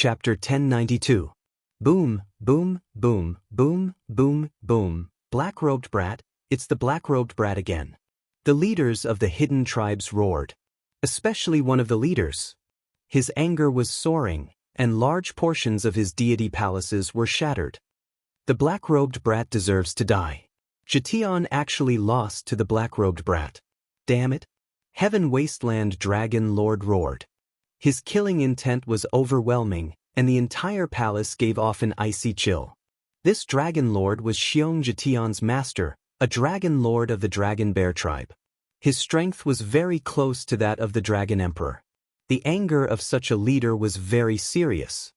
Chapter 1092. Boom, boom, boom, boom, boom, boom. Black-robed brat, it's the black-robed brat again. The leaders of the hidden tribes roared. Especially one of the leaders. His anger was soaring, and large portions of his deity palaces were shattered. The black-robed brat deserves to die. Xianxia actually lost to the black-robed brat. Damn it. Heaven Wasteland Dragon Lord roared. His killing intent was overwhelming, and the entire palace gave off an icy chill. This Dragon Lord was Xianxia's master, a Dragon Lord of the Dragon Bear tribe. His strength was very close to that of the Dragon Emperor. The anger of such a leader was very serious.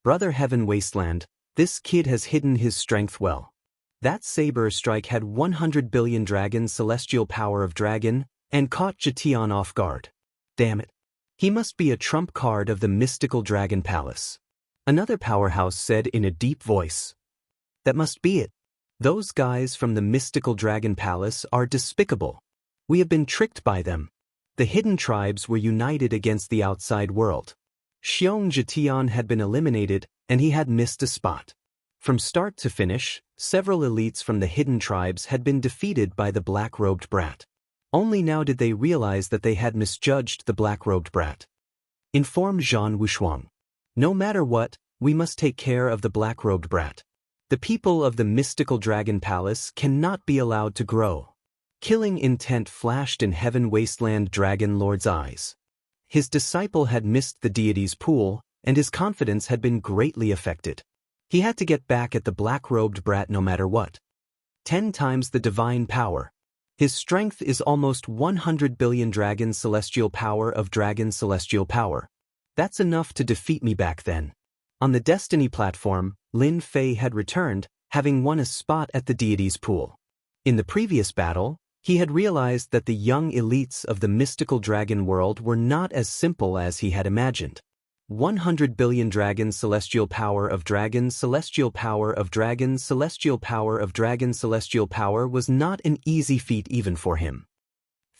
Brother Heaven Wasteland, this kid has hidden his strength well. That saber strike had 100 billion dragon celestial power of dragon, and caught Xianxia off guard. Damn it. He must be a trump card of the mystical dragon palace. Another powerhouse said in a deep voice. That must be it. Those guys from the mystical dragon palace are despicable. We have been tricked by them. The hidden tribes were united against the outside world. Xianxia had been eliminated, and he had missed a spot. From start to finish, several elites from the hidden tribes had been defeated by the black-robed brat. Only now did they realize that they had misjudged the black-robed brat. Informed Zhan Wuxia. No matter what, we must take care of the black-robed brat. The people of the mystical dragon palace cannot be allowed to grow. Killing intent flashed in Heaven Wasteland Dragon Lord's eyes. His disciple had missed the deity's pool, and his confidence had been greatly affected. He had to get back at the black-robed brat no matter what. 10 times the divine power. His strength is almost 100 billion dragon celestial power of dragon celestial power. That's enough to defeat me back then. On the Destiny platform, Lin Fei had returned, having won a spot at the deity's pool. In the previous battle, he had realized that the young elites of the mystical dragon world were not as simple as he had imagined. 100 billion dragon celestial power of dragon celestial power of dragon celestial power of dragon celestial power was not an easy feat even for him.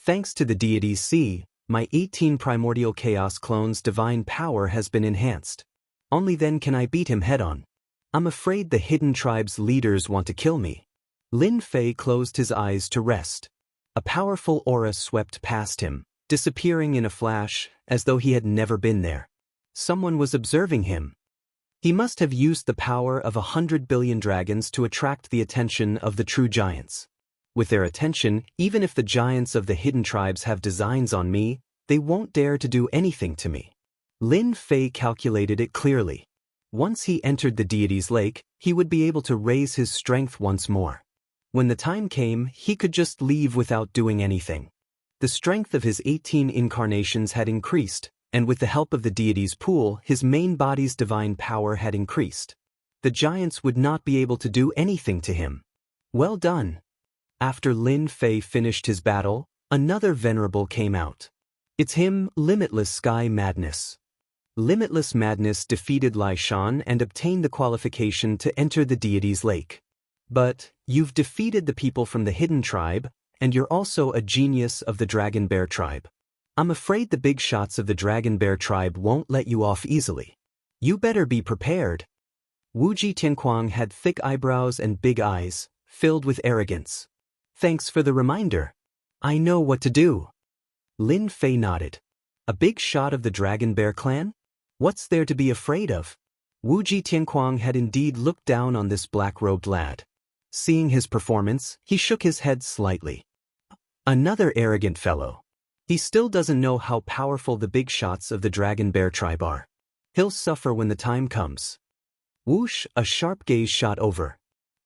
Thanks to the deities C, my 18 primordial chaos clones' divine power has been enhanced. Only then can I beat him head-on. I'm afraid the hidden tribe's leaders want to kill me. Lin Fei closed his eyes to rest. A powerful aura swept past him, disappearing in a flash, as though he had never been there. Someone was observing him. He must have used the power of 100 billion dragons to attract the attention of the true giants. With their attention, even if the giants of the hidden tribes have designs on me, they won't dare to do anything to me. Lin Fei calculated it clearly. Once he entered the deity's lake, he would be able to raise his strength once more. When the time came, he could just leave without doing anything. The strength of his 18 incarnations had increased, and with the help of the deity's pool, his main body's divine power had increased. The giants would not be able to do anything to him. Well done. After Lin Fei finished his battle, another venerable came out. It's him, Limitless Sky Madness. Limitless Madness defeated Lai Shan and obtained the qualification to enter the deity's lake. But, you've defeated the people from the hidden tribe, and you're also a genius of the Dragon Bear tribe. I'm afraid the big shots of the Dragon Bear tribe won't let you off easily. You better be prepared. Wuji Tianquang had thick eyebrows and big eyes, filled with arrogance. Thanks for the reminder. I know what to do. Lin Fei nodded. A big shot of the Dragon Bear clan? What's there to be afraid of? Wuji Tianquang had indeed looked down on this black-robed lad. Seeing his performance, he shook his head slightly. Another arrogant fellow. He still doesn't know how powerful the big shots of the Dragon Bear tribe are. He'll suffer when the time comes. Whoosh, a sharp gaze shot over.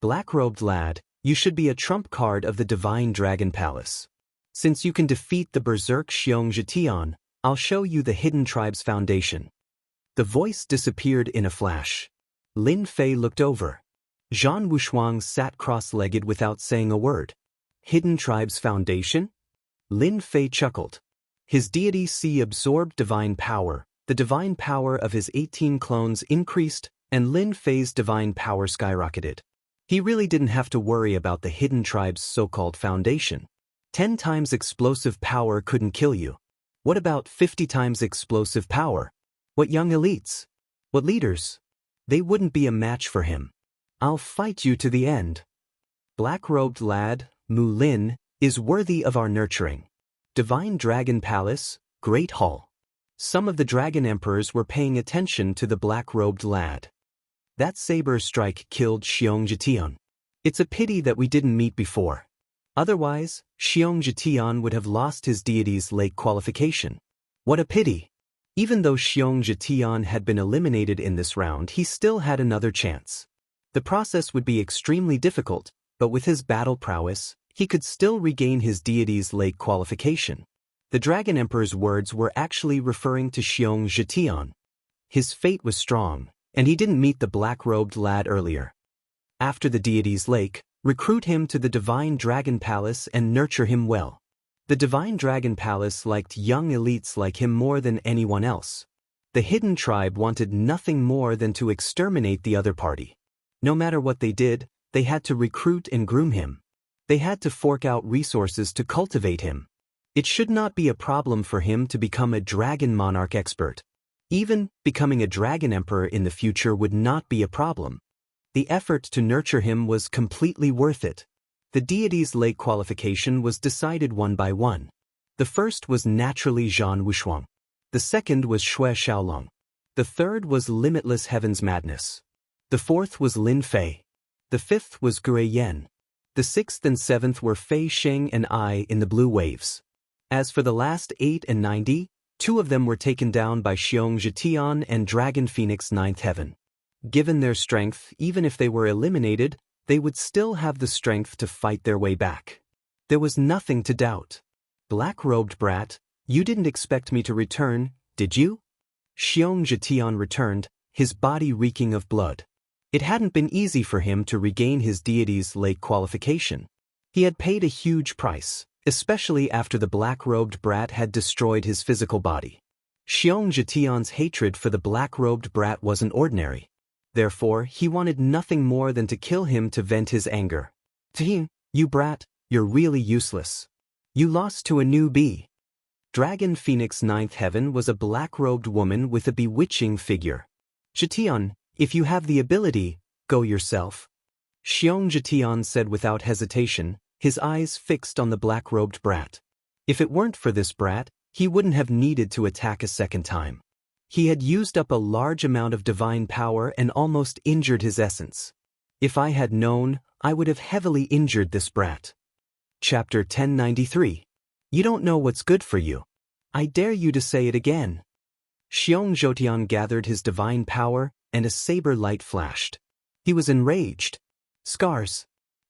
Black-robed lad, you should be a trump card of the Divine Dragon Palace. Since you can defeat the berserk Xianxia, I'll show you the hidden tribe's foundation. The voice disappeared in a flash. Lin Fei looked over. Zhan Wuxia sat cross-legged without saying a word. Hidden tribe's foundation? Lin Fei chuckled. His deity C absorbed divine power, the divine power of his 18 clones increased, and Lin Fei's divine power skyrocketed. He really didn't have to worry about the hidden tribe's so-called foundation. 10 times explosive power couldn't kill you. What about 50 times explosive power? What young elites? What leaders? They wouldn't be a match for him. I'll fight you to the end. Black-robed lad, Mu Lin, is worthy of our nurturing. Divine Dragon Palace, Great Hall. Some of the Dragon Emperors were paying attention to the black-robed lad. That saber strike killed Xianxia. It's a pity that we didn't meet before. Otherwise, Xianxia would have lost his deity's lake qualification. What a pity! Even though Xianxia had been eliminated in this round, he still had another chance. The process would be extremely difficult, but with his battle prowess, he could still regain his deity's lake qualification. The Dragon Emperor's words were actually referring to Xianxia. His fate was strong, and he didn't meet the black-robed lad earlier. After the deity's lake, recruit him to the Divine Dragon Palace and nurture him well. The Divine Dragon Palace liked young elites like him more than anyone else. The hidden tribe wanted nothing more than to exterminate the other party. No matter what they did, they had to recruit and groom him. They had to fork out resources to cultivate him. It should not be a problem for him to become a dragon monarch expert. Even becoming a dragon emperor in the future would not be a problem. The effort to nurture him was completely worth it. The deity's lake qualification was decided one by one. The first was naturally Zhan Wushuang. The second was Xue Xiaolong. The third was Limitless Heaven's Madness. The fourth was Lin Fei. The fifth was Gui Yan. The sixth and seventh were Fei Sheng and I in the Blue Waves. As for the last 8 and 90, 2 of them were taken down by Xianxia and Dragon Phoenix Ninth Heaven. Given their strength, even if they were eliminated, they would still have the strength to fight their way back. There was nothing to doubt. Black-robed brat, you didn't expect me to return, did you? Xianxia returned, his body reeking of blood. It hadn't been easy for him to regain his deity's lake qualification. He had paid a huge price, especially after the black-robed brat had destroyed his physical body. Xianxia's hatred for the black-robed brat wasn't ordinary. Therefore, he wanted nothing more than to kill him to vent his anger. Ting, you brat, you're really useless. You lost to a newbie. Dragon Phoenix Ninth Heaven was a black-robed woman with a bewitching figure. Zhetian, if you have the ability, go yourself. Xianxia said without hesitation, his eyes fixed on the black-robed brat. If it weren't for this brat, he wouldn't have needed to attack a second time. He had used up a large amount of divine power and almost injured his essence. If I had known, I would have heavily injured this brat. Chapter 1093. You don't know what's good for you. I dare you to say it again. Xianxia gathered his divine power, and a saber light flashed. He was enraged. Scars.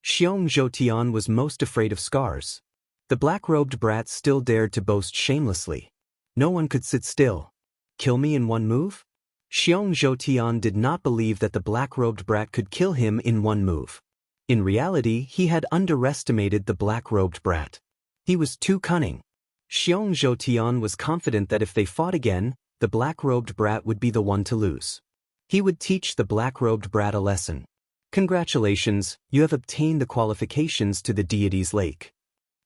Xianxia was most afraid of scars. The black-robed brat still dared to boast shamelessly. No one could sit still. Kill me in one move? Xianxia did not believe that the black-robed brat could kill him in one move. In reality, he had underestimated the black-robed brat. He was too cunning. Xianxia was confident that if they fought again, the black-robed brat would be the one to lose. He would teach the black-robed brat a lesson. Congratulations, you have obtained the qualifications to the deity's lake.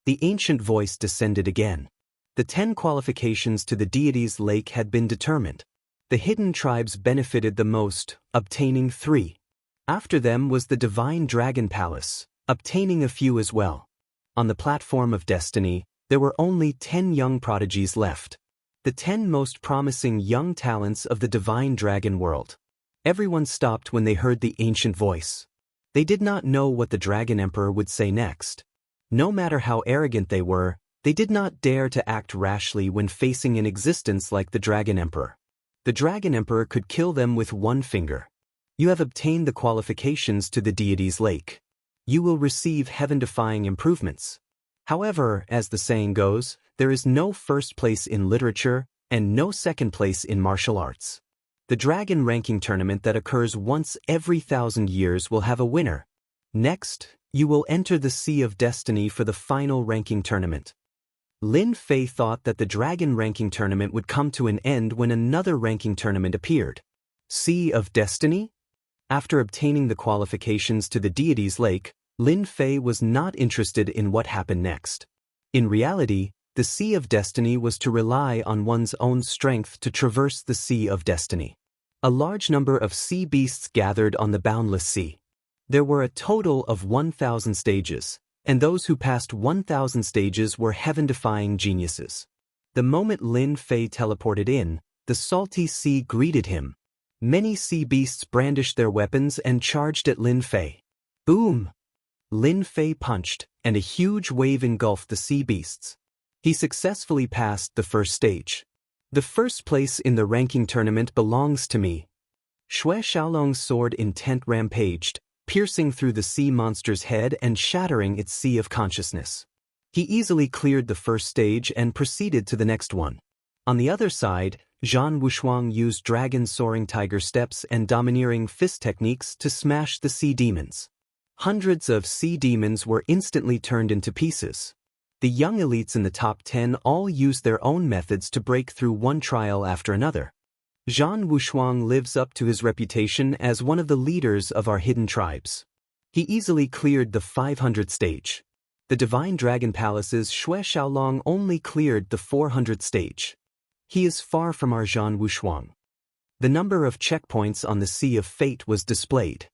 The ancient voice descended again. The 10 qualifications to the deity's lake had been determined. The hidden tribes benefited the most, obtaining 3. After them was the Divine Dragon Palace, obtaining a few as well. On the platform of destiny, there were only 10 young prodigies left. The 10 most promising young talents of the Divine Dragon world. Everyone stopped when they heard the ancient voice. They did not know what the Dragon Emperor would say next. No matter how arrogant they were, they did not dare to act rashly when facing an existence like the Dragon Emperor. The Dragon Emperor could kill them with one finger. You have obtained the qualifications to the deity's lake. You will receive heaven-defying improvements. However, as the saying goes, there is no first place in literature and no second place in martial arts. The dragon ranking tournament that occurs once every 1,000 years will have a winner. Next, you will enter the Sea of Destiny for the final ranking tournament. Lin Fei thought that the dragon ranking tournament would come to an end when another ranking tournament appeared. Sea of Destiny? After obtaining the qualifications to the deity's lake, Lin Fei was not interested in what happened next. In reality, the Sea of Destiny was to rely on one's own strength to traverse the Sea of Destiny. A large number of sea beasts gathered on the boundless sea. There were a total of 1,000 stages, and those who passed 1,000 stages were heaven-defying geniuses. The moment Lin Fei teleported in, the salty sea greeted him. Many sea beasts brandished their weapons and charged at Lin Fei. Boom! Lin Fei punched, and a huge wave engulfed the sea beasts. He successfully passed the first stage. The first place in the ranking tournament belongs to me. Xue Xiaolong's sword intent rampaged, piercing through the sea monster's head and shattering its sea of consciousness. He easily cleared the first stage and proceeded to the next one. On the other side, Zhan Wushuang used dragon soaring tiger steps and domineering fist techniques to smash the sea demons. Hundreds of sea demons were instantly turned into pieces. The young elites in the top 10 all used their own methods to break through one trial after another. Zhan Wushuang lives up to his reputation as one of the leaders of our hidden tribes. He easily cleared the 500 stage. The Divine Dragon Palace's Xue Xiaolong only cleared the 400 stage. He is far from our Zhan Wushuang. The number of checkpoints on the Sea of Fate was displayed.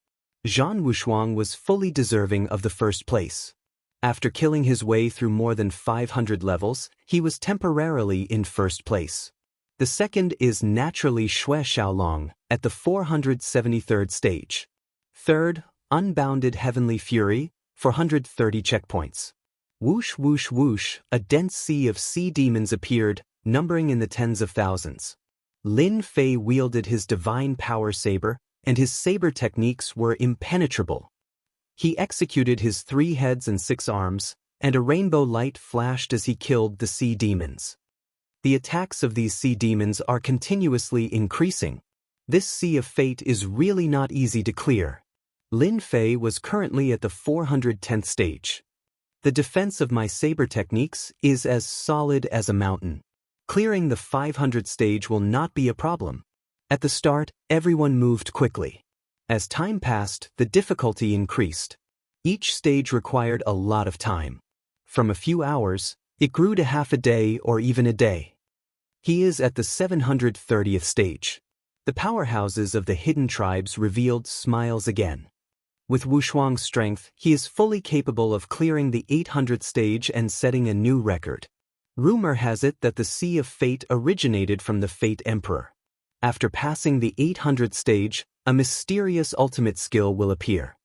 Zhan Wushuang was fully deserving of the first place. After killing his way through more than 500 levels, he was temporarily in first place. The second is naturally Xue Xiaolong, at the 473rd stage. Third, Unbounded Heavenly Fury, 430 checkpoints. Whoosh whoosh whoosh, a dense sea of sea demons appeared, numbering in the tens of thousands. Lin Fei wielded his divine power saber, and his saber techniques were impenetrable. He executed his 3 heads and 6 arms, and a rainbow light flashed as he killed the sea demons. The attacks of these sea demons are continuously increasing. This Sea of Fate is really not easy to clear. Lin Fei was currently at the 410th stage. The defense of my saber techniques is as solid as a mountain. Clearing the 500th stage will not be a problem. At the start, everyone moved quickly. As time passed, the difficulty increased. Each stage required a lot of time. From a few hours, it grew to half a day or even a day. He is at the 730th stage. The powerhouses of the hidden tribes revealed smiles again. With Wushuang's strength, he is fully capable of clearing the 800th stage and setting a new record. Rumor has it that the Sea of Fate originated from the Fate Emperor. After passing the 800th stage, a mysterious ultimate skill will appear.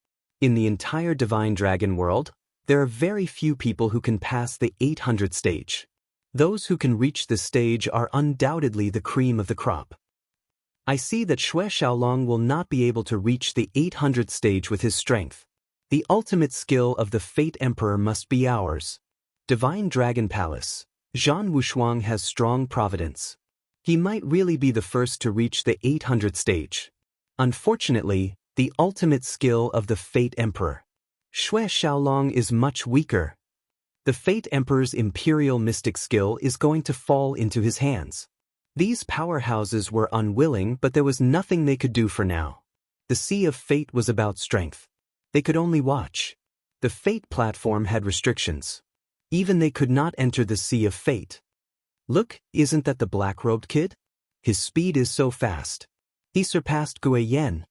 In the entire Divine Dragon world, there are very few people who can pass the 800th stage. Those who can reach this stage are undoubtedly the cream of the crop. I see that Xue Xiaolong will not be able to reach the 800th stage with his strength. The ultimate skill of the Fate Emperor must be ours. Divine Dragon Palace. Zhan Wushuang has strong providence. He might really be the first to reach the 800th stage. Unfortunately, the ultimate skill of the Fate Emperor. Xue Xiaolong is much weaker. The Fate Emperor's imperial mystic skill is going to fall into his hands. These powerhouses were unwilling, but there was nothing they could do for now. The Sea of Fate was about strength. They could only watch. The Fate platform had restrictions. Even they could not enter the Sea of Fate. Look, isn't that the black-robed kid? His speed is so fast. He surpassed Gui Yan.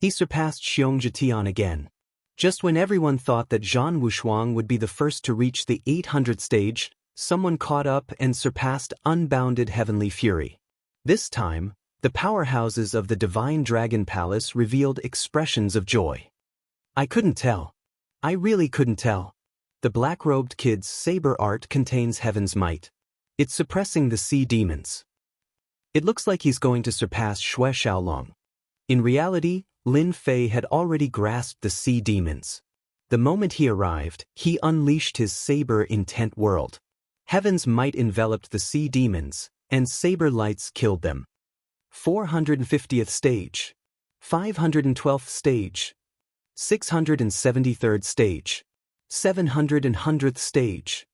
He surpassed Xianxia Tian again. Just when everyone thought that Zhan Wushuang would be the first to reach the 800th stage, someone caught up and surpassed Unbounded Heavenly Fury. This time, the powerhouses of the Divine Dragon Palace revealed expressions of joy. I couldn't tell. I really couldn't tell. The black-robed kid's saber art contains heaven's might. It's suppressing the sea demons. It looks like he's going to surpass Xue Xiaolong. In reality, Lin Fei had already grasped the sea demons. The moment he arrived, he unleashed his saber-intent world. Heaven's might enveloped the sea demons, and saber lights killed them. 450th stage. 512th stage. 673rd stage. 700th stage.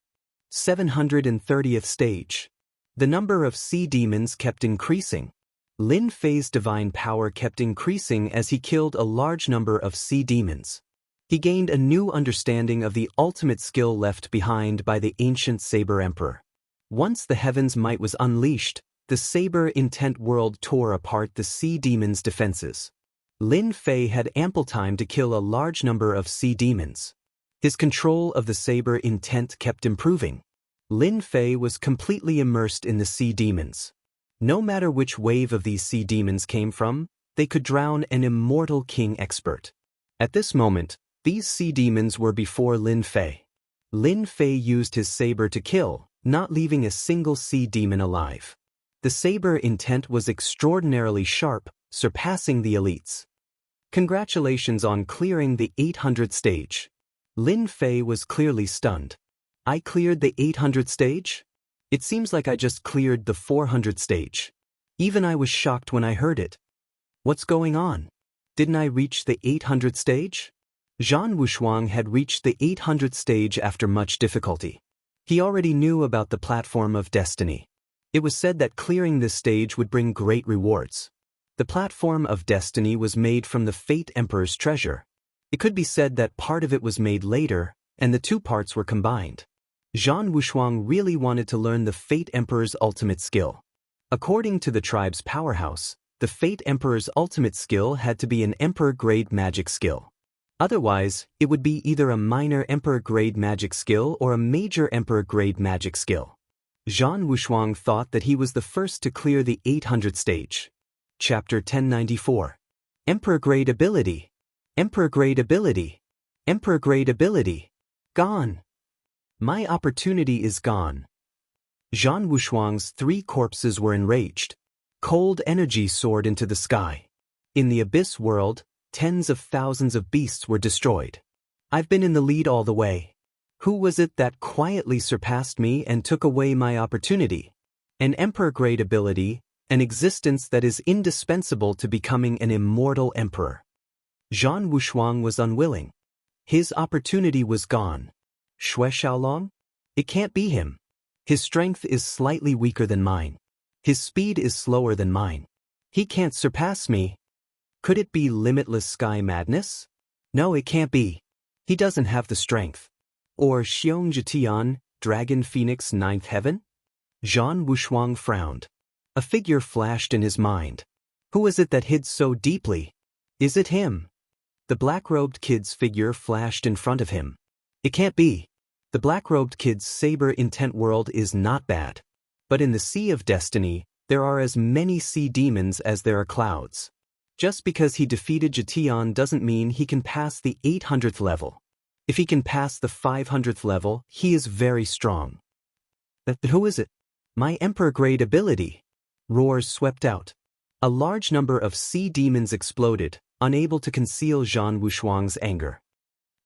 730th stage. The number of sea demons kept increasing. Lin Fei's divine power kept increasing as he killed a large number of sea demons. He gained a new understanding of the ultimate skill left behind by the ancient Saber Emperor. Once the heaven's might was unleashed, the saber intent world tore apart the sea demon's defenses. Lin Fei had ample time to kill a large number of sea demons. His control of the saber intent kept improving. Lin Fei was completely immersed in the sea demons. No matter which wave of these sea demons came from, they could drown an immortal king expert. At this moment, these sea demons were before Lin Fei. Lin Fei used his saber to kill, not leaving a single sea demon alive. The saber intent was extraordinarily sharp, surpassing the elites. Congratulations on clearing the 800 stage. Lin Fei was clearly stunned. I cleared the 800 stage? It seems like I just cleared the 400 stage. Even I was shocked when I heard it. What's going on? Didn't I reach the 800 stage? Zhan Wushuang had reached the 800 stage after much difficulty. He already knew about the platform of destiny. It was said that clearing this stage would bring great rewards. The platform of destiny was made from the Fate Emperor's treasure. It could be said that part of it was made later, and the two parts were combined. Zhan Wushuang really wanted to learn the Fate Emperor's ultimate skill. According to the tribe's powerhouse, the Fate Emperor's ultimate skill had to be an Emperor-grade magic skill. Otherwise, it would be either a minor Emperor-grade magic skill or a major Emperor-grade magic skill. Zhan Wushuang thought that he was the first to clear the 800 stage. Chapter 1094. Emperor-grade ability. Emperor-grade ability. Emperor-grade ability. Gone. My opportunity is gone. Zhan Wushuang's 3 corpses were enraged. Cold energy soared into the sky. In the abyss world, tens of thousands of beasts were destroyed. I've been in the lead all the way. Who was it that quietly surpassed me and took away my opportunity? An emperor-grade ability, an existence that is indispensable to becoming an immortal emperor. Zhan Wushuang was unwilling. His opportunity was gone. Xue Xiaolong? It can't be him. His strength is slightly weaker than mine. His speed is slower than mine. He can't surpass me. Could it be limitless sky madness? No, it can't be. He doesn't have the strength. Or Xianxia, Dragon Phoenix 9th Heaven? Zhan Wushuang frowned. A figure flashed in his mind. Who is it that hid so deeply? Is it him? The black-robed kid's figure flashed in front of him. It can't be. The black-robed kid's saber intent world is not bad. But in the Sea of Destiny, there are as many sea demons as there are clouds. Just because he defeated Jitian doesn't mean he can pass the 800th level. If he can pass the 500th level, he is very strong. Who is it? My Emperor-grade ability. Roars swept out. A large number of sea demons exploded, unable to conceal Zhan Wushuang's anger.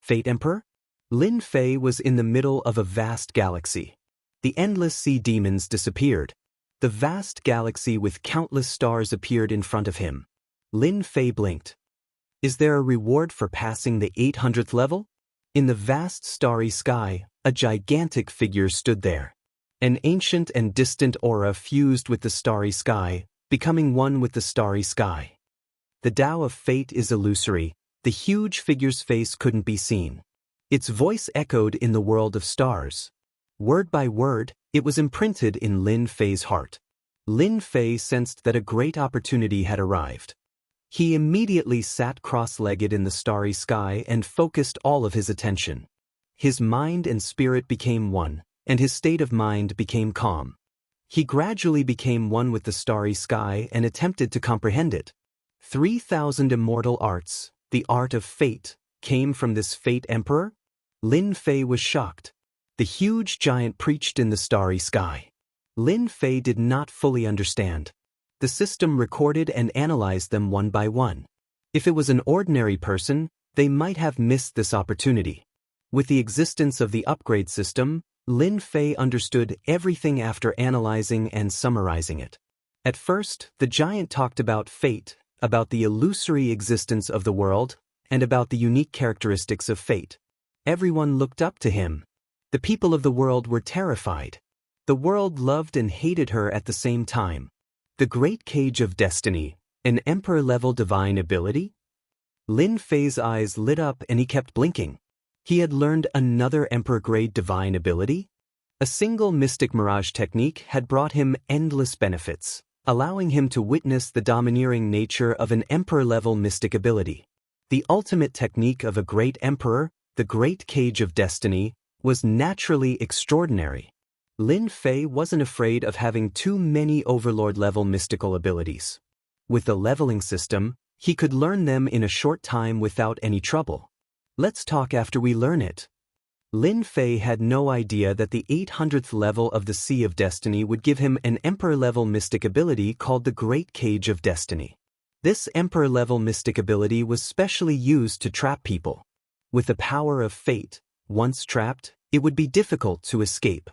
Fate Emperor? Lin Fei was in the middle of a vast galaxy. The endless sea demons disappeared. The vast galaxy with countless stars appeared in front of him. Lin Fei blinked. Is there a reward for passing the 800th level? In the vast starry sky, a gigantic figure stood there. An ancient and distant aura fused with the starry sky, becoming one with the starry sky. The Tao of Fate is illusory. The huge figure's face couldn't be seen. Its voice echoed in the world of stars. Word by word, it was imprinted in Lin Fei's heart. Lin Fei sensed that a great opportunity had arrived. He immediately sat cross-legged in the starry sky and focused all of his attention. His mind and spirit became one, and his state of mind became calm. He gradually became one with the starry sky and attempted to comprehend it. 3,000 immortal arts, the art of fate, came from this Fate Emperor? Lin Fei was shocked. The huge giant preached in the starry sky. Lin Fei did not fully understand. The system recorded and analyzed them one by one. If it was an ordinary person, they might have missed this opportunity. With the existence of the upgrade system, Lin Fei understood everything after analyzing and summarizing it. At first, the giant talked about fate, about the illusory existence of the world, and about the unique characteristics of fate. Everyone looked up to him. The people of the world were terrified. The world loved and hated her at the same time. The Great Cage of Destiny, an emperor-level divine ability? Lin Fei's eyes lit up and he kept blinking. He had learned another emperor-grade divine ability? A single mystic mirage technique had brought him endless benefits, allowing him to witness the domineering nature of an emperor-level mystic ability. The ultimate technique of a great emperor, the Great Cage of Destiny, was naturally extraordinary. Lin Fei wasn't afraid of having too many overlord-level mystical abilities. With the leveling system, he could learn them in a short time without any trouble. Let's talk after we learn it. Lin Fei had no idea that the 800th level of the Sea of Destiny would give him an Emperor-level mystic ability called the Great Cage of Destiny. This Emperor-level mystic ability was specially used to trap people. With the power of fate, once trapped, it would be difficult to escape.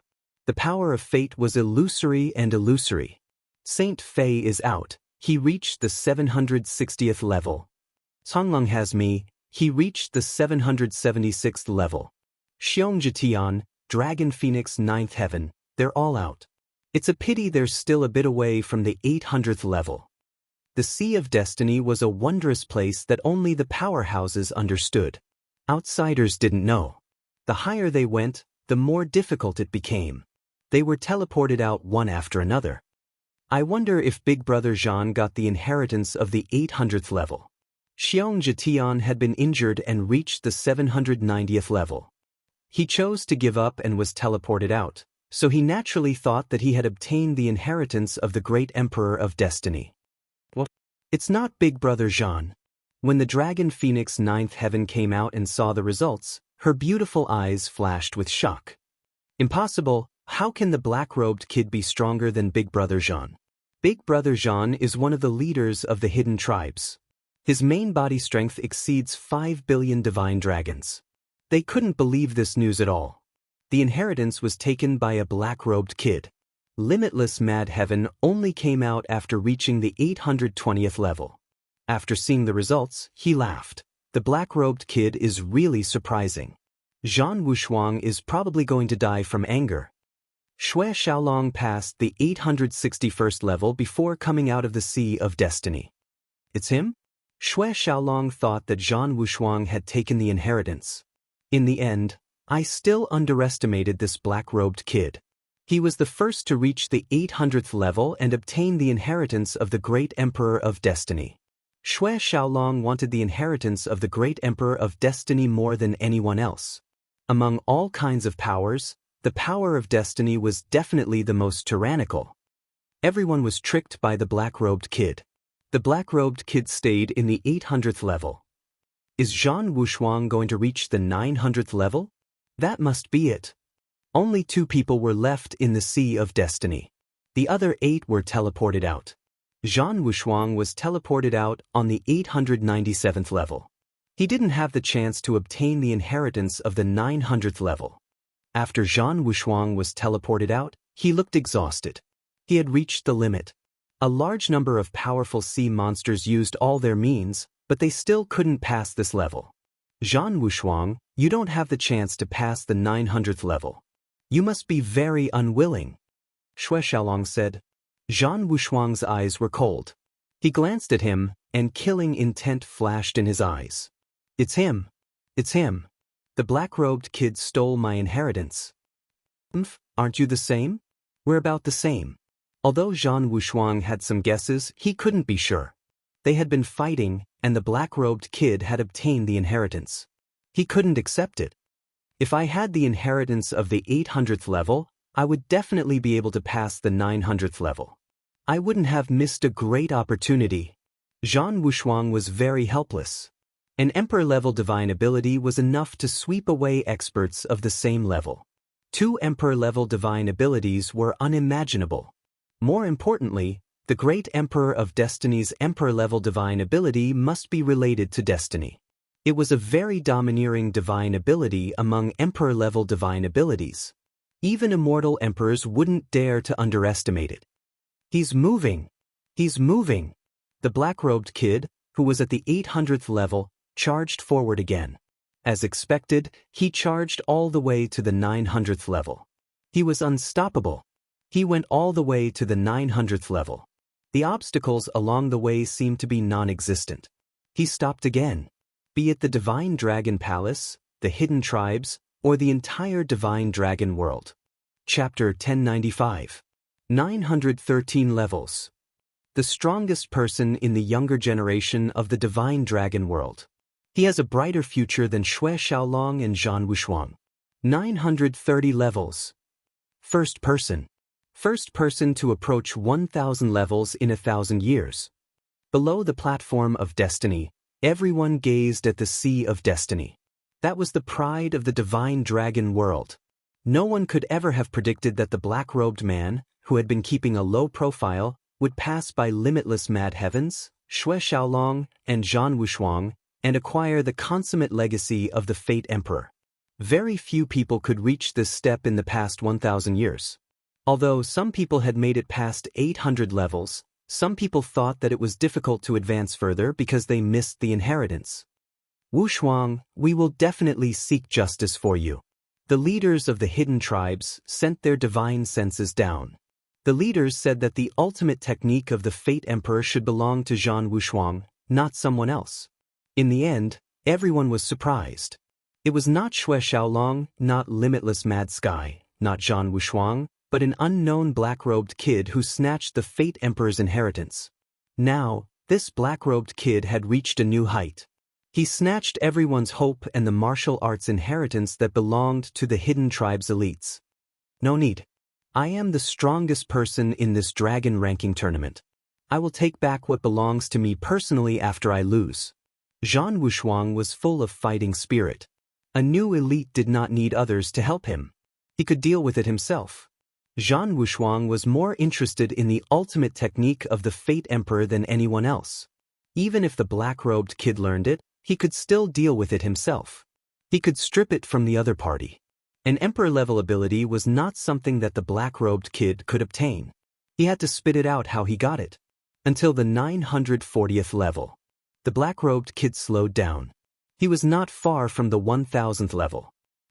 The power of fate was illusory and illusory. Saint Fei is out. He reached the 760th level. Songlong has me. He reached the 776th level. Xianxia, Dragon Phoenix 9th Heaven, they're all out. It's a pity they're still a bit away from the 800th level. The Sea of Destiny was a wondrous place that only the powerhouses understood. Outsiders didn't know. The higher they went, the more difficult it became. They were teleported out one after another. I wonder if Big Brother Zhan got the inheritance of the 800th level. Xianxia had been injured and reached the 790th level. He chose to give up and was teleported out, so he naturally thought that he had obtained the inheritance of the Great Emperor of Destiny. Well, it's not Big Brother Zhan. When the Dragon Phoenix 9th Heaven came out and saw the results, her beautiful eyes flashed with shock. Impossible, how can the black-robed kid be stronger than Big Brother Zhan? Big Brother Zhan is one of the leaders of the hidden tribes. His main body strength exceeds 5 billion divine dragons. They couldn't believe this news at all. The inheritance was taken by a black-robed kid. Limitless Mad Heaven only came out after reaching the 820th level. After seeing the results, he laughed. The black-robed kid is really surprising. Zhan Wushuang is probably going to die from anger. Xue Xiaolong passed the 861st level before coming out of the Sea of Destiny. It's him? Xue Xiaolong thought that Zhan Wushuang had taken the inheritance. In the end, I still underestimated this black-robed kid. He was the first to reach the 800th level and obtain the inheritance of the Great Emperor of Destiny. Xue Xiaolong wanted the inheritance of the Great Emperor of Destiny more than anyone else. Among all kinds of powers, the power of destiny was definitely the most tyrannical. Everyone was tricked by the black-robed kid. The black-robed kid stayed in the 800th level. Is Zhan Wushuang going to reach the 900th level? That must be it. Only 2 people were left in the Sea of Destiny. The other 8 were teleported out. Zhan Wushuang was teleported out on the 897th level. He didn't have the chance to obtain the inheritance of the 900th level. After Zhan Wushuang was teleported out, he looked exhausted. He had reached the limit. A large number of powerful sea monsters used all their means, but they still couldn't pass this level. Zhan Wushuang, you don't have the chance to pass the 900th level. You must be very unwilling. Xue Xiaolong said. Zhan Wushuang's eyes were cold. He glanced at him, and killing intent flashed in his eyes. It's him. It's him. The black-robed kid stole my inheritance. Aren't you the same? We're about the same. Although Zhan Wushuang had some guesses, he couldn't be sure. They had been fighting, and the black-robed kid had obtained the inheritance. He couldn't accept it. If I had the inheritance of the 800th level, I would definitely be able to pass the 900th level. I wouldn't have missed a great opportunity. Zhan Wushuang was very helpless. An Emperor-level divine ability was enough to sweep away experts of the same level. 2 Emperor-level divine abilities were unimaginable. More importantly, the Great Emperor of Destiny's Emperor-level divine ability must be related to destiny. It was a very domineering divine ability among Emperor-level divine abilities. Even immortal emperors wouldn't dare to underestimate it. He's moving. He's moving. The black-robed kid, who was at the 800th level, charged forward again. As expected, he charged all the way to the 900th level. He was unstoppable. He went all the way to the 900th level. The obstacles along the way seemed to be non-existent. He stopped again. Be it the Divine Dragon Palace, the Hidden Tribes, or the entire Divine Dragon world. Chapter 1095. 913 Levels. The strongest person in the younger generation of the divine dragon world. He has a brighter future than Xue Xiaolong and Zhan Wushuang. 930 Levels. First person. First person to approach 1,000 levels in 1,000 years. Below the platform of destiny, everyone gazed at the sea of destiny. That was the pride of the divine dragon world. No one could ever have predicted that the black-robed man, who had been keeping a low profile, would pass by limitless mad heavens, Xue Xiaolong and Zhan Wushuang, and acquire the consummate legacy of the Fate Emperor. Very few people could reach this step in the past 1,000 years. Although some people had made it past 800 levels, some people thought that it was difficult to advance further because they missed the inheritance. Wushuang, we will definitely seek justice for you. The leaders of the hidden tribes sent their divine senses down. The leaders said that the ultimate technique of the Fate Emperor should belong to Zhan Wushuang, not someone else. In the end, everyone was surprised. It was not Xue Xiaolong, not Limitless Mad Sky, not Zhan Wushuang, but an unknown black-robed kid who snatched the Fate Emperor's inheritance. Now, this black-robed kid had reached a new height. He snatched everyone's hope and the martial arts inheritance that belonged to the hidden tribe's elites. No need. I am the strongest person in this dragon ranking tournament. I will take back what belongs to me personally after I lose. Zhan Wushuang was full of fighting spirit. A new elite did not need others to help him. He could deal with it himself. Zhan Wushuang was more interested in the ultimate technique of the Fate Emperor than anyone else. Even if the black-robed kid learned it, he could still deal with it himself. He could strip it from the other party. An emperor-level ability was not something that the black-robed kid could obtain. He had to spit it out how he got it. Until the 940th level. The black-robed kid slowed down. He was not far from the 1,000th level.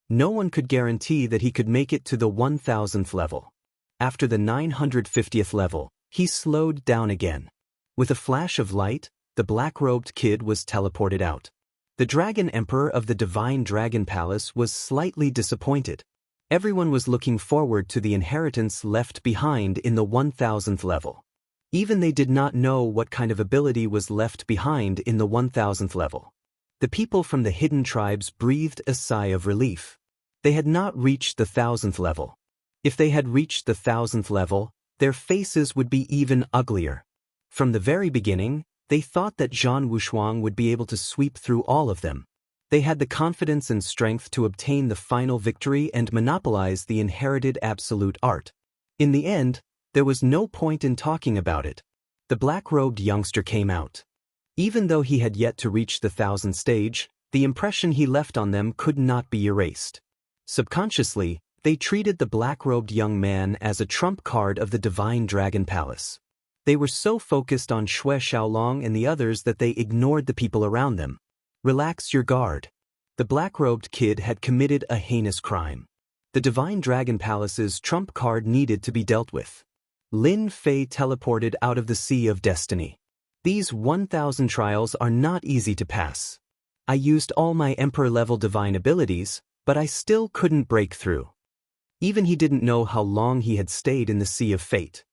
No one could guarantee that he could make it to the 1,000th level. After the 950th level, he slowed down again. With a flash of light, the black-robed kid was teleported out. The Dragon Emperor of the Divine Dragon Palace was slightly disappointed. Everyone was looking forward to the inheritance left behind in the 1,000th level. Even they did not know what kind of ability was left behind in the 1,000th level. The people from the hidden tribes breathed a sigh of relief. They had not reached the 1,000th level. If they had reached the 1,000th level, their faces would be even uglier. From the very beginning, they thought that Zhan Wushuang would be able to sweep through all of them. They had the confidence and strength to obtain the final victory and monopolize the inherited absolute art. In the end, there was no point in talking about it. The black-robed youngster came out. Even though he had yet to reach the 1,000th stage, the impression he left on them could not be erased. Subconsciously, they treated the black-robed young man as a trump card of the Divine Dragon Palace. They were so focused on Xue Xiaolong and the others that they ignored the people around them. Relax your guard. The black-robed kid had committed a heinous crime. The Divine Dragon Palace's trump card needed to be dealt with. Lin Fei teleported out of the Sea of Destiny. These 1,000 trials are not easy to pass. I used all my Emperor-level divine abilities, but I still couldn't break through. Even he didn't know how long he had stayed in the Sea of Fate.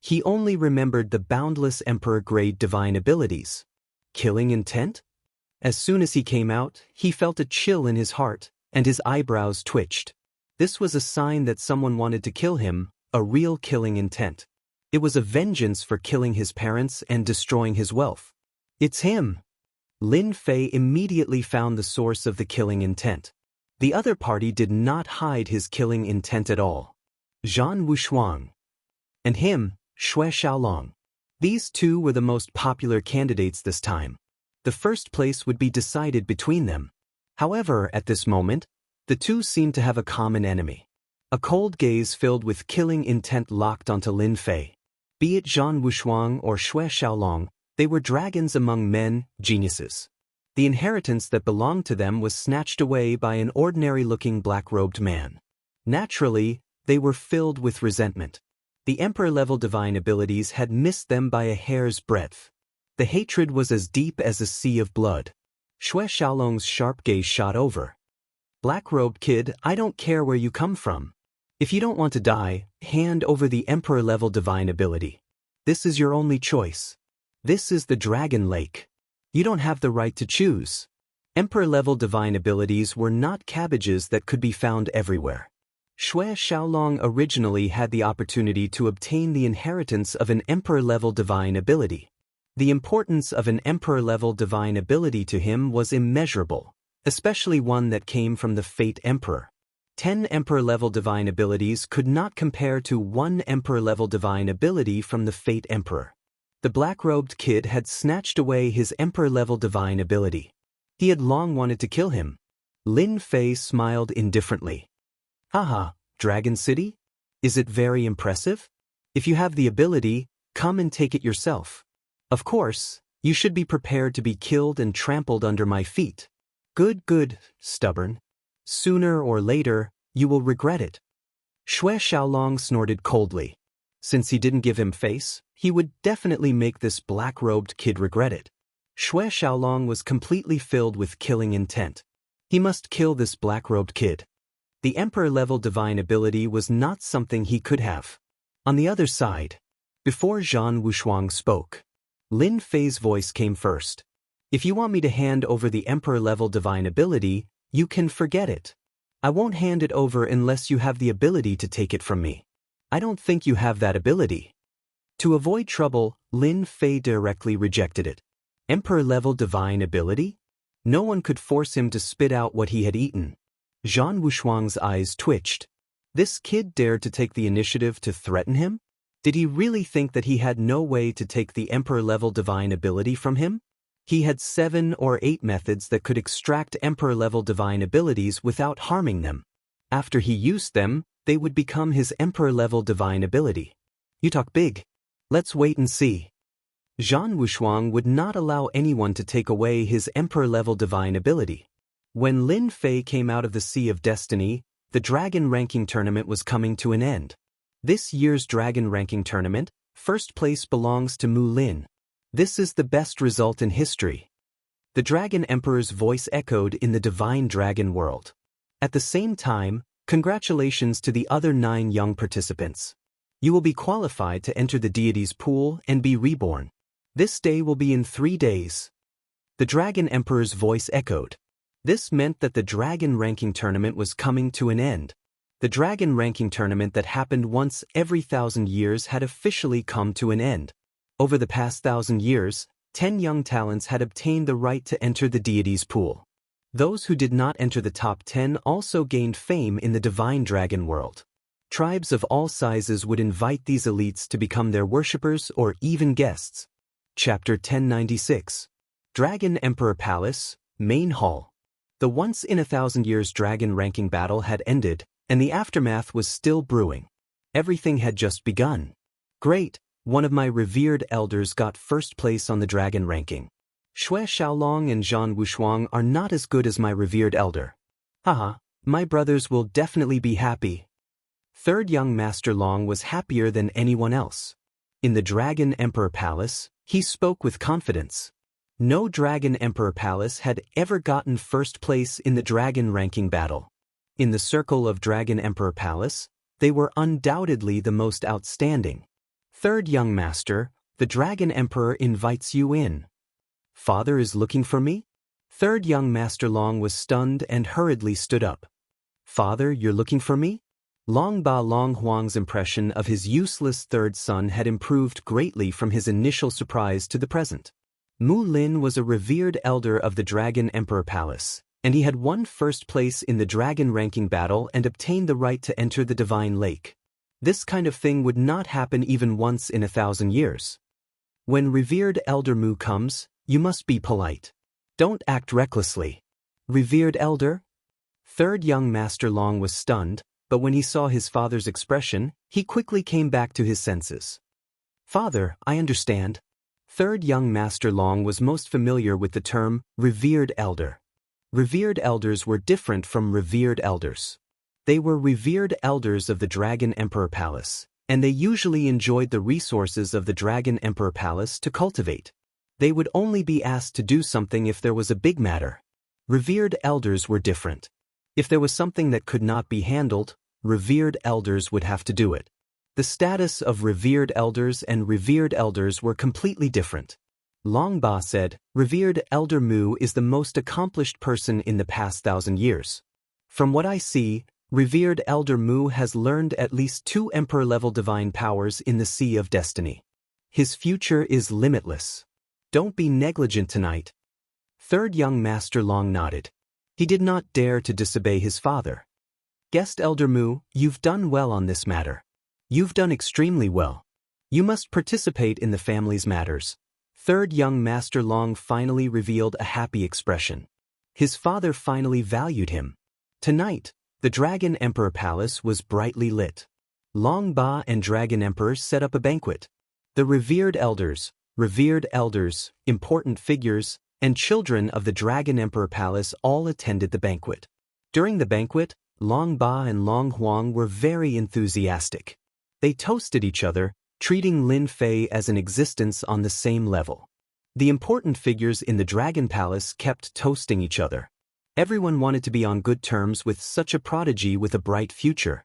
He only remembered the boundless Emperor-grade divine abilities. Killing intent? As soon as he came out, he felt a chill in his heart, and his eyebrows twitched. This was a sign that someone wanted to kill him, a real killing intent. It was a vengeance for killing his parents and destroying his wealth. It's him! Lin Fei immediately found the source of the killing intent. The other party did not hide his killing intent at all. Zhan Wushuang. And him, Xue Xiaolong. These two were the most popular candidates this time. The first place would be decided between them. However, at this moment, the two seemed to have a common enemy. A cold gaze filled with killing intent locked onto Lin Fei. Be it Zhan Wushuang or Xue Xiaolong, they were dragons among men, geniuses. The inheritance that belonged to them was snatched away by an ordinary-looking black-robed man. Naturally, they were filled with resentment. The Emperor-level divine abilities had missed them by a hair's breadth. The hatred was as deep as a sea of blood. Xue Xiaolong's sharp gaze shot over. Black-robed kid, I don't care where you come from. If you don't want to die, hand over the Emperor-level divine ability. This is your only choice. This is the Dragon Lake. You don't have the right to choose. Emperor-level divine abilities were not cabbages that could be found everywhere. Xue Xiaolong originally had the opportunity to obtain the inheritance of an Emperor-level divine ability. The importance of an Emperor-level divine ability to him was immeasurable, especially one that came from the Fate Emperor. 10 Emperor-level divine abilities could not compare to 1 Emperor-level divine ability from the Fate Emperor. The black-robed kid had snatched away his Emperor-level divine ability. He had long wanted to kill him. Lin Fei smiled indifferently. Haha, Dragon City? Is it very impressive? If you have the ability, come and take it yourself. Of course, you should be prepared to be killed and trampled under my feet. Good, stubborn. Sooner or later, you will regret it. Xue Xiaolong snorted coldly. Since he didn't give him face, he would definitely make this black-robed kid regret it. Xue Xiaolong was completely filled with killing intent. He must kill this black-robed kid. The Emperor-level divine ability was not something he could have. On the other side, before Zhan Wushuang spoke, Lin Fei's voice came first. If you want me to hand over the Emperor-level divine ability, you can forget it. I won't hand it over unless you have the ability to take it from me. I don't think you have that ability. To avoid trouble, Lin Fei directly rejected it. Emperor-level divine ability? No one could force him to spit out what he had eaten. Zhan Wushuang's eyes twitched. This kid dared to take the initiative to threaten him? Did he really think that he had no way to take the Emperor-level divine ability from him? He had 7 or 8 methods that could extract Emperor-level divine abilities without harming them. After he used them, they would become his Emperor-level divine ability. You talk big. Let's wait and see. Zhan Wushuang would not allow anyone to take away his Emperor-level divine ability. When Lin Fei came out of the Sea of Destiny, the Dragon Ranking Tournament was coming to an end. This year's Dragon Ranking Tournament, first place belongs to Mu Lin. This is the best result in history. The Dragon Emperor's voice echoed in the Divine Dragon world. At the same time, congratulations to the other 9 young participants. You will be qualified to enter the deity's pool and be reborn. This day will be in 3 days. The Dragon Emperor's voice echoed. This meant that the Dragon Ranking Tournament was coming to an end. The Dragon Ranking Tournament that happened once every 1,000 years had officially come to an end. Over the past 1,000 years, 10 young talents had obtained the right to enter the deity's pool. Those who did not enter the top 10 also gained fame in the Divine Dragon world. Tribes of all sizes would invite these elites to become their worshippers or even guests. Chapter 1096. Dragon Emperor Palace, Main Hall. The once-in-a-thousand-years dragon ranking battle had ended, and the aftermath was still brewing. Everything had just begun. Great, one of my revered elders got first place on the dragon ranking. Xue Xiaolong and Zhan Wushuang are not as good as my revered elder. Haha, my brothers will definitely be happy. Third young Master Long was happier than anyone else. In the Dragon Emperor Palace, he spoke with confidence. No Dragon Emperor Palace had ever gotten first place in the dragon ranking battle. In the circle of Dragon Emperor Palace, they were undoubtedly the most outstanding. Third young master, the Dragon Emperor invites you in. Father is looking for me? Third young Master Long was stunned and hurriedly stood up. Father, you're looking for me? Long Ba Long Huang's impression of his useless third son had improved greatly from his initial surprise to the present. Mu Lin was a revered elder of the Dragon Emperor Palace, and he had won first place in the dragon ranking battle and obtained the right to enter the Divine Lake. This kind of thing would not happen even once in 1,000 years. When revered elder Mu comes, you must be polite. Don't act recklessly. Revered elder? Third young Master Long was stunned, but when he saw his father's expression, he quickly came back to his senses. Father, I understand. Third young Master Long was most familiar with the term revered elder. Revered elders were different from revered elders. They were revered elders of the Dragon Emperor Palace, and they usually enjoyed the resources of the Dragon Emperor Palace to cultivate. They would only be asked to do something if there was a big matter. Revered elders were different. If there was something that could not be handled, revered elders would have to do it. The status of revered elders and revered elders were completely different. Long Ba said, "Revered Elder Mu is the most accomplished person in the past 1,000 years. From what I see, Revered Elder Mu has learned at least 2 Emperor-level divine powers in the Sea of Destiny. His future is limitless. Don't be negligent tonight." Third young Master Long nodded. He did not dare to disobey his father. "Guest Elder Mu, you've done well on this matter. You've done extremely well. You must participate in the family's matters." Third young Master Long finally revealed a happy expression. His father finally valued him. Tonight, the Dragon Emperor Palace was brightly lit. Long Ba and Dragon Emperor set up a banquet. The revered elders, important figures, and children of the Dragon Emperor Palace all attended the banquet. During the banquet, Long Ba and Long Huang were very enthusiastic. They toasted each other, treating Lin Fei as an existence on the same level. The important figures in the Dragon Palace kept toasting each other. Everyone wanted to be on good terms with such a prodigy with a bright future.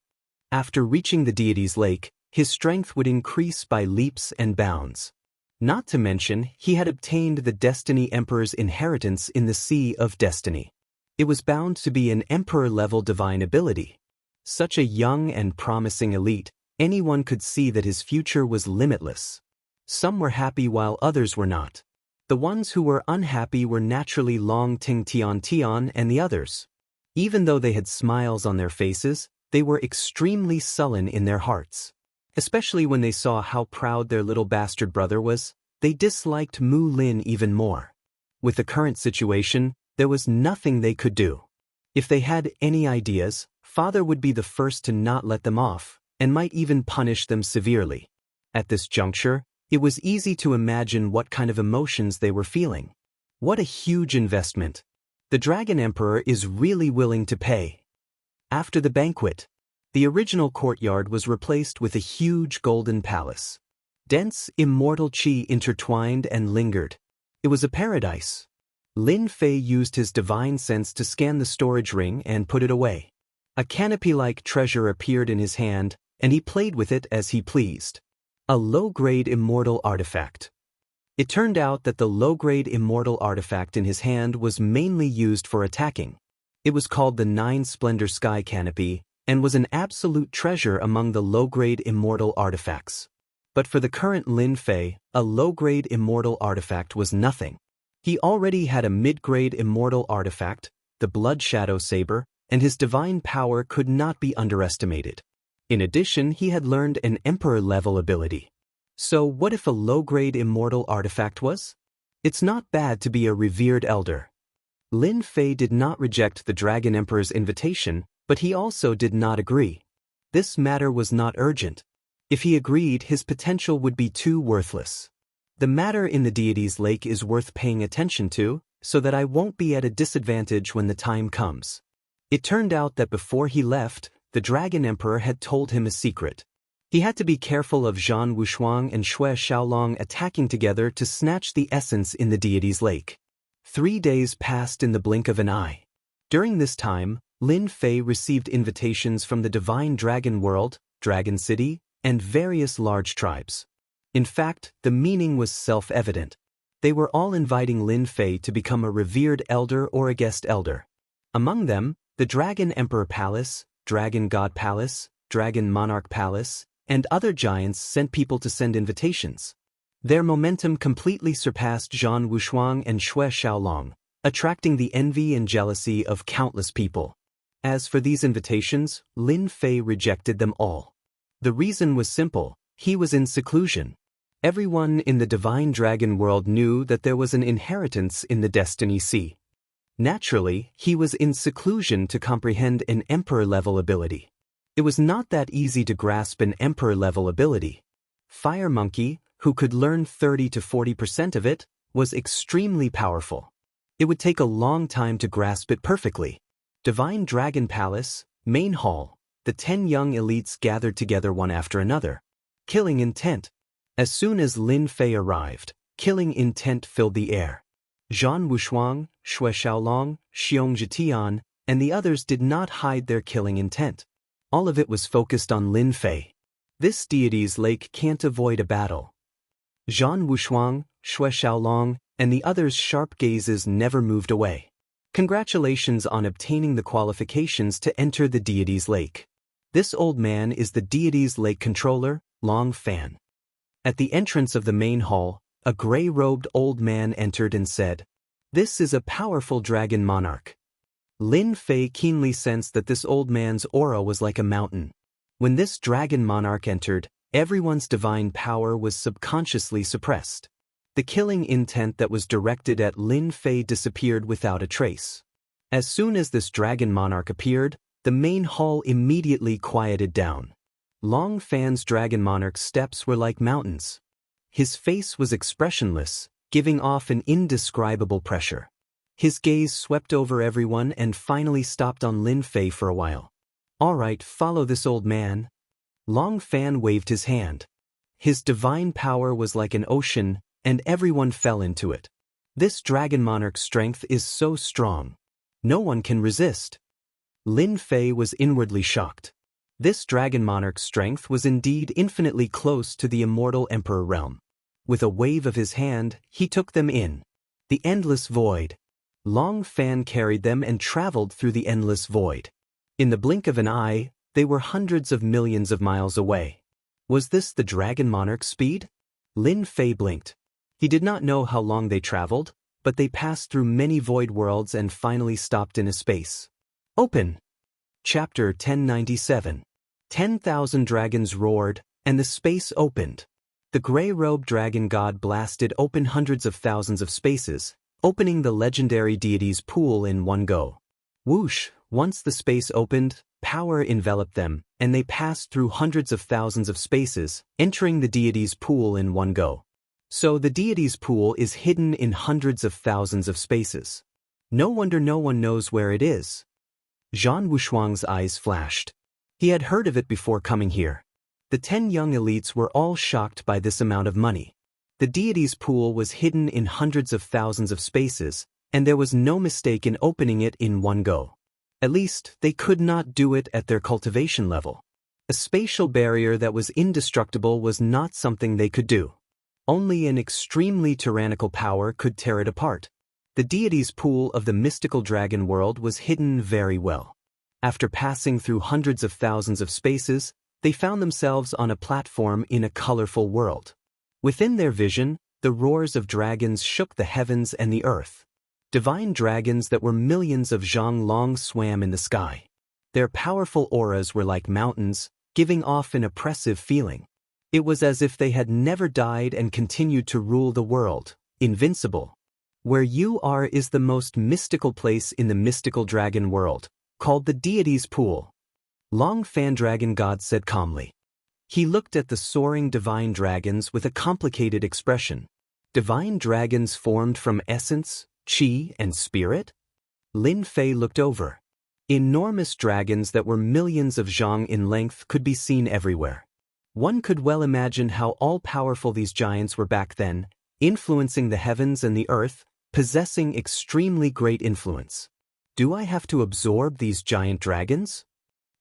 After reaching the deity's lake, his strength would increase by leaps and bounds. Not to mention, he had obtained the Destiny Emperor's inheritance in the Sea of Destiny. It was bound to be an Emperor-level divine ability. Such a young and promising elite, anyone could see that his future was limitless. Some were happy while others were not. The ones who were unhappy were naturally Long Ting Tian and the others. Even though they had smiles on their faces, they were extremely sullen in their hearts. Especially when they saw how proud their little bastard brother was, they disliked Mu Lin even more. With the current situation, there was nothing they could do. If they had any ideas, father would be the first to not let them off, and might even punish them severely. At this juncture, it was easy to imagine what kind of emotions they were feeling. What a huge investment. The Dragon Emperor is really willing to pay. After the banquet, the original courtyard was replaced with a huge golden palace. Dense, immortal qi intertwined and lingered. It was a paradise. Lin Fei used his divine sense to scan the storage ring and put it away. A canopy-like treasure appeared in his hand, and he played with it as he pleased. A low-grade immortal artifact. It turned out that the low-grade immortal artifact in his hand was mainly used for attacking. It was called the 9 Splendor Sky Canopy, and was an absolute treasure among the low-grade immortal artifacts. But for the current Lin Fei, a low-grade immortal artifact was nothing. He already had a mid-grade immortal artifact, the Blood Shadow Saber, and his divine power could not be underestimated. In addition, he had learned an Emperor-level ability. So what if a low-grade immortal artifact was? It's not bad to be a revered elder. Lin Fei did not reject the Dragon Emperor's invitation, but he also did not agree. This matter was not urgent. If he agreed, his potential would be too worthless. The matter in the deity's lake is worth paying attention to, so that I won't be at a disadvantage when the time comes. It turned out that before he left, the Dragon Emperor had told him a secret. He had to be careful of Zhan Wushuang and Xue Xiaolong attacking together to snatch the essence in the deity's lake. 3 days passed in the blink of an eye. During this time, Lin Fei received invitations from the Divine Dragon World, Dragon City, and various large tribes. In fact, the meaning was self-evident. They were all inviting Lin Fei to become a revered elder or a guest elder. Among them, the Dragon Emperor Palace, Dragon God Palace, Dragon Monarch Palace, and other giants sent people to send invitations. Their momentum completely surpassed Zhan Wushuang and Xue Xiaolong, attracting the envy and jealousy of countless people. As for these invitations, Lin Fei rejected them all. The reason was simple: he was in seclusion. Everyone in the Divine Dragon world knew that there was an inheritance in the Destiny Sea. Naturally, he was in seclusion to comprehend an Emperor-level ability. It was not that easy to grasp an Emperor-level ability. Fire Monkey, who could learn 30 to 40% of it, was extremely powerful. It would take a long time to grasp it perfectly. Divine Dragon Palace, Main Hall, the 10 young elites gathered together one after another. Killing intent. As soon as Lin Fei arrived, killing intent filled the air. Zhan Wushuang, Xue Xiaolong, Xianxia, and the others did not hide their killing intent. All of it was focused on Lin Fei. This deity's lake can't avoid a battle. Zhan Wushuang, Xue Xiaolong, and the others' sharp gazes never moved away. Congratulations on obtaining the qualifications to enter the deity's lake. This old man is the deity's lake controller, Long Fan. At the entrance of the main hall, a gray-robed old man entered and said, "This is a powerful dragon monarch." Lin Fei keenly sensed that this old man's aura was like a mountain. When this dragon monarch entered, everyone's divine power was subconsciously suppressed. The killing intent that was directed at Lin Fei disappeared without a trace. As soon as this dragon monarch appeared, the main hall immediately quieted down. Long Fan's dragon monarch's steps were like mountains. His face was expressionless, giving off an indescribable pressure. His gaze swept over everyone and finally stopped on Lin Fei for a while. "All right, follow this old man." Long Fan waved his hand. His divine power was like an ocean, and everyone fell into it. This dragon monarch's strength is so strong. No one can resist. Lin Fei was inwardly shocked. This dragon monarch's strength was indeed infinitely close to the immortal emperor realm. With a wave of his hand, he took them in. The endless void. Long Fan carried them and traveled through the endless void. In the blink of an eye, they were hundreds of millions of miles away. Was this the dragon monarch's speed? Lin Fei blinked. He did not know how long they traveled, but they passed through many void worlds and finally stopped in a space. Open! Chapter 1097. 10,000 dragons roared, and the space opened. The gray-robed dragon god blasted open hundreds of thousands of spaces, opening the legendary deity's pool in one go. Whoosh! Once the space opened, power enveloped them, and they passed through hundreds of thousands of spaces, entering the deity's pool in one go. So the deity's pool is hidden in hundreds of thousands of spaces. No wonder no one knows where it is. Zhan Wushuang's eyes flashed. He had heard of it before coming here. The 10 young elites were all shocked by this amount of money. The deity's pool was hidden in hundreds of thousands of spaces, and there was no mistake in opening it in one go. At least, they could not do it at their cultivation level. A spatial barrier that was indestructible was not something they could do. Only an extremely tyrannical power could tear it apart. The deity's pool of the mystical dragon world was hidden very well. After passing through hundreds of thousands of spaces, they found themselves on a platform in a colorful world. Within their vision, the roars of dragons shook the heavens and the earth. Divine dragons that were millions of zhang long swam in the sky. Their powerful auras were like mountains, giving off an oppressive feeling. It was as if they had never died and continued to rule the world, invincible. Where you are is the most mystical place in the mystical dragon world, called the deity's pool. Long Fan Dragon God said calmly. He looked at the soaring divine dragons with a complicated expression. Divine dragons formed from essence, qi, and spirit? Lin Fei looked over. Enormous dragons that were millions of zhang in length could be seen everywhere. One could well imagine how all-powerful these giants were back then, influencing the heavens and the earth, possessing extremely great influence. Do I have to absorb these giant dragons?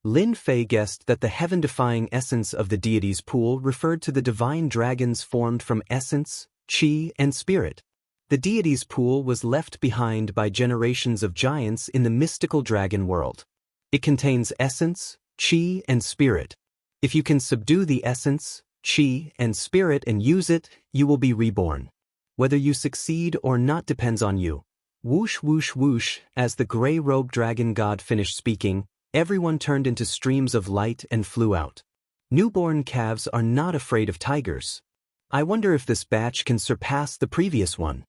Lin Fei guessed that the heaven-defying essence of the deity's pool referred to the divine dragons formed from essence, qi, and spirit. The deity's pool was left behind by generations of giants in the mystical dragon world. It contains essence, qi, and spirit. If you can subdue the essence, qi, and spirit and use it, you will be reborn. Whether you succeed or not depends on you. Whoosh whoosh whoosh, as the gray-robed dragon god finished speaking, everyone turned into streams of light and flew out. Newborn calves are not afraid of tigers. I wonder if this batch can surpass the previous one.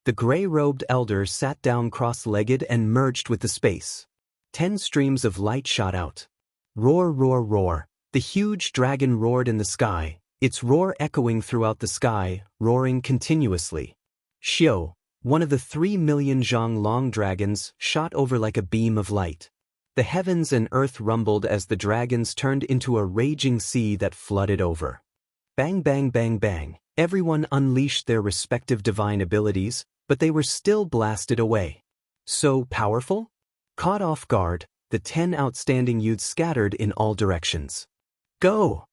The gray-robed elder sat down cross-legged and merged with the space. 10 streams of light shot out. Roar, roar, roar. The huge dragon roared in the sky, its roar echoing throughout the sky, roaring continuously. Xiao, one of the 3 million zhang long dragons, shot over like a beam of light. The heavens and earth rumbled as the dragons turned into a raging sea that flooded over. Bang, bang, bang, bang. Everyone unleashed their respective divine abilities, but they were still blasted away. So powerful? Caught off guard, the 10 outstanding youths scattered in all directions. Go!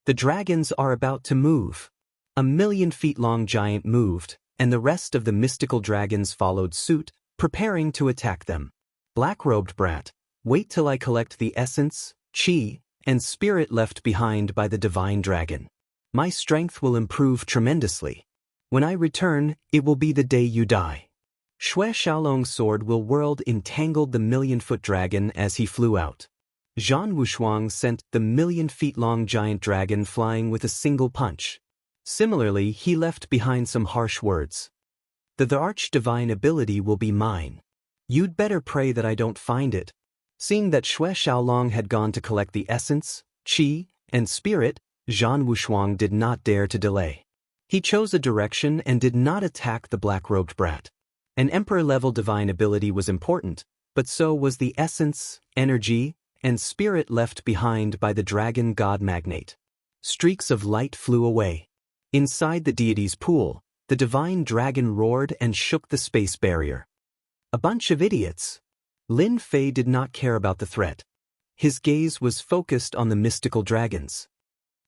The dragons are about to move. A 1,000,000-feet-long giant moved, and the rest of the mystical dragons followed suit, preparing to attack them. Black-robed brat, wait till I collect the essence, chi, and spirit left behind by the divine dragon. My strength will improve tremendously. When I return, it will be the day you die. Xue Xiaolong's sword will whirled entangled the 1,000,000-foot dragon as he flew out. Zhan Wushuang sent the 1,000,000-feet-long giant dragon flying with a single punch. Similarly, he left behind some harsh words. The arch-divine ability will be mine. You'd better pray that I don't find it. Seeing that Xue Xiaolong had gone to collect the essence, qi, and spirit, Zhan Wushuang did not dare to delay. He chose a direction and did not attack the black-robed brat. An emperor-level divine ability was important, but so was the essence, energy, and spirit left behind by the dragon god magnate. Streaks of light flew away. Inside the deity's pool, the divine dragon roared and shook the space barrier. A bunch of idiots. Lin Fei did not care about the threat. His gaze was focused on the mystical dragons.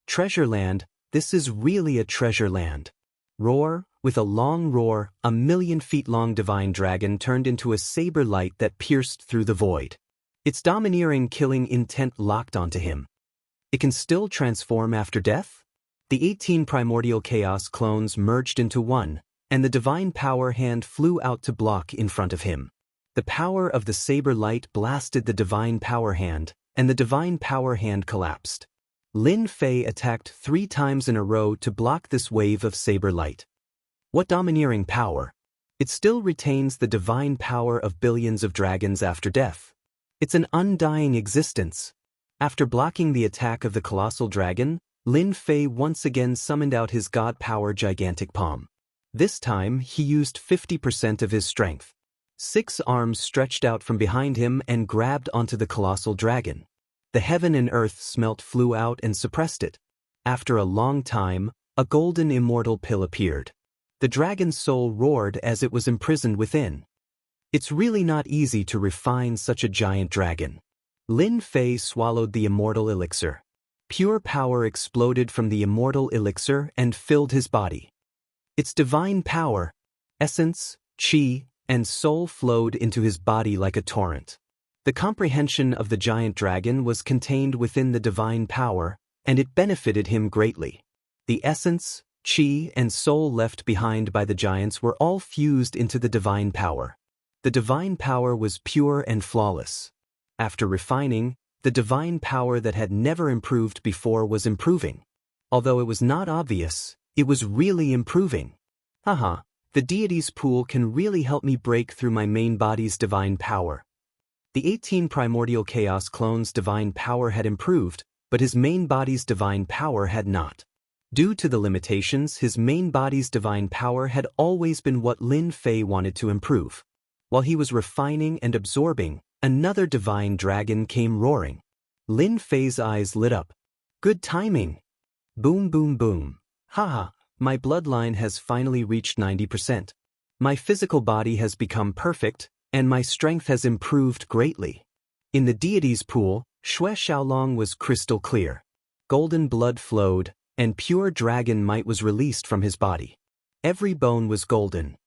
Treasure land, this is really a treasure land. Roar, with a long roar, a 1,000,000-feet-long divine dragon turned into a saber light that pierced through the void. Its domineering killing intent locked onto him. It can still transform after death? The 18 primordial chaos clones merged into one, and the divine power hand flew out to block in front of him. The power of the saber light blasted the divine power hand, and the divine power hand collapsed. Lin Fei attacked 3 times in a row to block this wave of saber light. What domineering power! It still retains the divine power of billions of dragons after death. It's an undying existence. After blocking the attack of the colossal dragon, Lin Fei once again summoned out his god power gigantic palm. This time, he used 50% of his strength. 6 arms stretched out from behind him and grabbed onto the colossal dragon. The heaven and earth smelt flew out and suppressed it. After a long time, a golden immortal pill appeared. The dragon's soul roared as it was imprisoned within. It's really not easy to refine such a giant dragon. Lin Fei swallowed the immortal elixir. Pure power exploded from the immortal elixir and filled his body. Its divine power, essence, qi, and soul flowed into his body like a torrent. The comprehension of the giant dragon was contained within the divine power, and it benefited him greatly. The essence, qi, and soul left behind by the giants were all fused into the divine power. The divine power was pure and flawless. After refining, the divine power that had never improved before was improving. Although it was not obvious, it was really improving. Haha, the deity's pool can really help me break through my main body's divine power. The 18 primordial chaos clones' divine power had improved, but his main body's divine power had not. Due to the limitations, his main body's divine power had always been what Lin Fei wanted to improve. While he was refining and absorbing, another divine dragon came roaring. Lin Fei's eyes lit up. Good timing. Boom boom boom. Haha, my bloodline has finally reached 90%. My physical body has become perfect, and my strength has improved greatly. In the deity's pool, Xue Xiaolong was crystal clear. Golden blood flowed, and pure dragon might was released from his body. Every bone was golden.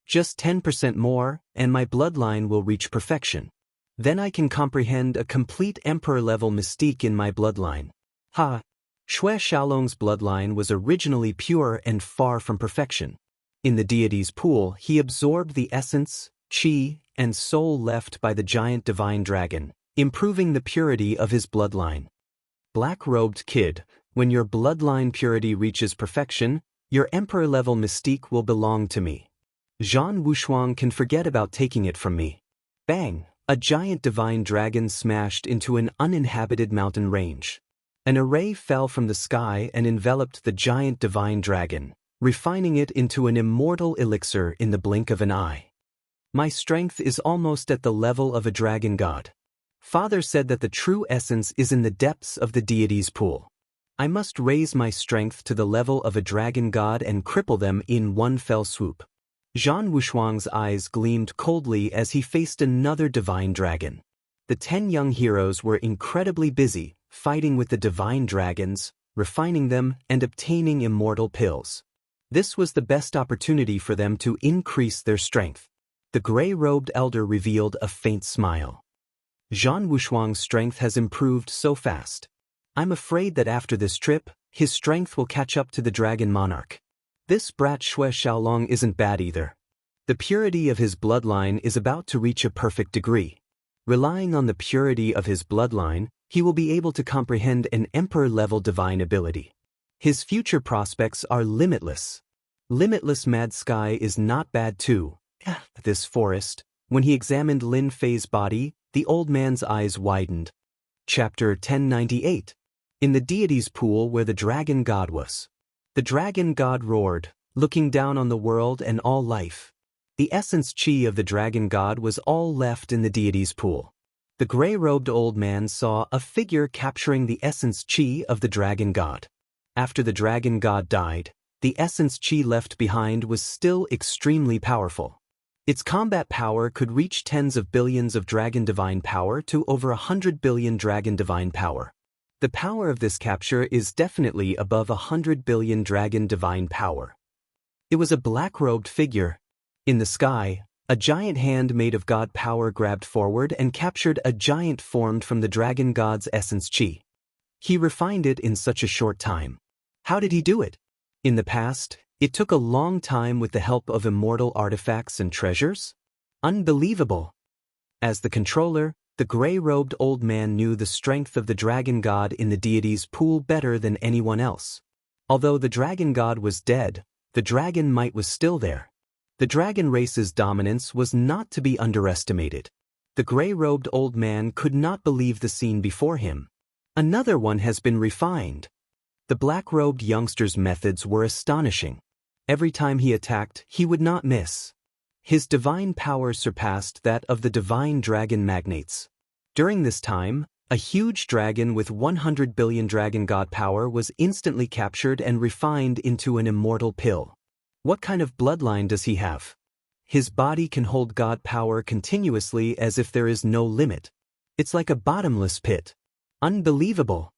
Just 10% more, and my bloodline will reach perfection. Then I can comprehend a complete emperor-level mystique in my bloodline. Ha! Xue Xiaolong's bloodline was originally pure and far from perfection. In the deity's pool, he absorbed the essence, qi, and soul left by the giant divine dragon, improving the purity of his bloodline. Black-robed kid, when your bloodline purity reaches perfection, your emperor-level mystique will belong to me. Zhan Wushuang can forget about taking it from me. Bang! A giant divine dragon smashed into an uninhabited mountain range. An array fell from the sky and enveloped the giant divine dragon, refining it into an immortal elixir in the blink of an eye. My strength is almost at the level of a dragon god. Father said that the true essence is in the depths of the deity's pool. I must raise my strength to the level of a dragon god and cripple them in one fell swoop. Zhan Wushuang's eyes gleamed coldly as he faced another divine dragon. The 10 young heroes were incredibly busy, fighting with the divine dragons, refining them, and obtaining immortal pills. This was the best opportunity for them to increase their strength. The gray-robed elder revealed a faint smile. Zhan Wushuang's strength has improved so fast. I'm afraid that after this trip, his strength will catch up to the dragon monarch. This brat Xue Xiaolong isn't bad either. The purity of his bloodline is about to reach a perfect degree. Relying on the purity of his bloodline, he will be able to comprehend an emperor-level divine ability. His future prospects are limitless. Limitless Mad Sky is not bad too. This forest. When he examined Lin Fei's body, the old man's eyes widened. Chapter 1098. In the deity's pool where the dragon god was. The dragon god roared, looking down on the world and all life. The essence chi of the dragon god was all left in the deity's pool. The gray-robed old man saw a figure capturing the essence chi of the dragon god. After the dragon god died, the essence chi left behind was still extremely powerful. Its combat power could reach tens of billions of dragon divine power to over 100 billion dragon divine power. The power of this capture is definitely above 100 billion dragon divine power. It was a black-robed figure. In the sky, a giant hand made of god power grabbed forward and captured a giant formed from the dragon god's essence chi. He refined it in such a short time. How did he do it? In the past, it took a long time with the help of immortal artifacts and treasures? Unbelievable! As the controller, the gray-robed old man knew the strength of the dragon god in the deity's pool better than anyone else. Although the dragon god was dead, the dragon might was still there. The dragon race's dominance was not to be underestimated. The gray-robed old man could not believe the scene before him. Another one has been refined. The black-robed youngster's methods were astonishing. Every time he attacked, he would not miss. His divine power surpassed that of the divine dragon magnates. During this time, a huge dragon with 100 billion dragon god power was instantly captured and refined into an immortal pill. What kind of bloodline does he have? His body can hold god power continuously as if there is no limit. It's like a bottomless pit. Unbelievable!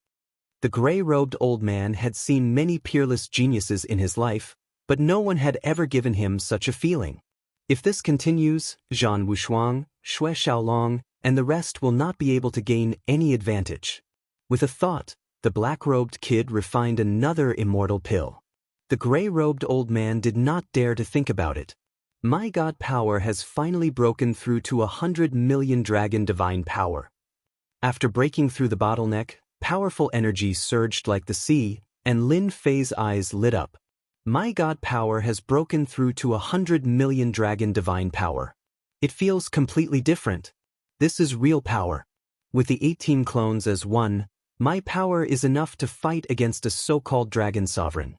The gray-robed old man had seen many peerless geniuses in his life, but no one had ever given him such a feeling. If this continues, Zhan Wushuang, Xue Xiaolong, and the rest will not be able to gain any advantage. With a thought, the black-robed kid refined another immortal pill. The gray-robed old man did not dare to think about it. My god power has finally broken through to 100 million dragon divine power. After breaking through the bottleneck, powerful energy surged like the sea, and Lin Fei's eyes lit up. My god power has broken through to 100 million dragon divine power. It feels completely different. This is real power. With the 18 clones as one, my power is enough to fight against a so-called dragon sovereign.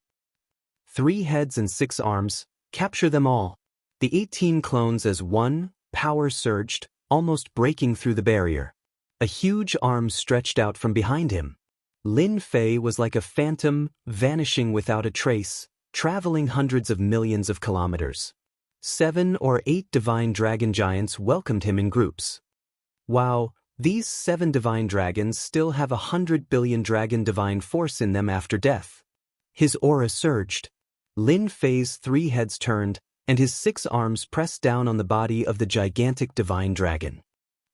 3 heads and 6 arms, capture them all. The 18 clones as one, power surged, almost breaking through the barrier. A huge arm stretched out from behind him. Lin Fei was like a phantom, vanishing without a trace, traveling hundreds of millions of kilometers. 7 or 8 divine dragon giants welcomed him in groups. Wow, these 7 divine dragons still have 100 billion dragon divine force in them after death. His aura surged. Lin Fei's 3 heads turned, and his 6 arms pressed down on the body of the gigantic divine dragon.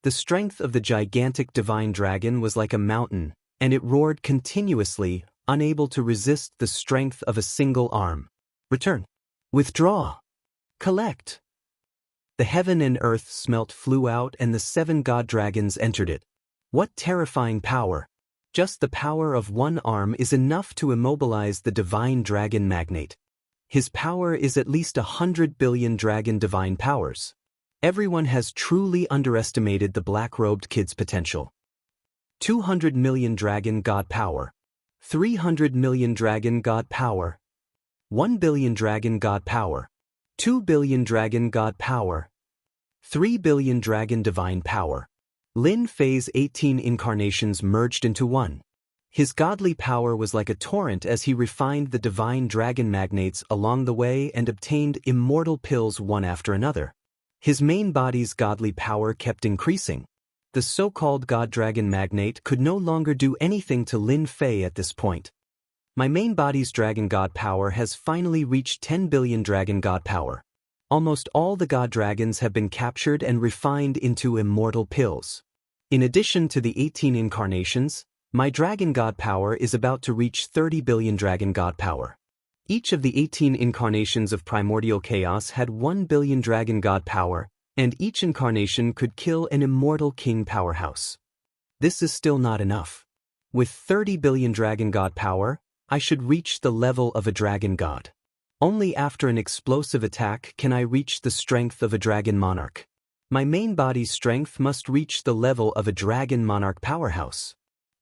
The strength of the gigantic divine dragon was like a mountain, and it roared continuously, unable to resist the strength of a single arm. Return. Withdraw. Collect. The heaven and earth smelt flew out and the 7 god dragons entered it. What terrifying power! Just the power of one arm is enough to immobilize the divine dragon magnate. His power is at least 100 billion dragon divine powers. Everyone has truly underestimated the black-robed kid's potential. 200 million dragon god power. 300 million dragon god power. 1 billion dragon god power. 2 billion dragon god power. 3 billion dragon divine power. Lin Fei's 18 incarnations merged into one. His godly power was like a torrent as he refined the divine dragon magnates along the way and obtained immortal pills one after another. His main body's godly power kept increasing. The so-called God-Dragon Magnate could no longer do anything to Lin Fei at this point. My main body's Dragon God power has finally reached 10 billion Dragon God power. Almost all the God Dragons have been captured and refined into immortal pills. In addition to the 18 incarnations, my Dragon God power is about to reach 30 billion Dragon God power. Each of the 18 incarnations of Primordial Chaos had 1 billion Dragon God power, and each incarnation could kill an immortal king powerhouse. This is still not enough. With 30 billion Dragon God power, I should reach the level of a Dragon God. Only after an explosive attack can I reach the strength of a Dragon Monarch. My main body's strength must reach the level of a Dragon Monarch powerhouse.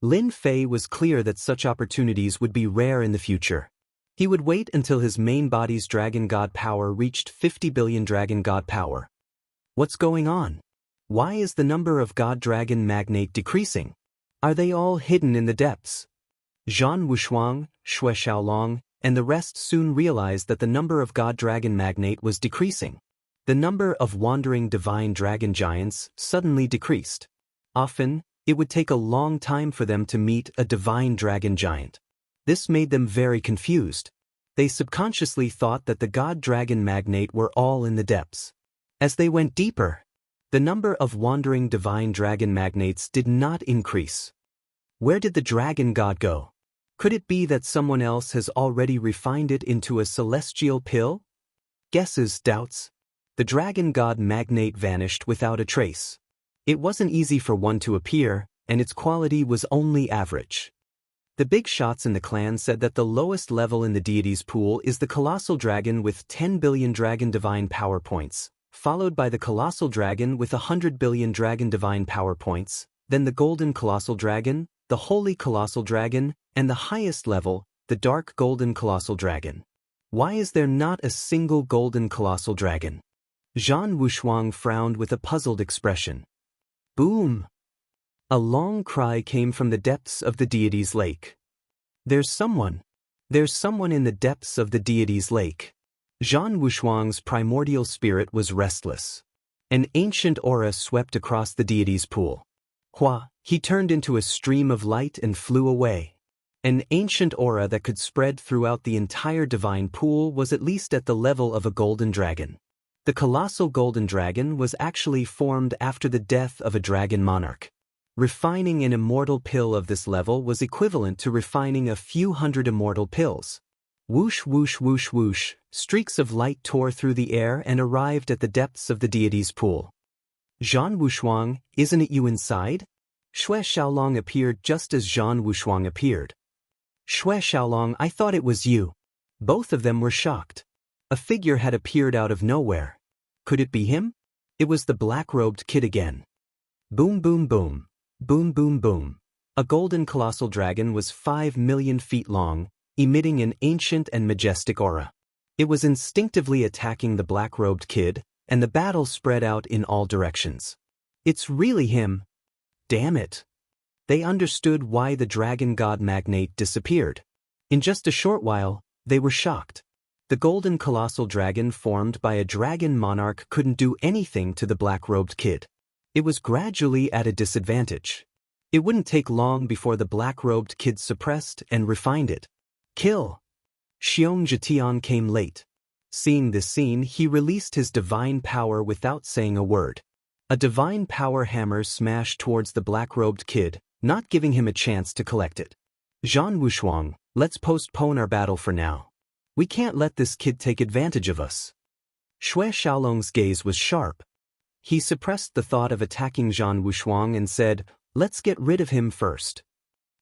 Lin Fei was clear that such opportunities would be rare in the future. He would wait until his main body's Dragon God power reached 50 billion Dragon God power. What's going on? Why is the number of God Dragon Magnate decreasing? Are they all hidden in the depths? Zhan Wushuang, Xue Xiaolong, and the rest soon realized that the number of God Dragon Magnate was decreasing. The number of wandering divine dragon giants suddenly decreased. Often, it would take a long time for them to meet a divine dragon giant. This made them very confused. They subconsciously thought that the God Dragon Magnate were all in the depths. As they went deeper, the number of wandering divine dragon magnates did not increase. Where did the Dragon God go? Could it be that someone else has already refined it into a celestial pill? Guesses, doubts. The Dragon God Magnate vanished without a trace. It wasn't easy for one to appear, and its quality was only average. The big shots in the clan said that the lowest level in the deities pool is the Colossal Dragon with 10 billion Dragon Divine Power Points, followed by the Colossal Dragon with 100 billion Dragon Divine Power Points, then the Golden Colossal Dragon, the Holy Colossal Dragon, and the highest level, the Dark Golden Colossal Dragon. Why is there not a single Golden Colossal Dragon? Zhan Wushuang frowned with a puzzled expression. Boom! A long cry came from the depths of the deity's lake. There's someone in the depths of the deity's lake. Zhan Wushuang's primordial spirit was restless. An ancient aura swept across the deity's pool. Hua, he turned into a stream of light and flew away. An ancient aura that could spread throughout the entire divine pool was at least at the level of a golden dragon. The colossal golden dragon was actually formed after the death of a dragon monarch. Refining an immortal pill of this level was equivalent to refining a few hundred immortal pills. Whoosh whoosh whoosh whoosh, streaks of light tore through the air and arrived at the depths of the deity's pool. Zhan Wushuang, isn't it you inside? Xue Xiaolong appeared just as Zhan Wushuang appeared. Xue Xiaolong, I thought it was you. Both of them were shocked. A figure had appeared out of nowhere. Could it be him? It was the black-robed kid again. Boom boom boom. Boom boom boom. A golden colossal dragon was 5 million feet long, emitting an ancient and majestic aura. It was instinctively attacking the black-robed kid, and the battle spread out in all directions. It's really him. Damn it. They understood why the Dragon God Magnate disappeared. In just a short while, they were shocked. The golden colossal dragon formed by a dragon monarch couldn't do anything to the black-robed kid. It was gradually at a disadvantage. It wouldn't take long before the black-robed kid suppressed and refined it. Kill! Xianxia came late. Seeing this scene, he released his divine power without saying a word. A divine power hammer smashed towards the black-robed kid, not giving him a chance to collect it. Zhan Wushuang, let's postpone our battle for now. We can't let this kid take advantage of us. Xue Xiaolong's gaze was sharp. He suppressed the thought of attacking Zhan Wushuang and said, let's get rid of him first.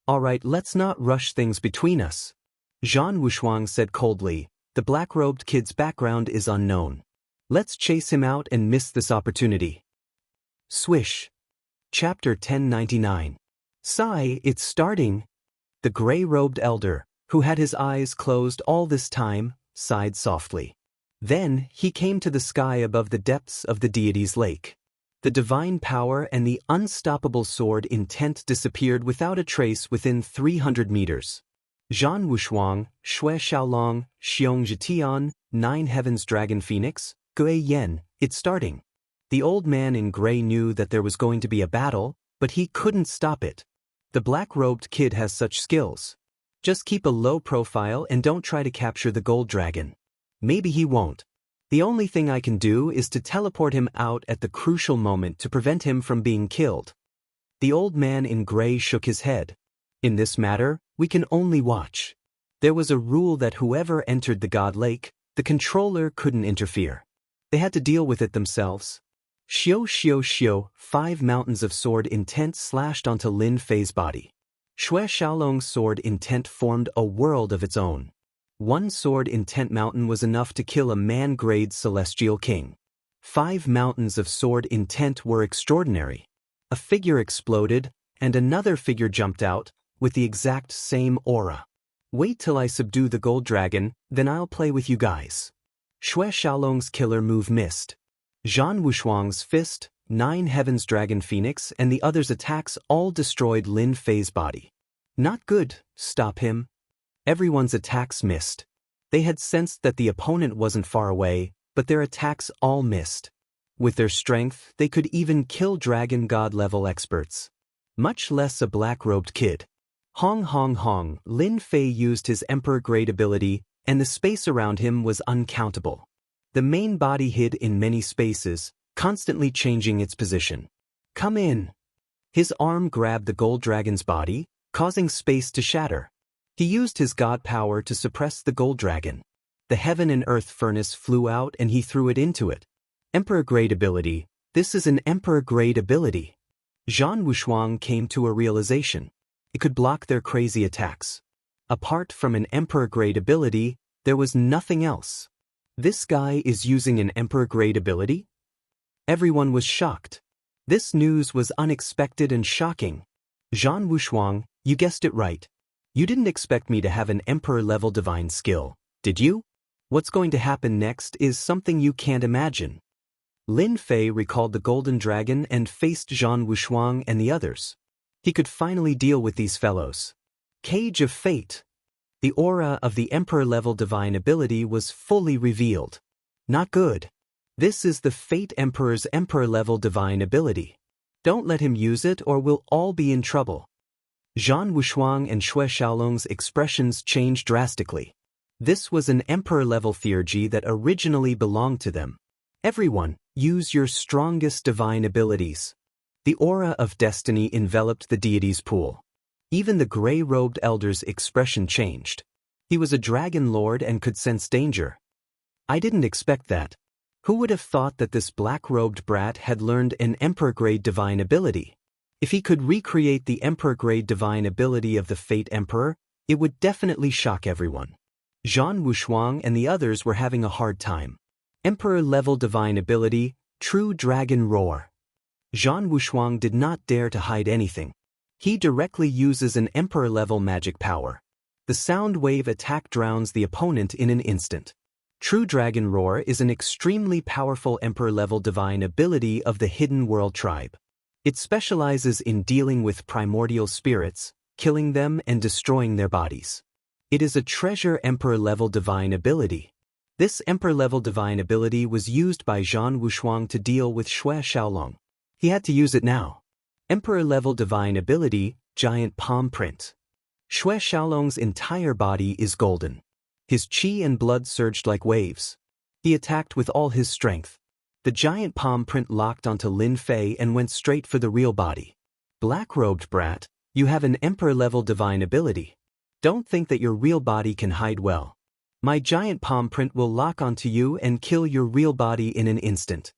All right, let's not rush things between us. Zhan Wushuang said coldly, the black-robed kid's background is unknown. Let's chase him out and miss this opportunity. Swish. Chapter 1099. Sigh, it's starting. The gray-robed elder, who had his eyes closed all this time, sighed softly. Then he came to the sky above the depths of the deity's lake. The divine power and the unstoppable sword intent disappeared without a trace within 300 meters. Zhan Wushuang, Xue Xiaolong, Xianxia, 9 Heavens Dragon Phoenix, Gui Yen, it's starting. The old man in gray knew that there was going to be a battle, but he couldn't stop it. The black-robed kid has such skills. Just keep a low profile and don't try to capture the gold dragon. Maybe he won't. The only thing I can do is to teleport him out at the crucial moment to prevent him from being killed. The old man in gray shook his head. In this matter, we can only watch. There was a rule that whoever entered the God Lake, the controller couldn't interfere. They had to deal with it themselves. Xiao xiao xiao, 5 mountains of sword intent slashed onto Lin Fei's body. Xue Xiaolong's sword intent formed a world of its own. One sword intent mountain was enough to kill a man-grade celestial king. 5 mountains of sword intent were extraordinary. A figure exploded, and another figure jumped out, with the exact same aura. Wait till I subdue the gold dragon, then I'll play with you guys. Xue Xiaolong's killer move missed. Zhan Wushuang's fist, 9 Heaven's Dragon Phoenix and the others' attacks all destroyed Lin Fei's body. Not good, stop him. Everyone's attacks missed. They had sensed that the opponent wasn't far away, but their attacks all missed. With their strength, they could even kill Dragon God level experts. Much less a black-robed kid. Hong hong hong, Lin Fei used his Emperor-grade ability, and the space around him was uncountable. The main body hid in many spaces, constantly changing its position. Come in. His arm grabbed the gold dragon's body, causing space to shatter. He used his god power to suppress the gold dragon. The heaven and earth furnace flew out and he threw it into it. Emperor-grade ability. This is an Emperor-grade ability. Zhan Wushuang came to a realization. It could block their crazy attacks. Apart from an Emperor-grade ability, there was nothing else. This guy is using an Emperor-grade ability? Everyone was shocked. This news was unexpected and shocking. Zhan Wushuang, you guessed it right. You didn't expect me to have an Emperor-level divine skill, did you? What's going to happen next is something you can't imagine. Lin Fei recalled the golden dragon and faced Zhan Wushuang and the others. He could finally deal with these fellows. Cage of Fate. The aura of the Emperor-level divine ability was fully revealed. Not good. This is the Fate Emperor's Emperor-level divine ability. Don't let him use it or we'll all be in trouble. Zhan Wushuang and Xue Xiaolong's expressions changed drastically. This was an Emperor-level theurgy that originally belonged to them. Everyone, use your strongest divine abilities. The aura of destiny enveloped the deity's pool. Even the gray-robed elder's expression changed. He was a dragon lord and could sense danger. I didn't expect that. Who would have thought that this black-robed brat had learned an Emperor-grade divine ability? If he could recreate the Emperor-grade divine ability of the Fate Emperor, it would definitely shock everyone. Zhan Wushuang and the others were having a hard time. Emperor-level divine ability, True Dragon Roar. Zhan Wushuang did not dare to hide anything. He directly uses an Emperor-level magic power. The sound wave attack drowns the opponent in an instant. True Dragon Roar is an extremely powerful Emperor-level divine ability of the Hidden World tribe. It specializes in dealing with primordial spirits, killing them and destroying their bodies. It is a treasure Emperor-level divine ability. This Emperor-level divine ability was used by Zhan Wushuang to deal with Xue Xiaolong. He had to use it now. Emperor-level divine ability, Giant Palm Print. Xue Xiaolong's entire body is golden. His qi and blood surged like waves. He attacked with all his strength. The giant palm print locked onto Lin Fei and went straight for the real body. Black-robed brat, you have an Emperor-level divine ability. Don't think that your real body can hide well. My giant palm print will lock onto you and kill your real body in an instant.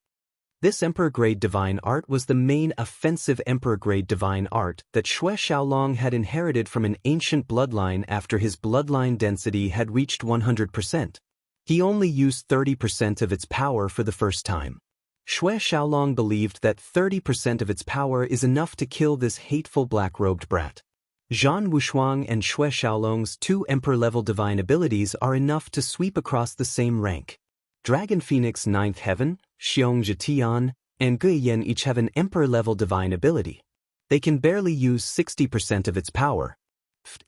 This Emperor-grade divine art was the main offensive Emperor-grade divine art that Xue Xiaolong had inherited from an ancient bloodline after his bloodline density had reached 100%. He only used 30% of its power for the first time. Xue Xiaolong believed that 30% of its power is enough to kill this hateful black-robed brat. Zhan Wushuang and Xue Xiaolong's 2 Emperor-level divine abilities are enough to sweep across the same rank. Dragon Phoenix 9th Heaven, Xianxia Tian, and Guiyan each have an Emperor-level divine ability. They can barely use 60% of its power.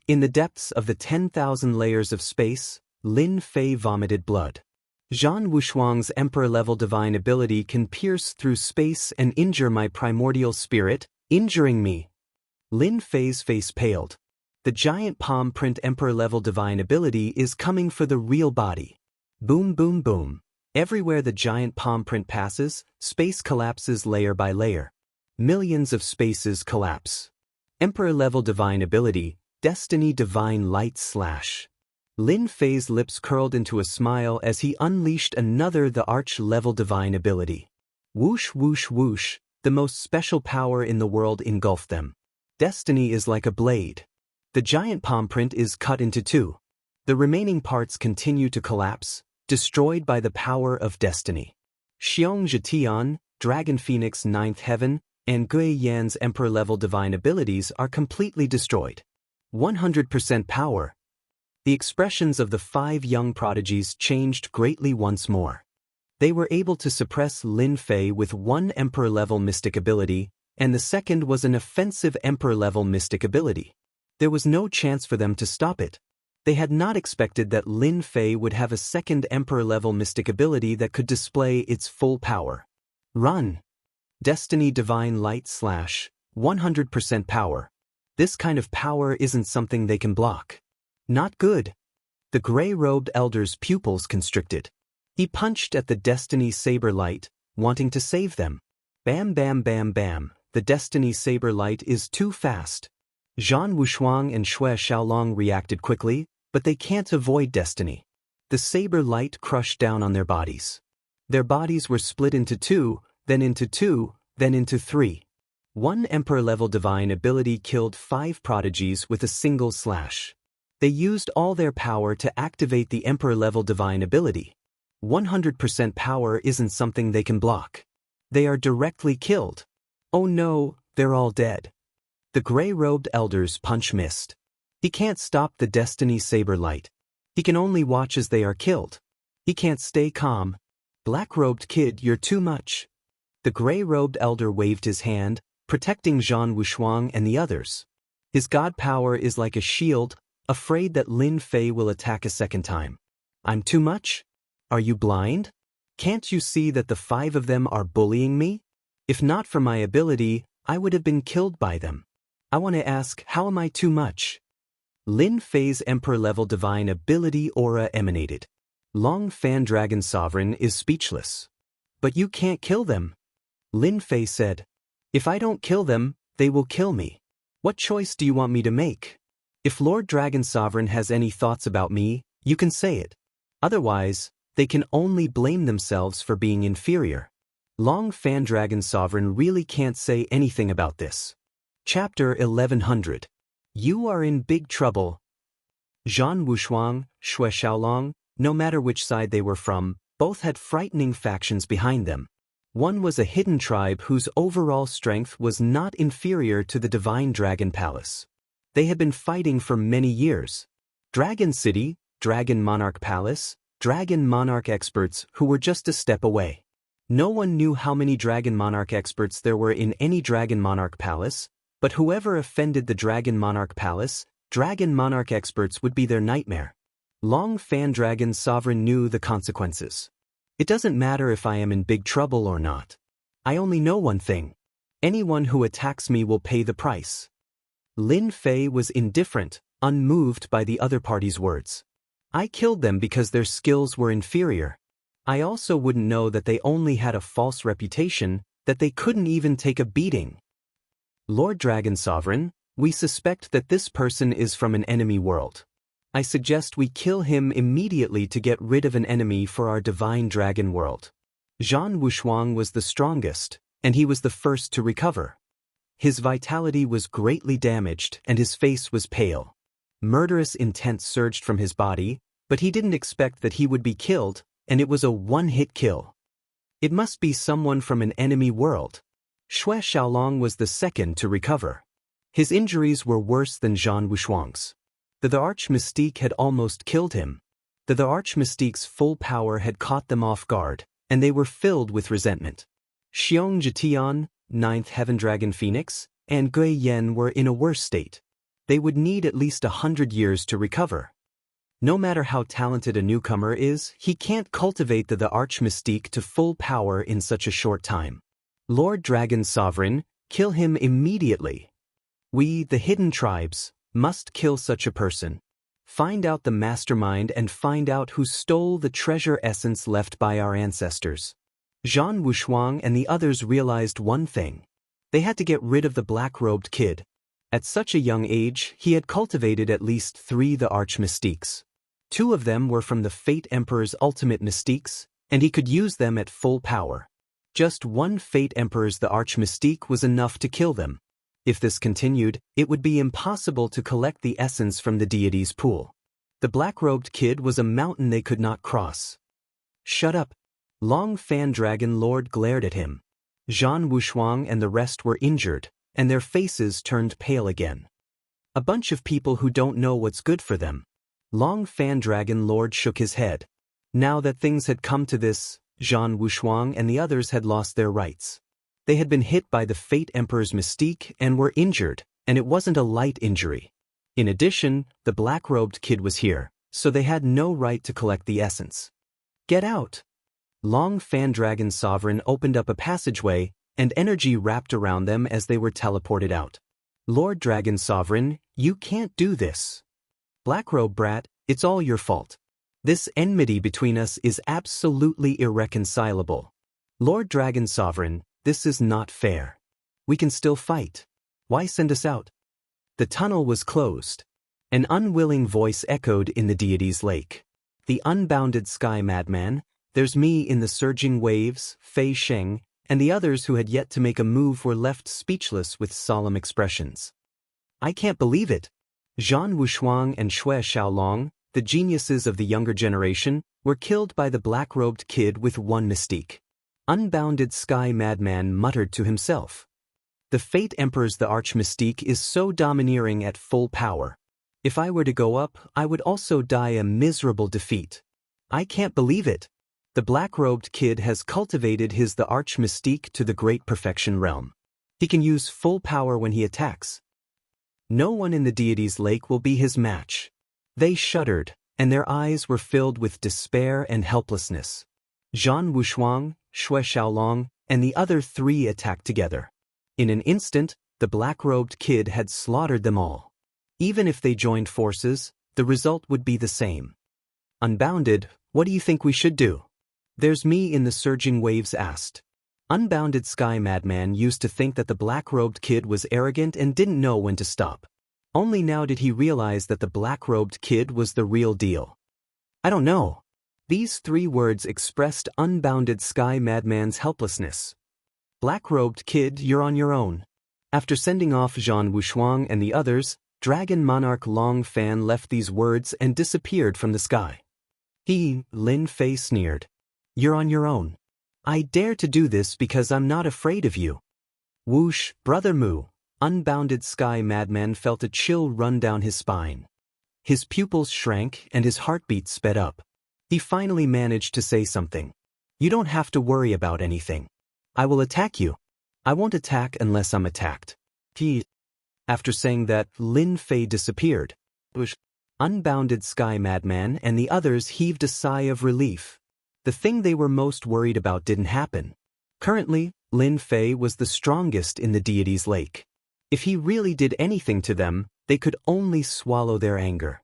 In the depths of the 10,000 layers of space, Lin Fei vomited blood. Zhan Wushuang's emperor-level divine ability can pierce through space and injure my primordial spirit, injuring me. Lin Fei's face paled. The giant palm print emperor-level divine ability is coming for the real body. Boom boom boom. Everywhere the giant palm print passes, space collapses layer by layer. Millions of spaces collapse. Emperor-level divine ability, Destiny Divine Light Slash. Lin Fei's lips curled into a smile as he unleashed another the arch-level divine ability. Whoosh whoosh whoosh, the most special power in the world engulfed them. Destiny is like a blade. The giant palm print is cut into two. The remaining parts continue to collapse, destroyed by the power of destiny. Xianxia, Dragon Phoenix 9th Heaven, and Gui Yan's Emperor-level divine abilities are completely destroyed. 100% power. The expressions of the 5 young prodigies changed greatly once more. They were able to suppress Lin Fei with one Emperor-level mystic ability, and the second was an offensive Emperor-level mystic ability. There was no chance for them to stop it. They had not expected that Lin Fei would have a second Emperor-level mystic ability that could display its full power. Run! Destiny Divine Light Slash, 100% power. This kind of power isn't something they can block. Not good. The gray-robed elder's pupils constricted. He punched at the Destiny Saber Light, wanting to save them. Bam bam bam bam, the Destiny Saber Light is too fast. Zhan Wushuang and Xue Xiaolong reacted quickly, but they can't avoid destiny. The saber light crushed down on their bodies. Their bodies were split into 2, then into 2, then into 3. One Emperor-level divine ability killed 5 prodigies with a single slash. They used all their power to activate the Emperor-level divine ability. 100% power isn't something they can block. They are directly killed. Oh no, they're all dead. The gray-robed elder's punch missed. He can't stop the Destiny Saber Light. He can only watch as they are killed. He can't stay calm. Black-robed kid, you're too much. The gray-robed elder waved his hand, protecting Zhan Wushuang and the others. His god power is like a shield, afraid that Lin Fei will attack a second time. I'm too much? Are you blind? Can't you see that the 5 of them are bullying me? If not for my ability, I would have been killed by them. I want to ask, how am I too much? Lin Fei's Emperor-level divine ability aura emanated. Long Fan Dragon Sovereign is speechless. But you can't kill them. Lin Fei said, if I don't kill them, they will kill me. What choice do you want me to make? If Lord Dragon Sovereign has any thoughts about me, you can say it. Otherwise, they can only blame themselves for being inferior. Long Fan Dragon Sovereign really can't say anything about this. Chapter 1100. You are in big trouble. Zhan Wushuang, Xue Xiaolong, no matter which side they were from, both had frightening factions behind them. One was a hidden tribe whose overall strength was not inferior to the Divine Dragon Palace. They had been fighting for many years. Dragon City, Dragon Monarch Palace, Dragon Monarch experts who were just a step away. No one knew how many Dragon Monarch experts there were in any Dragon Monarch Palace, but whoever offended the Dragon Monarch Palace, Dragon Monarch experts would be their nightmare. Long Fan Dragon Sovereign knew the consequences. It doesn't matter if I am in big trouble or not. I only know one thing. Anyone who attacks me will pay the price. Lin Fei was indifferent, unmoved by the other party's words. I killed them because their skills were inferior. I also wouldn't know that they only had a false reputation, that they couldn't even take a beating. Lord Dragon Sovereign, we suspect that this person is from an enemy world. I suggest we kill him immediately to get rid of an enemy for our divine dragon world. Zhan Wushuang was the strongest, and he was the first to recover. His vitality was greatly damaged and his face was pale. Murderous intent surged from his body, but he didn't expect that he would be killed, and it was a one-hit kill. It must be someone from an enemy world. Xue Xiaolong was the second to recover. His injuries were worse than Zhan Wushuang's. The Arch Mystique had almost killed him. The Arch Mystique's full power had caught them off guard, and they were filled with resentment. Xianxia, 9th Heaven Dragon Phoenix, and Gui Yan were in a worse state. They would need at least 100 years to recover. No matter how talented a newcomer is, he can't cultivate the arch mystique to full power in such a short time. Lord Dragon Sovereign, kill him immediately. We, the hidden tribes, must kill such a person. Find out the mastermind and find out who stole the treasure essence left by our ancestors. Zhan Wushuang and the others realized one thing. They had to get rid of the black-robed kid. At such a young age, he had cultivated at least 3 the arch mystiques. 2 of them were from the Fate Emperor's ultimate mystiques, and he could use them at full power. Just 1 Fate Emperor's the arch mystique was enough to kill them. If this continued, it would be impossible to collect the essence from the deity's pool. The black-robed kid was a mountain they could not cross. Shut up. Long Fan Dragon Lord glared at him. Zhan Wushuang and the rest were injured, and their faces turned pale again. A bunch of people who don't know what's good for them. Long Fan Dragon Lord shook his head. Now that things had come to this, Zhan Wushuang and the others had lost their rights. They had been hit by the Fate Emperor's mystique and were injured, and it wasn't a light injury. In addition, the black-robed kid was here, so they had no right to collect the essence. Get out! Long Fan Dragon Sovereign opened up a passageway, and energy wrapped around them as they were teleported out. Lord Dragon Sovereign, you can't do this. Blackrobe Brat, it's all your fault. This enmity between us is absolutely irreconcilable. Lord Dragon Sovereign, this is not fair. We can still fight. Why send us out? The tunnel was closed. An unwilling voice echoed in the deity's lake. The unbounded sky madman, there's me in the surging waves, Fei Sheng, and the others who had yet to make a move were left speechless with solemn expressions. I can't believe it. Zhan Wushuang and Xue Xiaolong, the geniuses of the younger generation, were killed by the black-robed kid with 1 mystique. Unbounded sky madman muttered to himself. The Fate Emperor's the arch mystique is so domineering at full power. If I were to go up, I would also die a miserable defeat. I can't believe it. The black-robed kid has cultivated his the arch mystique to the great perfection realm. He can use full power when he attacks. No one in the deity's lake will be his match. They shuddered, and their eyes were filled with despair and helplessness. Zhan Wushuang, Xue Xiaolong, and the other 3 attacked together. In an instant, the black-robed kid had slaughtered them all. Even if they joined forces, the result would be the same. Unbounded, what do you think we should do? There's me in the surging waves asked. Unbounded Sky Madman used to think that the black-robed kid was arrogant and didn't know when to stop. Only now did he realize that the black-robed kid was the real deal. I don't know. These 3 words expressed Unbounded Sky Madman's helplessness. Black-robed kid, you're on your own. After sending off Zhan Wushuang and the others, Dragon Monarch Long Fan left these words and disappeared from the sky. Lin Fei sneered. You're on your own. I dare to do this because I'm not afraid of you. Whoosh, Brother Mu. Unbounded Sky Madman felt a chill run down his spine. His pupils shrank and his heartbeat sped up. He finally managed to say something. You don't have to worry about anything. I will attack you. I won't attack unless I'm attacked. After saying that, Lin Fei disappeared. Unbounded Sky Madman and the others heaved a sigh of relief. The thing they were most worried about didn't happen. Currently, Lin Fei was the strongest in the deity's lake. If he really did anything to them, they could only swallow their anger.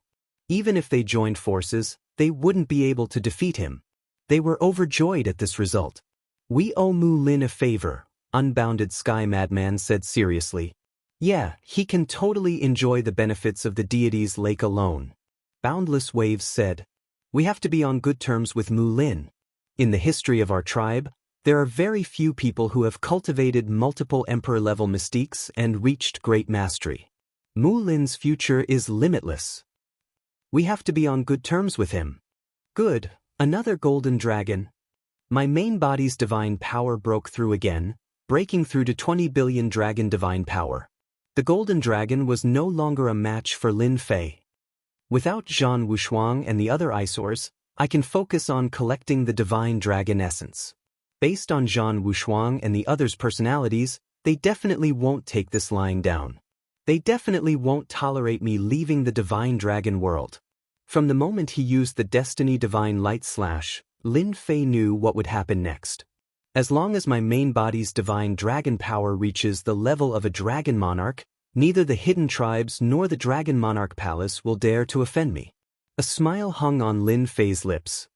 Even if they joined forces, they wouldn't be able to defeat him. They were overjoyed at this result. We owe Mu Lin a favor, Unbounded Sky Madman said seriously. Yeah, he can totally enjoy the benefits of the deity's lake alone. Boundless Waves said. We have to be on good terms with Mu Lin. In the history of our tribe, there are very few people who have cultivated multiple emperor-level mystiques and reached great mastery. Mu Lin's future is limitless. We have to be on good terms with him. Good, another golden dragon. My main body's divine power broke through again, breaking through to 20 billion dragon divine power. The golden dragon was no longer a match for Lin Fei. Without Zhan Wushuang and the other eyesores, I can focus on collecting the divine dragon essence. Based on Zhan Wushuang and the others' personalities, they definitely won't take this lying down. They definitely won't tolerate me leaving the divine dragon world. From the moment he used the Destiny Divine Light Slash, Lin Fei knew what would happen next. As long as my main body's divine dragon power reaches the level of a dragon monarch, neither the hidden tribes nor the dragon monarch palace will dare to offend me. A smile hung on Lin Fei's lips.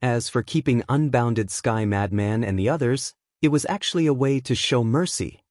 As for keeping Unbounded Sky Madman and the others, it was actually a way to show mercy.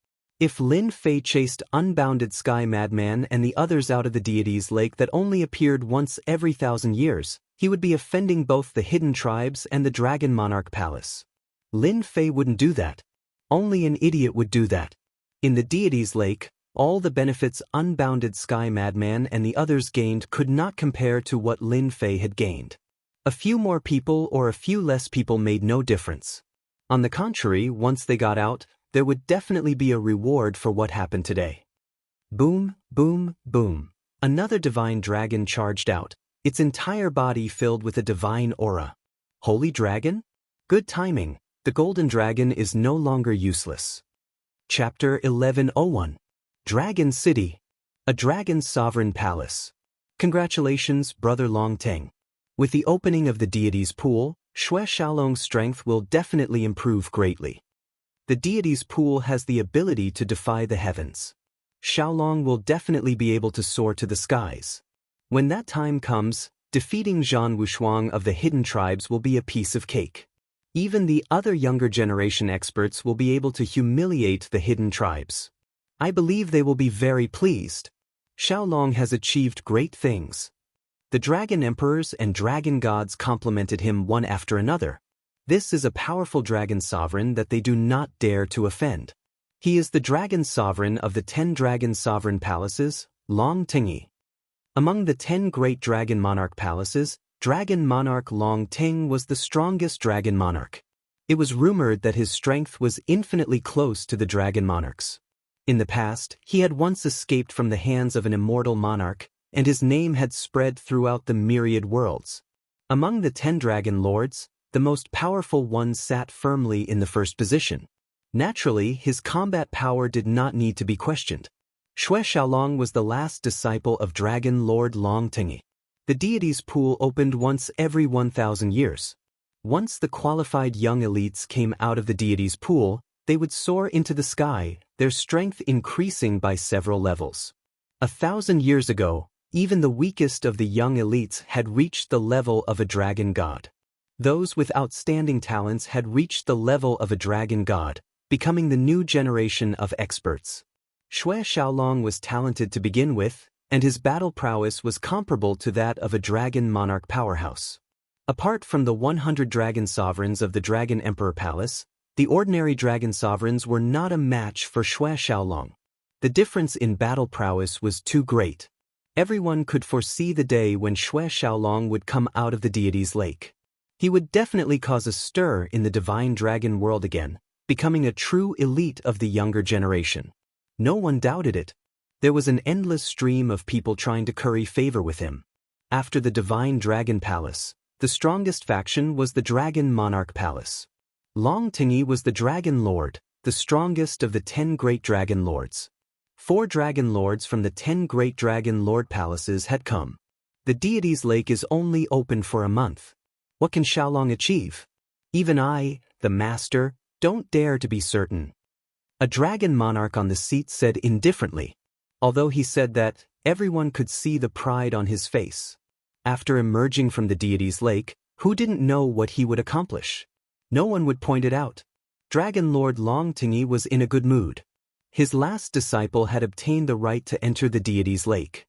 If Lin Fei chased Unbounded Sky Madman and the others out of the deity's lake that only appeared once every 1,000 years, he would be offending both the hidden tribes and the dragon monarch palace. Lin Fei wouldn't do that. Only an idiot would do that. In the deity's lake, all the benefits Unbounded Sky Madman and the others gained could not compare to what Lin Fei had gained. A few more people or a few less people made no difference. On the contrary, once they got out, there would definitely be a reward for what happened today. Boom, boom, boom. Another divine dragon charged out, its entire body filled with a divine aura. Holy dragon? Good timing. The golden dragon is no longer useless. Chapter 1101. Dragon City. A dragon's sovereign palace. Congratulations, Brother Long Teng. With the opening of the deity's pool, Xue Xiaolong's strength will definitely improve greatly. The deity's pool has the ability to defy the heavens. Xiaolong will definitely be able to soar to the skies. When that time comes, defeating Zhan Wushuang of the hidden tribes will be a piece of cake. Even the other younger generation experts will be able to humiliate the hidden tribes. I believe they will be very pleased. Xiaolong has achieved great things. The dragon emperors and dragon gods complimented him one after another. This is a powerful dragon sovereign that they do not dare to offend. He is the dragon sovereign of the 10 dragon sovereign palaces, Long Tingi. Among the 10 great dragon monarch palaces, dragon monarch Long Ting was the strongest dragon monarch. It was rumored that his strength was infinitely close to the dragon monarch's. In the past, he had once escaped from the hands of an immortal monarch, and his name had spread throughout the myriad worlds. Among the 10 dragon lords, the most powerful one sat firmly in the first position. Naturally, his combat power did not need to be questioned. Xue Xiaolong was the last disciple of Dragon Lord Long Tingi. The deity's pool opened once every 1,000 years. Once the qualified young elites came out of the deity's pool, they would soar into the sky, their strength increasing by several levels. 1,000 years ago, even the weakest of the young elites had reached the level of a dragon god. Those with outstanding talents had reached the level of a dragon god, becoming the new generation of experts. Xue Xiaolong was talented to begin with, and his battle prowess was comparable to that of a dragon monarch powerhouse. Apart from the 100 dragon sovereigns of the Dragon Emperor Palace, the ordinary dragon sovereigns were not a match for Xue Xiaolong. The difference in battle prowess was too great. Everyone could foresee the day when Xue Xiaolong would come out of the deity's lake. He would definitely cause a stir in the divine dragon world again, becoming a true elite of the younger generation. No one doubted it. There was an endless stream of people trying to curry favor with him. After the divine dragon palace, the strongest faction was the dragon monarch palace. Long Tingi was the dragon lord, the strongest of the 10 great dragon lords. 4 dragon lords from the 10 great dragon lord palaces had come. The deity's lake is only open for a month. What can Xiaolong achieve? Even I, the master, don't dare to be certain. A dragon monarch on the seat said indifferently. Although he said that, everyone could see the pride on his face. After emerging from the deity's lake, who didn't know what he would accomplish? No one would point it out. Dragon Lord Long Tingi was in a good mood. His last disciple had obtained the right to enter the deity's lake.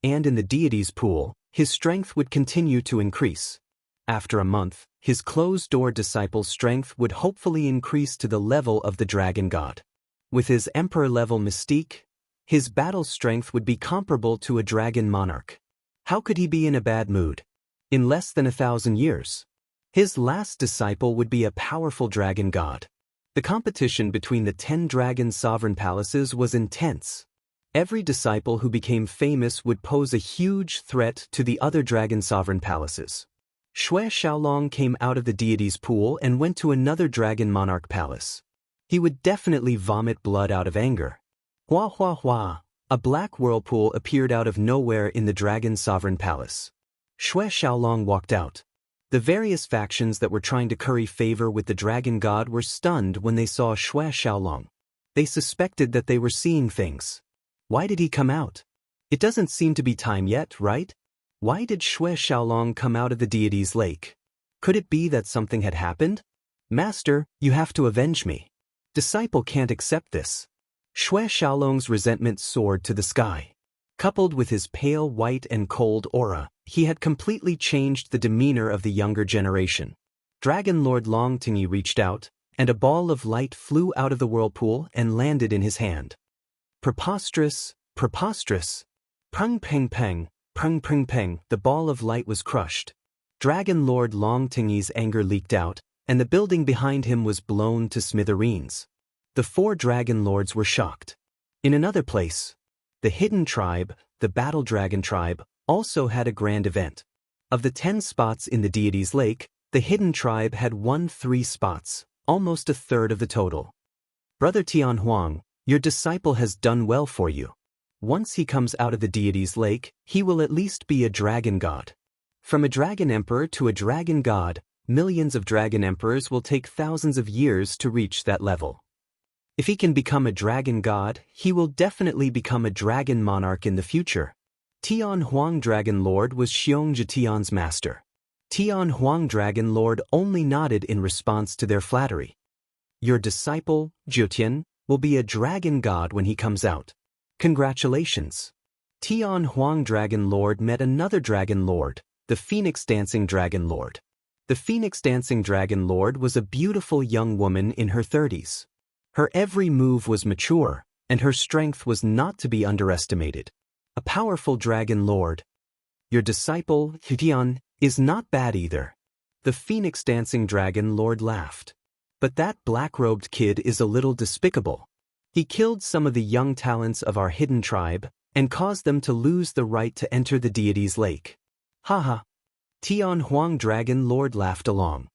And in the deity's pool, his strength would continue to increase. After a month, his closed-door disciple's strength would hopefully increase to the level of the dragon god. With his emperor-level mystique, his battle strength would be comparable to a dragon monarch. How could he be in a bad mood? In less than 1,000 years. His last disciple would be a powerful dragon god. The competition between the 10 dragon sovereign palaces was intense. Every disciple who became famous would pose a huge threat to the other dragon sovereign palaces. Xue Xiaolong came out of the deity's pool and went to another dragon monarch palace. He would definitely vomit blood out of anger. Hua hua hua, a black whirlpool appeared out of nowhere in the dragon sovereign palace. Xue Xiaolong walked out. The various factions that were trying to curry favor with the dragon god were stunned when they saw Xue Xiaolong. They suspected that they were seeing things. Why did he come out? It doesn't seem to be time yet, right? Why did Xue Xiaolong come out of the deity's lake? Could it be that something had happened? Master, you have to avenge me. Disciple can't accept this. Xue Xiaolong's resentment soared to the sky. Coupled with his pale white and cold aura, he had completely changed the demeanor of the younger generation. Dragon Lord Long Tingyi reached out, and a ball of light flew out of the whirlpool and landed in his hand. Preposterous, preposterous. Peng peng peng, peng peng peng, the ball of light was crushed. Dragon Lord Long Tingyi's anger leaked out, and the building behind him was blown to smithereens. The 4 dragon lords were shocked. In another place, the hidden tribe, the Battle Dragon tribe, also had a grand event. Of the 10 spots in the deity's lake, the hidden tribe had won 3 spots, almost a third of the total. Brother Tianhuang, your disciple has done well for you. Once he comes out of the deity's lake, he will at least be a dragon god. From a dragon emperor to a dragon god, millions of dragon emperors will take thousands of years to reach that level. If he can become a dragon god, he will definitely become a dragon monarch in the future. Tianhuang Dragon Lord was Xianxia Tian's master. Tianhuang Dragon Lord only nodded in response to their flattery. Your disciple, Jiutian, will be a dragon god when he comes out. Congratulations. Tianhuang Dragon Lord met another dragon lord, the Phoenix Dancing Dragon Lord. The Phoenix Dancing Dragon Lord was a beautiful young woman in her 30s. Her every move was mature, and her strength was not to be underestimated. A powerful dragon lord. Your disciple, Tian, is not bad either. The Phoenix Dancing Dragon Lord laughed. But that black-robed kid is a little despicable. He killed some of the young talents of our hidden tribe, and caused them to lose the right to enter the deity's lake. Haha. Tianhuang Dragon Lord laughed along.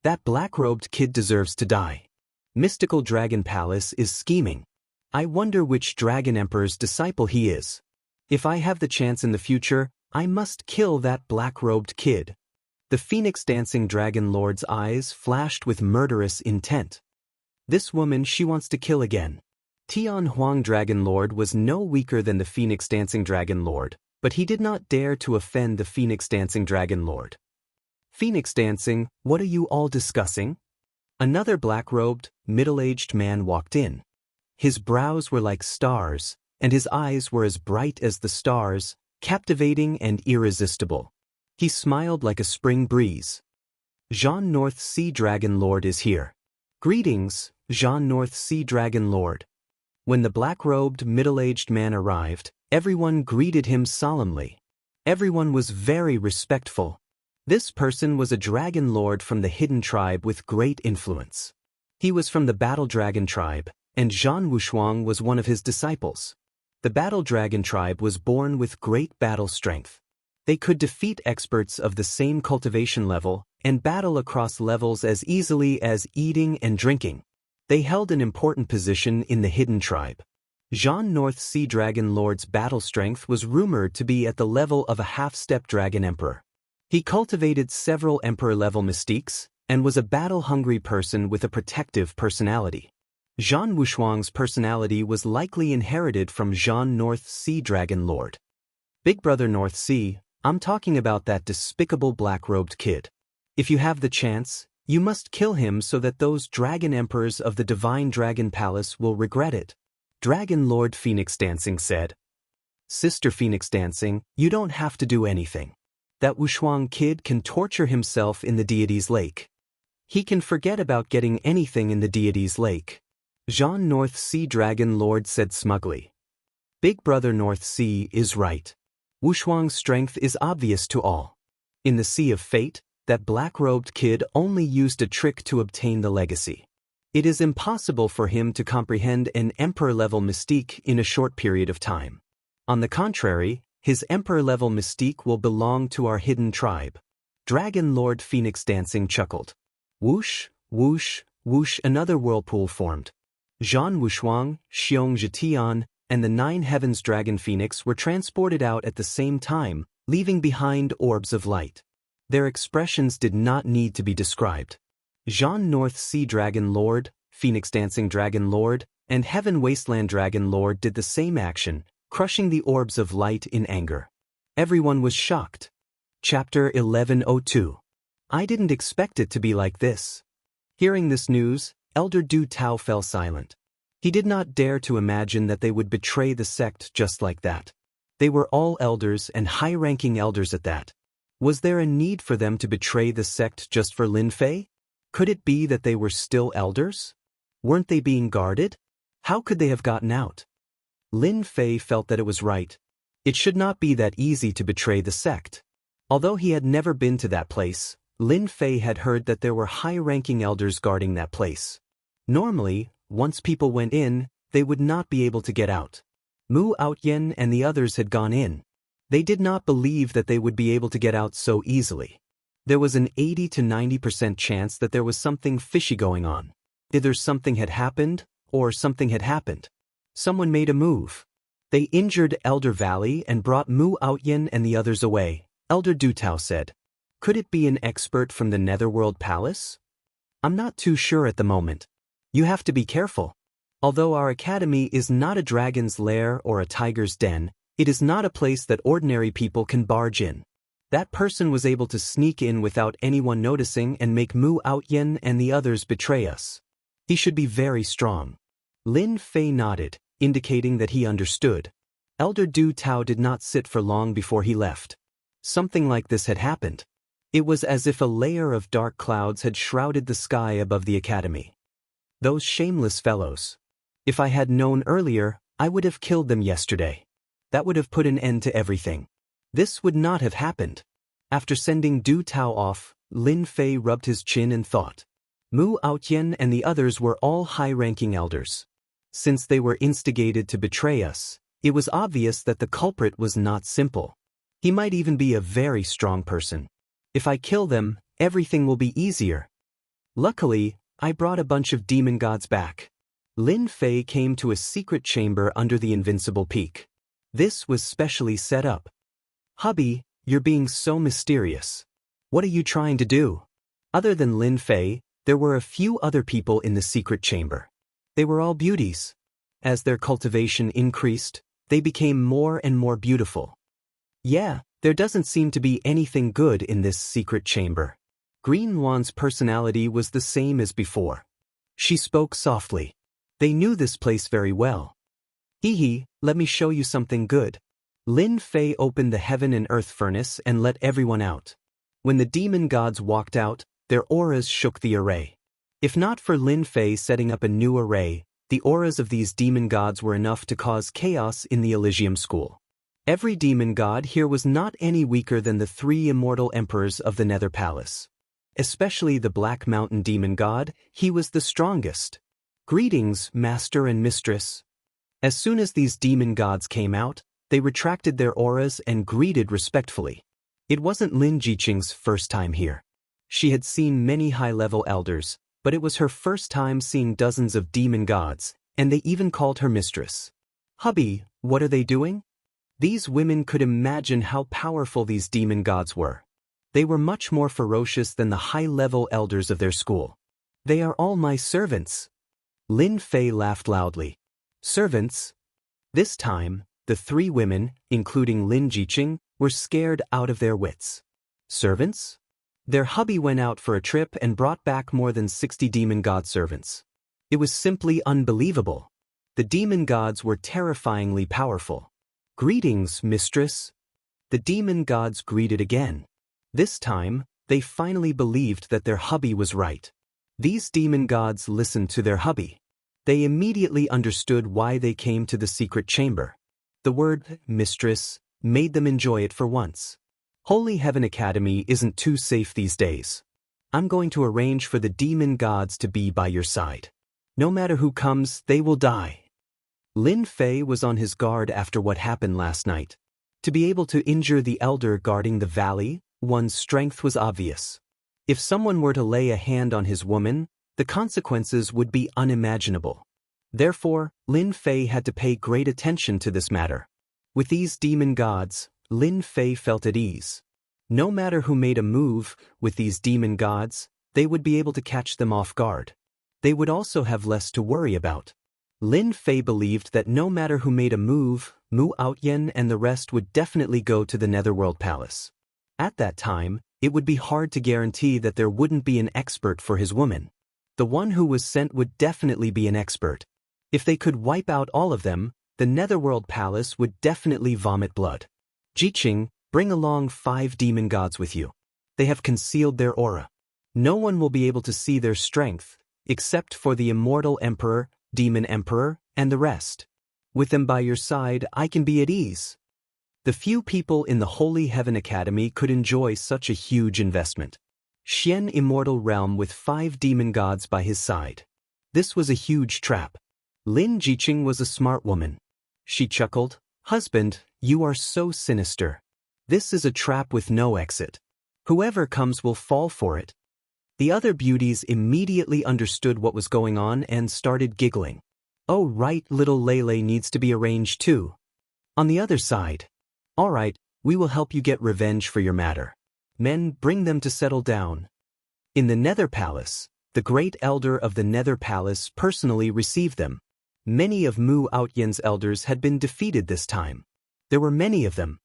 That black-robed kid deserves to die. Mystical Dragon Palace is scheming. I wonder which Dragon Emperor's disciple he is. If I have the chance in the future, I must kill that black-robed kid. The Phoenix Dancing Dragon Lord's eyes flashed with murderous intent. This woman she wants to kill again. Tianhuang Dragon Lord was no weaker than the Phoenix Dancing Dragon Lord, but he did not dare to offend the Phoenix Dancing Dragon Lord. Phoenix Dancing, what are you all discussing? Another black-robed, middle-aged man walked in. His brows were like stars, and his eyes were as bright as the stars, captivating and irresistible. He smiled like a spring breeze. Jean North Sea Dragon Lord is here. Greetings, Jean North Sea Dragon Lord. When the black-robed, middle-aged man arrived, everyone greeted him solemnly. Everyone was very respectful. This person was a dragon lord from the hidden tribe with great influence. He was from the Battle Dragon tribe, and Zhan Wushuang was one of his disciples. The Battle Dragon tribe was born with great battle strength. They could defeat experts of the same cultivation level and battle across levels as easily as eating and drinking. They held an important position in the hidden tribe. Zhan North Sea Dragon Lord's battle strength was rumored to be at the level of a half-step dragon emperor. He cultivated several emperor-level mystiques and was a battle-hungry person with a protective personality. Zhan Wushuang's personality was likely inherited from Zhan North Sea Dragon Lord. Big Brother North Sea, I'm talking about that despicable black-robed kid. If you have the chance, you must kill him so that those dragon emperors of the Divine Dragon Palace will regret it. Dragon Lord Phoenix Dancing said. Sister Phoenix Dancing, you don't have to do anything. That Wushuang kid can torture himself in the deity's lake. He can forget about getting anything in the deity's lake. Zhan North Sea Dragon Lord said smugly. Big Brother North Sea is right. Wushuang's strength is obvious to all. In the Sea of Fate, that black-robed kid only used a trick to obtain the legacy. It is impossible for him to comprehend an emperor-level mystique in a short period of time. On the contrary, his emperor-level mystique will belong to our hidden tribe. Dragon Lord Phoenix Dancing chuckled. Whoosh, whoosh, whoosh, another whirlpool formed. Zhan Wushuang, Xianxia Tian, and the 9 Heavens Dragon Phoenix were transported out at the same time, leaving behind orbs of light. Their expressions did not need to be described. Jean North Sea Dragon Lord, Phoenix Dancing Dragon Lord, and Heaven Wasteland Dragon Lord did the same action, crushing the orbs of light in anger. Everyone was shocked. Chapter 1102. I didn't expect it to be like this. Hearing this news, Elder Du Tao fell silent. He did not dare to imagine that they would betray the sect just like that. They were all elders and high-ranking elders at that. Was there a need for them to betray the sect just for Lin Fei? Could it be that they were still elders? Weren't they being guarded? How could they have gotten out? Lin Fei felt that it was right. It should not be that easy to betray the sect. Although he had never been to that place, Lin Fei had heard that there were high-ranking elders guarding that place. Normally, once people went in, they would not be able to get out. Mu Outyen and the others had gone in. They did not believe that they would be able to get out so easily. There was an 80 to 90% chance that there was something fishy going on. Either something had happened, or something had happened. Someone made a move. They injured Elder Valley and brought Mu Outyen and the others away, Elder Du Tao said. Could it be an expert from the Netherworld Palace? I'm not too sure at the moment. You have to be careful. Although our academy is not a dragon's lair or a tiger's den, it is not a place that ordinary people can barge in. That person was able to sneak in without anyone noticing and make Mu Outyen and the others betray us. He should be very strong. Lin Fei nodded, indicating that he understood. Elder Du Tao did not sit for long before he left. Something like this had happened. It was as if a layer of dark clouds had shrouded the sky above the academy. Those shameless fellows. If I had known earlier, I would have killed them yesterday. That would have put an end to everything. This would not have happened. After sending Du Tao off, Lin Fei rubbed his chin and thought. Mu Outyen and the others were all high-ranking elders. Since they were instigated to betray us, it was obvious that the culprit was not simple. He might even be a very strong person. If I kill them, everything will be easier. Luckily, I brought a bunch of demon gods back. Lin Fei came to a secret chamber under the Invincible Peak. This was specially set up. Hubby, you're being so mysterious. What are you trying to do? Other than Lin Fei, there were a few other people in the secret chamber. They were all beauties. As their cultivation increased, they became more and more beautiful. Yeah, there doesn't seem to be anything good in this secret chamber. Green Wan's personality was the same as before. She spoke softly. They knew this place very well. Hee, let me show you something good. Lin Fei opened the heaven and earth furnace and let everyone out. When the demon gods walked out, their auras shook the array. If not for Lin Fei setting up a new array, the auras of these demon gods were enough to cause chaos in the Elysium School. Every demon god here was not any weaker than the 3 immortal emperors of the Nether Palace. Especially the Black Mountain demon god, he was the strongest. Greetings, master and mistress. As soon as these demon gods came out, they retracted their auras and greeted respectfully. It wasn't Lin Jiqing's first time here. She had seen many high-level elders, but it was her first time seeing dozens of demon gods, and they even called her mistress. Hubby, what are they doing? These women could imagine how powerful these demon gods were. They were much more ferocious than the high-level elders of their school. They are all my servants. Lin Fei laughed loudly. Servants? This time, the 3 women, including Lin Jiqing, were scared out of their wits. Servants? Their hubby went out for a trip and brought back more than 60 demon god servants. It was simply unbelievable. The demon gods were terrifyingly powerful. Greetings, mistress. The demon gods greeted again. This time, they finally believed that their hubby was right. These demon gods listened to their hubby. They immediately understood why they came to the secret chamber. The word mistress made them enjoy it for once. Holy Heaven Academy isn't too safe these days. I'm going to arrange for the demon gods to be by your side. No matter who comes, they will die. Lin Fei was on his guard after what happened last night. To be able to injure the elder guarding the valley, one's strength was obvious. If someone were to lay a hand on his woman, the consequences would be unimaginable. Therefore, Lin Fei had to pay great attention to this matter. With these demon gods, Lin Fei felt at ease. No matter who made a move with these demon gods, they would be able to catch them off guard. They would also have less to worry about. Lin Fei believed that no matter who made a move, Mu Outyen and the rest would definitely go to the Netherworld Palace. At that time, it would be hard to guarantee that there wouldn't be an expert for his woman. The one who was sent would definitely be an expert. If they could wipe out all of them, the Netherworld Palace would definitely vomit blood. Jiqing, bring along 5 demon gods with you. They have concealed their aura. No one will be able to see their strength, except for the Immortal Emperor, Demon Emperor, and the rest. With them by your side, I can be at ease. The few people in the Holy Heaven Academy could enjoy such a huge investment. Xian Immortal Realm with 5 demon gods by his side. This was a huge trap. Lin Jiqing was a smart woman. She chuckled, "Husband, you are so sinister. This is a trap with no exit. Whoever comes will fall for it." The other beauties immediately understood what was going on and started giggling. "Oh right, little Lele needs to be arranged too. On the other side. All right, we will help you get revenge for your matter. Men, bring them to settle down." In the Nether Palace, the Great Elder of the Nether Palace personally received them. Many of Mu Outyen's elders had been defeated this time. There were many of them.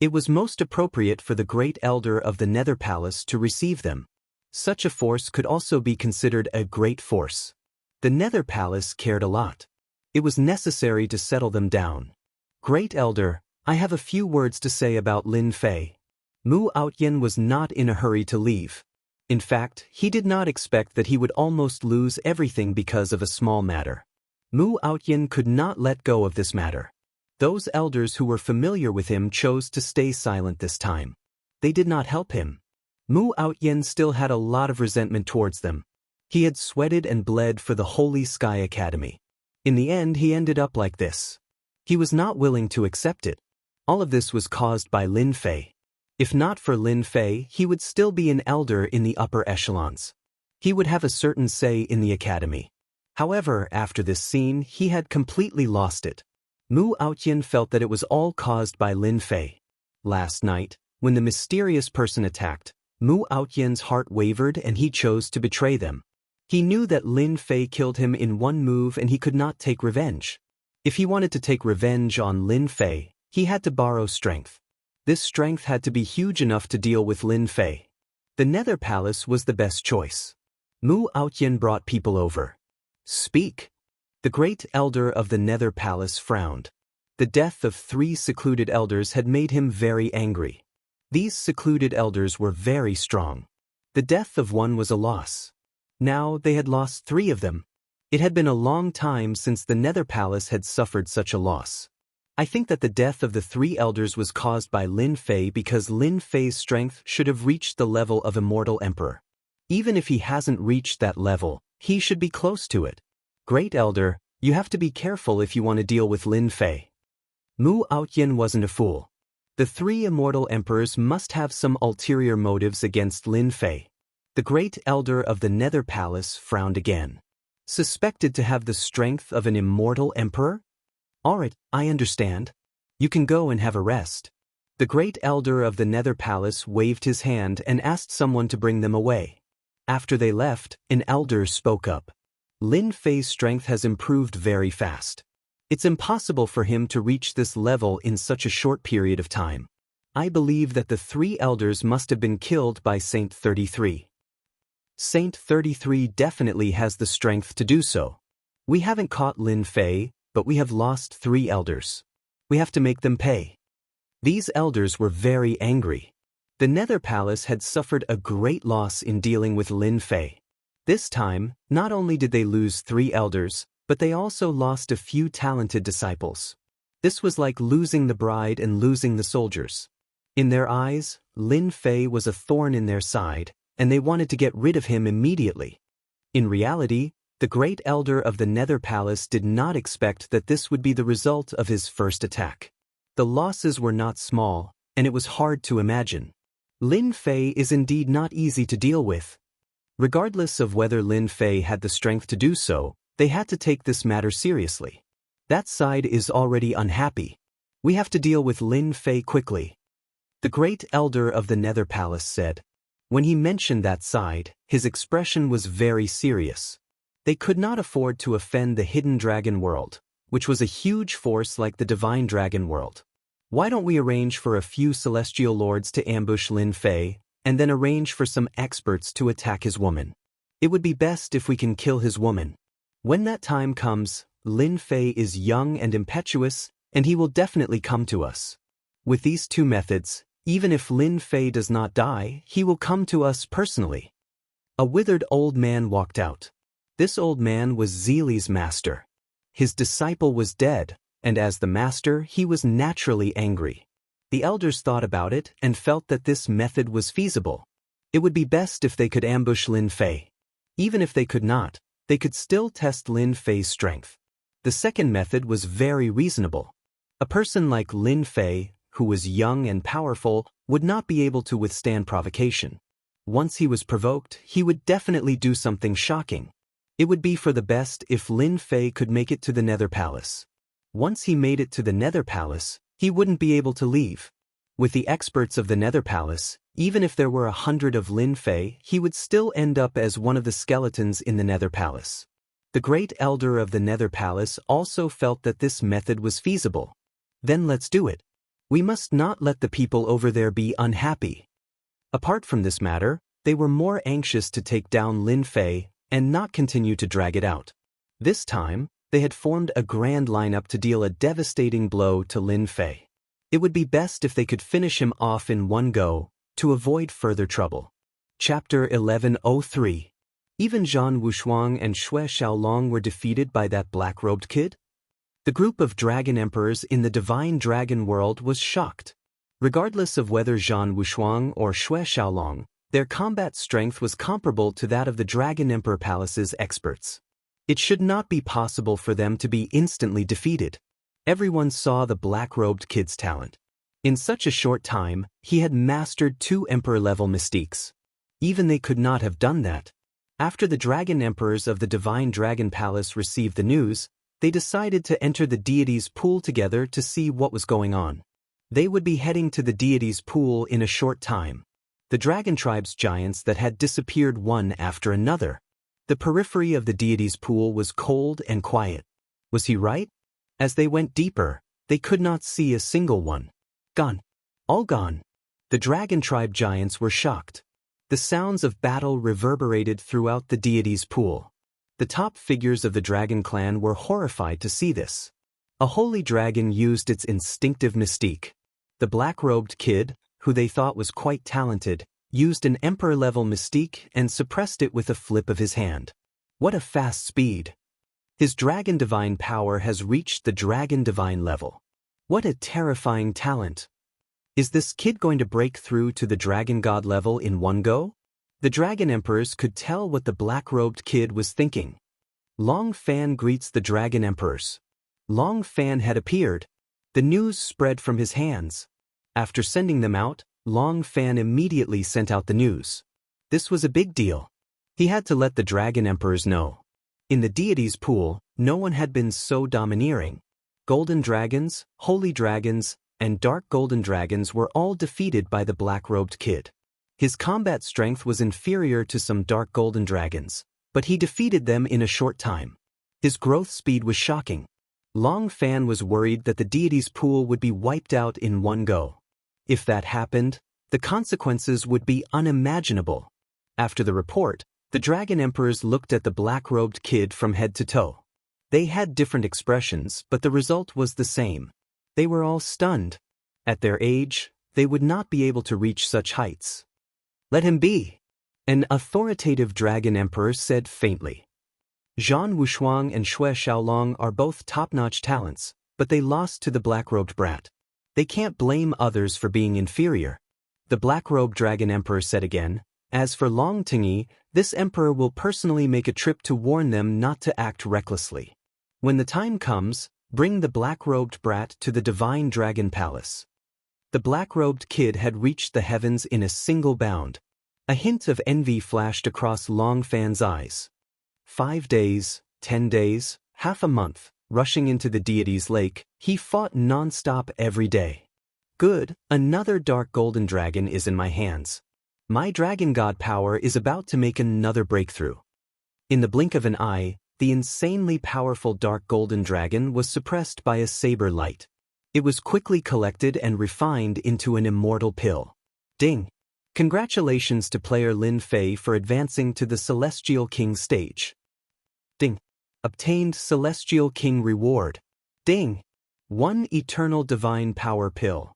It was most appropriate for the Great Elder of the Nether Palace to receive them. Such a force could also be considered a great force. The Nether Palace cared a lot. It was necessary to settle them down. "Great Elder, I have a few words to say about Lin Fei." Mu Outyen was not in a hurry to leave. In fact, he did not expect that he would almost lose everything because of a small matter. Mu Outyen could not let go of this matter. Those elders who were familiar with him chose to stay silent this time. They did not help him. Mu Outyen still had a lot of resentment towards them. He had sweated and bled for the Holy Sky Academy. In the end, he ended up like this. He was not willing to accept it. All of this was caused by Lin Fei. If not for Lin Fei, he would still be an elder in the upper echelons. He would have a certain say in the academy. However, after this scene, he had completely lost it. Mu Outyen felt that it was all caused by Lin Fei. Last night, when the mysterious person attacked, Mu Outyen's heart wavered and he chose to betray them. He knew that Lin Fei killed him in one move and he could not take revenge. If he wanted to take revenge on Lin Fei, he had to borrow strength. This strength had to be huge enough to deal with Lin Fei. The Nether Palace was the best choice. Mu Outyen brought people over. "Speak." The Great Elder of the Nether Palace frowned. The death of 3 secluded elders had made him very angry. These secluded elders were very strong. The death of one was a loss. Now they had lost 3 of them. It had been a long time since the Nether Palace had suffered such a loss. I think that the death of the 3 elders was caused by Lin Fei because Lin Fei's strength should have reached the level of Immortal Emperor. Even if he hasn't reached that level, he should be close to it. Great Elder, you have to be careful if you want to deal with Lin Fei. Mu Outyen wasn't a fool. The 3 Immortal Emperors must have some ulterior motives against Lin Fei. The Great Elder of the Nether Palace frowned again. Suspected to have the strength of an Immortal Emperor? Alright, I understand. You can go and have a rest. The Great Elder of the Nether Palace waved his hand and asked someone to bring them away. After they left, an elder spoke up. Lin Fei's strength has improved very fast. It's impossible for him to reach this level in such a short period of time. I believe that the 3 elders must have been killed by Saint 33. Saint 33 definitely has the strength to do so. We haven't caught Lin Fei, but we have lost 3 elders. We have to make them pay. These elders were very angry. The Nether Palace had suffered a great loss in dealing with Lin Fei. This time, not only did they lose 3 elders, but they also lost a few talented disciples. This was like losing the bride and losing the soldiers. In their eyes, Lin Fei was a thorn in their side, and they wanted to get rid of him immediately. In reality, the Great Elder of the Nether Palace did not expect that this would be the result of his first attack. The losses were not small, and it was hard to imagine. Lin Fei is indeed not easy to deal with. Regardless of whether Lin Fei had the strength to do so, they had to take this matter seriously. That side is already unhappy. We have to deal with Lin Fei quickly. The great elder of the Nether Palace said. When he mentioned that side, his expression was very serious. They could not afford to offend the hidden dragon world, which was a huge force like the divine dragon world. Why don't we arrange for a few celestial lords to ambush Lin Fei, and then arrange for some experts to attack his woman? It would be best if we can kill his woman. When that time comes, Lin Fei is young and impetuous, and he will definitely come to us. With these two methods, even if Lin Fei does not die, he will come to us personally. A withered old man walked out. This old man was Zili's master. His disciple was dead, and as the master, he was naturally angry. The elders thought about it and felt that this method was feasible. It would be best if they could ambush Lin Fei. Even if they could not, they could still test Lin Fei's strength. The second method was very reasonable. A person like Lin Fei, who was young and powerful, would not be able to withstand provocation. Once he was provoked, he would definitely do something shocking. It would be for the best if Lin Fei could make it to the Nether Palace. Once he made it to the Nether Palace, he wouldn't be able to leave. With the experts of the Nether Palace, even if there were 100 of Lin Fei, he would still end up as one of the skeletons in the Nether Palace. The great elder of the Nether Palace also felt that this method was feasible. Then let's do it. We must not let the people over there be unhappy. Apart from this matter, they were more anxious to take down Lin Fei and not continue to drag it out. This time, they had formed a grand lineup to deal a devastating blow to Lin Fei. It would be best if they could finish him off in one go, to avoid further trouble. Chapter 1103. Even Zhan Wushuang and Xue Xiaolong were defeated by that black-robed kid? The group of dragon emperors in the divine dragon world was shocked. Regardless of whether Zhan Wushuang or Xue Xiaolong, their combat strength was comparable to that of the Dragon Emperor Palace's experts. It should not be possible for them to be instantly defeated. Everyone saw the black-robed kid's talent. In such a short time, he had mastered 2 emperor-level mystiques. Even they could not have done that. After the dragon emperors of the divine dragon palace received the news, they decided to enter the deity's pool together to see what was going on. They would be heading to the deity's pool in a short time. The dragon tribe's giants that had disappeared one after another. The periphery of the deity's pool was cold and quiet. Was he right? As they went deeper, they could not see a single one. Gone. All gone. The dragon tribe giants were shocked. The sounds of battle reverberated throughout the deity's pool. The top figures of the dragon clan were horrified to see this. A holy dragon used its instinctive mystique. The black-robed kid, who they thought was quite talented, used an emperor-level mystique and suppressed it with a flip of his hand. What a fast speed! His dragon divine power has reached the dragon divine level. What a terrifying talent! Is this kid going to break through to the dragon god level in one go? The dragon emperors could tell what the black-robed kid was thinking. Long Fan greets the dragon emperors. Long Fan had appeared. The news spread from his hands. After sending them out, Long Fan immediately sent out the news. This was a big deal. He had to let the dragon emperors know. In the deity's pool, no one had been so domineering. Golden dragons, holy dragons, and dark golden dragons were all defeated by the black-robed kid. His combat strength was inferior to some dark golden dragons, but he defeated them in a short time. His growth speed was shocking. Long Fan was worried that the deity's pool would be wiped out in one go. If that happened, the consequences would be unimaginable. After the report, the dragon emperors looked at the black-robed kid from head to toe. They had different expressions, but the result was the same. They were all stunned. At their age, they would not be able to reach such heights. Let him be, an authoritative dragon emperor said faintly. Zhan Wushuang and Xue Xiaolong are both top-notch talents, but they lost to the black-robed brat. They can't blame others for being inferior. The black-robed dragon emperor said again, as for Long Tingyi, this emperor will personally make a trip to warn them not to act recklessly. When the time comes, bring the black-robed brat to the divine dragon palace. The black-robed kid had reached the heavens in a single bound. A hint of envy flashed across Long Fan's eyes. 5 days, 10 days, half a month, rushing into the deity's lake, he fought non-stop every day. Good, another dark golden dragon is in my hands. My dragon god power is about to make another breakthrough. In the blink of an eye, the insanely powerful dark golden dragon was suppressed by a saber light. It was quickly collected and refined into an immortal pill. Ding! Congratulations to player Lin Fei for advancing to the Celestial King stage. Ding! Obtained Celestial King reward. Ding! 1 Eternal Divine Power Pill.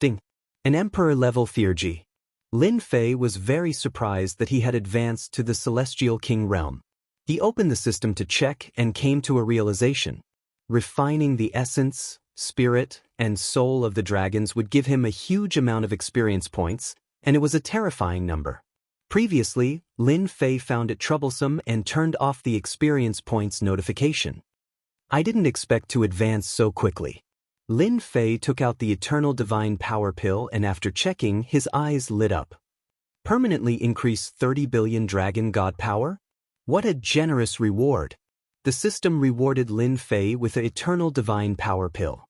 Ding! An Emperor-level Theurgy. Lin Fei was very surprised that he had advanced to the Celestial King realm. He opened the system to check and came to a realization. Refining the essence, spirit, and soul of the dragons would give him a huge amount of experience points, and it was a terrifying number. Previously, Lin Fei found it troublesome and turned off the experience points notification. I didn't expect to advance so quickly. Lin Fei took out the Eternal Divine Power Pill and after checking, his eyes lit up. Permanently increase 30 billion Dragon God Power? What a generous reward! The system rewarded Lin Fei with the Eternal Divine Power Pill.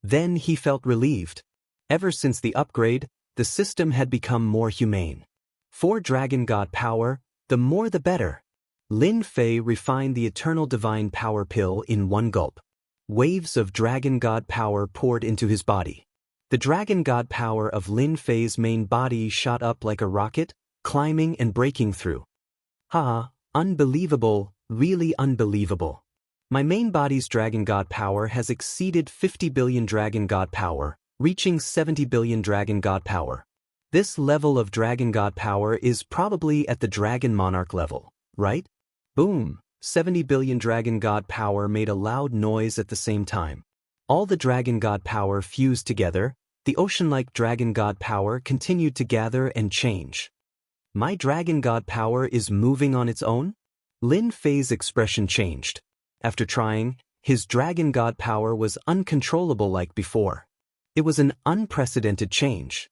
Then he felt relieved. Ever since the upgrade, the system had become more humane. 4 Dragon God Power, the more the better. Lin Fei refined the Eternal Divine Power Pill in one gulp. Waves of Dragon God Power poured into his body. The Dragon God Power of Lin Fei's main body shot up like a rocket, climbing and breaking through. Unbelievable, really unbelievable. My main body's Dragon God Power has exceeded 50 billion Dragon God Power, reaching 70 billion Dragon God Power. This level of Dragon God Power is probably at the Dragon Monarch level, right? Boom! 70 billion Dragon God Power made a loud noise at the same time. All the Dragon God Power fused together, the ocean-like Dragon God Power continued to gather and change. My Dragon God Power is moving on its own? Lin Fei's expression changed. After trying, his Dragon God Power was uncontrollable like before. It was an unprecedented change.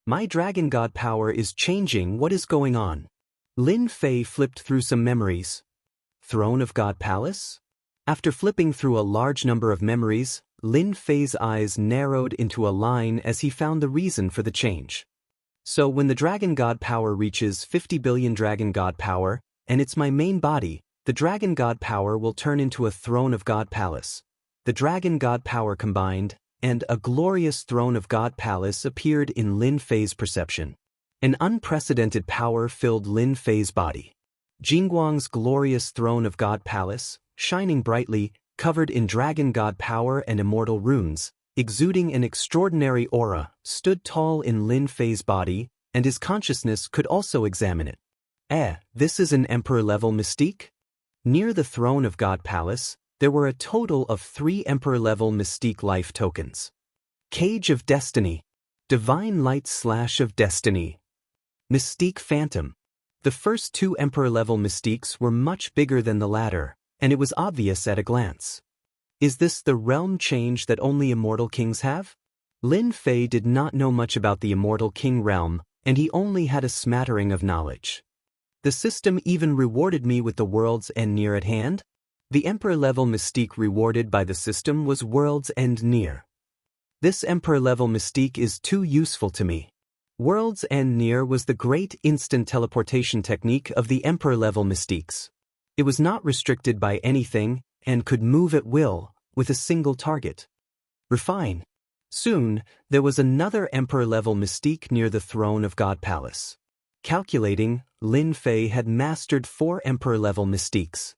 My Dragon God Power is changing. What is going on? Lin Fei flipped through some memories. Throne of God Palace? After flipping through a large number of memories, Lin Fei's eyes narrowed into a line as he found the reason for the change. So when the Dragon God Power reaches 50 billion Dragon God Power, and it's my main body, the Dragon God Power will turn into a Throne of God Palace. The Dragon God Power combined, and a glorious Throne of God Palace appeared in Lin Fei's perception. An unprecedented power filled Lin Fei's body. Jingguang's glorious Throne of God Palace, shining brightly, covered in Dragon God Power and immortal runes, exuding an extraordinary aura, stood tall in Lin Fei's body, and his consciousness could also examine it. This is an Emperor-level mystique? Near the Throne of God Palace, there were a total of 3 Emperor-level mystique life tokens. Cage of Destiny. Divine Light / of Destiny. Mystique Phantom. The first 2 Emperor-level mystiques were much bigger than the latter, and it was obvious at a glance. Is this the realm change that only immortal kings have? Lin Fei did not know much about the immortal king realm, and he only had a smattering of knowledge. The system even rewarded me with the World's End near at hand? The Emperor-level mystique rewarded by the system was World's End near. This Emperor-level mystique is too useful to me. World's End near was the great instant teleportation technique of the Emperor-level mystiques. It was not restricted by anything and could move at will with a single target. Refine. Soon, there was another Emperor-level mystique near the Throne of God Palace. Calculating, Lin Fei had mastered 4 Emperor-level mystiques.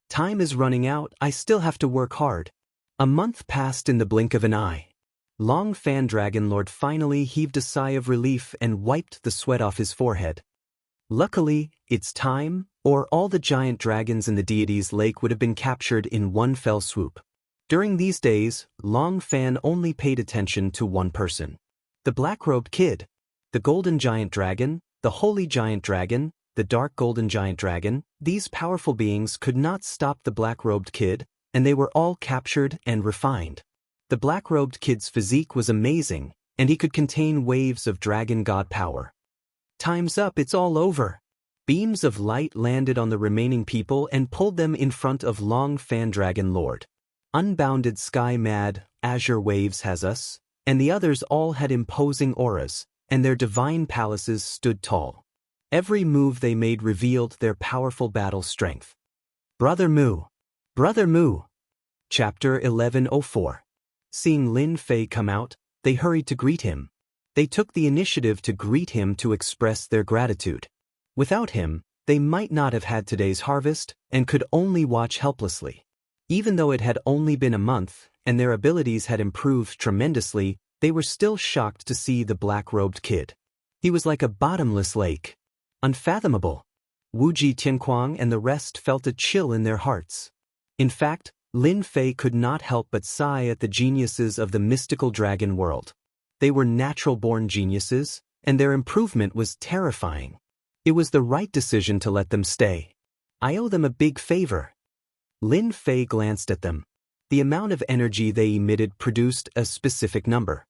Time is running out, I still have to work hard. A month passed in the blink of an eye. Long Fan Dragon Lord finally heaved a sigh of relief and wiped the sweat off his forehead. Luckily, it's time, or all the giant dragons in the deity's lake would have been captured in one fell swoop. During these days, Long Fan only paid attention to one person. The black-robed kid. The golden giant dragon, the holy giant dragon, the dark golden giant dragon, these powerful beings could not stop the black-robed kid, and they were all captured and refined. The black-robed kid's physique was amazing, and he could contain waves of Dragon God Power. Time's up, it's all over. Beams of light landed on the remaining people and pulled them in front of Long Fan Dragon Lord. Unbounded sky mad, azure waves has us, and the others all had imposing auras, and their divine palaces stood tall. Every move they made revealed their powerful battle strength. Brother Mu! Brother Mu! Chapter 1104. Seeing Lin Fei come out, they hurried to greet him. They took the initiative to greet him to express their gratitude. Without him, they might not have had today's harvest and could only watch helplessly. Even though it had only been a month and their abilities had improved tremendously, they were still shocked to see the black-robed kid. He was like a bottomless lake. Unfathomable. Wuji Tianquang and the rest felt a chill in their hearts. In fact, Lin Fei could not help but sigh at the geniuses of the mystical dragon world. They were natural-born geniuses, and their improvement was terrifying. It was the right decision to let them stay. I owe them a big favor. Lin Fei glanced at them. The amount of energy they emitted produced a specific number.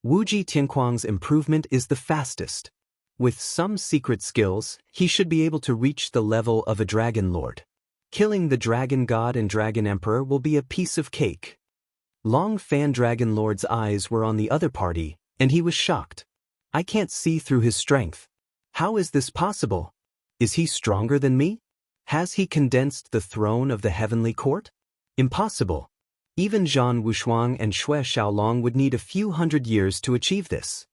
Wuji Tianquang's improvement is the fastest. With some secret skills, he should be able to reach the level of a dragon lord. Killing the dragon god and dragon emperor will be a piece of cake. Long Fan Dragon Lord's eyes were on the other party, and he was shocked. I can't see through his strength. How is this possible? Is he stronger than me? Has he condensed the throne of the heavenly court? Impossible. Even Zhang Wushuang and Xue Xiaolong would need a few hundred years to achieve this.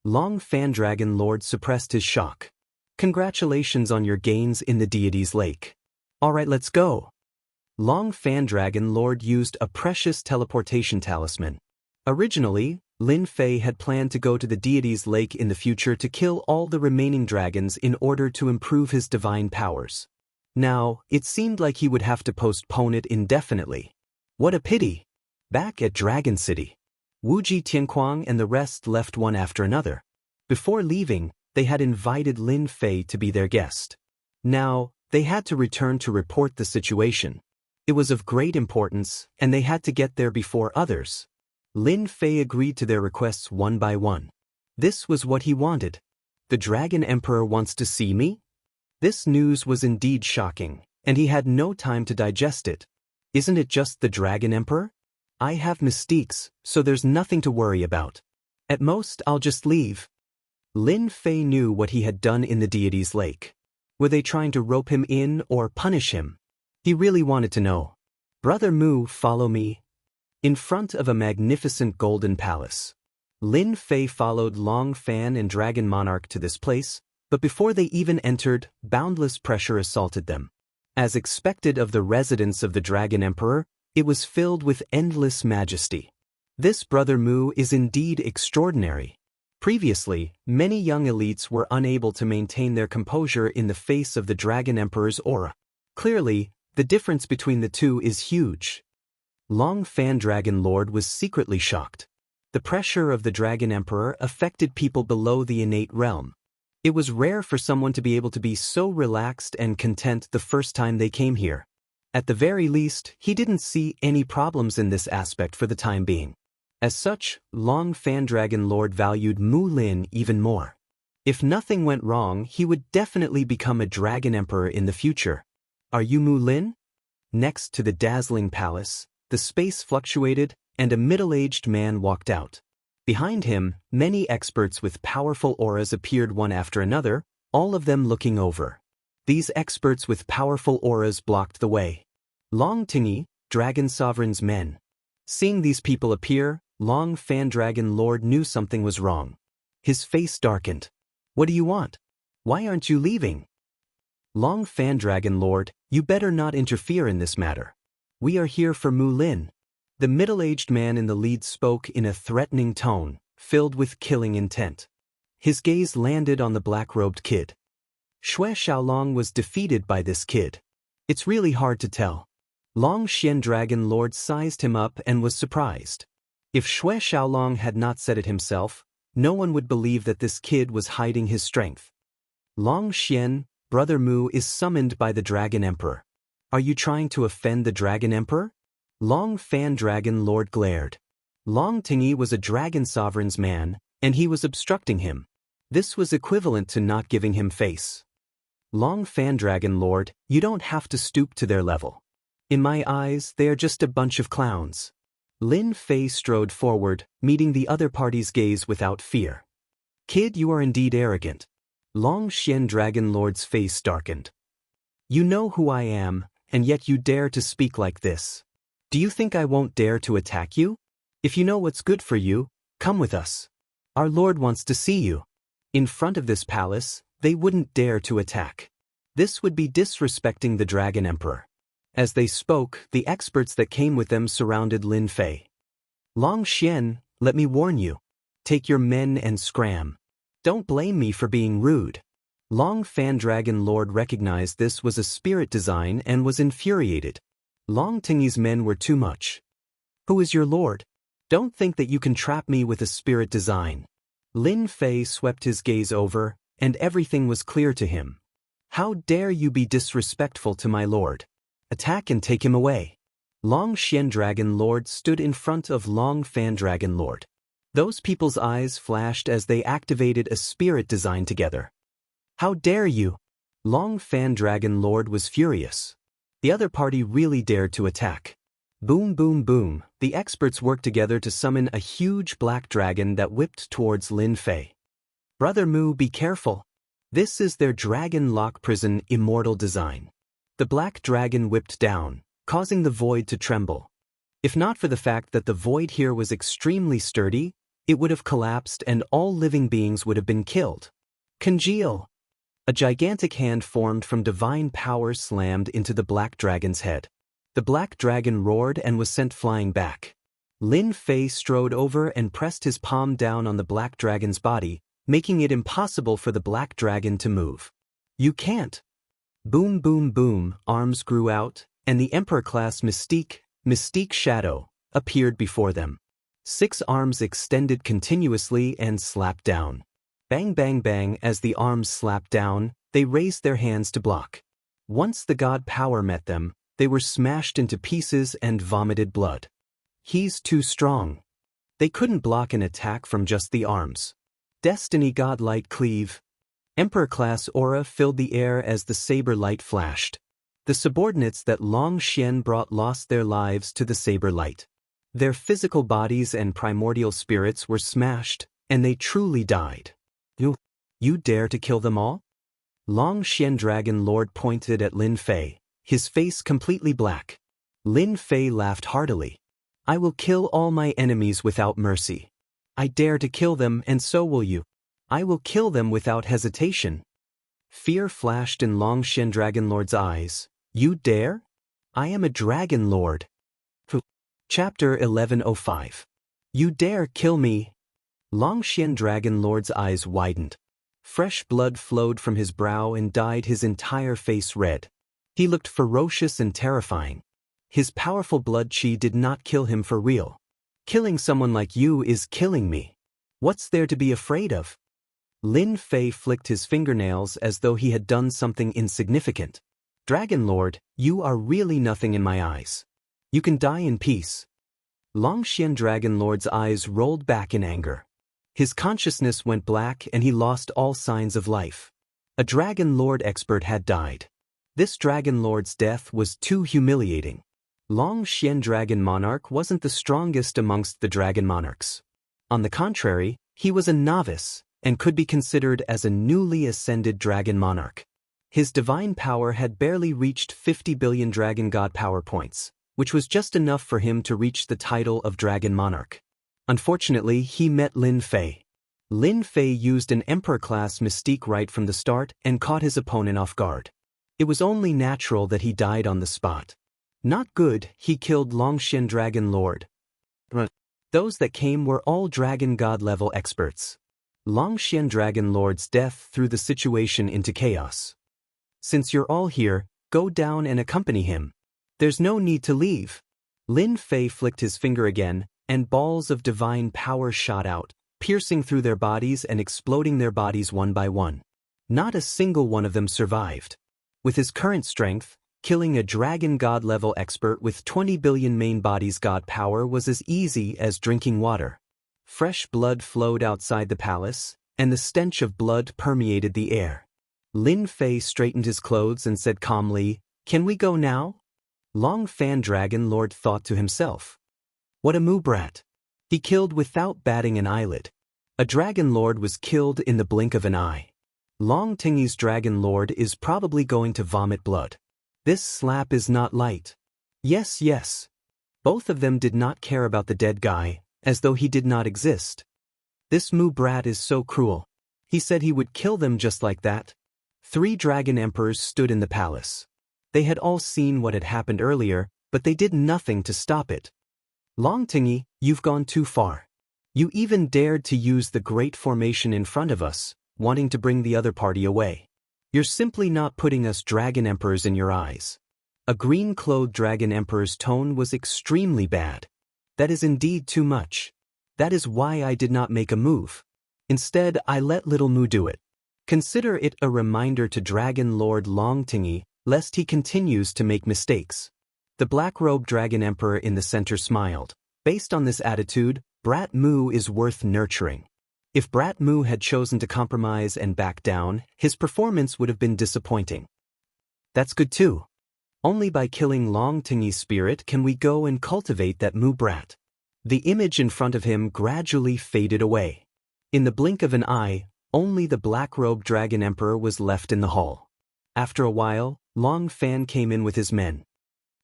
Long Fan Dragon Lord suppressed his shock. Congratulations on your gains in the deity's lake. Alright, let's go. Long Fan Dragon Lord used a precious teleportation talisman. Originally, Lin Fei had planned to go to the deity's lake in the future to kill all the remaining dragons in order to improve his divine powers. Now, it seemed like he would have to postpone it indefinitely. What a pity! Back at Dragon City, Wuji Tianquang and the rest left one after another. Before leaving, they had invited Lin Fei to be their guest. Now, they had to return to report the situation. It was of great importance, and they had to get there before others. Lin Fei agreed to their requests one by one. This was what he wanted. The Dragon Emperor wants to see me? This news was indeed shocking, and he had no time to digest it. Isn't it just the Dragon Emperor? I have mystiques, so there's nothing to worry about. At most, I'll just leave. Lin Fei knew what he had done in the deity's lake. Were they trying to rope him in or punish him? He really wanted to know. Brother Mu, follow me. In front of a magnificent golden palace, Lin Fei followed Long Fan and Dragon Monarch to this place, but before they even entered, boundless pressure assaulted them. As expected of the residence of the Dragon Emperor, it was filled with endless majesty. This Brother Mu is indeed extraordinary. Previously, many young elites were unable to maintain their composure in the face of the Dragon Emperor's aura. Clearly, the difference between the two is huge. Long Fan Dragon Lord was secretly shocked. The pressure of the Dragon Emperor affected people below the innate realm. It was rare for someone to be able to be so relaxed and content the first time they came here. At the very least, he didn't see any problems in this aspect for the time being. As such, Long Fan Dragon Lord valued Mu Lin even more. If nothing went wrong, he would definitely become a Dragon Emperor in the future. Are you Mu Lin? Next to the dazzling palace, the space fluctuated, and a middle-aged man walked out. Behind him, many experts with powerful auras appeared one after another, all of them looking over. These experts with powerful auras blocked the way. Long Tingy, Dragon Sovereign's men. Seeing these people appear, Long Fan Dragon Lord knew something was wrong. His face darkened. What do you want? Why aren't you leaving? Long Fan Dragon Lord, you better not interfere in this matter. We are here for Mu Lin. The middle-aged man in the lead spoke in a threatening tone, filled with killing intent. His gaze landed on the black-robed kid. Xue Xiaolong was defeated by this kid. It's really hard to tell. Long Xian Dragon Lord sized him up and was surprised. If Xue Xiaolong had not said it himself, no one would believe that this kid was hiding his strength. Long Xian, Brother Mu is summoned by the Dragon Emperor. Are you trying to offend the Dragon Emperor? Long Fan Dragon Lord glared. Long Tingy was a Dragon Sovereign's man, and he was obstructing him. This was equivalent to not giving him face. Long Fan Dragon Lord, you don't have to stoop to their level. In my eyes, they are just a bunch of clowns. Lin Fei strode forward, meeting the other party's gaze without fear. Kid, you are indeed arrogant. Long Xian Dragon Lord's face darkened. You know who I am, and yet you dare to speak like this. Do you think I won't dare to attack you? If you know what's good for you, come with us. Our Lord wants to see you. In front of this palace, they wouldn't dare to attack. This would be disrespecting the Dragon Emperor. As they spoke, the experts that came with them surrounded Lin Fei. Long Xian, let me warn you. Take your men and scram. Don't blame me for being rude. Long Fan Dragon Lord recognized this was a spirit design and was infuriated. Long Tingyi's men were too much. Who is your lord? Don't think that you can trap me with a spirit design. Lin Fei swept his gaze over, and everything was clear to him. How dare you be disrespectful to my lord? Attack and take him away. Long Xian Dragon Lord stood in front of Long Fan Dragon Lord. Those people's eyes flashed as they activated a spirit design together. How dare you? Long Fan Dragon Lord was furious. The other party really dared to attack. Boom boom boom, the experts worked together to summon a huge black dragon that whipped towards Lin Fei. Brother Mu, be careful. This is their dragon lock prison Immortal design. The black dragon whipped down, causing the void to tremble. If not for the fact that the void here was extremely sturdy, it would have collapsed and all living beings would have been killed. Congeal! A gigantic hand formed from divine power slammed into the black dragon's head. The black dragon roared and was sent flying back. Lin Fei strode over and pressed his palm down on the black dragon's body, making it impossible for the black dragon to move. You can't! Boom boom boom, arms grew out, and the Emperor-class Mystique Shadow, appeared before them. 6 arms extended continuously and slapped down. Bang bang bang, as the arms slapped down, they raised their hands to block. Once the god power met them, they were smashed into pieces and vomited blood. He's too strong. They couldn't block an attack from just the arms. Destiny God Light Cleave. Emperor-class aura filled the air as the saber light flashed. The subordinates that Long Xian brought lost their lives to the saber light. Their physical bodies and primordial spirits were smashed, and they truly died. You dare to kill them all? Long Xian Dragon Lord pointed at Lin Fei, his face completely black. Lin Fei laughed heartily. I will kill all my enemies without mercy. I dare to kill them, and so will you. I will kill them without hesitation. Fear flashed in Long Xian Dragon Lord's eyes. You dare? I am a Dragon Lord. Chapter 1105. You dare kill me? Long Xian Dragon Lord's eyes widened. Fresh blood flowed from his brow and dyed his entire face red. He looked ferocious and terrifying. His powerful blood chi did not kill him for real. Killing someone like you is killing me. What's there to be afraid of? Lin Fei flicked his fingernails as though he had done something insignificant. Dragon Lord, you are really nothing in my eyes. You can die in peace. Long Xian Dragon Lord's eyes rolled back in anger. His consciousness went black and he lost all signs of life. A Dragon Lord expert had died. This Dragon Lord's death was too humiliating. Long Xian Dragon Monarch wasn't the strongest amongst the Dragon Monarchs. On the contrary, he was a novice, and could be considered as a newly ascended Dragon Monarch. His divine power had barely reached 50 billion Dragon God power points, which was just enough for him to reach the title of Dragon Monarch. Unfortunately, he met Lin Fei. Lin Fei used an Emperor-class Mystique right from the start and caught his opponent off guard. It was only natural that he died on the spot. Not good, he killed Long Xian Dragon Lord. Those that came were all Dragon God level experts. Long Xian Dragon Lord's death threw the situation into chaos. Since you're all here, go down and accompany him. There's no need to leave. Lin Fei flicked his finger again, and balls of divine power shot out, piercing through their bodies and exploding their bodies one by one. Not a single one of them survived. With his current strength, killing a Dragon God level expert with 20 billion main body's God power was as easy as drinking water. Fresh blood flowed outside the palace, and the stench of blood permeated the air. Lin Fei straightened his clothes and said calmly, "Can we go now?" Long Fan Dragon Lord thought to himself. What a moo brat. He killed without batting an eyelid. A dragon lord was killed in the blink of an eye. Long Tingyi's dragon lord is probably going to vomit blood. This slap is not light. Yes, yes. Both of them did not care about the dead guy, as though he did not exist. This moo brat is so cruel. He said he would kill them just like that. 3 dragon emperors stood in the palace. They had all seen what had happened earlier, but they did nothing to stop it. Long Tingyi, you've gone too far. You even dared to use the great formation in front of us, wanting to bring the other party away. You're simply not putting us dragon emperors in your eyes. A green-clothed dragon emperor's tone was extremely bad. That is indeed too much. That is why I did not make a move. Instead, I let little Moo do it. Consider it a reminder to Dragon Lord Long Tingyi, lest he continues to make mistakes. The black-robed dragon emperor in the center smiled. Based on this attitude, Brat Moo is worth nurturing. If Brat Moo had chosen to compromise and back down, his performance would have been disappointing. That's good too. Only by killing Long Tingyi's spirit can we go and cultivate that Moo brat. The image in front of him gradually faded away. In the blink of an eye, only the black-robed dragon emperor was left in the hall. After a while, Long Fan came in with his men.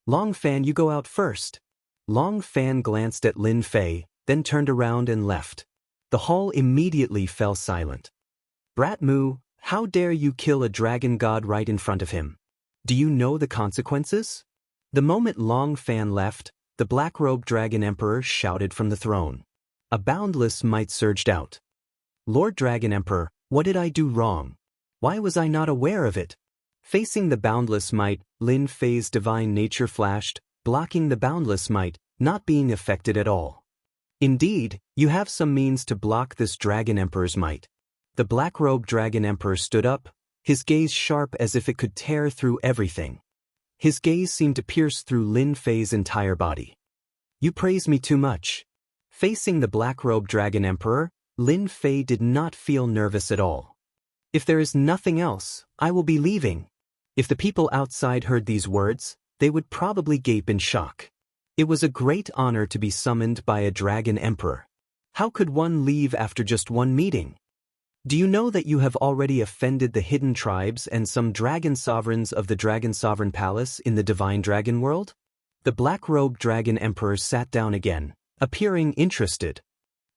Long Fan, you go out first. Long Fan glanced at Lin Fei, then turned around and left. The hall immediately fell silent. Brat Moo, how dare you kill a dragon god right in front of him? Do you know the consequences? The moment Long Fan left, the black-robed dragon emperor shouted from the throne. A boundless might surged out. Lord Dragon Emperor, what did I do wrong? Why was I not aware of it? Facing the boundless might, Lin Fei's divine nature flashed, blocking the boundless might, not being affected at all. Indeed, you have some means to block this dragon emperor's might. The black-robed dragon emperor stood up, his gaze sharp as if it could tear through everything. His gaze seemed to pierce through Lin Fei's entire body. You praise me too much. Facing the black-robed dragon emperor, Lin Fei did not feel nervous at all. If there is nothing else, I will be leaving. If the people outside heard these words, they would probably gape in shock. It was a great honor to be summoned by a dragon emperor. How could one leave after just one meeting? Do you know that you have already offended the hidden tribes and some dragon sovereigns of the Dragon Sovereign Palace in the Divine Dragon World? The black-robed dragon emperor sat down again, appearing interested.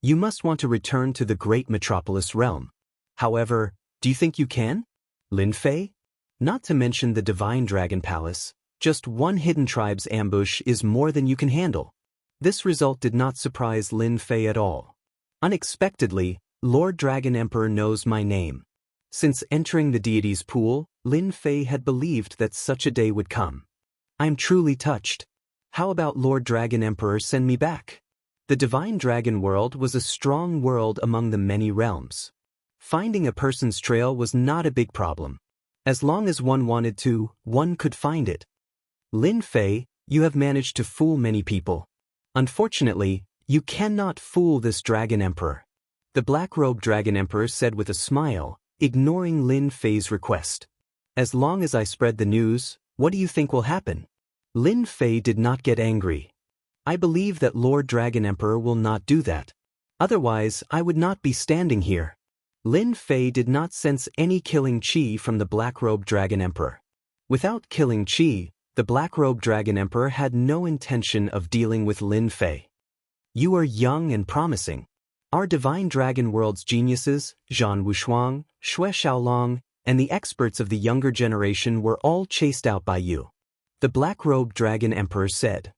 You must want to return to the great metropolis realm. However, do you think you can? Lin Fei? Not to mention the Divine Dragon Palace, just one hidden tribe's ambush is more than you can handle. This result did not surprise Lin Fei at all. Unexpectedly, Lord Dragon Emperor knows my name. Since entering the deity's pool, Lin Fei had believed that such a day would come. I am truly touched. How about Lord Dragon Emperor send me back? The Divine Dragon World was a strong world among the many realms. Finding a person's trail was not a big problem. As long as one wanted to, one could find it. Lin Fei, you have managed to fool many people. Unfortunately, you cannot fool this Dragon Emperor. The black-robed Dragon Emperor said with a smile, ignoring Lin Fei's request. As long as I spread the news, what do you think will happen? Lin Fei did not get angry. I believe that Lord Dragon Emperor will not do that. Otherwise, I would not be standing here. Lin Fei did not sense any killing chi from the black-robed Dragon Emperor. Without killing chi, the black-robed Dragon Emperor had no intention of dealing with Lin Fei. You are young and promising. Our Divine Dragon World's geniuses, Zhan Wushuang, Xue Xiaolong, and the experts of the younger generation were all chased out by you. The black-robed Dragon Emperor said.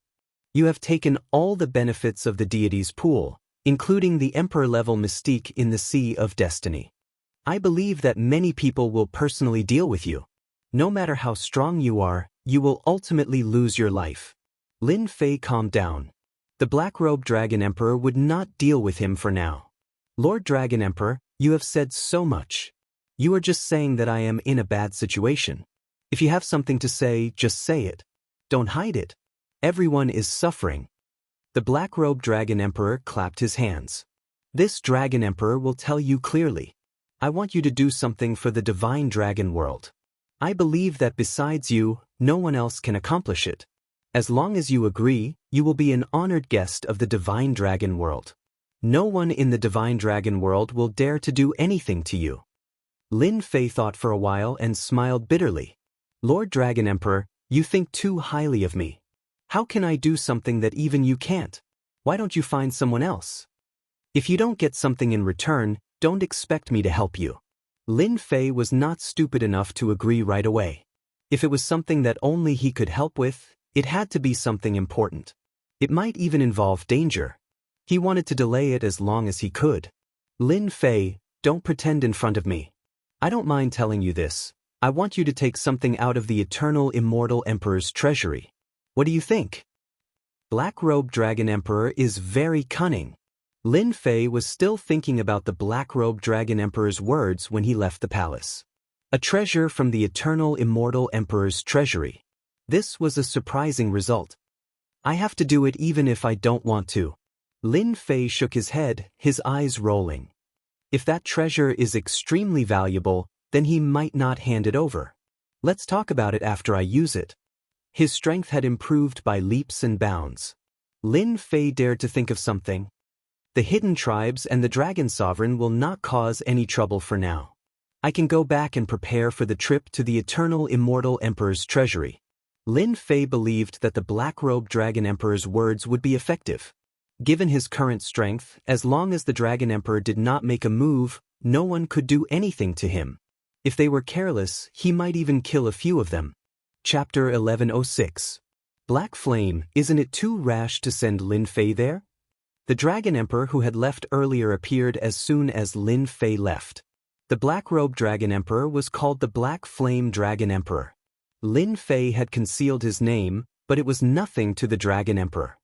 You have taken all the benefits of the deity's pool, including the emperor-level mystique in the Sea of Destiny. I believe that many people will personally deal with you. No matter how strong you are, you will ultimately lose your life. Lin Fei calmed down. The black-robed Dragon Emperor would not deal with him for now. Lord Dragon Emperor, you have said so much. You are just saying that I am in a bad situation. If you have something to say, just say it. Don't hide it. Everyone is suffering. The black-robed Dragon Emperor clapped his hands. This Dragon Emperor will tell you clearly. I want you to do something for the Divine Dragon World. I believe that besides you, no one else can accomplish it. As long as you agree, You will be an honored guest of the Divine Dragon world. No one in the Divine Dragon world will dare to do anything to you. Lin Fei thought for a while and smiled bitterly. Lord Dragon Emperor, you think too highly of me. How can I do something that even you can't? Why don't you find someone else? If you don't get something in return, don't expect me to help you. Lin Fei was not stupid enough to agree right away. If it was something that only he could help with, it had to be something important. It might even involve danger. He wanted to delay it as long as he could. Lin Fei, don't pretend in front of me. I don't mind telling you this. I want you to take something out of the eternal immortal Emperor's treasury. What do you think? Black-robed Dragon Emperor is very cunning. Lin Fei was still thinking about the Black-robed Dragon Emperor's words when he left the palace. A treasure from the eternal immortal Emperor's treasury. This was a surprising result. I have to do it even if I don't want to. Lin Fei shook his head, his eyes rolling. If that treasure is extremely valuable, then he might not hand it over. Let's talk about it after I use it. His strength had improved by leaps and bounds. Lin Fei dared to think of something. The hidden tribes and the Dragon Sovereign will not cause any trouble for now. I can go back and prepare for the trip to the eternal immortal Emperor's treasury. Lin Fei believed that the Black-robed Dragon Emperor's words would be effective. Given his current strength, as long as the Dragon Emperor did not make a move, no one could do anything to him. If they were careless, he might even kill a few of them. Chapter 1106. Black Flame, isn't it too rash to send Lin Fei there? The Dragon Emperor who had left earlier appeared as soon as Lin Fei left. The Black-robed Dragon Emperor was called the Black Flame Dragon Emperor. Lin Fei had concealed his name, but it was nothing to the Dragon Emperor.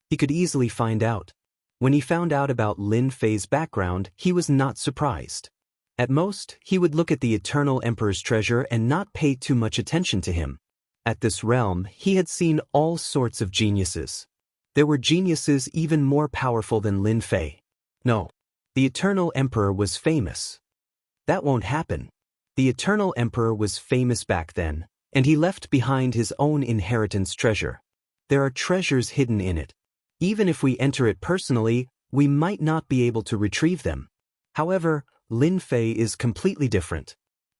He could easily find out. When he found out about Lin Fei's background, he was not surprised. At most, he would look at the Eternal Emperor's treasure and not pay too much attention to him. At this realm, he had seen all sorts of geniuses. There were geniuses even more powerful than Lin Fei. No, the Eternal Emperor was famous. That won't happen. The Eternal Emperor was famous back then, and he left behind his own inheritance treasure. There are treasures hidden in it. Even if we enter it personally, we might not be able to retrieve them. However, Lin Fei is completely different.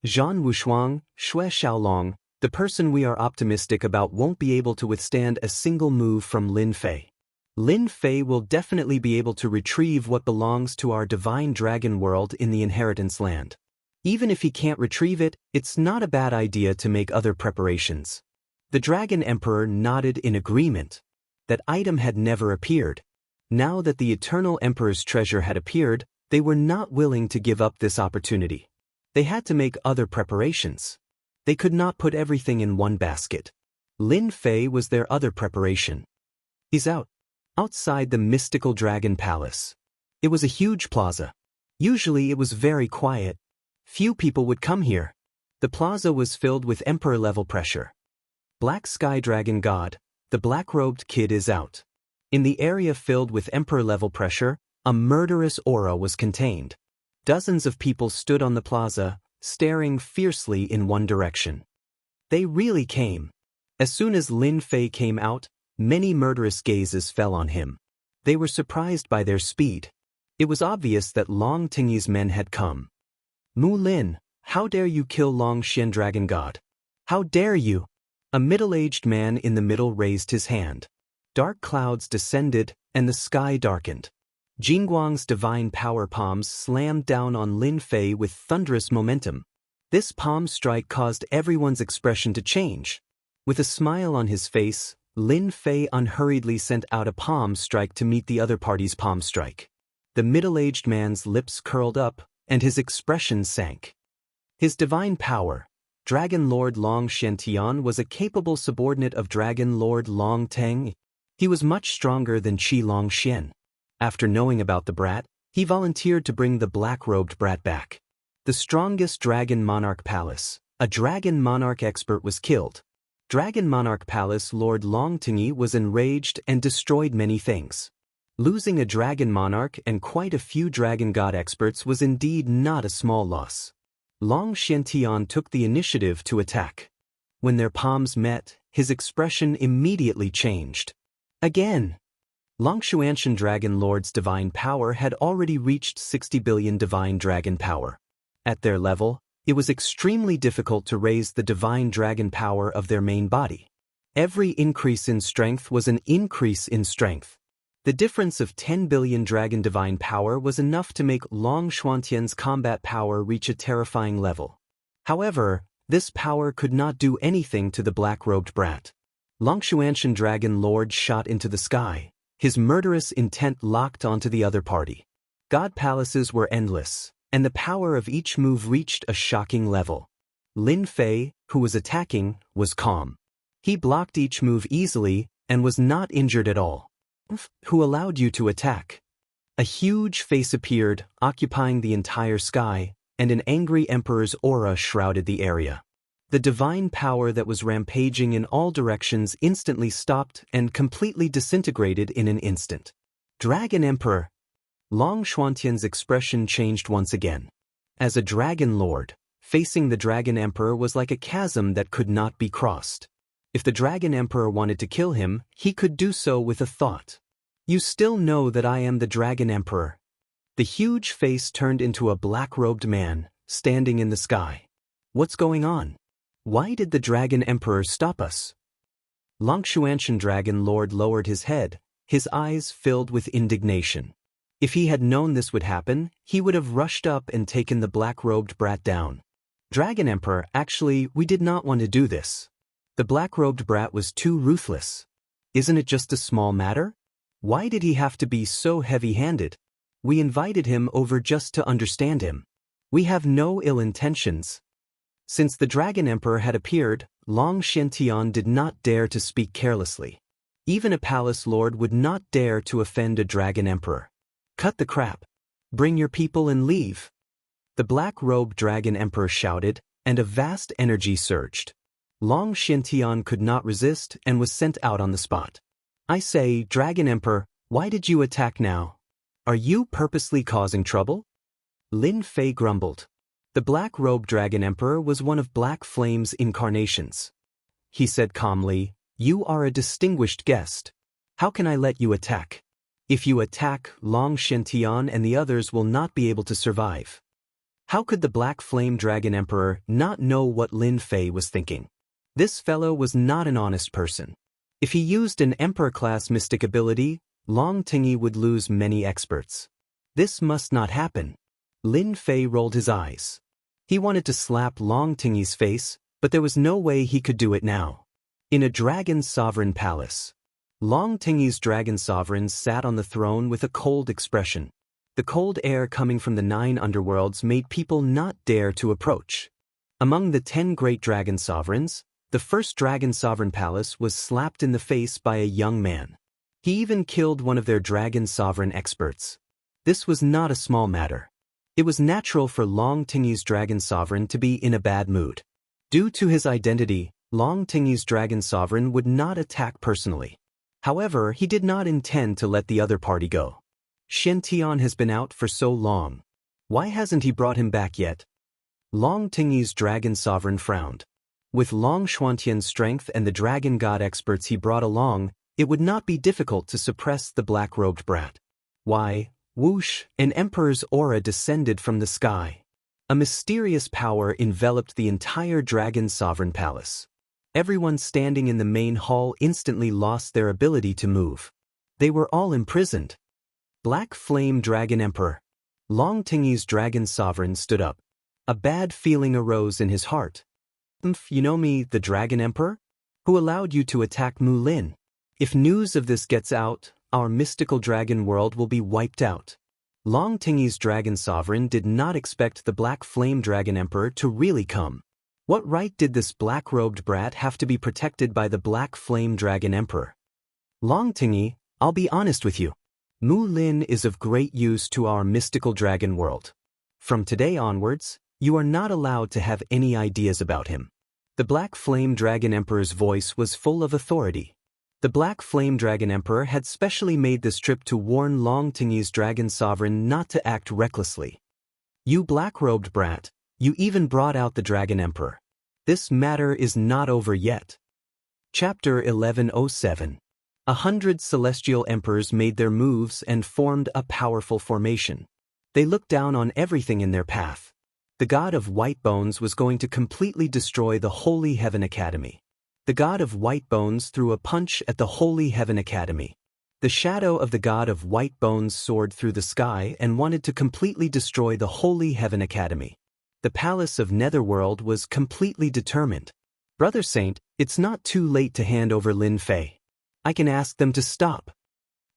Zhan Wushuang, Xue Xiaolong, the person we are optimistic about won't be able to withstand a single move from Lin Fei. Lin Fei will definitely be able to retrieve what belongs to our divine dragon world in the inheritance land. Even if he can't retrieve it, it's not a bad idea to make other preparations. The Dragon Emperor nodded in agreement. That item had never appeared. Now that the Eternal Emperor's treasure had appeared, they were not willing to give up this opportunity. They had to make other preparations. They could not put everything in one basket. Lin Fei was their other preparation. He's out. Outside the mystical dragon palace. It was a huge plaza. Usually it was very quiet. Few people would come here. The plaza was filled with emperor-level pressure. Black Sky Dragon God, the black-robed kid is out. In the area filled with emperor-level pressure, a murderous aura was contained. Dozens of people stood on the plaza, staring fiercely in one direction. They really came. As soon as Lin Fei came out, many murderous gazes fell on him. They were surprised by their speed. It was obvious that Long Tingyi's men had come. Mu Lin, how dare you kill Long Xian Dragon God? How dare you? A middle-aged man in the middle raised his hand. Dark clouds descended, and the sky darkened. Jingguang's divine power palms slammed down on Lin Fei with thunderous momentum. This palm strike caused everyone's expression to change. With a smile on his face, Lin Fei unhurriedly sent out a palm strike to meet the other party's palm strike. The middle-aged man's lips curled up, and his expression sank. His divine power, Dragon Lord Long Xiantian, was a capable subordinate of Dragon Lord Long Teng. He was much stronger than Qi Long Xian. After knowing about the brat, he volunteered to bring the black-robed brat back. The strongest Dragon Monarch Palace, a Dragon Monarch expert, was killed. Dragon Monarch Palace Lord Long Tengyi was enraged and destroyed many things. Losing a Dragon Monarch and quite a few Dragon God experts was indeed not a small loss. Long Xiantian took the initiative to attack. When their palms met, his expression immediately changed. Again. Longshuanshan Dragon Lord's divine power had already reached 60 billion divine dragon power. At their level, it was extremely difficult to raise the divine dragon power of their main body. Every increase in strength was an increase in strength. The difference of 10 billion dragon divine power was enough to make Long Xuantian's combat power reach a terrifying level. However, this power could not do anything to the black-robed brat. Longshuanshan Dragon Lord shot into the sky, his murderous intent locked onto the other party. God palaces were endless, and the power of each move reached a shocking level. Lin Fei, who was attacking, was calm. He blocked each move easily and was not injured at all. Who allowed you to attack? A huge face appeared, occupying the entire sky, and an angry emperor's aura shrouded the area. The divine power that was rampaging in all directions instantly stopped and completely disintegrated in an instant. Dragon Emperor! Long Xuantian's expression changed once again. As a dragon lord, facing the Dragon Emperor was like a chasm that could not be crossed. If the Dragon Emperor wanted to kill him, he could do so with a thought. You still know that I am the Dragon Emperor. The huge face turned into a black-robed man, standing in the sky. What's going on? Why did the Dragon Emperor stop us? Longshuanshan Dragon Lord lowered his head, his eyes filled with indignation. If he had known this would happen, he would have rushed up and taken the black-robed brat down. Dragon Emperor, actually, we did not want to do this. The black-robed brat was too ruthless. Isn't it just a small matter? Why did he have to be so heavy-handed? We invited him over just to understand him. We have no ill intentions. Since the Dragon Emperor had appeared, Long Xiantian did not dare to speak carelessly. Even a palace lord would not dare to offend a Dragon Emperor. Cut the crap. Bring your people and leave. The black-robed Dragon Emperor shouted, and a vast energy surged. Long Xiantian could not resist and was sent out on the spot. I say, Dragon Emperor, why did you attack now? Are you purposely causing trouble? Lin Fei grumbled. The black-robed Dragon Emperor was one of Black Flame's incarnations. He said calmly, You are a distinguished guest. How can I let you attack? If you attack, Long Xiantian and the others will not be able to survive. How could the Black Flame Dragon Emperor not know what Lin Fei was thinking? This fellow was not an honest person. If he used an Emperor-class mystic ability, Long Tingy would lose many experts. This must not happen. Lin Fei rolled his eyes. He wanted to slap Long Tingy's face, but there was no way he could do it now. In a dragon sovereign palace, Long Tingy's dragon sovereigns sat on the throne with a cold expression. The cold air coming from the 9 underworlds made people not dare to approach. Among the 10 great dragon sovereigns, the first dragon sovereign palace was slapped in the face by a young man. He even killed one of their dragon sovereign experts. This was not a small matter. It was natural for Long Tingy's dragon sovereign to be in a bad mood. Due to his identity, Long Tingy's dragon sovereign would not attack personally. However, he did not intend to let the other party go. Xiantian has been out for so long. Why hasn't he brought him back yet? Long Tingy's dragon sovereign frowned. With Long Xuantian's strength and the dragon god experts he brought along, it would not be difficult to suppress the black-robed brat. Why? Whoosh, an emperor's aura descended from the sky. A mysterious power enveloped the entire dragon sovereign palace. Everyone standing in the main hall instantly lost their ability to move. They were all imprisoned. Black Flame Dragon Emperor. Long Tingy's dragon sovereign stood up. A bad feeling arose in his heart. You know me, the Dragon Emperor? Who allowed you to attack Mulin? If news of this gets out, our mystical dragon world will be wiped out. Long Tingy's dragon sovereign did not expect the Black Flame Dragon Emperor to really come. What right did this black-robed brat have to be protected by the Black Flame Dragon Emperor? Long Tingy, I'll be honest with you. Mulin is of great use to our mystical dragon world. From today onwards, you are not allowed to have any ideas about him. The Black Flame Dragon Emperor's voice was full of authority. The Black Flame Dragon Emperor had specially made this trip to warn Long Tingy's dragon sovereign not to act recklessly. You black-robed brat, you even brought out the Dragon Emperor. This matter is not over yet. Chapter 1107. 100 celestial emperors made their moves and formed a powerful formation. They looked down on everything in their path. The god of White Bones was going to completely destroy the Holy Heaven Academy. The god of White Bones threw a punch at the Holy Heaven Academy. The shadow of the god of White Bones soared through the sky and wanted to completely destroy the Holy Heaven Academy. The palace of Netherworld was completely determined. Brother Saint, it's not too late to hand over Lin Fei. I can ask them to stop.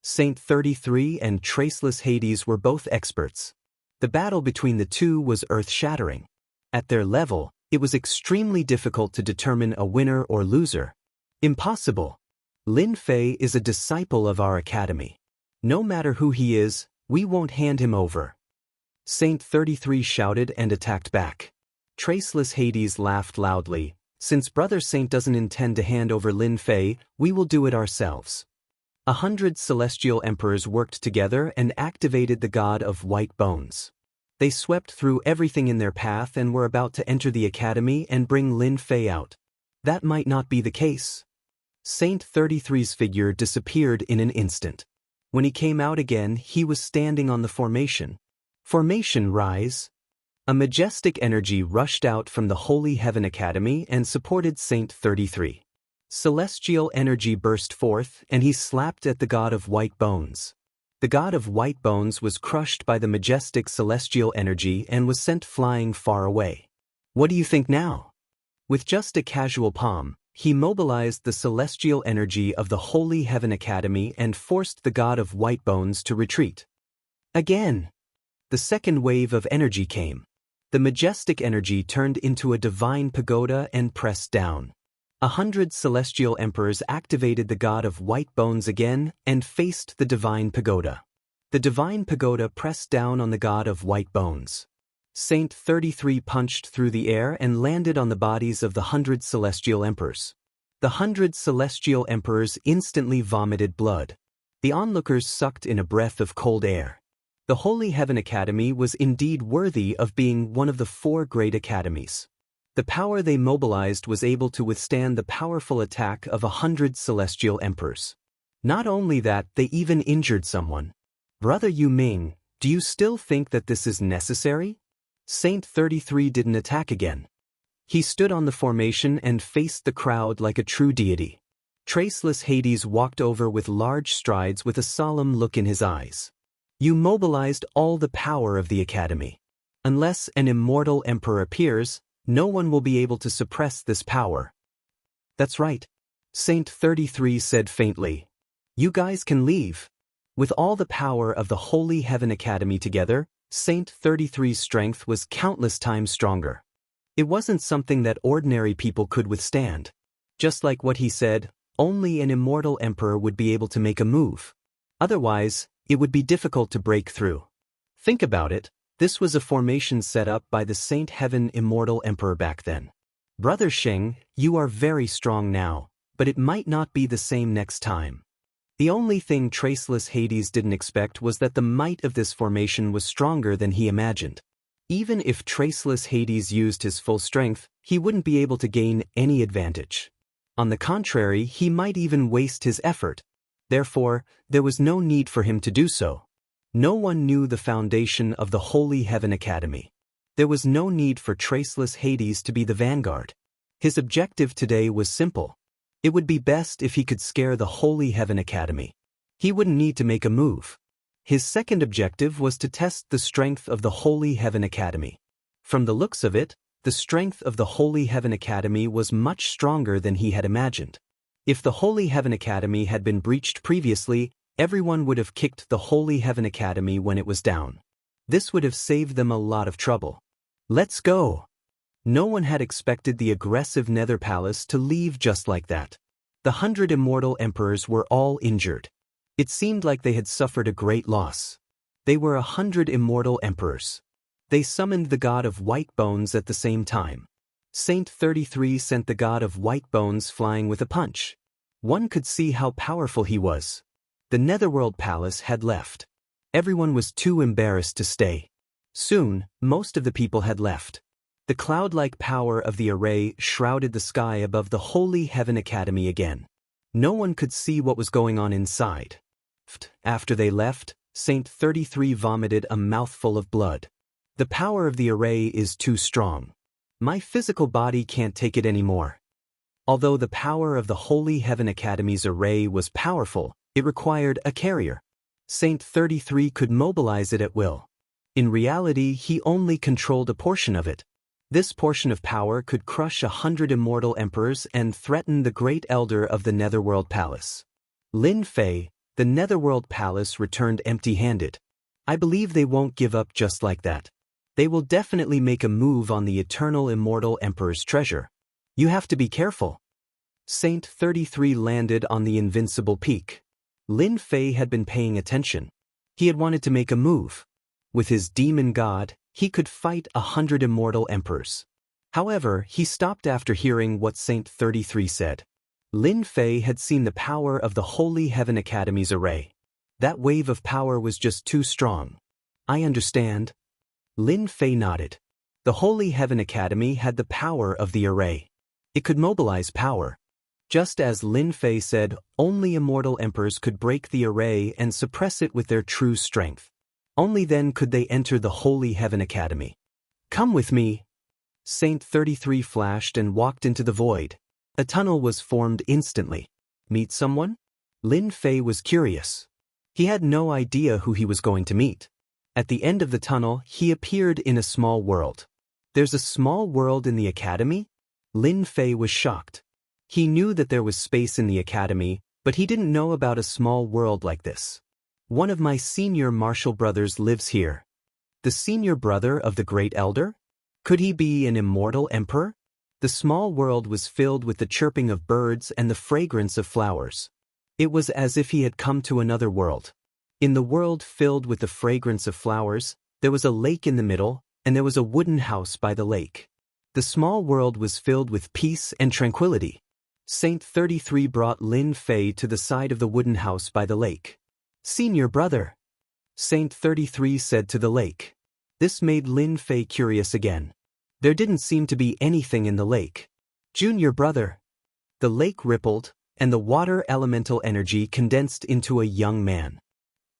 Saint 33 and Traceless Hades were both experts. The battle between the two was earth-shattering. At their level, it was extremely difficult to determine a winner or loser. Impossible. Lin Fei is a disciple of our academy. No matter who he is, we won't hand him over. Saint 33 shouted and attacked back. Traceless Hades laughed loudly. Since Brother Saint doesn't intend to hand over Lin Fei, we will do it ourselves. 100 celestial emperors worked together and activated the god of White Bones. They swept through everything in their path and were about to enter the academy and bring Lin Fei out. That might not be the case. Saint 33's figure disappeared in an instant. When he came out again, he was standing on the formation. Formation rise. A majestic energy rushed out from the Holy Heaven Academy and supported Saint 33. Celestial energy burst forth and he slapped at the god of White Bones. The god of White Bones was crushed by the majestic celestial energy and was sent flying far away. What do you think now? With just a casual palm, he mobilized the celestial energy of the Holy Heaven Academy and forced the god of White Bones to retreat. Again. The second wave of energy came. The majestic energy turned into a divine pagoda and pressed down. 100 celestial emperors activated the god of White Bones again and faced the divine pagoda. The divine pagoda pressed down on the god of White Bones. Saint 33 punched through the air and landed on the bodies of the 100 celestial emperors. The 100 celestial emperors instantly vomited blood. The onlookers sucked in a breath of cold air. The Holy Heaven Academy was indeed worthy of being one of the 4 great academies. The power they mobilized was able to withstand the powerful attack of 100 celestial emperors. Not only that, they even injured someone. Brother Yu Ming, do you still think that this is necessary? Saint 33 didn't attack again. He stood on the formation and faced the crowd like a true deity. Traceless Hades walked over with large strides with a solemn look in his eyes. You mobilized all the power of the academy. Unless an immortal emperor appears, no one will be able to suppress this power. That's right. Saint 33 said faintly. You guys can leave. With all the power of the Holy Heaven Academy together, Saint 33's strength was countless times stronger. It wasn't something that ordinary people could withstand. Just like what he said, only an immortal emperor would be able to make a move. Otherwise, it would be difficult to break through. Think about it, this was a formation set up by the Saint Heaven Immortal Emperor back then. Brother Sheng, you are very strong now, but it might not be the same next time. The only thing Traceless Hades didn't expect was that the might of this formation was stronger than he imagined. Even if Traceless Hades used his full strength, he wouldn't be able to gain any advantage. On the contrary, he might even waste his effort. Therefore, there was no need for him to do so. No one knew the foundation of the Holy Heaven Academy. There was no need for Traceless Hades to be the vanguard. His objective today was simple. It would be best if he could scare the Holy Heaven Academy. He wouldn't need to make a move. His second objective was to test the strength of the Holy Heaven Academy. From the looks of it, the strength of the Holy Heaven Academy was much stronger than he had imagined. If the Holy Heaven Academy had been breached previously, everyone would have kicked the Holy Heaven Academy when it was down. This would have saved them a lot of trouble. Let's go! No one had expected the aggressive Nether Palace to leave just like that. The 100 immortal emperors were all injured. It seemed like they had suffered a great loss. They were 100 immortal emperors. They summoned the god of White Bones at the same time. Saint 33 sent the god of White Bones flying with a punch. One could see how powerful he was. The Netherworld Palace had left. Everyone was too embarrassed to stay. Soon, most of the people had left. The cloud-like power of the array shrouded the sky above the Holy Heaven Academy again. No one could see what was going on inside. After they left, Saint 33 vomited a mouthful of blood. The power of the array is too strong. My physical body can't take it anymore. Although the power of the Holy Heaven Academy's array was powerful, it required a carrier. Saint 33 could mobilize it at will. In reality, he only controlled a portion of it. This portion of power could crush 100 immortal emperors and threaten the great elder of the Netherworld Palace. Lin Fei, the Netherworld Palace returned empty-handed. I believe they won't give up just like that. They will definitely make a move on the eternal immortal emperor's treasure. You have to be careful. Saint 33 landed on the invincible peak. Lin Fei had been paying attention. He had wanted to make a move. With his demon god, he could fight 100 immortal emperors. However, he stopped after hearing what Saint 33 said. Lin Fei had seen the power of the Holy Heaven Academy's array. That wave of power was just too strong. I understand. Lin Fei nodded. The Holy Heaven Academy had the power of the array. It could mobilize power. Just as Lin Fei said, only immortal emperors could break the array and suppress it with their true strength. Only then could they enter the Holy Heaven Academy. Come with me. Saint 33 flashed and walked into the void. A tunnel was formed instantly. Meet someone? Lin Fei was curious. He had no idea who he was going to meet. At the end of the tunnel, he appeared in a small world. There's a small world in the academy? Lin Fei was shocked. He knew that there was space in the academy, but he didn't know about a small world like this. One of my senior martial brothers lives here. The senior brother of the great elder? Could he be an immortal emperor? The small world was filled with the chirping of birds and the fragrance of flowers. It was as if he had come to another world. In the world filled with the fragrance of flowers, there was a lake in the middle, and there was a wooden house by the lake. The small world was filled with peace and tranquility. Saint 33 brought Lin Fei to the side of the wooden house by the lake. Senior brother, Saint 33 said to the lake. This made Lin Fei curious again. There didn't seem to be anything in the lake. Junior brother. The lake rippled, and the water elemental energy condensed into a young man.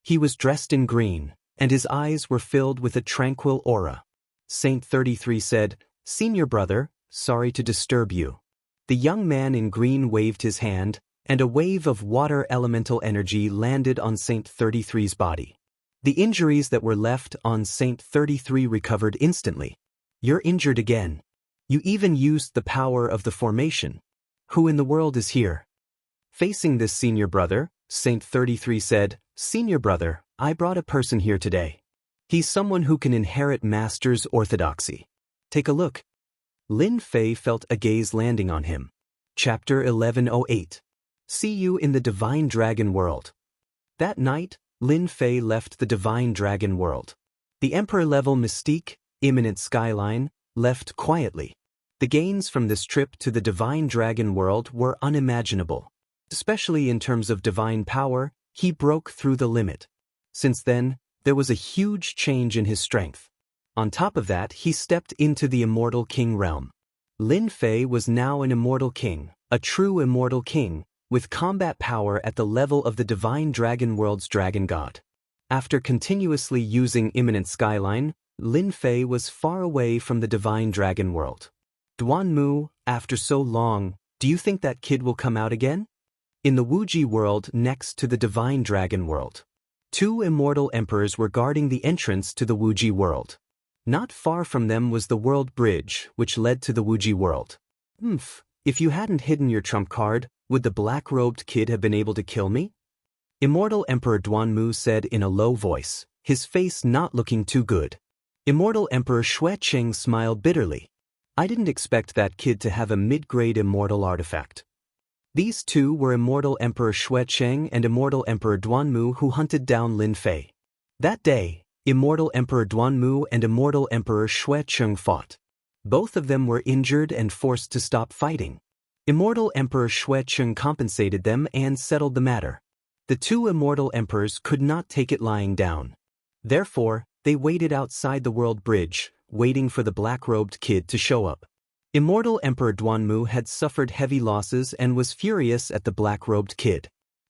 He was dressed in green, and his eyes were filled with a tranquil aura. Saint 33 said, Senior brother, sorry to disturb you. The young man in green waved his hand, and a wave of water elemental energy landed on Saint 33's body. The injuries that were left on Saint 33 recovered instantly. You're injured again. You even used the power of the formation. Who in the world is here? Facing this senior brother, Saint 33 said, Senior brother, I brought a person here today. He's someone who can inherit master's orthodoxy. Take a look. Lin Fei felt a gaze landing on him. Chapter 1108. See you in the Divine Dragon World. That night, Lin Fei left the Divine Dragon World. The Emperor-level mystique, imminent skyline, left quietly. The gains from this trip to the Divine Dragon World were unimaginable. Especially in terms of divine power, he broke through the limit. Since then, there was a huge change in his strength. On top of that, he stepped into the Immortal King realm. Lin Fei was now an Immortal King, a true Immortal King, with combat power at the level of the Divine Dragon World's Dragon God. After continuously using Imminent Skyline, Lin Fei was far away from the Divine Dragon World. Duanmu, after so long, do you think that kid will come out again? In the Wuxia world next to the Divine Dragon World, 2 immortal emperors were guarding the entrance to the Wuxia world. Not far from them was the world bridge, which led to the Wuxia world. If you hadn't hidden your trump card, would the black-robed kid have been able to kill me? Immortal Emperor Duanmu said in a low voice, his face not looking too good. Immortal Emperor Xuecheng smiled bitterly. I didn't expect that kid to have a mid-grade immortal artifact. These two were Immortal Emperor Xuecheng and Immortal Emperor Duanmu who hunted down Lin Fei. That day, Immortal Emperor Duanmu and Immortal Emperor Xuecheng fought. Both of them were injured and forced to stop fighting. Immortal Emperor Xuecheng compensated them and settled the matter. The 2 immortal emperors could not take it lying down. Therefore, they waited outside the world bridge, waiting for the black-robed kid to show up. Immortal Emperor Duanmu had suffered heavy losses and was furious at the black-robed kid.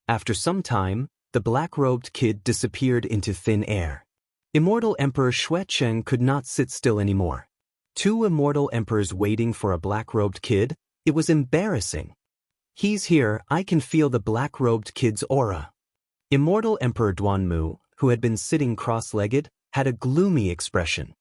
After some time, the black-robed kid disappeared into thin air. Immortal Emperor Xuecheng could not sit still anymore. Two immortal emperors waiting for a black-robed kid? It was embarrassing. He's here, I can feel the black-robed kid's aura. Immortal Emperor Duanmu, who had been sitting cross-legged, had a gloomy expression.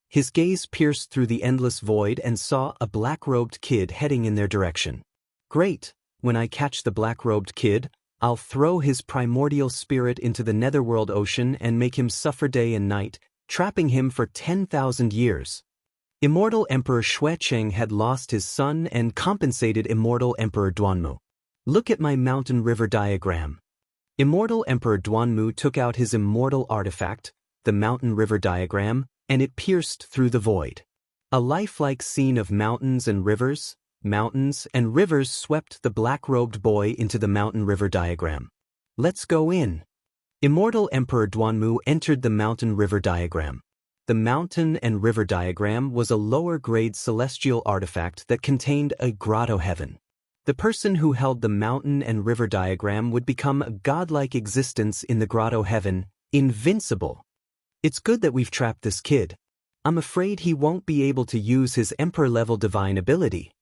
His gaze pierced through the endless void and saw a black-robed kid heading in their direction. Great, when I catch the black-robed kid, I'll throw his primordial spirit into the netherworld ocean and make him suffer day and night, trapping him for 10,000 years. Immortal Emperor Xuecheng had lost his son and compensated Immortal Emperor Duanmu. Look at my mountain river diagram. Immortal Emperor Duanmu took out his immortal artifact, the mountain river diagram, and it pierced through the void. A lifelike scene of mountains and rivers swept the black-robed boy into the mountain river diagram. Let's go in. Immortal Emperor Duanmu entered the mountain river diagram. The mountain and river diagram was a lower-grade celestial artifact that contained a grotto heaven. The person who held the mountain and river diagram would become a godlike existence in the grotto heaven, invincible. It's good that we've trapped this kid. I'm afraid he won't be able to use his emperor-level divine ability.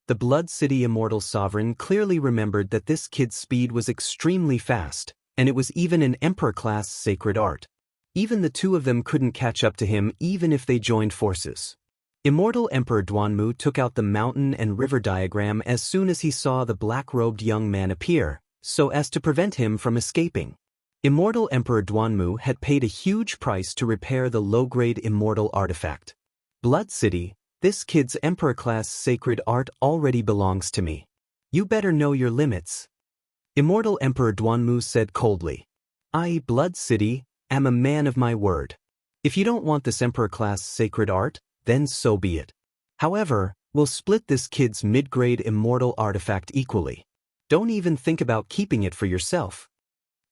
The Blood City Immortal Sovereign clearly remembered that this kid's speed was extremely fast, and it was even an emperor-class sacred art. Even the two of them couldn't catch up to him even if they joined forces. Immortal Emperor Duanmu took out the mountain and river diagram as soon as he saw the black-robed young man appear, so as to prevent him from escaping. Immortal Emperor Duanmu had paid a huge price to repair the low-grade immortal artifact. Blood City, this kid's emperor-class sacred art already belongs to me. You better know your limits. Immortal Emperor Duanmu said coldly. I, Blood City, am a man of my word. If you don't want this emperor-class sacred art, then so be it. However, we'll split this kid's mid-grade immortal artifact equally. Don't even think about keeping it for yourself.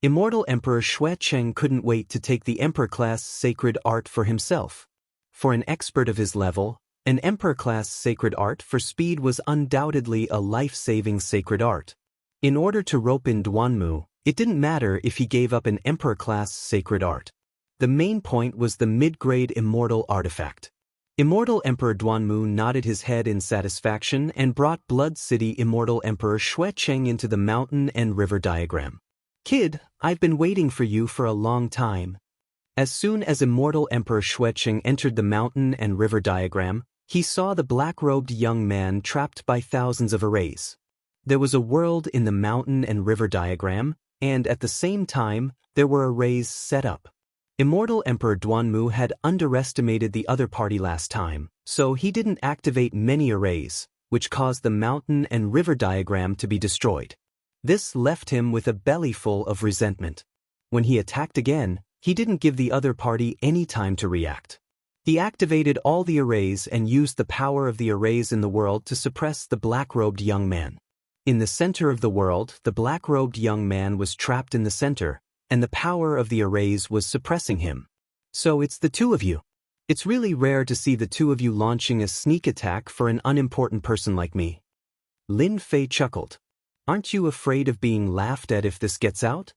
Immortal Emperor Xuecheng couldn't wait to take the emperor-class sacred art for himself. For an expert of his level, an emperor-class sacred art for speed was undoubtedly a life-saving sacred art. In order to rope in Duanmu, it didn't matter if he gave up an emperor-class sacred art. The main point was the mid-grade immortal artifact. Immortal Emperor Duanmu nodded his head in satisfaction and brought Blood City Immortal Emperor Xuecheng into the mountain and river diagram. Kid, I've been waiting for you for a long time. As soon as Immortal Emperor Xuecheng entered the mountain and river diagram, he saw the black-robed young man trapped by thousands of arrays. There was a world in the mountain and river diagram, and at the same time, there were arrays set up. Immortal Emperor Duanmu had underestimated the other party last time, so he didn't activate many arrays, which caused the mountain and river diagram to be destroyed. This left him with a bellyful of resentment. When he attacked again, he didn't give the other party any time to react. He activated all the arrays and used the power of the arrays in the world to suppress the black-robed young man. In the center of the world, the black-robed young man was trapped in the center, and the power of the arrays was suppressing him. So it's the two of you. It's really rare to see the two of you launching a sneak attack for an unimportant person like me. Lin Fei chuckled. Aren't you afraid of being laughed at if this gets out?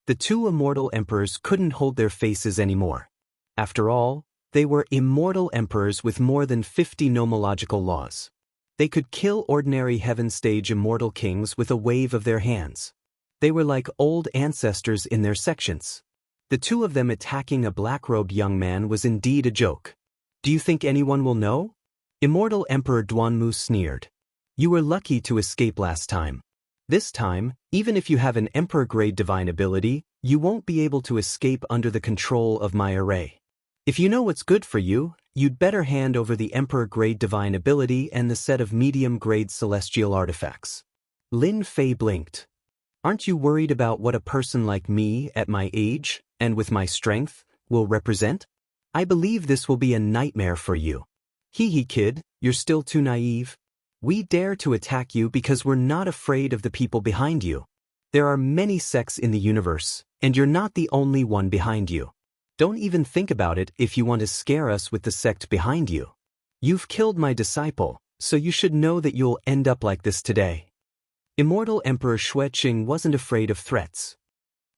The two immortal emperors couldn't hold their faces anymore. After all, they were immortal emperors with more than 50 nomological laws. They could kill ordinary heaven-stage immortal kings with a wave of their hands. They were like old ancestors in their sections. The two of them attacking a black-robed young man was indeed a joke. Do you think anyone will know? Immortal Emperor Duanmu sneered. You were lucky to escape last time. This time, even if you have an emperor-grade divine ability, you won't be able to escape under the control of my array. If you know what's good for you, you'd better hand over the emperor-grade divine ability and the set of medium-grade celestial artifacts. Lin Fei blinked. Aren't you worried about what a person like me, at my age, and with my strength, will represent? I believe this will be a nightmare for you. Hee kid, you're still too naive. We dare to attack you because we're not afraid of the people behind you. There are many sects in the universe, and you're not the only one behind you. Don't even think about it if you want to scare us with the sect behind you. You've killed my disciple, So you should know that you'll end up like this today. Immortal Emperor Xueqing wasn't afraid of threats.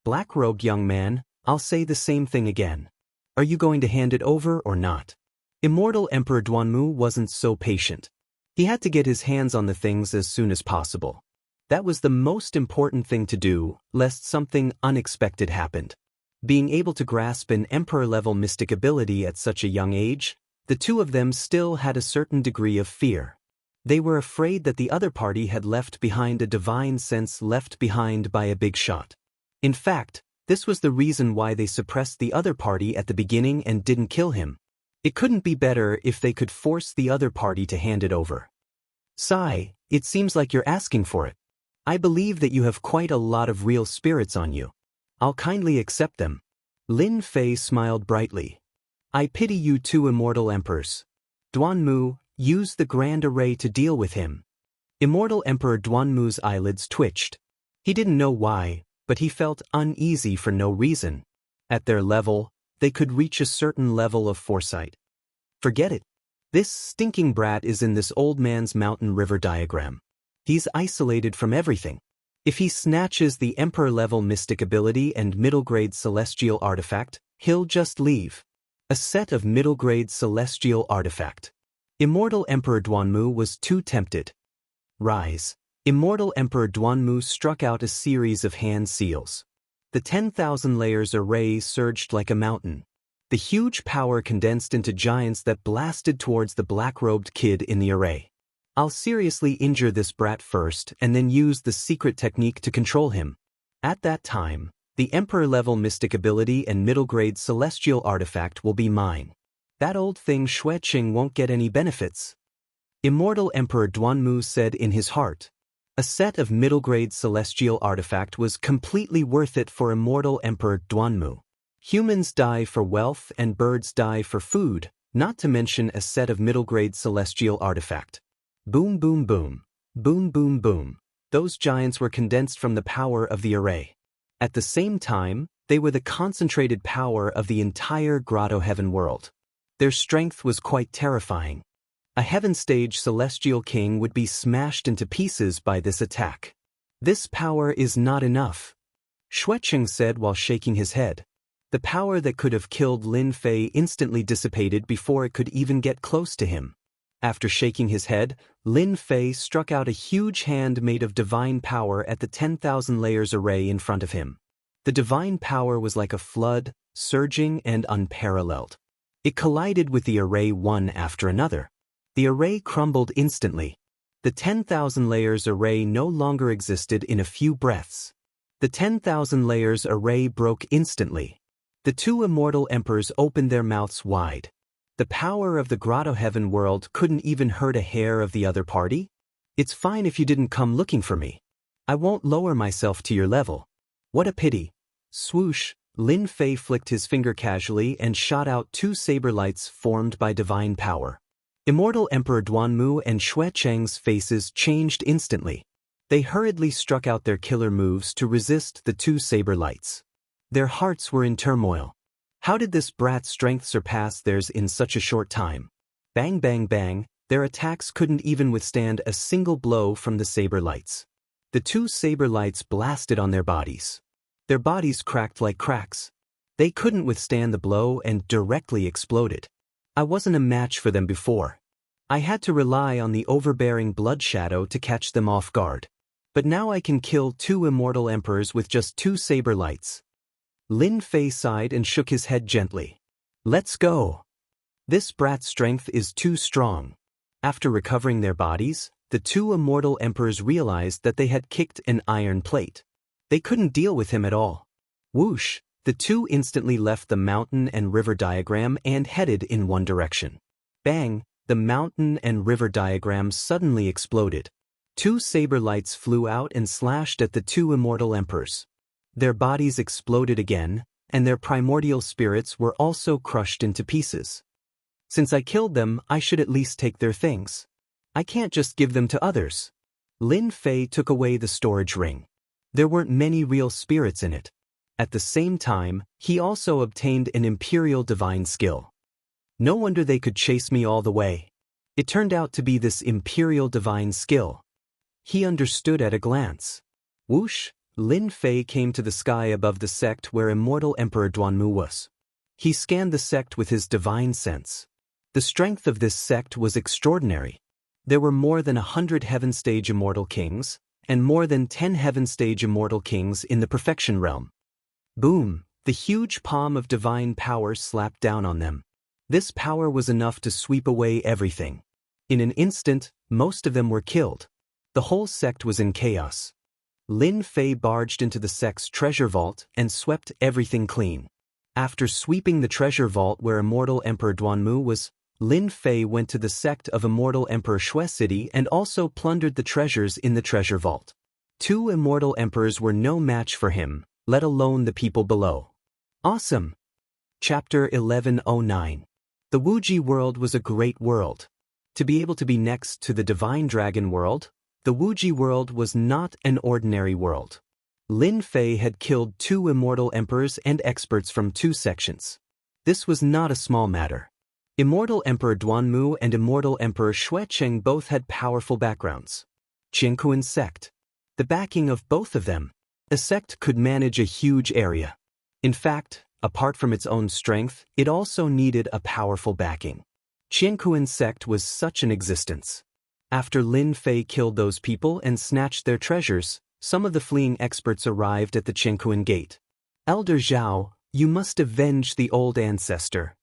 Black-robed young man, I'll say the same thing again. Are you going to hand it over or not? Immortal Emperor Duanmu wasn't so patient. He had to get his hands on the things as soon as possible. That was the most important thing to do, lest something unexpected happened. Being able to grasp an emperor-level mystic ability at such a young age, the two of them still had a certain degree of fear. They were afraid that the other party had left behind a divine sense left behind by a big shot. In fact, this was the reason why they suppressed the other party at the beginning and didn't kill him. It couldn't be better if they could force the other party to hand it over. Sigh, it seems like you're asking for it. I believe that you have quite a lot of real spirits on you. I'll kindly accept them. Lin Fei smiled brightly. I pity you two immortal emperors. Duanmu, use the grand array to deal with him. Immortal Emperor Duanmu's eyelids twitched. He didn't know why, but he felt uneasy for no reason. At their level, they could reach a certain level of foresight. Forget it. This stinking brat is in this old man's mountain river diagram. He's isolated from everything. If he snatches the emperor-level mystic ability and middle-grade celestial artifact, he'll just leave. A set of middle-grade celestial artifact. Immortal Emperor Duanmu was too tempted. Rise. Immortal Emperor Duanmu struck out a series of hand seals. The 10,000 layers array surged like a mountain. The huge power condensed into giants that blasted towards the black-robed kid in the array. I'll seriously injure this brat first and then use the secret technique to control him. At that time, the Emperor-level mystic ability and middle-grade celestial artifact will be mine. That old thing Xueqing won't get any benefits. Immortal Emperor Duanmu said in his heart. A set of middle-grade celestial artifact was completely worth it for Immortal Emperor Duanmu. Humans die for wealth and birds die for food, not to mention a set of middle-grade celestial artifact. Boom boom boom. Boom boom boom. Those giants were condensed from the power of the array. At the same time, they were the concentrated power of the entire Grotto Heaven world. Their strength was quite terrifying. A heaven-stage celestial king would be smashed into pieces by this attack. This power is not enough, Xueqing said while shaking his head. The power that could have killed Lin Fei instantly dissipated before it could even get close to him. After shaking his head, Lin Fei struck out a huge hand made of divine power at the 10,000 layers array in front of him. The divine power was like a flood, surging and unparalleled. It collided with the array one after another. The array crumbled instantly. The 10,000 layers array no longer existed in a few breaths. The 10,000 layers array broke instantly. The two immortal emperors opened their mouths wide. The power of the Grotto Heaven world couldn't even hurt a hair of the other party? It's fine if you didn't come looking for me. I won't lower myself to your level. What a pity. Swoosh, Lin Fei flicked his finger casually and shot out two saber lights formed by divine power. Immortal Emperor Duanmu and Xueqing's faces changed instantly. They hurriedly struck out their killer moves to resist the two saber lights. Their hearts were in turmoil. How did this brat's strength surpass theirs in such a short time? Bang bang bang, their attacks couldn't even withstand a single blow from the saber lights. The two saber lights blasted on their bodies. Their bodies cracked like cracks. They couldn't withstand the blow and directly exploded. I wasn't a match for them before. I had to rely on the overbearing blood shadow to catch them off guard. But now I can kill two immortal emperors with just two saber lights. Lin Fei sighed and shook his head gently. Let's go. This brat's strength is too strong. After recovering their bodies, the two immortal emperors realized that they had kicked an iron plate. They couldn't deal with him at all. Whoosh, the two instantly left the mountain and river diagram and headed in one direction. Bang, the mountain and river diagram suddenly exploded. Two saber lights flew out and slashed at the two immortal emperors. Their bodies exploded again, and their primordial spirits were also crushed into pieces. Since I killed them, I should at least take their things. I can't just give them to others. Lin Fei took away the storage ring. There weren't many real spirits in it. At the same time, he also obtained an imperial divine skill. No wonder they could chase me all the way. It turned out to be this imperial divine skill. He understood at a glance. Whoosh, Lin Fei came to the sky above the sect where Immortal Emperor Duanmu was. He scanned the sect with his divine sense. The strength of this sect was extraordinary. There were more than 100 heaven-stage immortal kings, and more than 10 heaven-stage immortal kings in the perfection realm. Boom, the huge palm of divine power slapped down on them. This power was enough to sweep away everything. In an instant, most of them were killed. The whole sect was in chaos. Lin Fei barged into the sect's treasure vault and swept everything clean. After sweeping the treasure vault where Immortal Emperor Duanmu was, Lin Fei went to the sect of Immortal Emperor Shui City and also plundered the treasures in the treasure vault. 2 immortal emperors were no match for him, let alone the people below. Awesome! Chapter 1109. The Wuxia world was a great world. To be able to be next to the divine dragon world, the Wuxia world was not an ordinary world. Lin Fei had killed 2 immortal emperors and experts from 2 sections. This was not a small matter. Immortal Emperor Duanmu and Immortal Emperor Xuecheng both had powerful backgrounds. Qianquan's sect. The backing of both of them. A sect could manage a huge area. In fact, apart from its own strength, it also needed a powerful backing. Qianquan's sect was such an existence. After Lin Fei killed those people and snatched their treasures, some of the fleeing experts arrived at the Qianquan gate. Elder Zhao, you must avenge the old ancestor.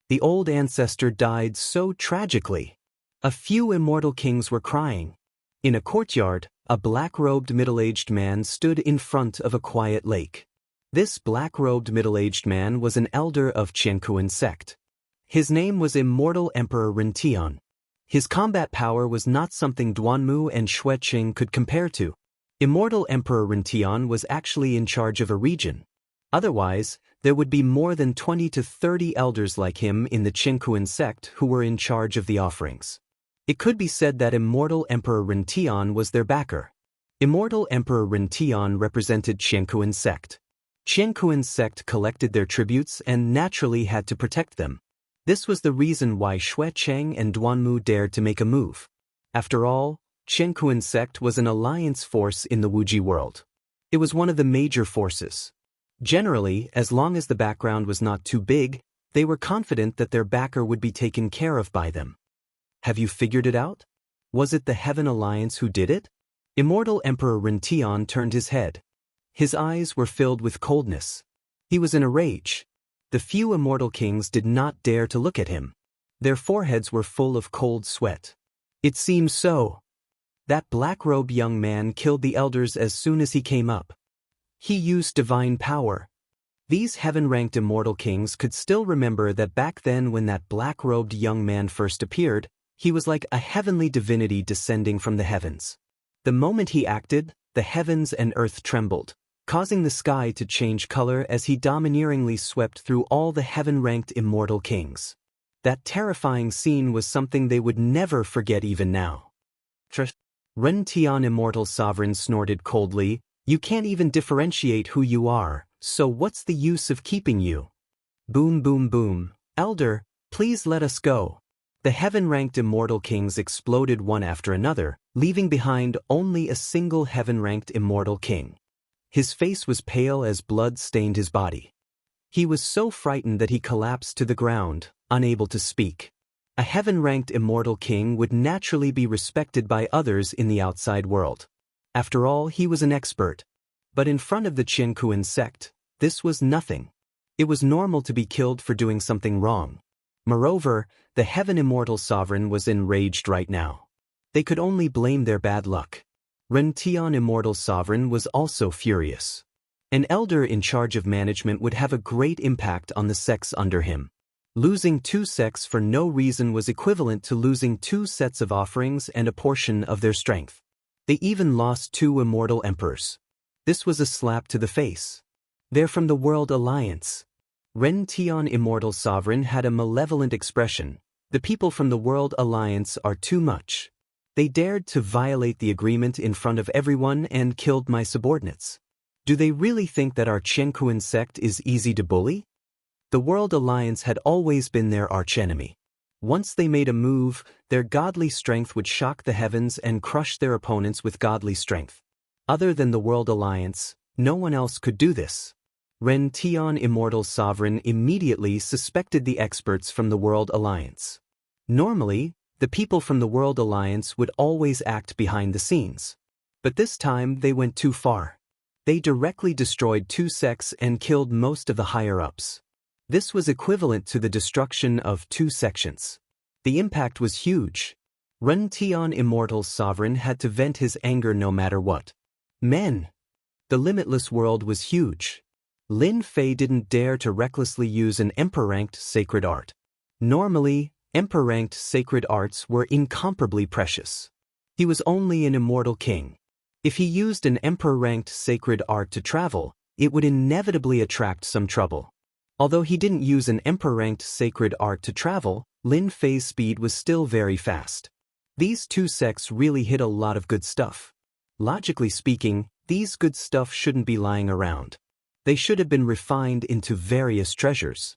The old ancestor died so tragically. A few immortal kings were crying. In a courtyard, a black-robed middle-aged man stood in front of a quiet lake. This black-robed middle-aged man was an elder of Qianquan's sect. His name was Immortal Emperor Ren. His combat power was not something Duanmu and Xuecheng could compare to. Immortal Emperor Ren was actually in charge of a region. Otherwise, there would be more than 20 to 30 elders like him in the Qianquan sect who were in charge of the offerings. It could be said that Immortal Emperor Ren was their backer. Immortal Emperor Ren represented Qianquan sect. Qianquan sect collected their tributes and naturally had to protect them. This was the reason why Xuecheng and Duanmu dared to make a move. After all, Qianquan sect was an alliance force in the Wuxia world. It was one of the major forces. Generally, as long as the background was not too big, they were confident that their backer would be taken care of by them. Have you figured it out? Was it the Heaven Alliance who did it? Immortal Emperor Ren turned his head. His eyes were filled with coldness. He was in a rage. The few immortal kings did not dare to look at him. Their foreheads were full of cold sweat. It seems so. That black-robed young man killed the elders as soon as he came up. He used divine power. These heaven-ranked immortal kings could still remember that back then when that black-robed young man first appeared, he was like a heavenly divinity descending from the heavens. The moment he acted, the heavens and earth trembled, causing the sky to change color as he domineeringly swept through all the heaven-ranked immortal kings. That terrifying scene was something they would never forget even now. Ren Immortal Sovereign snorted coldly, "You can't even differentiate who you are, so what's the use of keeping you?" Boom boom boom. "Elder, please let us go." The heaven-ranked immortal kings exploded one after another, leaving behind only a single heaven-ranked immortal king. His face was pale as blood stained his body. He was so frightened that he collapsed to the ground, unable to speak. A heaven-ranked immortal king would naturally be respected by others in the outside world. After all, he was an expert. But in front of the Qianquan sect, this was nothing. It was normal to be killed for doing something wrong. Moreover, the Heaven Immortal Sovereign was enraged right now. They could only blame their bad luck. Ren Immortal Sovereign was also furious. An elder in charge of management would have a great impact on the sects under him. Losing 2 sects for no reason was equivalent to losing 2 sets of offerings and a portion of their strength. They even lost 2 immortal emperors. This was a slap to the face. They're from the World Alliance. Ren Immortal Sovereign had a malevolent expression. The people from the World Alliance are too much. They dared to violate the agreement in front of everyone and killed my subordinates. Do they really think that our Qianquan sect is easy to bully? The World Alliance had always been their archenemy. Once they made a move, their godly strength would shock the heavens and crush their opponents with godly strength. Other than the World Alliance, no one else could do this. Ren Tian, Immortal's sovereign, immediately suspected the experts from the World Alliance. Normally, the people from the World Alliance would always act behind the scenes. But this time they went too far. They directly destroyed 2 sects and killed most of the higher-ups. This was equivalent to the destruction of 2 sections. The impact was huge. Ren Tian, Immortal's sovereign, had to vent his anger no matter what. Men! The limitless world was huge. Lin Fei didn't dare to recklessly use an emperor-ranked sacred art. Normally, emperor-ranked sacred arts were incomparably precious. He was only an immortal king. If he used an emperor-ranked sacred art to travel, it would inevitably attract some trouble. Although he didn't use an emperor-ranked sacred art to travel, Lin Fei's speed was still very fast. These 2 sects really hid a lot of good stuff. Logically speaking, these good stuff shouldn't be lying around. They should have been refined into various treasures.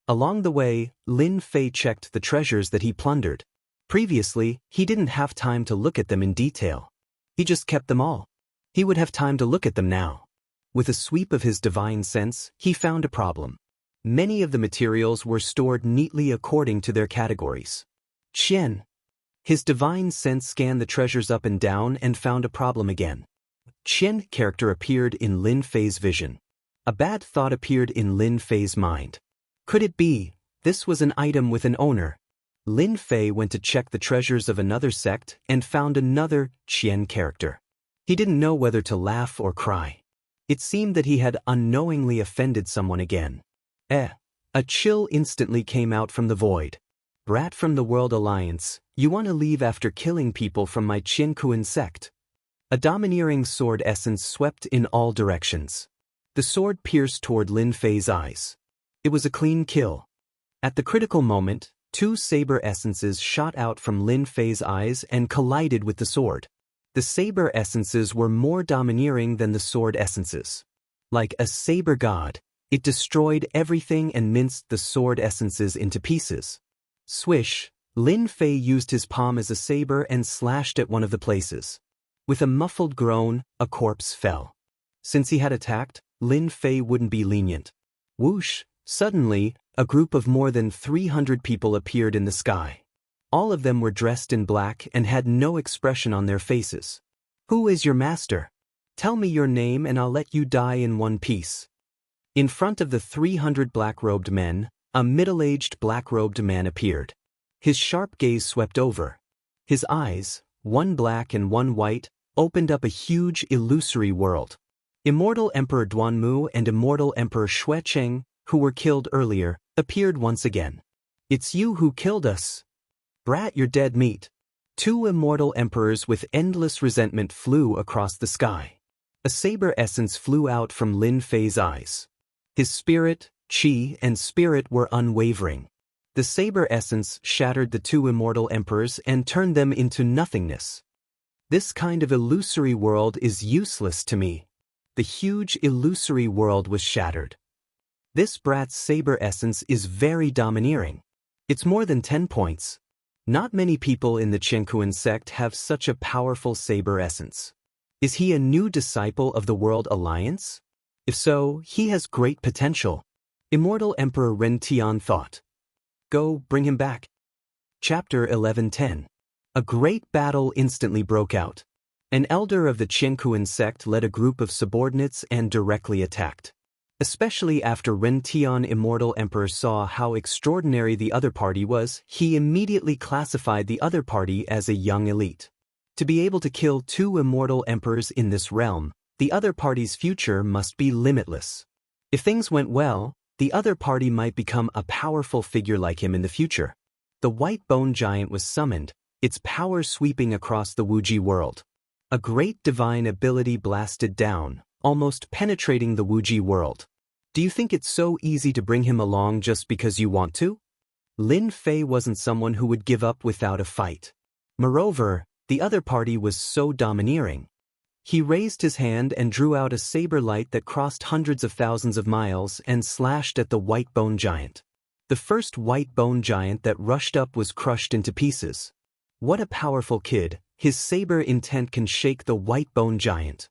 Along the way, Lin Fei checked the treasures that he plundered. Previously, he didn't have time to look at them in detail. He just kept them all. He would have time to look at them now. With a sweep of his divine sense, he found a problem. Many of the materials were stored neatly according to their categories. Qian. His divine sense scanned the treasures up and down and found a problem again. Qian character appeared in Lin Fei's vision. A bad thought appeared in Lin Fei's mind. Could it be, this was an item with an owner? Lin Fei went to check the treasures of another sect and found another Qian character. He didn't know whether to laugh or cry. It seemed that he had unknowingly offended someone again. A chill instantly came out from the void. Brat from the World Alliance, you want to leave after killing people from my Qiankuan sect? A domineering sword essence swept in all directions. The sword pierced toward Lin Fei's eyes. It was a clean kill. At the critical moment, 2 saber essences shot out from Lin Fei's eyes and collided with the sword. The saber essences were more domineering than the sword essences. Like a saber god, it destroyed everything and minced the sword essences into pieces. Swish, Lin Fei used his palm as a saber and slashed at one of the places. With a muffled groan, a corpse fell. Since he had attacked, Lin Fei wouldn't be lenient. Whoosh! Suddenly, a group of more than 300 people appeared in the sky. All of them were dressed in black and had no expression on their faces. Who is your master? Tell me your name and I'll let you die in one piece. In front of the 300 black-robed men, a middle-aged black-robed man appeared. His sharp gaze swept over. His eyes, one black and one white, opened up a huge illusory world. Immortal Emperor Duanmu and Immortal Emperor Xuecheng, who were killed earlier, appeared once again. It's you who killed us. Brat, you're dead meat. 2 immortal emperors with endless resentment flew across the sky. A saber essence flew out from Lin Fei's eyes. His spirit, chi, and spirit were unwavering. The saber essence shattered the 2 immortal emperors and turned them into nothingness. This kind of illusory world is useless to me. The huge illusory world was shattered. This brat's saber essence is very domineering. It's more than 10 points. Not many people in the Qiankuan sect have such a powerful saber essence. Is he a new disciple of the World Alliance? If so, he has great potential. Immortal Emperor Ren Tian thought. Go, bring him back. Chapter 11:10. A great battle instantly broke out. An elder of the Qiankuan sect led a group of subordinates and directly attacked. Especially after Ren Tian Immortal Emperor saw how extraordinary the other party was, he immediately classified the other party as a young elite. To be able to kill 2 immortal emperors in this realm, the other party's future must be limitless. If things went well, the other party might become a powerful figure like him in the future. The white bone giant was summoned, its power sweeping across the Wuji world. A great divine ability blasted down, almost penetrating the Wuji world. Do you think it's so easy to bring him along just because you want to? Lin Fei wasn't someone who would give up without a fight. Moreover, the other party was so domineering. He raised his hand and drew out a saber light that crossed hundreds of thousands of miles and slashed at the white bone giant. The first white bone giant that rushed up was crushed into pieces. What a powerful kid, his saber intent can shake the white bone giant.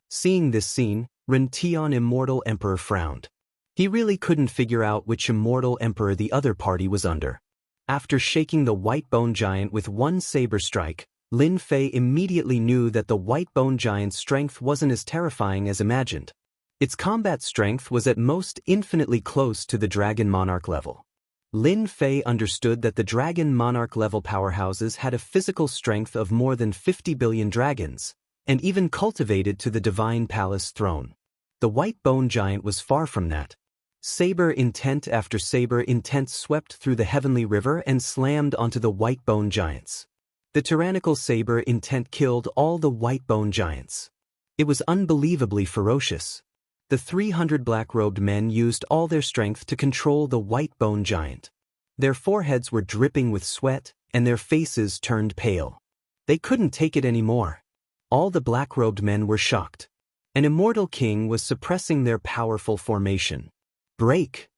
Seeing this scene, Xianxia Immortal Emperor frowned. He really couldn't figure out which immortal emperor the other party was under. After shaking the white bone giant with one saber strike, Lin Fei immediately knew that the white bone giant's strength wasn't as terrifying as imagined. Its combat strength was at most infinitely close to the Dragon Monarch level. Lin Fei understood that the Dragon Monarch level powerhouses had a physical strength of more than 50 billion dragons, and even cultivated to the Divine Palace throne. The white bone giant was far from that. Saber intent after saber intent swept through the heavenly river and slammed onto the white bone giants. The tyrannical saber intent killed all the white bone giants. It was unbelievably ferocious. The 300 black-robed men used all their strength to control the white bone giant. Their foreheads were dripping with sweat, and their faces turned pale. They couldn't take it anymore. All the black-robed men were shocked. An immortal king was suppressing their powerful formation. Break!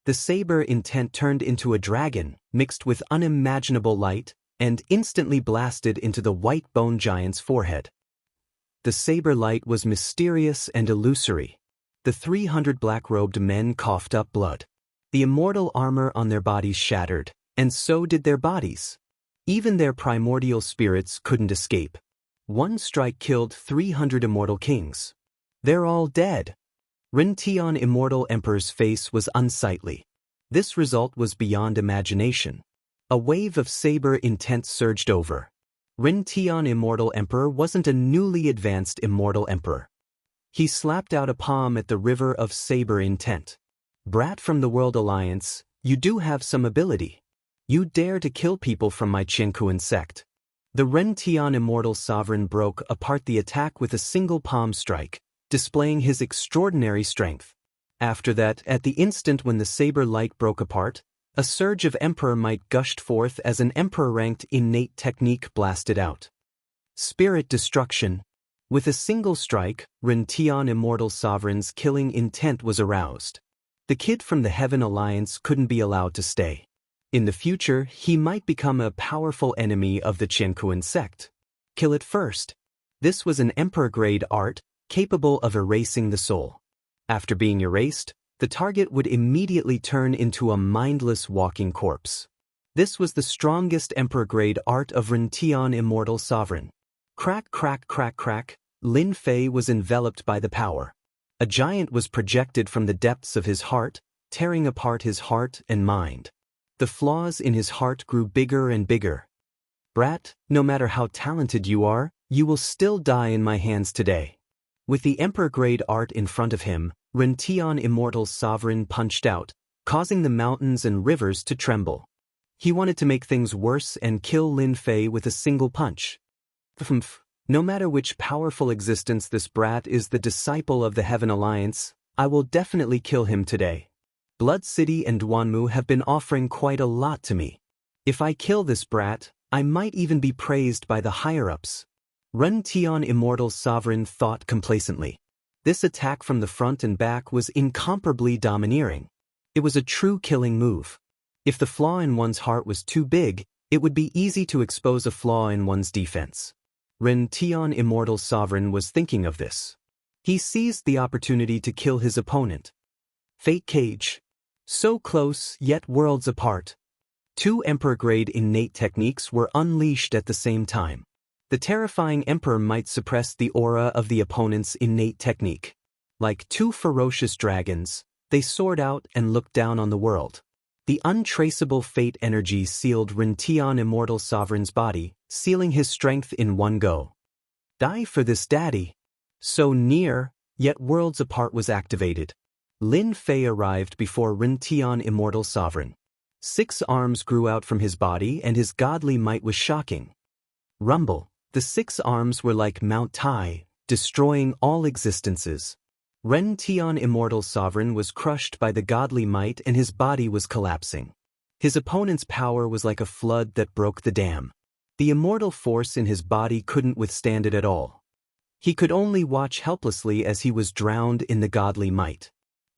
The saber intent turned into a dragon, mixed with unimaginable light, and instantly blasted into the white bone giant's forehead. The saber light was mysterious and illusory. The 300 black-robed men coughed up blood. The immortal armor on their bodies shattered, and so did their bodies. Even their primordial spirits couldn't escape. One strike killed 300 immortal kings. They're all dead. Xianxia Immortal Emperor's face was unsightly. This result was beyond imagination. A wave of saber intent surged over. Xianxia Immortal Emperor wasn't a newly advanced immortal emperor. He slapped out a palm at the river of saber intent. Brat from the World Alliance, you do have some ability. You dare to kill people from my Qianquan sect. The Xianxia Immortal Sovereign broke apart the attack with a single palm strike, displaying his extraordinary strength. After that, at the instant when the saber light broke apart, a surge of emperor might gushed forth as an emperor-ranked innate technique blasted out. Spirit destruction. With a single strike, Xianxia Immortal Sovereign's killing intent was aroused. The kid from the Heaven Alliance couldn't be allowed to stay. In the future, he might become a powerful enemy of the Qianquan sect. Kill it first. This was an emperor-grade art, capable of erasing the soul. After being erased, the target would immediately turn into a mindless walking corpse. This was the strongest emperor-grade art of Xianxia Immortal Sovereign. Crack, crack, crack, crack, Lin Fei was enveloped by the power. A giant was projected from the depths of his heart, tearing apart his heart and mind. The flaws in his heart grew bigger and bigger. Brat, no matter how talented you are, you will still die in my hands today. With the emperor-grade art in front of him, Xianxia Immortal Sovereign punched out, causing the mountains and rivers to tremble. He wanted to make things worse and kill Lin Fei with a single punch. No matter which powerful existence this brat is the disciple of the Heaven Alliance, I will definitely kill him today. Blood City and Duanmu have been offering quite a lot to me. If I kill this brat, I might even be praised by the higher-ups. Xianxia Immortal Sovereign thought complacently. This attack from the front and back was incomparably domineering. It was a true killing move. If the flaw in one's heart was too big, it would be easy to expose a flaw in one's defense. Xianxia Immortal Sovereign was thinking of this. He seized the opportunity to kill his opponent. Fate Cage. So close, yet worlds apart. Two emperor-grade innate techniques were unleashed at the same time. The terrifying emperor might suppress the aura of the opponent's innate technique. Like two ferocious dragons, they soared out and looked down on the world. The untraceable fate energy sealed Xianxia Immortal Sovereign's body, sealing his strength in one go. Die for this daddy. So near, yet worlds apart was activated. Lin Fei arrived before Xianxia Immortal Sovereign. 6 arms grew out from his body and his godly might was shocking. Rumble. The 6 arms were like Mount Tai, destroying all existences. Xianxia Immortal Sovereign was crushed by the godly might and his body was collapsing. His opponent's power was like a flood that broke the dam. The immortal force in his body couldn't withstand it at all. He could only watch helplessly as he was drowned in the godly might.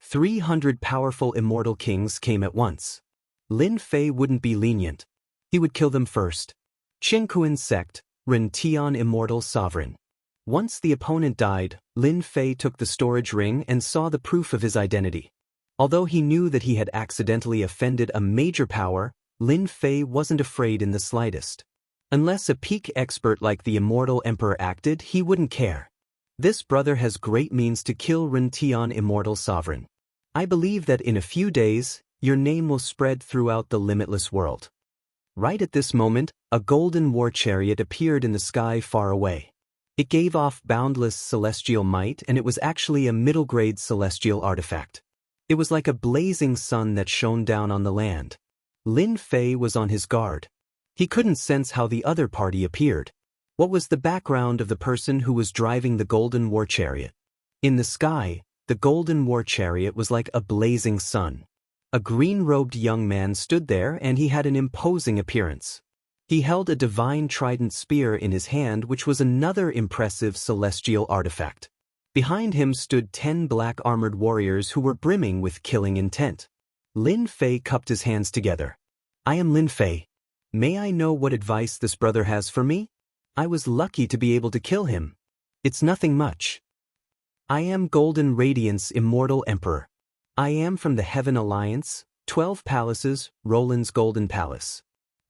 300 powerful immortal kings came at once. Lin Fei wouldn't be lenient. He would kill them first. Qingquan sect, Ren Tian Immortal Sovereign. Once the opponent died, Lin Fei took the storage ring and saw the proof of his identity. Although he knew that he had accidentally offended a major power, Lin Fei wasn't afraid in the slightest. Unless a peak expert like the Immortal Emperor acted, he wouldn't care. This brother has great means to kill Ren Tian Immortal Sovereign. I believe that in a few days, your name will spread throughout the limitless world. Right at this moment, a golden war chariot appeared in the sky far away. It gave off boundless celestial might, and it was actually a middle-grade celestial artifact. It was like a blazing sun that shone down on the land. Lin Fei was on his guard. He couldn't sense how the other party appeared. What was the background of the person who was driving the golden war chariot? In the sky, the golden war chariot was like a blazing sun. A green-robed young man stood there, and he had an imposing appearance. He held a divine trident spear in his hand, which was another impressive celestial artifact. Behind him stood 10 black-armored warriors who were brimming with killing intent. Lin Fei cupped his hands together. I am Lin Fei. May I know what advice this brother has for me? I was lucky to be able to kill him. It's nothing much. I am Golden Radiance Immortal Emperor. I am from the Heaven Alliance, 12 Palaces, Roland's Golden Palace.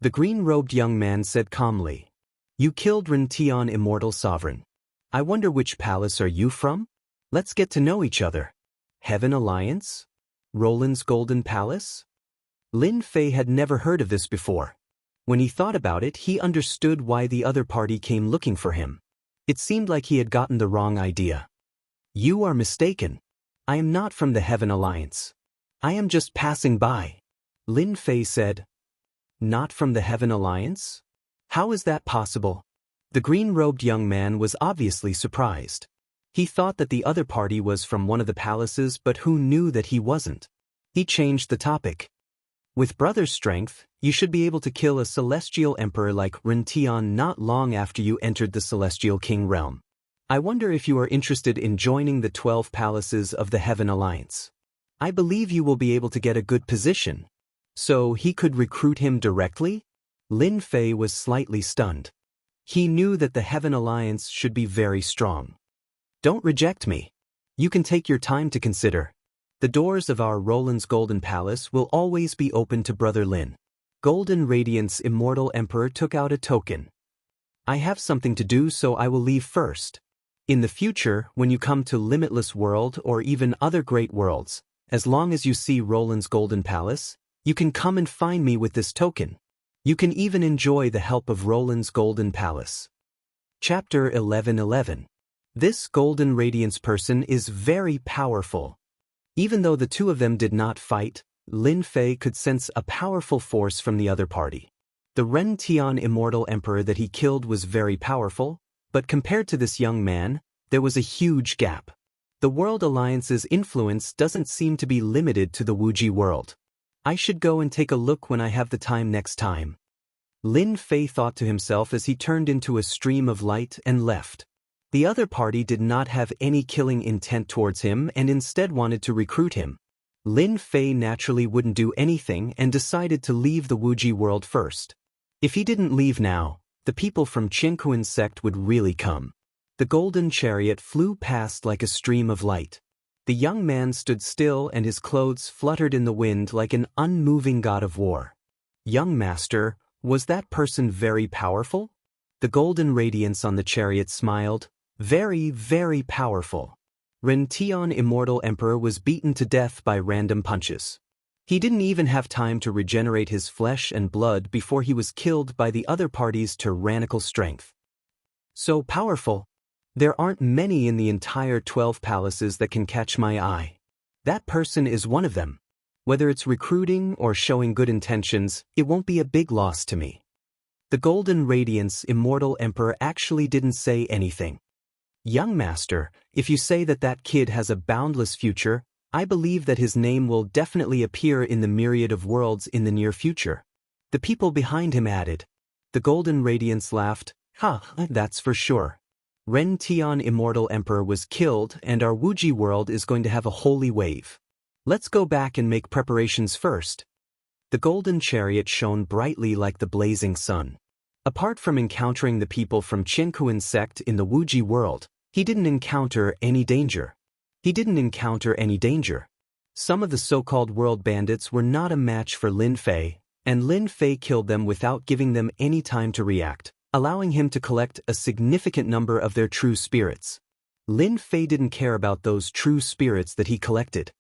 The green-robed young man said calmly. You killed Ren Tian Immortal Sovereign. I wonder which palace are you from? Let's get to know each other. Heaven Alliance? Roland's Golden Palace? Lin Fei had never heard of this before. When he thought about it, he understood why the other party came looking for him. It seemed like he had gotten the wrong idea. You are mistaken. I am not from the Heaven Alliance. I am just passing by. Lin Fei said. Not from the Heaven Alliance? How is that possible? The green-robed young man was obviously surprised. He thought that the other party was from one of the palaces, but who knew that he wasn't? He changed the topic. With brother strength, you should be able to kill a celestial emperor like Ren Tian not long after you entered the celestial king realm. I wonder if you are interested in joining the 12 palaces of the Heaven Alliance. I believe you will be able to get a good position. So he could recruit him directly? Lin Fei was slightly stunned. He knew that the Heaven Alliance should be very strong. Don't reject me. You can take your time to consider. The doors of our Roland's Golden Palace will always be open to Brother Lin. Golden Radiance Immortal Emperor took out a token. I have something to do, so I will leave first. In the future, when you come to Limitless World or even other great worlds, as long as you see Roland's Golden Palace, you can come and find me with this token. You can even enjoy the help of Roland's Golden Palace. Chapter 1111. This Golden Radiance person is very powerful. Even though the two of them did not fight, Lin Fei could sense a powerful force from the other party. The Ren Tian Immortal Emperor that he killed was very powerful, but compared to this young man, there was a huge gap. The World Alliance's influence doesn't seem to be limited to the Wuji world. I should go and take a look when I have the time next time. Lin Fei thought to himself as he turned into a stream of light and left. The other party did not have any killing intent towards him and instead wanted to recruit him. Lin Fei naturally wouldn't do anything and decided to leave the Wuji world first. If he didn't leave now, the people from Qingquan sect would really come. The golden chariot flew past like a stream of light. The young man stood still and his clothes fluttered in the wind like an unmoving god of war. Young master, was that person very powerful? The golden radiance on the chariot smiled. Very, very powerful. Ren Tian Immortal Emperor was beaten to death by random punches. He didn't even have time to regenerate his flesh and blood before he was killed by the other party's tyrannical strength. So powerful. There aren't many in the entire 12 palaces that can catch my eye. That person is one of them. Whether it's recruiting or showing good intentions, it won't be a big loss to me. The Golden Radiance Immortal Emperor actually didn't say anything. Young master, if you say that that kid has a boundless future, I believe that his name will definitely appear in the myriad of worlds in the near future. The people behind him added. The Golden Radiance laughed. That's for sure. Ren Tian Immortal Emperor was killed and our Wuji world is going to have a holy wave. Let's go back and make preparations first. The golden chariot shone brightly like the blazing sun. Apart from encountering the people from Qinkuan's sect in the Wuji world, he didn't encounter any danger. Some of the so-called world bandits were not a match for Lin Fei, and Lin Fei killed them without giving them any time to react, allowing him to collect a significant number of their true spirits. Lin Fei didn't care about those true spirits that he collected.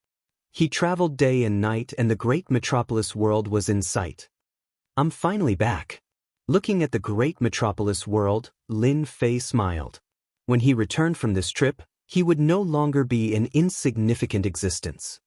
He traveled day and night and the great metropolis world was in sight. I'm finally back. Looking at the great metropolis world, Lin Fei smiled. When he returned from this trip, he would no longer be an insignificant existence.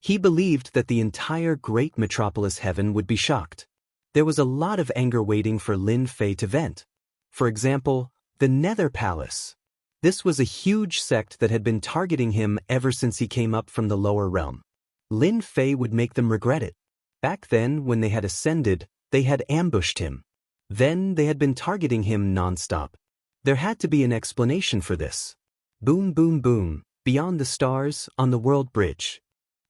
He believed that the entire great metropolis heaven would be shocked. There was a lot of anger waiting for Lin Fei to vent. For example, the Nether Palace. This was a huge sect that had been targeting him ever since he came up from the lower realm. Lin Fei would make them regret it. Back then, when they had ascended, they had ambushed him. Then they had been targeting him non-stop. There had to be an explanation for this. Boom, boom, boom, beyond the stars, on the world bridge.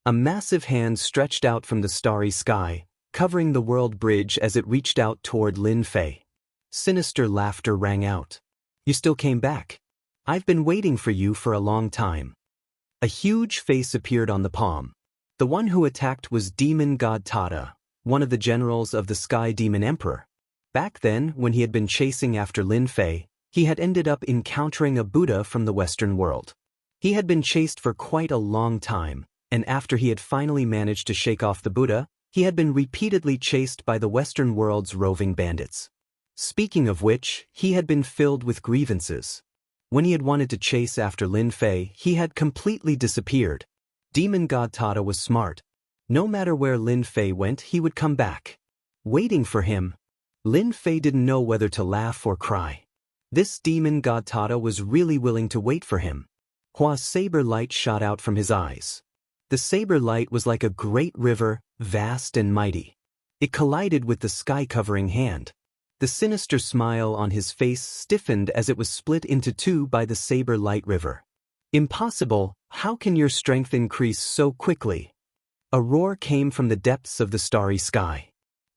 A massive hand stretched out from the starry sky, covering the world bridge as it reached out toward Lin Fei. Sinister laughter rang out. You still came back. I've been waiting for you for a long time. A huge face appeared on the palm. The one who attacked was Demon God Tada, one of the generals of the Sky Demon Emperor. Back then, when he had been chasing after Lin Fei, he had ended up encountering a Buddha from the Western world. He had been chased for quite a long time, and after he had finally managed to shake off the Buddha, he had been repeatedly chased by the Western world's roving bandits. Speaking of which, he had been filled with grievances. When he had wanted to chase after Lin Fei, he had completely disappeared. Demon God Tada was smart. No matter where Lin Fei went, he would come back. Waiting for him. Lin Fei didn't know whether to laugh or cry. This Demon God Tada was really willing to wait for him. Hua's saber light shot out from his eyes. The saber light was like a great river, vast and mighty. It collided with the sky-covering hand. The sinister smile on his face stiffened as it was split into two by the saber light river. Impossible, how can your strength increase so quickly? A roar came from the depths of the starry sky.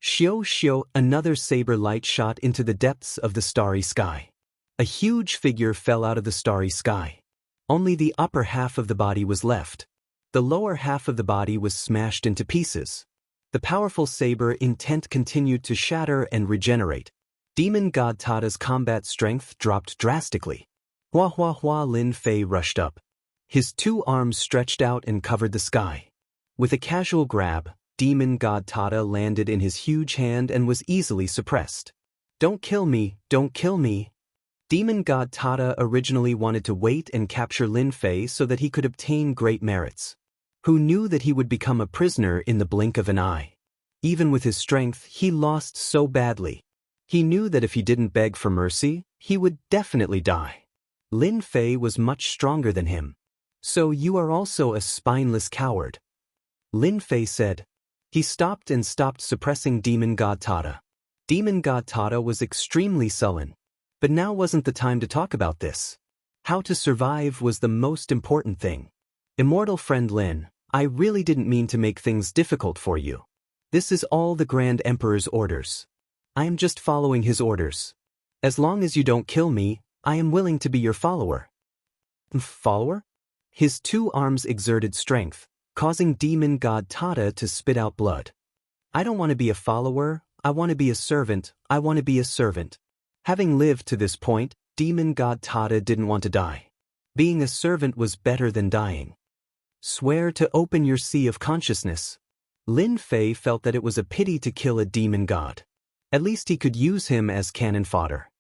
Xiao Xiao, another saber light shot into the depths of the starry sky. A huge figure fell out of the starry sky. Only the upper half of the body was left. The lower half of the body was smashed into pieces. The powerful saber intent continued to shatter and regenerate. Demon God Tada's combat strength dropped drastically. Hua Lin Fei rushed up. His two arms stretched out and covered the sky. With a casual grab, Demon God Tada landed in his huge hand and was easily suppressed. Don't kill me, don't kill me. Demon God Tada originally wanted to wait and capture Lin Fei so that he could obtain great merits. Who knew that he would become a prisoner in the blink of an eye? Even with his strength, he lost so badly. He knew that if he didn't beg for mercy, he would definitely die. Lin Fei was much stronger than him. So you are also a spineless coward. Lin Fei said. He stopped suppressing Demon God Tada. Demon God Tada was extremely sullen. But now wasn't the time to talk about this. How to survive was the most important thing. Immortal friend Lin, I really didn't mean to make things difficult for you. This is all the Grand Emperor's orders. I am just following his orders. As long as you don't kill me, I am willing to be your follower. Follower? His two arms exerted strength, causing Demon God Tada to spit out blood. I don't want to be a follower, I want to be a servant, I want to be a servant. Having lived to this point, Demon God Tada didn't want to die. Being a servant was better than dying. Swear to open your sea of consciousness. Lin Fei felt that it was a pity to kill a demon god. At least he could use him as cannon fodder.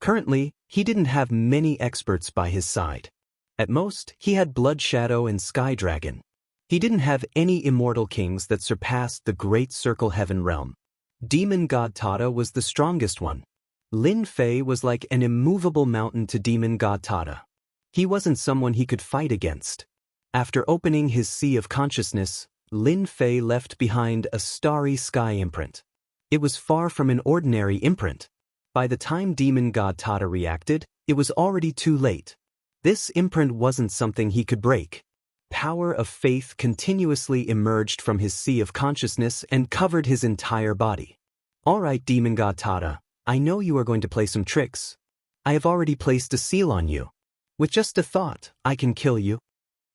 Currently, he didn't have many experts by his side. At most, he had Blood Shadow and Sky Dragon. He didn't have any immortal kings that surpassed the Great Circle Heaven realm. Demon God Tada was the strongest one. Lin Fei was like an immovable mountain to Demon God Tada. He wasn't someone he could fight against. After opening his sea of consciousness, Lin Fei left behind a starry sky imprint. It was far from an ordinary imprint. By the time Demon God Tada reacted, it was already too late. This imprint wasn't something he could break. power of faith continuously emerged from his sea of consciousness and covered his entire body. All right, demon god Tada, I know you are going to play some tricks. I have already placed a seal on you. With just a thought, I can kill you.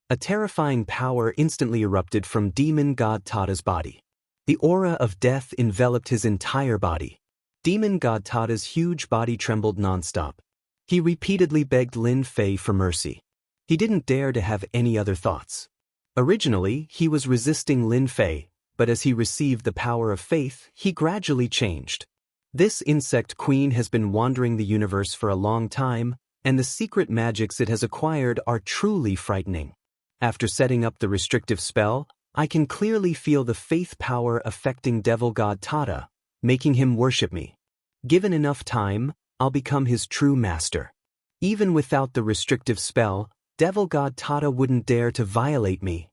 A terrifying power instantly erupted from demon god Tada's body. The aura of death enveloped his entire body. Demon god Tada's huge body trembled nonstop. He repeatedly begged Lin Fei for mercy. He didn't dare to have any other thoughts. Originally, he was resisting Lin Fei, but as he received the power of faith, he gradually changed. This insect queen has been wandering the universe for a long time, and the secret magics it has acquired are truly frightening. After setting up the restrictive spell, I can clearly feel the faith power affecting Devil God Tada, making him worship me. Given enough time, I'll become his true master. Even without the restrictive spell, Devil God Tada wouldn't dare to violate me.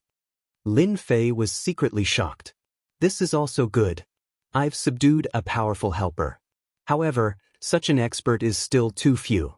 Lin Fei was secretly shocked. This is also good. I've subdued a powerful helper. However, such an expert is still too few.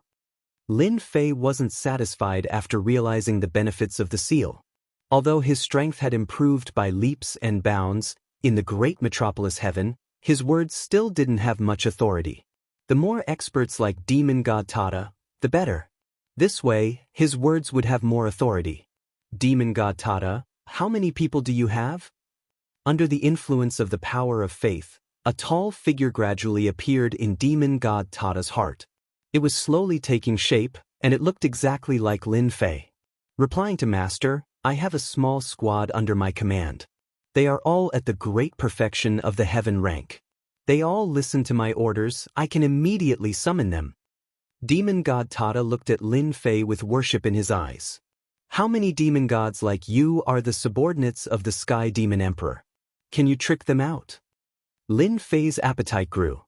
Lin Fei wasn't satisfied after realizing the benefits of the seal. Although his strength had improved by leaps and bounds, in the great metropolis heaven, his words still didn't have much authority. The more experts like Demon God Tada, the better. This way, his words would have more authority. Demon God Tada, how many people do you have? Under the influence of the power of faith, a tall figure gradually appeared in Demon God Tada's heart. It was slowly taking shape, and it looked exactly like Lin Fei. Replying to Master, I have a small squad under my command. They are all at the great perfection of the heaven rank. They all listen to my orders, I can immediately summon them. Demon God Tada looked at Lin Fei with worship in his eyes. How many demon gods like you are the subordinates of the Sky Demon Emperor? Can you trick them out? Lin Fei's appetite grew.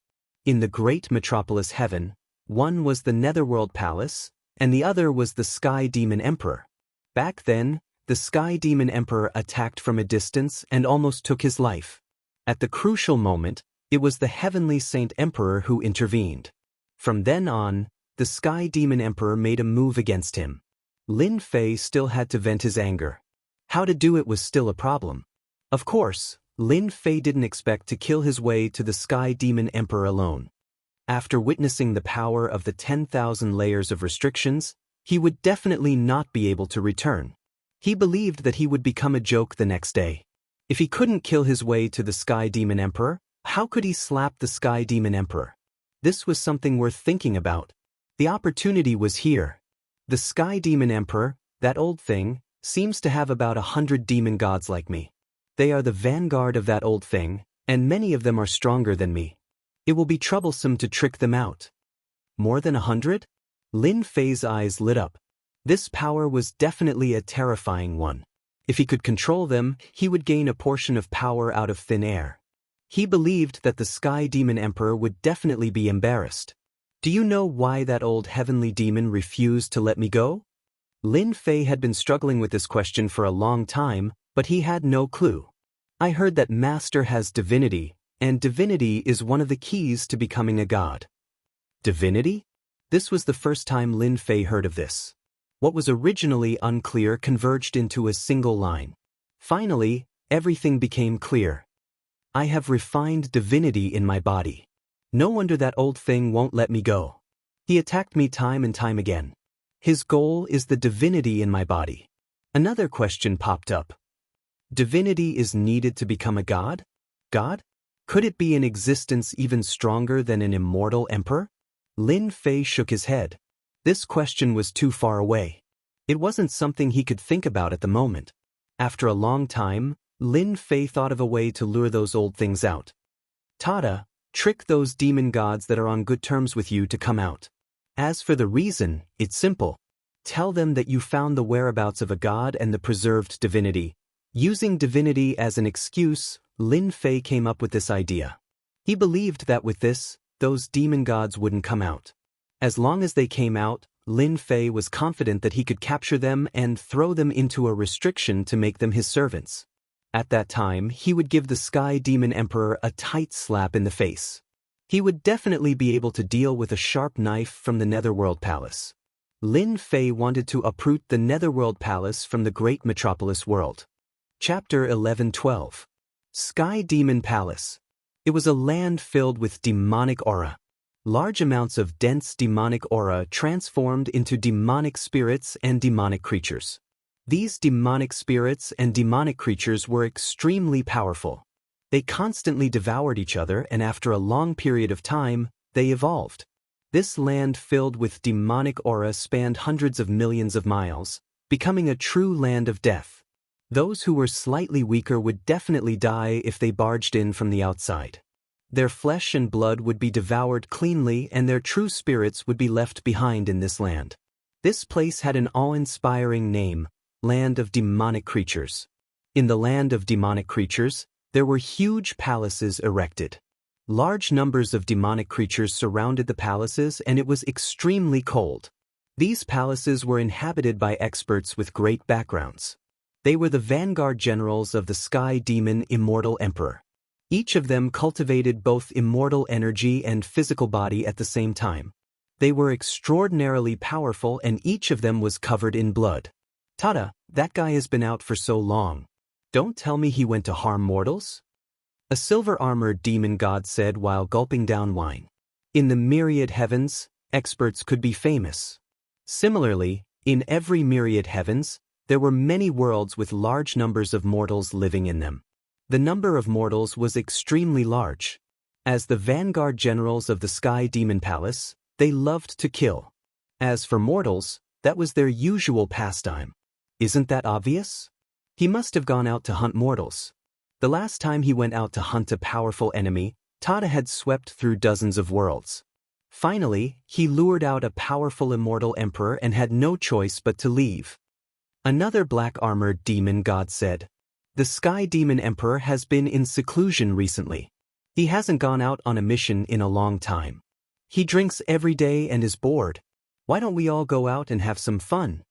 In the great metropolis heaven, one was the Netherworld Palace, and the other was the Sky Demon Emperor. Back then, the Sky Demon Emperor attacked from a distance and almost took his life. At the crucial moment, it was the Heavenly Saint Emperor who intervened. From then on, the Sky Demon Emperor made a move against him. Lin Fei still had to vent his anger. How to do it was still a problem. Of course, Lin Fei didn't expect to kill his way to the Sky Demon Emperor alone. After witnessing the power of the 10,000 layers of restrictions, he would definitely not be able to return. He believed that he would become a joke the next day. If he couldn't kill his way to the Sky Demon Emperor, how could he slap the Sky Demon Emperor? This was something worth thinking about. The opportunity was here. The Sky Demon Emperor, that old thing, seems to have about 100 demon gods like me. They are the vanguard of that old thing, and many of them are stronger than me. It will be troublesome to trick them out. More than 100? Lin Fei's eyes lit up. This power was definitely a terrifying one. If he could control them, he would gain a portion of power out of thin air. He believed that the Sky Demon Emperor would definitely be embarrassed. Do you know why that old heavenly demon refused to let me go? Lin Fei had been struggling with this question for a long time, but he had no clue. I heard that Master has divinity, and divinity is one of the keys to becoming a god. Divinity? This was the first time Lin Fei heard of this. What was originally unclear converged into a single line. Finally, everything became clear. I have refined divinity in my body. No wonder that old thing won't let me go. He attacked me time and time again. His goal is the divinity in my body. Another question popped up. Divinity is needed to become a god? God? Could it be an existence even stronger than an immortal emperor? Lin Fei shook his head. This question was too far away. It wasn't something he could think about at the moment. After a long time, Lin Fei thought of a way to lure those old things out. Tada, trick those demon gods that are on good terms with you to come out. As for the reason, it's simple. Tell them that you found the whereabouts of a god and the preserved divinity. Using divinity as an excuse, Lin Fei came up with this idea. He believed that with this, those demon gods wouldn't come out. As long as they came out, Lin Fei was confident that he could capture them and throw them into a restriction to make them his servants. At that time, he would give the Sky Demon Emperor a tight slap in the face. He would definitely be able to deal with a sharp knife from the Netherworld Palace. Lin Fei wanted to uproot the Netherworld Palace from the great metropolis world. Chapter 11-12. Sky Demon Palace. It was a land filled with demonic aura. Large amounts of dense demonic aura transformed into demonic spirits and demonic creatures. These demonic spirits and demonic creatures were extremely powerful. They constantly devoured each other, and after a long period of time, they evolved. This land filled with demonic aura spanned hundreds of millions of miles, becoming a true land of death. Those who were slightly weaker would definitely die if they barged in from the outside. Their flesh and blood would be devoured cleanly, and their true spirits would be left behind in this land. This place had an awe-inspiring name, Land of Demonic Creatures. In the Land of Demonic Creatures, there were huge palaces erected. Large numbers of demonic creatures surrounded the palaces, and it was extremely cold. These palaces were inhabited by experts with great backgrounds. They were the vanguard generals of the Sky Demon Immortal Emperor. Each of them cultivated both immortal energy and physical body at the same time. They were extraordinarily powerful, and each of them was covered in blood. Tada, that guy has been out for so long. Don't tell me he went to harm mortals? A silver-armored demon god said while gulping down wine. In the myriad heavens, experts could be famous. Similarly, in every myriad heavens, there were many worlds with large numbers of mortals living in them. The number of mortals was extremely large. As the vanguard generals of the Sky Demon Palace, they loved to kill. As for mortals, that was their usual pastime. Isn't that obvious? He must have gone out to hunt mortals. The last time he went out to hunt a powerful enemy, Tada had swept through dozens of worlds. Finally, he lured out a powerful immortal emperor and had no choice but to leave. Another black-armored demon god said, "The Sky Demon Emperor has been in seclusion recently. He hasn't gone out on a mission in a long time. He drinks every day and is bored. Why don't we all go out and have some fun?"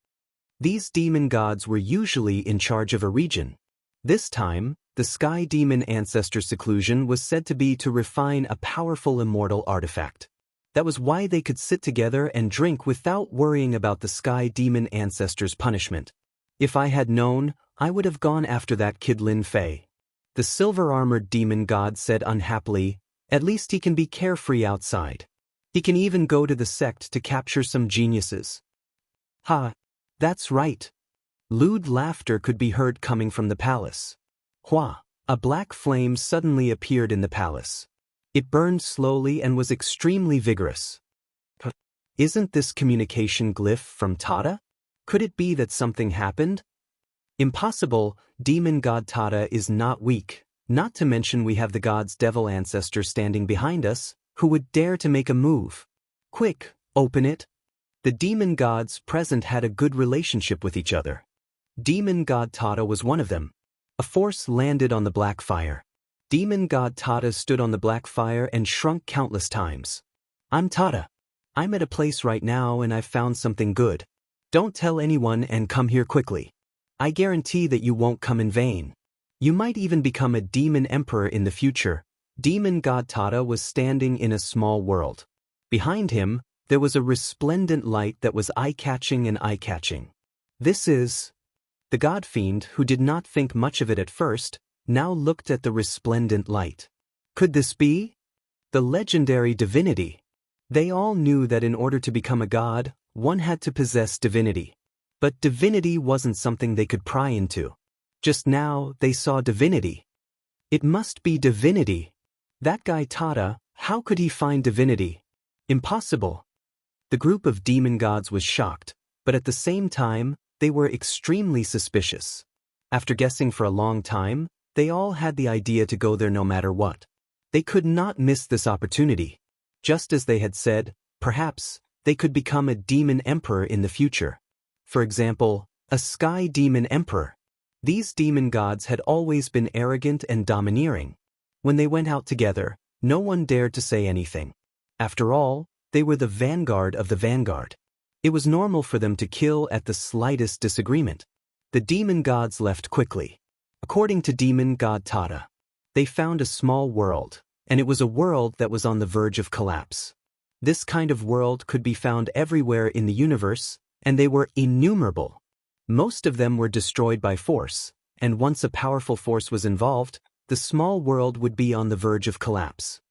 These demon gods were usually in charge of a region. This time, the Sky Demon Ancestor seclusion was said to be to refine a powerful immortal artifact. That was why they could sit together and drink without worrying about the Sky Demon Ancestor's punishment. If I had known, I would have gone after that kid Lin Fei. The silver-armored demon god said unhappily, "At least he can be carefree outside. He can even go to the sect to capture some geniuses." Ha! That's right. Lewd laughter could be heard coming from the palace. Hua! A black flame suddenly appeared in the palace. It burned slowly and was extremely vigorous. Isn't this communication glyph from Tada? Could it be that something happened? Impossible, demon god Tada is not weak, not to mention we have the god's devil ancestor standing behind us, who would dare to make a move. Quick, open it. The demon gods present had a good relationship with each other. Demon god Tada was one of them. A force landed on the black fire. Demon god Tada stood on the black fire and shrunk countless times. "I'm Tada. I'm at a place right now and I've found something good. Don't tell anyone and come here quickly. I guarantee that you won't come in vain. You might even become a demon emperor in the future." Demon god Tada was standing in a small world. Behind him, there was a resplendent light that was eye-catching and eye-catching. This is... The god fiend, who did not think much of it at first, now looked at the resplendent light. Could this be? The legendary divinity. They all knew that in order to become a god, one had to possess divinity. But divinity wasn't something they could pry into. Just now, they saw divinity. It must be divinity. That guy Tada, how could he find divinity? Impossible. The group of demon gods was shocked, but at the same time, they were extremely suspicious. After guessing for a long time, they all had the idea to go there no matter what. They could not miss this opportunity. Just as they had said, perhaps, they could become a demon emperor in the future. For example, a Sky Demon Emperor. These demon gods had always been arrogant and domineering. When they went out together, no one dared to say anything. After all, they were the vanguard of the vanguard. It was normal for them to kill at the slightest disagreement. The demon gods left quickly. According to demon god Tada, they found a small world, and it was a world that was on the verge of collapse. This kind of world could be found everywhere in the universe, and they were innumerable. Most of them were destroyed by force, and once a powerful force was involved, the small world would be on the verge of collapse.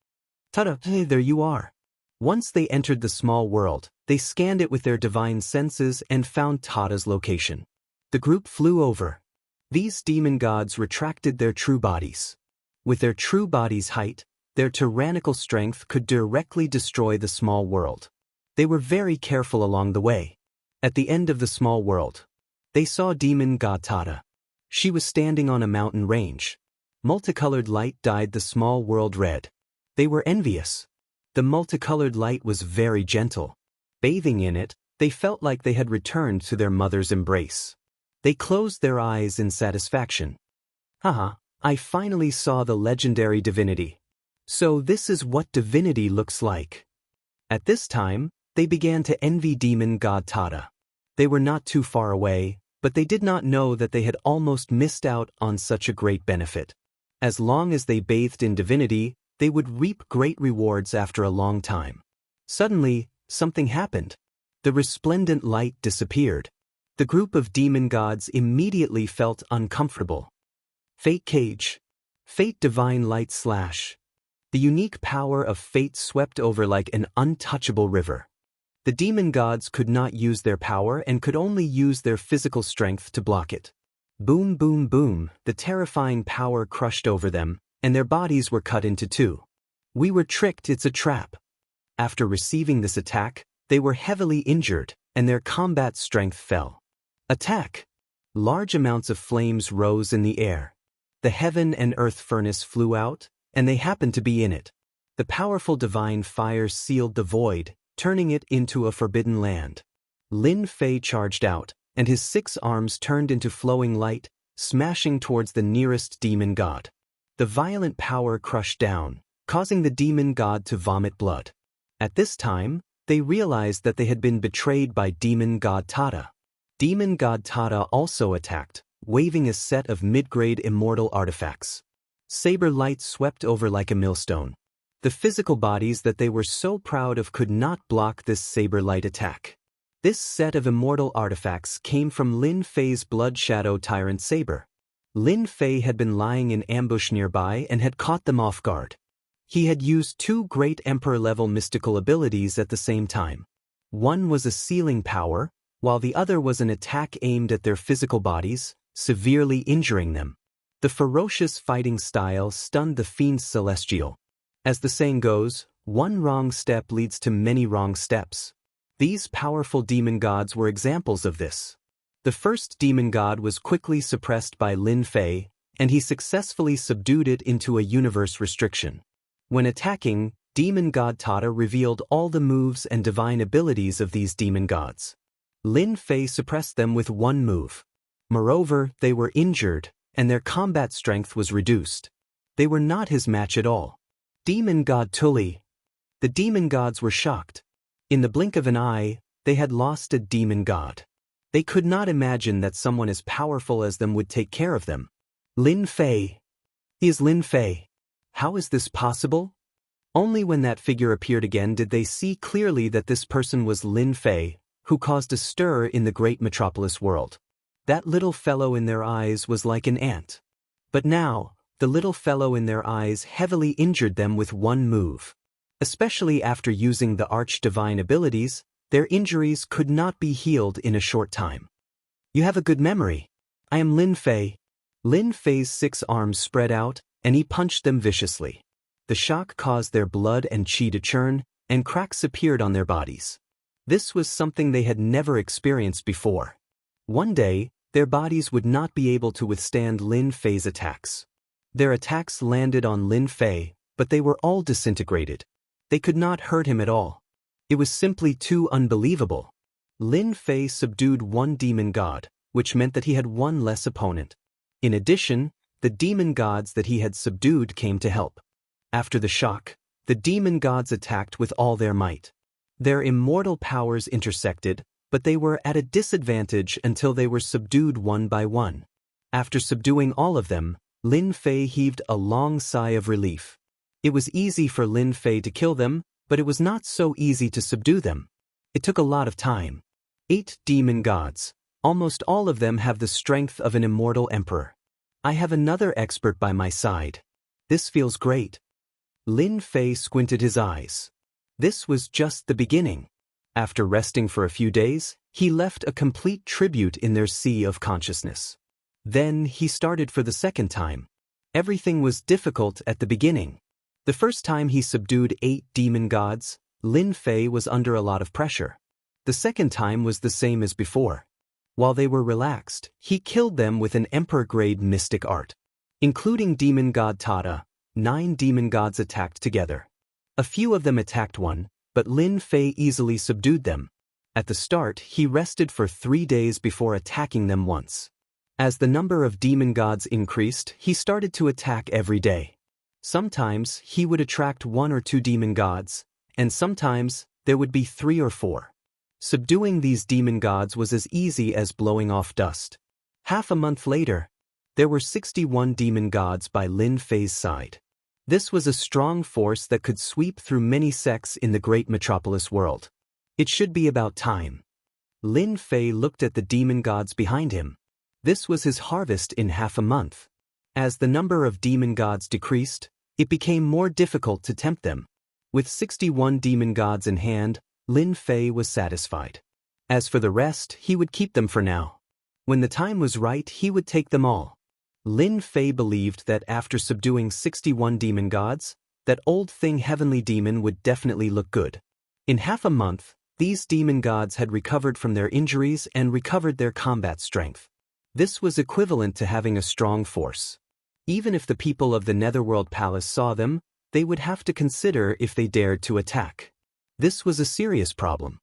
Ta-da! Hey, there you are. Once they entered the small world, they scanned it with their divine senses and found Tada's location. The group flew over. These demon gods retracted their true bodies. With their true body's height, their tyrannical strength could directly destroy the small world. They were very careful along the way. At the end of the small world, they saw demon god Tada. She was standing on a mountain range. Multicolored light dyed the small world red. They were envious. The multicolored light was very gentle. Bathing in it, they felt like they had returned to their mother's embrace. They closed their eyes in satisfaction. Haha, I finally saw the legendary divinity. So this is what divinity looks like. At this time, they began to envy demon god Tada. They were not too far away, but they did not know that they had almost missed out on such a great benefit. As long as they bathed in divinity, they would reap great rewards after a long time. Suddenly, something happened. The resplendent light disappeared. The group of demon gods immediately felt uncomfortable. Fate Cage. Fate Divine Light Slash. The unique power of fate swept over like an untouchable river. The demon gods could not use their power and could only use their physical strength to block it. Boom, boom, boom, the terrifying power crushed over them, and their bodies were cut into two. We were tricked, it's a trap. After receiving this attack, they were heavily injured, and their combat strength fell. Attack! Large amounts of flames rose in the air. The heaven and earth furnace flew out, and they happened to be in it. The powerful divine fire sealed the void, turning it into a forbidden land. Lin Fei charged out, and his 6 arms turned into flowing light, smashing towards the nearest demon god. The violent power crushed down, causing the demon god to vomit blood. At this time, they realized that they had been betrayed by demon god Tada. Demon god Tada also attacked, waving a set of mid-grade immortal artifacts. Saber light swept over like a millstone. The physical bodies that they were so proud of could not block this saber light attack. This set of immortal artifacts came from Lin Fei's Blood Shadow Tyrant Saber. Lin Fei had been lying in ambush nearby and had caught them off guard. He had used 2 great Emperor-level mystical abilities at the same time. One was a sealing power, while the other was an attack aimed at their physical bodies, severely injuring them. The ferocious fighting style stunned the fiends celestial. As the saying goes, one wrong step leads to many wrong steps. These powerful demon gods were examples of this. The first demon god was quickly suppressed by Lin Fei, and he successfully subdued it into a universe restriction. When attacking, demon god Tada revealed all the moves and divine abilities of these demon gods. Lin Fei suppressed them with one move. Moreover, they were injured, and their combat strength was reduced. They were not his match at all. Demon god Tuli. The demon gods were shocked. In the blink of an eye, they had lost a demon god. They could not imagine that someone as powerful as them would take care of them. Lin Fei. He is Lin Fei. How is this possible? Only when that figure appeared again did they see clearly that this person was Lin Fei, who caused a stir in the great metropolis world. That little fellow in their eyes was like an ant. But now, the little fellow in their eyes heavily injured them with one move. Especially after using the arch-divine abilities, their injuries could not be healed in a short time. You have a good memory. I am Lin Fei. Lin Fei's 6 arms spread out, and he punched them viciously. The shock caused their blood and qi to churn, and cracks appeared on their bodies. This was something they had never experienced before. One day, their bodies would not be able to withstand Lin Fei's attacks. Their attacks landed on Lin Fei, but they were all disintegrated. They could not hurt him at all. It was simply too unbelievable. Lin Fei subdued one demon god, which meant that he had one less opponent. In addition, the demon gods that he had subdued came to help. After the shock, the demon gods attacked with all their might. Their immortal powers intersected, but they were at a disadvantage until they were subdued one by one. After subduing all of them, Lin Fei heaved a long sigh of relief. It was easy for Lin Fei to kill them, but it was not so easy to subdue them. It took a lot of time. 8 demon gods. Almost all of them have the strength of an immortal emperor. I have another expert by my side. This feels great. Lin Fei squinted his eyes. This was just the beginning. After resting for a few days, he left a complete tribute in their sea of consciousness. Then he started for the second time. Everything was difficult at the beginning. The first time he subdued 8 demon gods, Lin Fei was under a lot of pressure. The second time was the same as before. While they were relaxed, he killed them with an emperor-grade mystic art. Including demon god Tada, 9 demon gods attacked together. A few of them attacked one, but Lin Fei easily subdued them. At the start, he rested for 3 days before attacking them once. As the number of demon gods increased, he started to attack every day. Sometimes, he would attract 1 or 2 demon gods, and sometimes, there would be 3 or 4. Subduing these demon gods was as easy as blowing off dust. Half a month later, there were 61 demon gods by Lin Fei's side. This was a strong force that could sweep through many sects in the great metropolis world. It should be about time. Lin Fei looked at the demon gods behind him. This was his harvest in half a month. As the number of demon gods decreased, it became more difficult to tempt them. With 61 demon gods in hand, Lin Fei was satisfied. As for the rest, he would keep them for now. When the time was right, he would take them all. Lin Fei believed that after subduing 61 demon gods, that old thing heavenly demon would definitely look good. In half a month, these demon gods had recovered from their injuries and recovered their combat strength. This was equivalent to having a strong force. Even if the people of the Netherworld Palace saw them, they would have to consider if they dared to attack. This was a serious problem.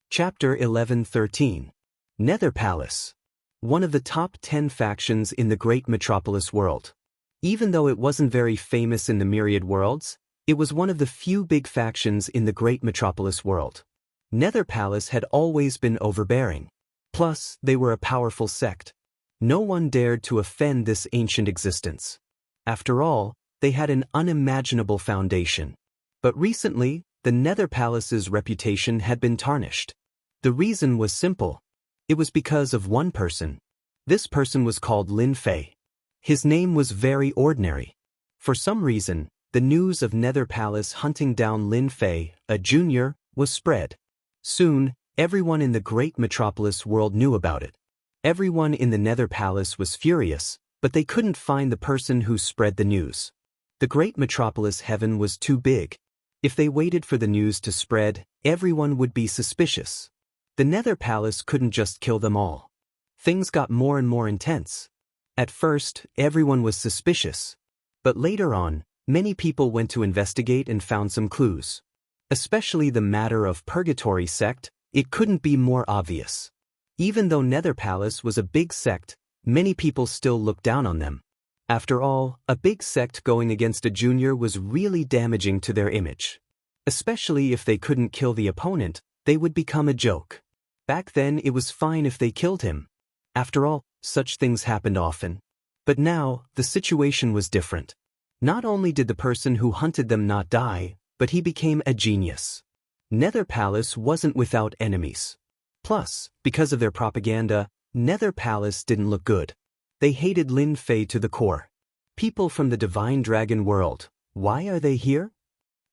Chapter 11:13. Nether Palace. One of the top 10 factions in the great metropolis world. Even though it wasn't very famous in the myriad worlds, it was one of the few big factions in the great metropolis world. Nether Palace had always been overbearing. Plus, they were a powerful sect. No one dared to offend this ancient existence. After all, they had an unimaginable foundation. But recently, the Nether Palace's reputation had been tarnished. The reason was simple. It was because of one person. This person was called Lin Fei. His name was very ordinary. For some reason, the news of Nether Palace hunting down Lin Fei, a junior, was spread. Soon, everyone in the great metropolis world knew about it. Everyone in the Nether Palace was furious, but they couldn't find the person who spread the news. The great metropolis heaven was too big. If they waited for the news to spread, everyone would be suspicious. The Nether Palace couldn't just kill them all. Things got more and more intense. At first, everyone was suspicious. But later on, many people went to investigate and found some clues. Especially the matter of Purgatory sect, it couldn't be more obvious. Even though Nether Palace was a big sect, many people still looked down on them. After all, a big sect going against a junior was really damaging to their image. Especially if they couldn't kill the opponent, they would become a joke. Back then it was fine if they killed him. After all, such things happened often. But now, the situation was different. Not only did the person who hunted them not die, but he became a genius. Nether Palace wasn't without enemies. Plus, because of their propaganda, Nether Palace didn't look good. They hated Lin Fei to the core. People from the Divine Dragon world, why are they here?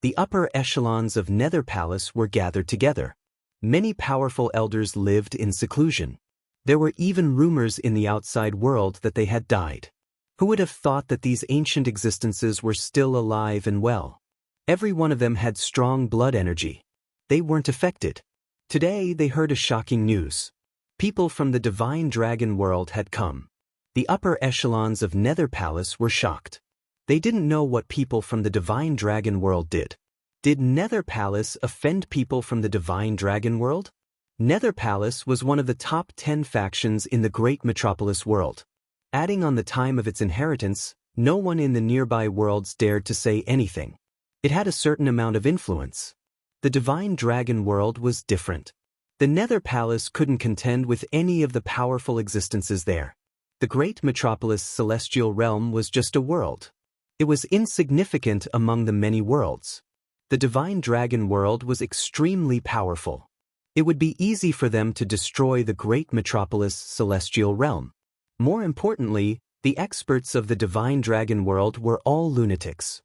The upper echelons of Nether Palace were gathered together. Many powerful elders lived in seclusion. There were even rumors in the outside world that they had died. Who would have thought that these ancient existences were still alive and well? Every one of them had strong blood energy. They weren't affected. Today they heard a shocking news. People from the Divine Dragon world had come. The upper echelons of Nether Palace were shocked. They didn't know what people from the Divine Dragon world did. Did Nether Palace offend people from the Divine Dragon world? Nether Palace was one of the top 10 factions in the great metropolis world. Adding on the time of its inheritance, no one in the nearby worlds dared to say anything. It had a certain amount of influence. The Divine Dragon world was different. The Nether Palace couldn't contend with any of the powerful existences there. The great metropolis celestial realm was just a world. It was insignificant among the many worlds. The divine dragon world was extremely powerful. It would be easy for them to destroy the great metropolis celestial realm. More importantly, the experts of the divine dragon world were all lunatics.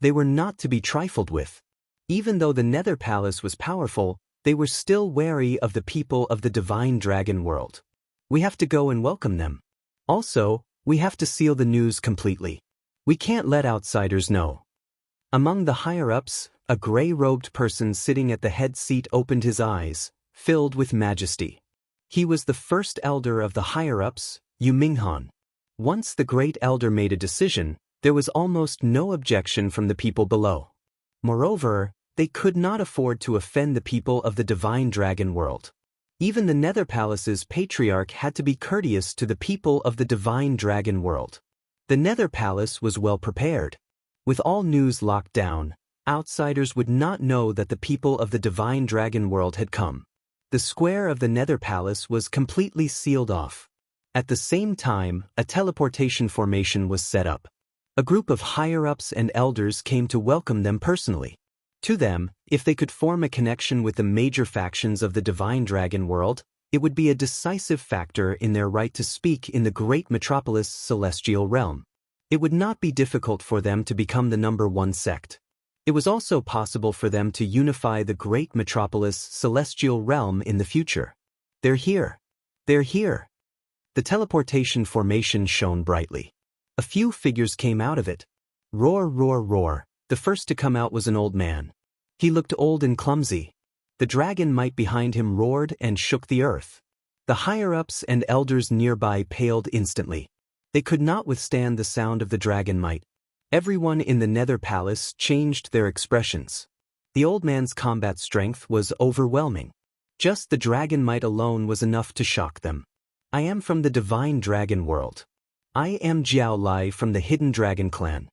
They were not to be trifled with. Even though the Nether Palace was powerful, they were still wary of the people of the divine dragon world. We have to go and welcome them. Also, we have to seal the news completely. We can't let outsiders know. Among the higher-ups, a gray-robed person sitting at the head seat opened his eyes, filled with majesty. He was the first elder of the higher-ups, Yuminghan. Once the great elder made a decision, there was almost no objection from the people below. Moreover, they could not afford to offend the people of the divine dragon world. Even the Nether Palace's patriarch had to be courteous to the people of the divine dragon world. The Nether Palace was well prepared. With all news locked down, outsiders would not know that the people of the divine dragon world had come. The square of the Nether Palace was completely sealed off. At the same time, a teleportation formation was set up. A group of higher-ups and elders came to welcome them personally. To them, if they could form a connection with the major factions of the divine dragon world, it would be a decisive factor in their right to speak in the great metropolis celestial realm. It would not be difficult for them to become the #1 sect. It was also possible for them to unify the great metropolis celestial realm in the future. They're here. They're here. The teleportation formation shone brightly. A few figures came out of it. Roar, roar, roar. The first to come out was an old man. He looked old and clumsy. The dragon might behind him roared and shook the earth. The higher-ups and elders nearby paled instantly. They could not withstand the sound of the dragon might. Everyone in the Nether Palace changed their expressions. The old man's combat strength was overwhelming. Just the dragon might alone was enough to shock them. I am from the divine dragon world. I am Jiao Lai from the Hidden Dragon Clan.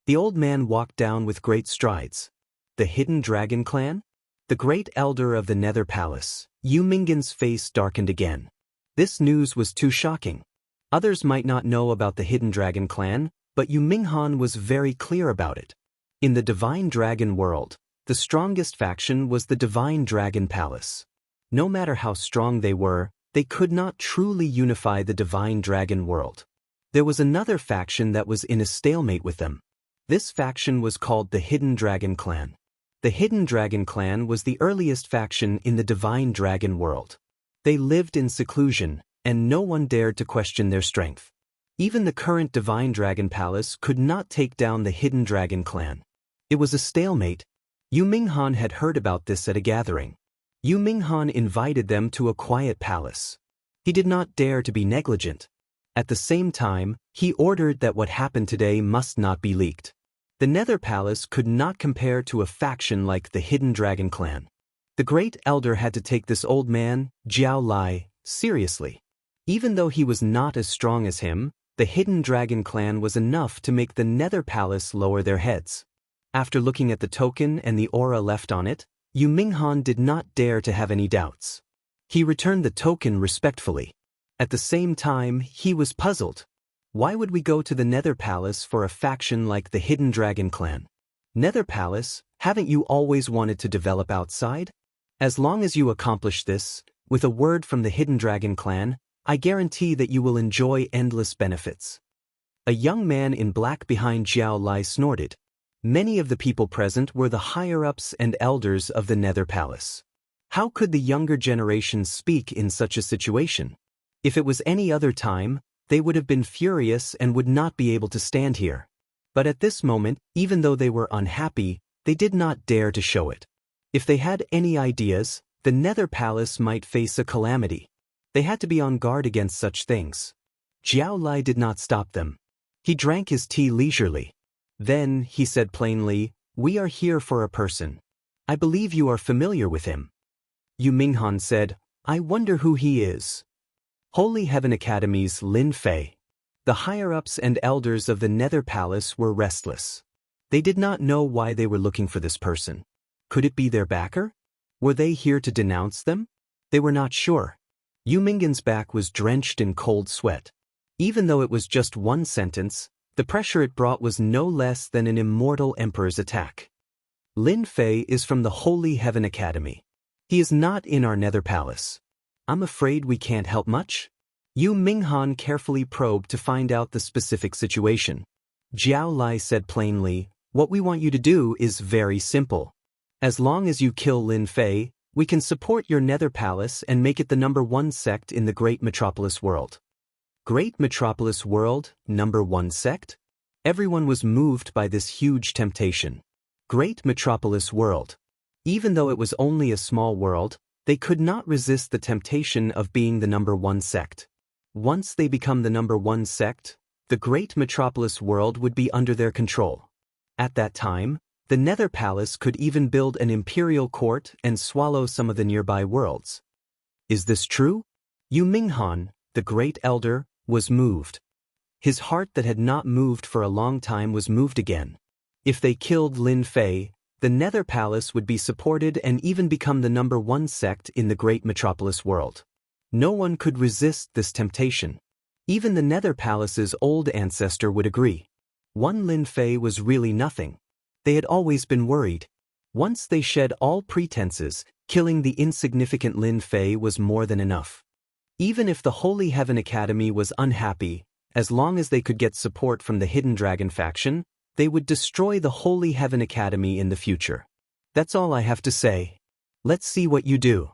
The old man walked down with great strides. The Hidden Dragon Clan? The great elder of the Nether Palace. Yu Minggan's face darkened again. This news was too shocking. Others might not know about the Hidden Dragon Clan, but Yu Minghan was very clear about it. In the divine dragon world, the strongest faction was the divine dragon palace. No matter how strong they could not truly unify the divine dragon world. There was another faction that was in a stalemate with them. This faction was called the Hidden Dragon Clan. The Hidden Dragon Clan was the earliest faction in the divine dragon world. They lived in seclusion, and no one dared to question their strength. Even the current divine dragon palace could not take down the Hidden Dragon Clan. It was a stalemate. Yu Minghan had heard about this at a gathering. Yu Minghan invited them to a quiet palace. He did not dare to be negligent. At the same time, he ordered that what happened today must not be leaked. The Nether Palace could not compare to a faction like the Hidden Dragon Clan. The great elder had to take this old man, Jiao Lai, seriously. Even though he was not as strong as him, the Hidden Dragon Clan was enough to make the Nether Palace lower their heads. After looking at the token and the aura left on it, Yu Minghan did not dare to have any doubts. He returned the token respectfully. At the same time, he was puzzled. Why would we go to the Nether Palace for a faction like the Hidden Dragon Clan? Nether Palace, haven't you always wanted to develop outside? As long as you accomplish this, with a word from the Hidden Dragon Clan, I guarantee that you will enjoy endless benefits. A young man in black behind Jiao Lai snorted. Many of the people present were the higher-ups and elders of the Nether Palace. How could the younger generation speak in such a situation? If it was any other time, they would have been furious and would not be able to stand here. But at this moment, even though they were unhappy, they did not dare to show it. If they had any ideas, the Nether Palace might face a calamity. They had to be on guard against such things. Jiao Lai did not stop them. He drank his tea leisurely. Then, he said plainly, "We are here for a person. I believe you are familiar with him." Yu Minghan said, "I wonder who he is." Holy Heaven Academy's Lin Fei. The higher-ups and elders of the Nether Palace were restless. They did not know why they were looking for this person. Could it be their backer? Were they here to denounce them? They were not sure. Yu Minggan's back was drenched in cold sweat. Even though it was just one sentence, the pressure it brought was no less than an immortal emperor's attack. Lin Fei is from the Holy Heaven Academy. He is not in our nether palace. I'm afraid we can't help much. Yu Minghan carefully probed to find out the specific situation. Jiao Lai said plainly, what we want you to do is very simple. As long as you kill Lin Fei, we can support your nether palace and make it the #1 sect in the Great Metropolis world. Great Metropolis world, #1 sect? Everyone was moved by this huge temptation. Great Metropolis world. Even though it was only a small world, they could not resist the temptation of being the #1 sect. Once they become the #1 sect, the Great Metropolis world would be under their control. At that time, the Nether Palace could even build an imperial court and swallow some of the nearby worlds. Is this true? Yu Minghan, the Great Elder, was moved. His heart that had not moved for a long time was moved again. If they killed Lin Fei, the Nether Palace would be supported and even become the #1 sect in the Great Metropolis world. No one could resist this temptation. Even the Nether Palace's old ancestor would agree. One Lin Fei was really nothing. They had always been worried. Once they shed all pretenses, killing the insignificant Lin Fei was more than enough. Even if the Holy Heaven Academy was unhappy, as long as they could get support from the Hidden Dragon faction, they would destroy the Holy Heaven Academy in the future. That's all I have to say. Let's see what you do.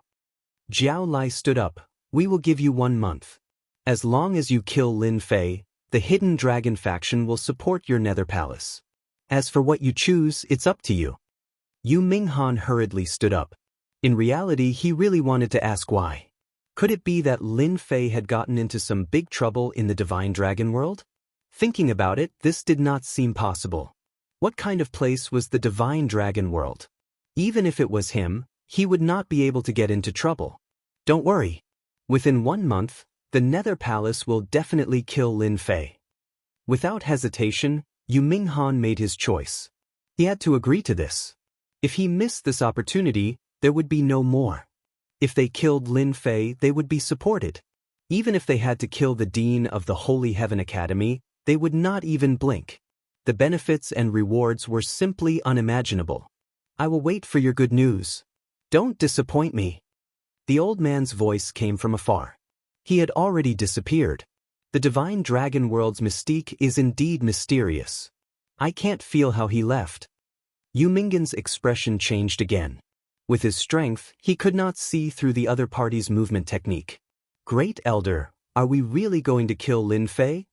Jiao Lai stood up. We will give you 1 month. As long as you kill Lin Fei, the Hidden Dragon faction will support your Nether Palace. As for what you choose, it's up to you. Yu Minghan hurriedly stood up. In reality, he really wanted to ask why. Could it be that Lin Fei had gotten into some big trouble in the Divine Dragon world? Thinking about it, this did not seem possible. What kind of place was the Divine Dragon world? Even if it was him, he would not be able to get into trouble. Don't worry. Within 1 month, the Nether Palace will definitely kill Lin Fei. Without hesitation, Yu Minghan made his choice. He had to agree to this. If he missed this opportunity, there would be no more. If they killed Lin Fei, they would be supported. Even if they had to kill the Dean of the Holy Heaven Academy, they would not even blink. The benefits and rewards were simply unimaginable. I will wait for your good news. Don't disappoint me. The old man's voice came from afar. He had already disappeared. The Divine Dragon world's mystique is indeed mysterious. I can't feel how he left. Yu Minghan's expression changed again. With his strength, he could not see through the other party's movement technique. Great Elder, are we really going to kill Lin Fei?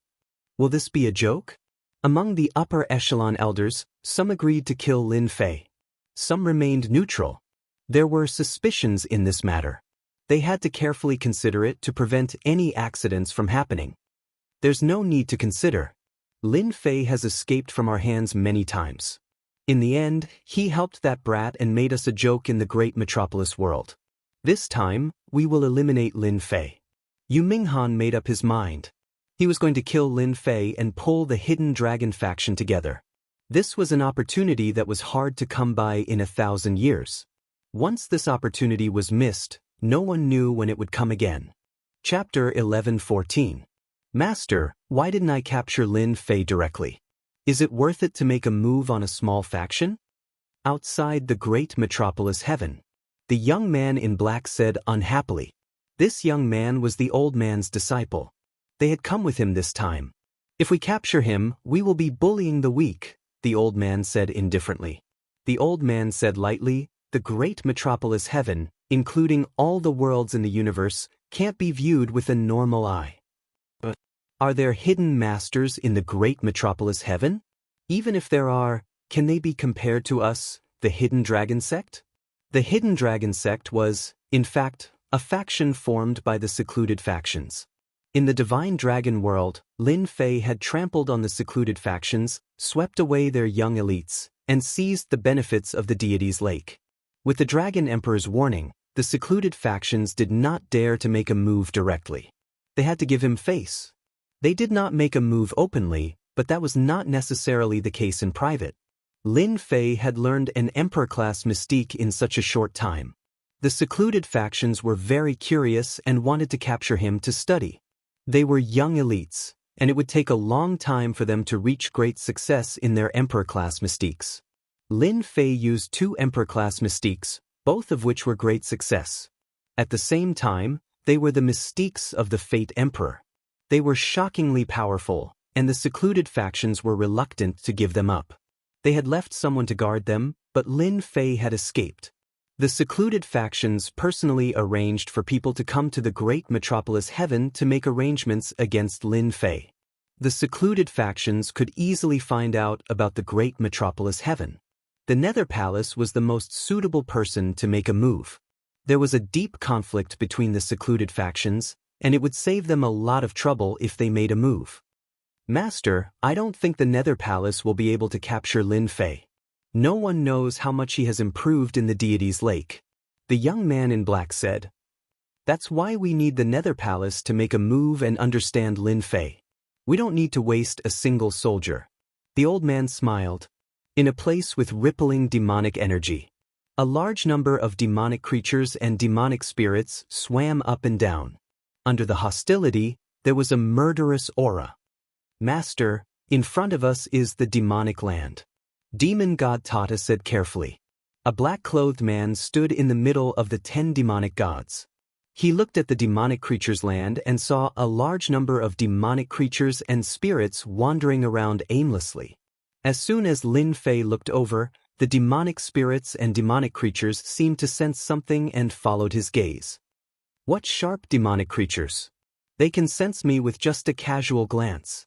Will this be a joke? Among the upper echelon elders, some agreed to kill Lin Fei. Some remained neutral. There were suspicions in this matter. They had to carefully consider it to prevent any accidents from happening. There's no need to consider. Lin Fei has escaped from our hands many times. In the end, he helped that brat and made us a joke in the Great Metropolis world. This time, we will eliminate Lin Fei. Yu Minghan made up his mind. He was going to kill Lin Fei and pull the Hidden Dragon faction together. This was an opportunity that was hard to come by in 1,000 years. Once this opportunity was missed, no one knew when it would come again. Chapter 11:14. Master, why didn't I capture Lin Fei directly? Is it worth it to make a move on a small faction? Outside the Great Metropolis Heaven, the young man in black said unhappily. This young man was the old man's disciple. They had come with him this time. If we capture him, we will be bullying the weak, the old man said indifferently. The old man said lightly, the Great Metropolis Heaven, including all the worlds in the universe, can't be viewed with a normal eye. But are there hidden masters in the Great Metropolis Heaven? Even if there are, can they be compared to us, the Hidden Dragon sect? The Hidden Dragon sect was, in fact, a faction formed by the secluded factions. In the Divine Dragon world, Lin Fei had trampled on the secluded factions, swept away their young elites, and seized the benefits of the deity's lake. With the Dragon Emperor's warning, the secluded factions did not dare to make a move directly. They had to give him face. They did not make a move openly, but that was not necessarily the case in private. Lin Fei had learned an Emperor-class mystique in such a short time. The secluded factions were very curious and wanted to capture him to study. They were young elites, and it would take a long time for them to reach great success in their Emperor-class mystiques. Lin Fei used 2 Emperor-class mystiques, both of which were great success. At the same time, they were the mystiques of the Fate Emperor. They were shockingly powerful, and the secluded factions were reluctant to give them up. They had left someone to guard them, but Lin Fei had escaped. The secluded factions personally arranged for people to come to the great metropolis Heaven to make arrangements against Lin Fei. The secluded factions could easily find out about the great metropolis Heaven. The Nether Palace was the most suitable person to make a move. There was a deep conflict between the secluded factions, and it would save them a lot of trouble if they made a move. Master, I don't think the Nether Palace will be able to capture Lin Fei. No one knows how much he has improved in the deity's lake. The young man in black said. That's why we need the Nether Palace to make a move and understand Lin Fei. We don't need to waste a single soldier. The old man smiled. In a place with rippling demonic energy, a large number of demonic creatures and demonic spirits swam up and down. Under the hostility, there was a murderous aura. Master, in front of us is the demonic land. Demon God Tata said carefully. A black-clothed man stood in the middle of the 10 demonic gods. He looked at the demonic creatures' land and saw a large number of demonic creatures and spirits wandering around aimlessly. As soon as Lin Fei looked over, the demonic spirits and demonic creatures seemed to sense something and followed his gaze. What sharp demonic creatures! They can sense me with just a casual glance.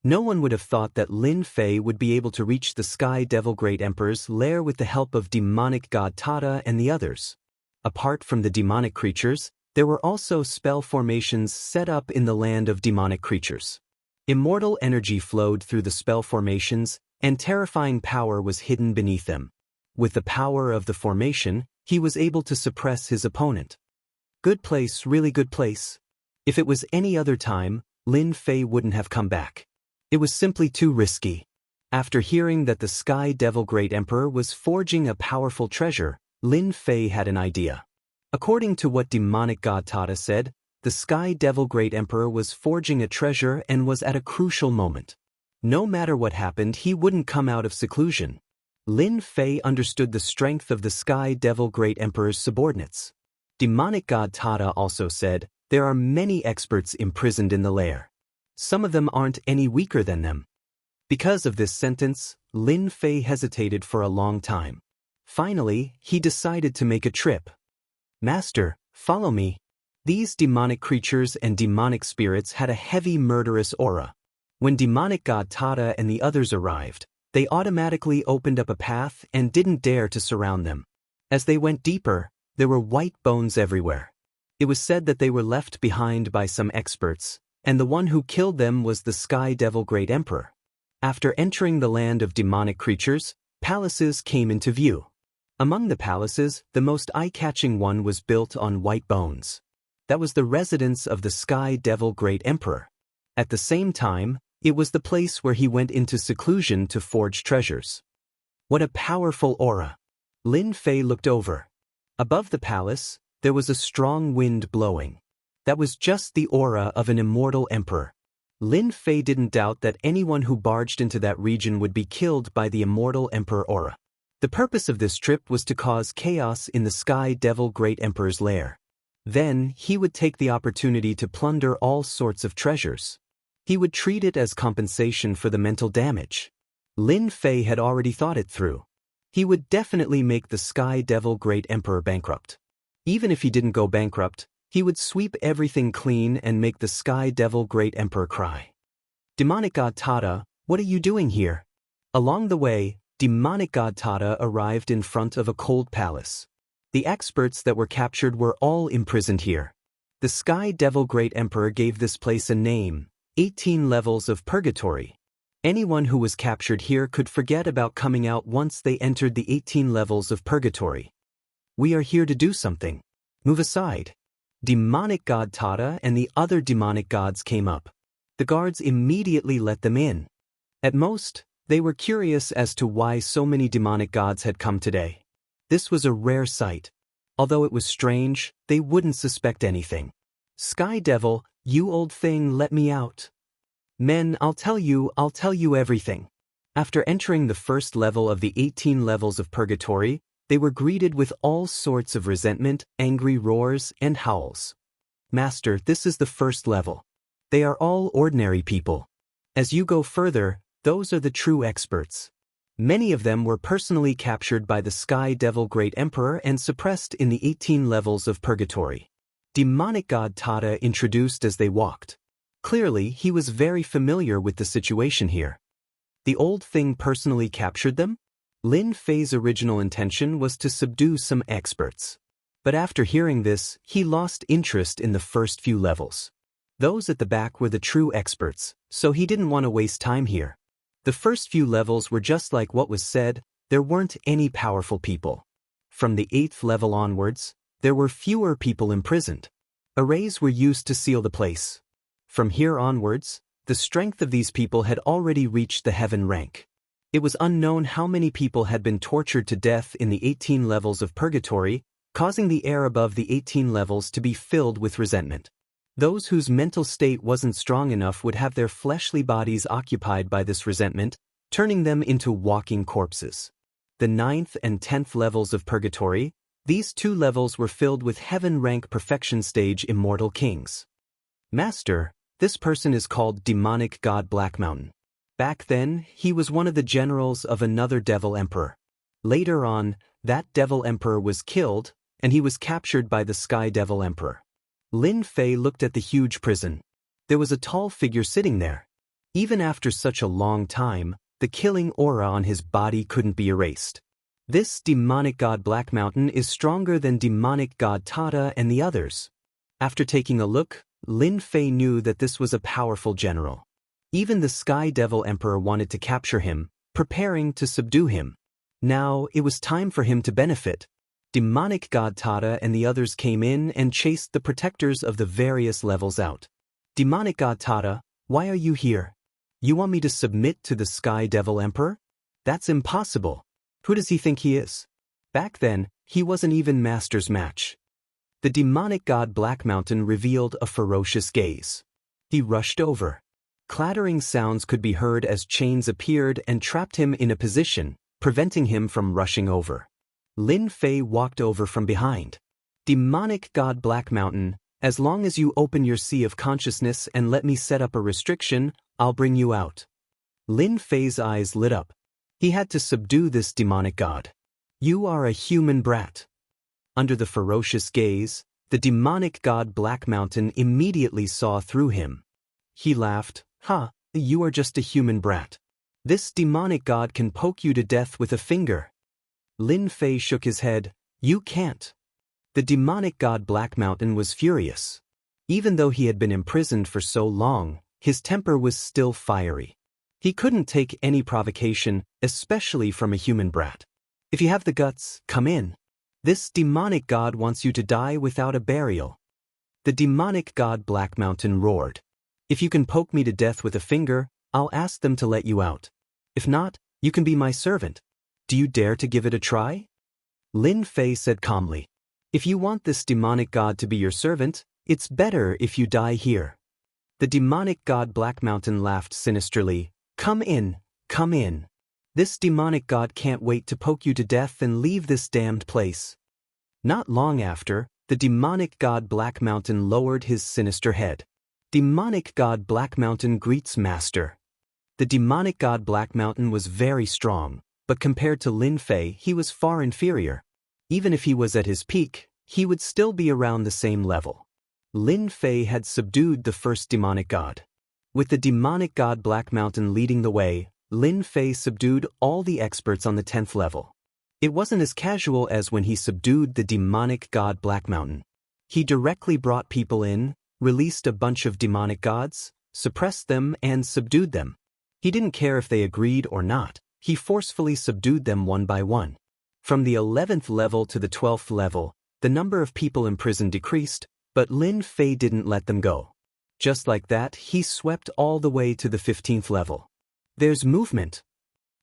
No one would have thought that Lin Fei would be able to reach the Sky Devil Great Emperor's lair with the help of demonic god Tata and the others. Apart from the demonic creatures, there were also spell formations set up in the land of demonic creatures. Immortal energy flowed through the spell formations, and terrifying power was hidden beneath them. With the power of the formation, he was able to suppress his opponent. Good place, really good place. If it was any other time, Lin Fei wouldn't have come back. It was simply too risky. After hearing that the Sky Devil Great Emperor was forging a powerful treasure, Lin Fei had an idea. According to what demonic god Tata said, the Sky Devil Great Emperor was forging a treasure and was at a crucial moment. No matter what happened, he wouldn't come out of seclusion. Lin Fei understood the strength of the Sky Devil Great Emperor's subordinates. Demonic god Tata also said, there are many experts imprisoned in the lair. Some of them aren't any weaker than them. Because of this sentence, Lin Fei hesitated for a long time. Finally, he decided to make a trip. Master, follow me. These demonic creatures and demonic spirits had a heavy murderous aura. When demonic god Tata and the others arrived, they automatically opened up a path and didn't dare to surround them. As they went deeper, there were white bones everywhere. It was said that they were left behind by some experts, and the one who killed them was the Sky Devil Great Emperor. After entering the land of demonic creatures, palaces came into view. Among the palaces, the most eye-catching one was built on white bones. That was the residence of the Sky Devil Great Emperor. At the same time, it was the place where he went into seclusion to forge treasures. What a powerful aura! Lin Fei looked over. Above the palace, there was a strong wind blowing. That was just the aura of an immortal emperor. Lin Fei didn't doubt that anyone who barged into that region would be killed by the immortal emperor aura. The purpose of this trip was to cause chaos in the Sky Devil Great Emperor's lair. Then, he would take the opportunity to plunder all sorts of treasures. He would treat it as compensation for the mental damage. Lin Fei had already thought it through. He would definitely make the Sky Devil Great Emperor bankrupt. Even if he didn't go bankrupt, he would sweep everything clean and make the Sky Devil Great Emperor cry. Demonic god Tata, what are you doing here? Along the way, demonic god Tata arrived in front of a cold palace. The experts that were captured were all imprisoned here. The Sky Devil Great Emperor gave this place a name, 18 levels of purgatory. Anyone who was captured here could forget about coming out once they entered the 18 levels of purgatory. We are here to do something. Move aside. Demonic god Tata and the other demonic gods came up. The guards immediately let them in. At most, they were curious as to why so many demonic gods had come today. This was a rare sight. Although it was strange, they wouldn't suspect anything. Sky Devil, you old thing, let me out. Men, I'll tell you everything. After entering the first level of the 18 levels of purgatory, they were greeted with all sorts of resentment, angry roars, and howls. Master, this is the first level. They are all ordinary people. As you go further, those are the true experts. Many of them were personally captured by the Sky Devil Great Emperor and suppressed in the 18 levels of purgatory. Demonic god Tada introduced as they walked. Clearly, he was very familiar with the situation here. The old thing personally captured them? Lin Fei's original intention was to subdue some experts. But after hearing this, he lost interest in the first few levels. Those at the back were the true experts, so he didn't want to waste time here. The first few levels were just like what was said, there weren't any powerful people. From the 8th level onwards, there were fewer people imprisoned. Arrays were used to seal the place. From here onwards, the strength of these people had already reached the heaven rank. It was unknown how many people had been tortured to death in the 18 levels of purgatory, causing the air above the 18 levels to be filled with resentment. Those whose mental state wasn't strong enough would have their fleshly bodies occupied by this resentment, turning them into walking corpses. The 9th and 10th levels of purgatory, these two levels were filled with heaven rank perfection stage immortal kings. Master, this person is called Demonic God Black Mountain. Back then, he was one of the generals of another devil emperor. Later on, that devil emperor was killed, and he was captured by the Sky Devil Emperor. Lin Fei looked at the huge prison. There was a tall figure sitting there. Even after such a long time, the killing aura on his body couldn't be erased. This demonic god Black Mountain is stronger than demonic god Tada and the others. After taking a look, Lin Fei knew that this was a powerful general. Even the Sky Devil Emperor wanted to capture him, preparing to subdue him. Now, it was time for him to benefit. Demonic god Tada and the others came in and chased the protectors of the various levels out. Demonic god Tada, why are you here? You want me to submit to the Sky Devil Emperor? That's impossible. Who does he think he is? Back then, he wasn't even master's match. The demonic god Black Mountain revealed a ferocious gaze. He rushed over. Clattering sounds could be heard as chains appeared and trapped him in a position, preventing him from rushing over. Lin Fei walked over from behind. Demonic god Black Mountain, as long as you open your sea of consciousness and let me set up a restriction, I'll bring you out. Lin Fei's eyes lit up. He had to subdue this demonic god. You are a human brat. Under the ferocious gaze, the demonic god Black Mountain immediately saw through him. He laughed, you are just a human brat. This demonic god can poke you to death with a finger. Lin Fei shook his head, you can't. The demonic god Black Mountain was furious. Even though he had been imprisoned for so long, his temper was still fiery. He couldn't take any provocation, especially from a human brat. If you have the guts, come in. This demonic god wants you to die without a burial. The demonic god Black Mountain roared. If you can poke me to death with a finger, I'll ask them to let you out. If not, you can be my servant. Do you dare to give it a try? Lin Fei said calmly. If you want this demonic god to be your servant, it's better if you die here. The demonic god Black Mountain laughed sinisterly. Come in, come in. This demonic god can't wait to poke you to death and leave this damned place. Not long after, the demonic god Black Mountain lowered his sinister head. Demonic god Black Mountain greets master. The demonic god Black Mountain was very strong, but compared to Lin Fei, he was far inferior. Even if he was at his peak, he would still be around the same level. Lin Fei had subdued the first demonic god. With the demonic god Black Mountain leading the way, Lin Fei subdued all the experts on the 10th level. It wasn't as casual as when he subdued the demonic god Black Mountain. He directly brought people in, released a bunch of demonic gods, suppressed them, and subdued them. He didn't care if they agreed or not. He forcefully subdued them one by one. From the 11th level to the 12th level, the number of people imprisoned decreased, but Lin Fei didn't let them go. Just like that, he swept all the way to the 15th level. There's movement.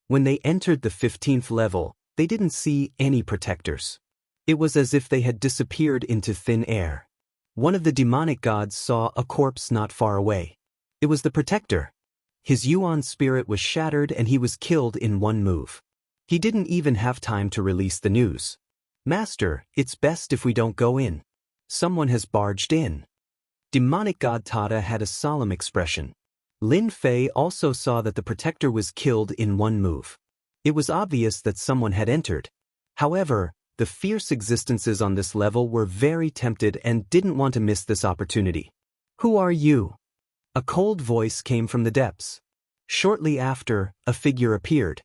When they entered the 15th level, they didn't see any protectors. It was as if they had disappeared into thin air. One of the demonic gods saw a corpse not far away. It was the protector. His Yuan spirit was shattered and he was killed in one move. He didn't even have time to release the news. Master, it's best if we don't go in. Someone has barged in. Demonic god Tada had a solemn expression. Lin Fei also saw that the protector was killed in one move. It was obvious that someone had entered. However, the fierce existences on this level were very tempted and didn't want to miss this opportunity. Who are you? A cold voice came from the depths. Shortly after, a figure appeared.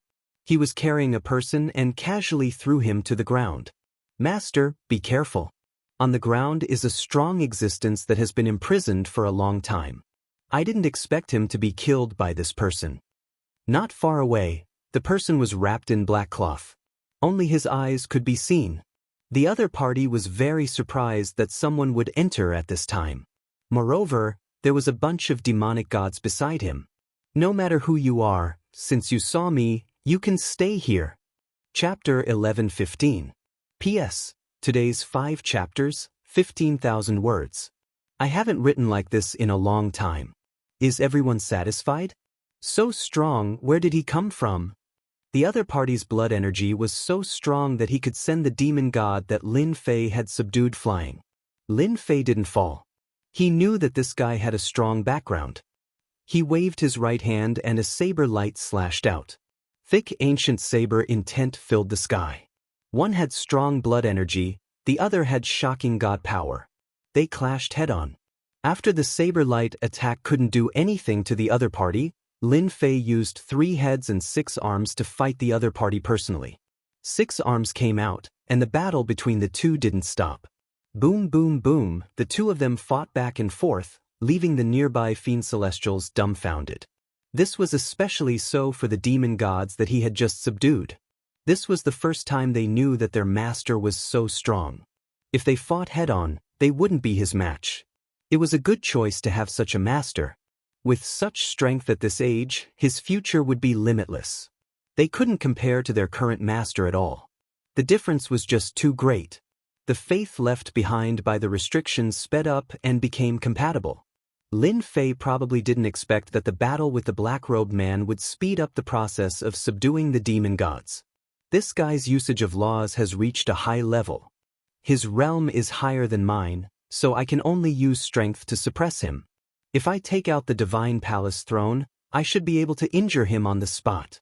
He was carrying a person and casually threw him to the ground. Master, be careful. On the ground is a strong existence that has been imprisoned for a long time. I didn't expect him to be killed by this person. Not far away, the person was wrapped in black cloth. Only his eyes could be seen. The other party was very surprised that someone would enter at this time. Moreover, there was a bunch of demonic gods beside him. No matter who you are, since you saw me, you can stay here. Chapter 11:15. P.S. Today's 5 chapters, 15,000 words. I haven't written like this in a long time. Is everyone satisfied? So strong, where did he come from? The other party's blood energy was so strong that he could send the demon god that Lin Fei had subdued flying. Lin Fei didn't fall. He knew that this guy had a strong background. He waved his right hand and a saber light slashed out. Thick ancient saber intent filled the sky. One had strong blood energy, the other had shocking god power. They clashed head-on. After the saber light attack couldn't do anything to the other party, Lin Fei used 3 heads and 6 arms to fight the other party personally. 6 arms came out, and the battle between the two didn't stop. Boom boom boom, the two of them fought back and forth, leaving the nearby fiend celestials dumbfounded. This was especially so for the demon gods that he had just subdued. This was the first time they knew that their master was so strong. If they fought head-on, they wouldn't be his match. It was a good choice to have such a master. With such strength at this age, his future would be limitless. They couldn't compare to their current master at all. The difference was just too great. The faith left behind by the restrictions sped up and became compatible. Lin Fei probably didn't expect that the battle with the black-robed man would speed up the process of subduing the demon gods. This guy's usage of laws has reached a high level. His realm is higher than mine, so I can only use strength to suppress him. If I take out the divine palace throne, I should be able to injure him on the spot.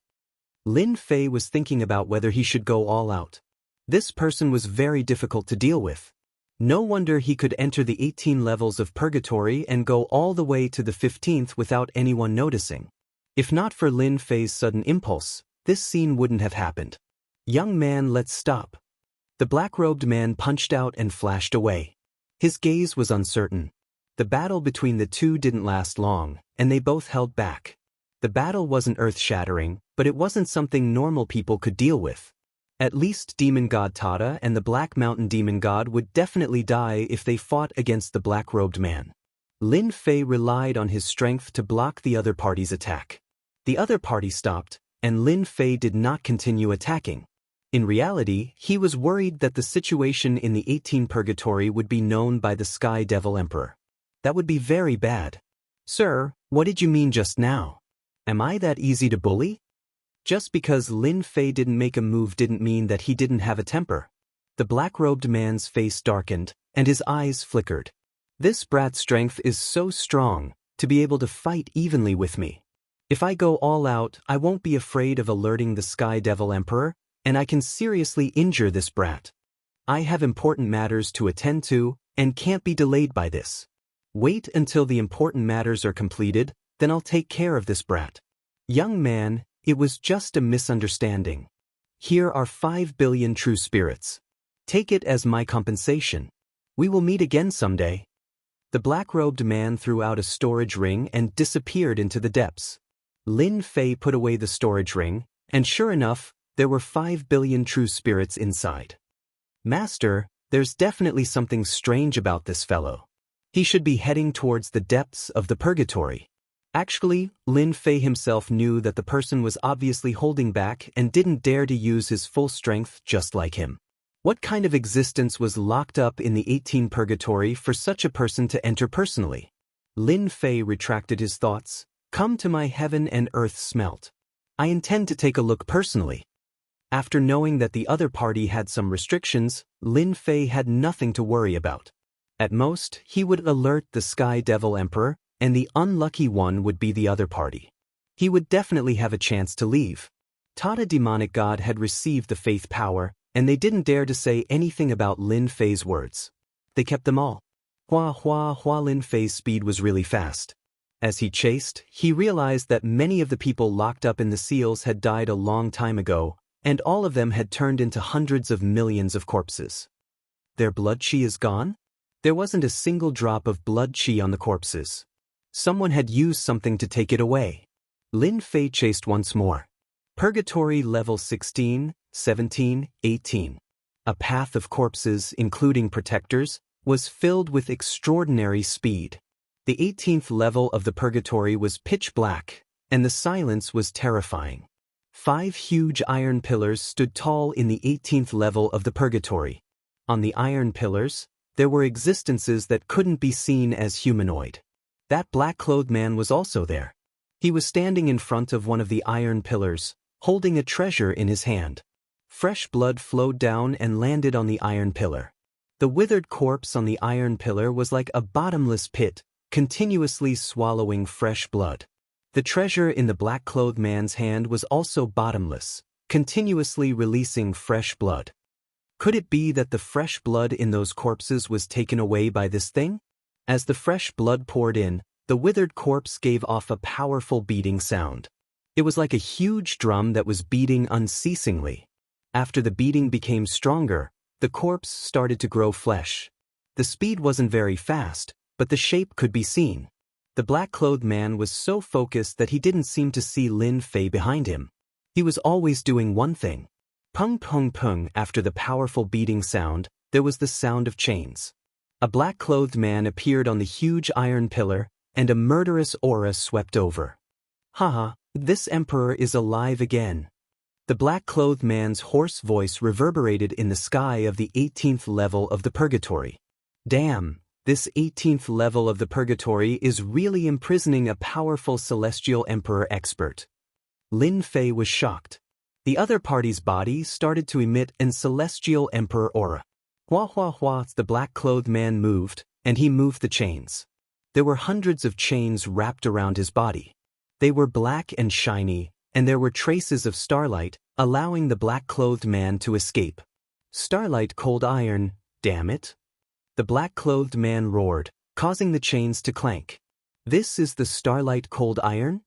Lin Fei was thinking about whether he should go all out. This person was very difficult to deal with. No wonder he could enter the 18 levels of purgatory and go all the way to the 15th without anyone noticing. If not for Lin Fei's sudden impulse, this scene wouldn't have happened. Young man, let's stop. The black-robed man punched out and flashed away. His gaze was uncertain. The battle between the two didn't last long, and they both held back. The battle wasn't earth-shattering, but it wasn't something normal people could deal with. At least Demon God Tada and the Black Mountain Demon God would definitely die if they fought against the black-robed man. Lin Fei relied on his strength to block the other party's attack. The other party stopped, and Lin Fei did not continue attacking. In reality, he was worried that the situation in the 18 Purgatory would be known by the Sky Devil Emperor. That would be very bad. Sir, what did you mean just now? Am I that easy to bully? Just because Lin Fei didn't make a move didn't mean that he didn't have a temper. The black-robed man's face darkened, and his eyes flickered. This brat's strength is so strong, to be able to fight evenly with me. If I go all out, I won't be afraid of alerting the Sky Devil Emperor, and I can seriously injure this brat. I have important matters to attend to, and can't be delayed by this. Wait until the important matters are completed, then I'll take care of this brat. Young man, it was just a misunderstanding. Here are 5 billion true spirits. Take it as my compensation. We will meet again someday. The black-robed man threw out a storage ring and disappeared into the depths. Lin Fei put away the storage ring, and sure enough, there were 5 billion true spirits inside. Master, there's definitely something strange about this fellow. He should be heading towards the depths of the purgatory. Actually, Lin Fei himself knew that the person was obviously holding back and didn't dare to use his full strength just like him. What kind of existence was locked up in the 18 Purgatory for such a person to enter personally? Lin Fei retracted his thoughts, Come to my heaven and earth smelt. I intend to take a look personally. After knowing that the other party had some restrictions, Lin Fei had nothing to worry about. At most, he would alert the Sky Devil Emperor, and the unlucky one would be the other party. He would definitely have a chance to leave. Tata Demonic God had received the faith power, and they didn't dare to say anything about Lin Fei's words. They kept them all. Hua Lin Fei's speed was really fast. As he chased, he realized that many of the people locked up in the seals had died a long time ago, and all of them had turned into hundreds of millions of corpses. Their blood chi is gone? There wasn't a single drop of blood chi on the corpses. Someone had used something to take it away. Lin Fei chased once more. Purgatory level 16, 17, 18. A path of corpses, including protectors, was filled with extraordinary speed. The 18th level of the purgatory was pitch black, and the silence was terrifying. 5 huge iron pillars stood tall in the 18th level of the purgatory. On the iron pillars, there were existences that couldn't be seen as humanoid. That black-clothed man was also there. He was standing in front of one of the iron pillars, holding a treasure in his hand. Fresh blood flowed down and landed on the iron pillar. The withered corpse on the iron pillar was like a bottomless pit, continuously swallowing fresh blood. The treasure in the black-clothed man's hand was also bottomless, continuously releasing fresh blood. Could it be that the fresh blood in those corpses was taken away by this thing? As the fresh blood poured in, the withered corpse gave off a powerful beating sound. It was like a huge drum that was beating unceasingly. After the beating became stronger, the corpse started to grow flesh. The speed wasn't very fast, but the shape could be seen. The black-clothed man was so focused that he didn't seem to see Lin Fei behind him. He was always doing one thing. Pung pung pung. After the powerful beating sound, there was the sound of chains. A black-clothed man appeared on the huge iron pillar, and a murderous aura swept over. Haha, this emperor is alive again. The black-clothed man's hoarse voice reverberated in the sky of the 18th level of the purgatory. Damn, this 18th level of the purgatory is really imprisoning a powerful celestial emperor expert. Lin Fei was shocked. The other party's body started to emit an celestial emperor aura. Hua, the black-clothed man moved, and he moved the chains. There were hundreds of chains wrapped around his body. They were black and shiny, and there were traces of starlight, allowing the black-clothed man to escape. Starlight cold iron, damn it. The black-clothed man roared, causing the chains to clank. This is the starlight cold iron?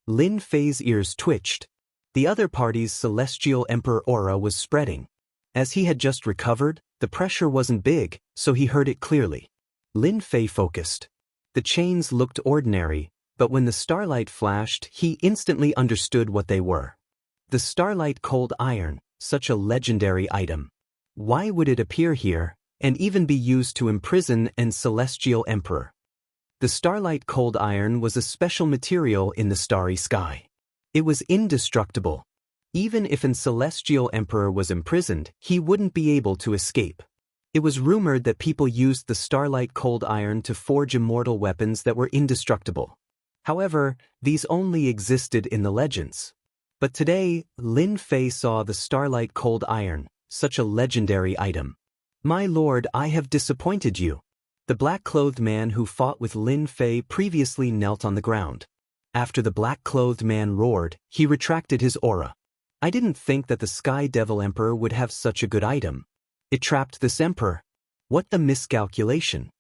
Lin Fei's ears twitched. The other party's celestial emperor aura was spreading. As he had just recovered, the pressure wasn't big, so he heard it clearly. Lin Fei focused. The chains looked ordinary, but when the starlight flashed, he instantly understood what they were. The starlight cold iron, such a legendary item. Why would it appear here, and even be used to imprison an celestial emperor? The starlight cold iron was a special material in the starry sky. It was indestructible. Even if an celestial emperor was imprisoned, he wouldn't be able to escape. It was rumored that people used the starlight cold iron to forge immortal weapons that were indestructible. However, these only existed in the legends. But today, Lin Fei saw the starlight cold iron, such a legendary item. My lord, I have disappointed you. The black-clothed man who fought with Lin Fei previously knelt on the ground. After the black-clothed man roared, he retracted his aura. I didn't think that the Sky Devil Emperor would have such a good item. It trapped this emperor. What the miscalculation?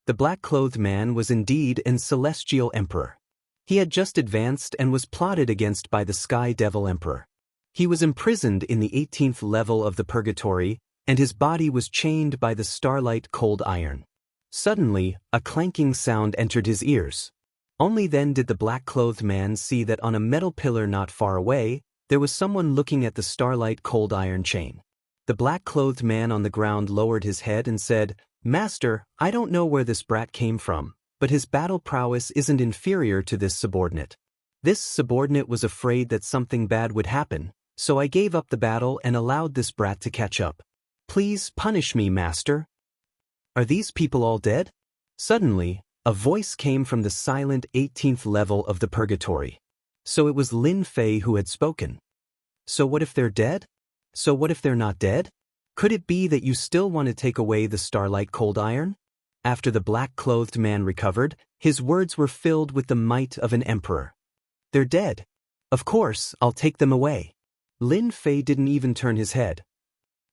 The black-clothed man was indeed an celestial emperor. He had just advanced and was plotted against by the Sky Devil Emperor. He was imprisoned in the 18th level of the purgatory, and his body was chained by the starlight cold iron. Suddenly, a clanking sound entered his ears. Only then did the black-clothed man see that on a metal pillar not far away, there was someone looking at the starlight cold iron chain. The black-clothed man on the ground lowered his head and said, "Master, I don't know where this brat came from, but his battle prowess isn't inferior to this subordinate. This subordinate was afraid that something bad would happen, so I gave up the battle and allowed this brat to catch up. Please punish me, master." Are these people all dead? Suddenly, A voice came from the silent 18th level of the purgatory. So it was Lin Fei who had spoken. So what if they're dead? So what if they're not dead? Could it be that you still want to take away the starlight cold iron? After the black-clothed man recovered, his words were filled with the might of an emperor. They're dead. Of course, I'll take them away. Lin Fei didn't even turn his head.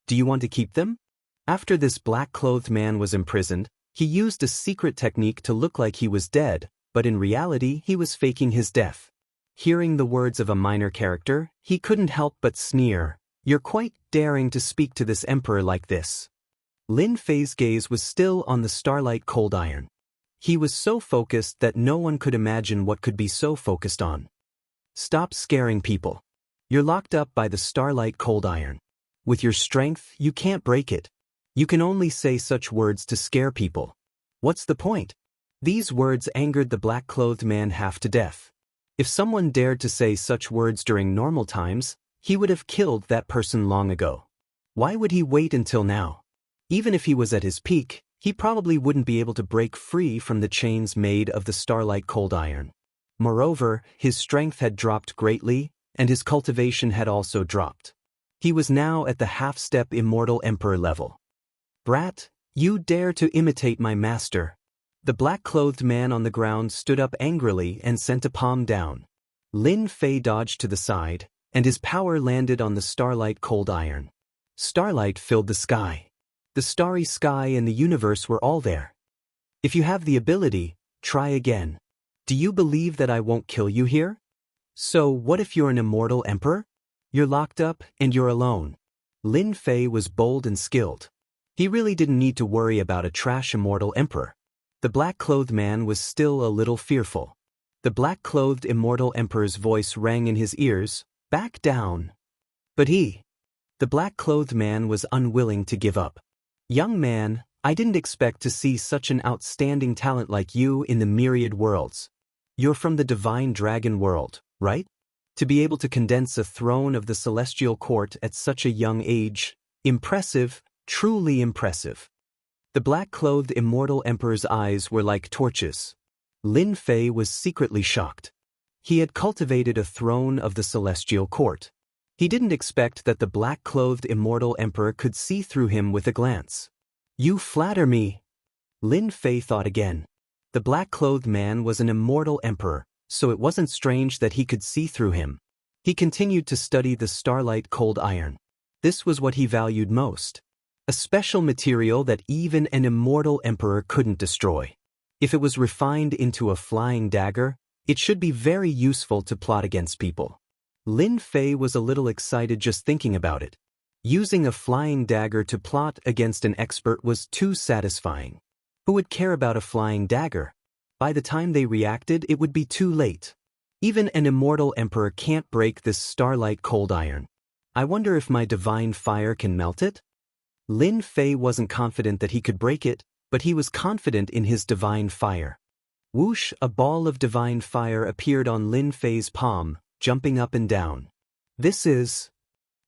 Do you want to keep them? After this black-clothed man was imprisoned, he used a secret technique to look like he was dead, but in reality he was faking his death. Hearing the words of a minor character, he couldn't help but sneer. You're quite daring to speak to this emperor like this. Lin Fei's gaze was still on the starlight cold iron. He was so focused that no one could imagine what could be so focused on. Stop scaring people. You're locked up by the starlight cold iron. With your strength, you can't break it. You can only say such words to scare people. What's the point? These words angered the black-clothed man half to death. If someone dared to say such words during normal times, he would have killed that person long ago. Why would he wait until now? Even if he was at his peak, he probably wouldn't be able to break free from the chains made of the starlight cold iron. Moreover, his strength had dropped greatly, and his cultivation had also dropped. He was now at the half-step immortal emperor level. Brat, you dare to imitate my master. The black-clothed man on the ground stood up angrily and sent a palm down. Lin Fei dodged to the side, and his power landed on the starlight cold iron. Starlight filled the sky. The starry sky and the universe were all there. If you have the ability, try again. Do you believe that I won't kill you here? So what if you're an immortal emperor? You're locked up and you're alone. Lin Fei was bold and skilled. He really didn't need to worry about a trash immortal emperor. The black-clothed man was still a little fearful. The black-clothed immortal emperor's voice rang in his ears, back down. But the black-clothed man was unwilling to give up. Young man, I didn't expect to see such an outstanding talent like you in the myriad worlds. You're from the divine dragon world, right? To be able to condense a throne of the celestial court at such a young age, impressive, truly impressive. The black-clothed immortal emperor's eyes were like torches. Lin Fei was secretly shocked. He had cultivated a throne of the celestial court. He didn't expect that the black-clothed immortal emperor could see through him with a glance. You flatter me. Lin Fei thought again. The black-clothed man was an immortal emperor, so it wasn't strange that he could see through him. He continued to study the starlight cold iron. This was what he valued most. A special material that even an immortal emperor couldn't destroy. If it was refined into a flying dagger, it should be very useful to plot against people. Lin Fei was a little excited just thinking about it. Using a flying dagger to plot against an expert was too satisfying. Who would care about a flying dagger? By the time they reacted, it would be too late. Even an immortal emperor can't break this starlight cold iron. I wonder if my divine fire can melt it? Lin Fei wasn't confident that he could break it, but he was confident in his divine fire. Whoosh, a ball of divine fire appeared on Lin Fei's palm, jumping up and down. This is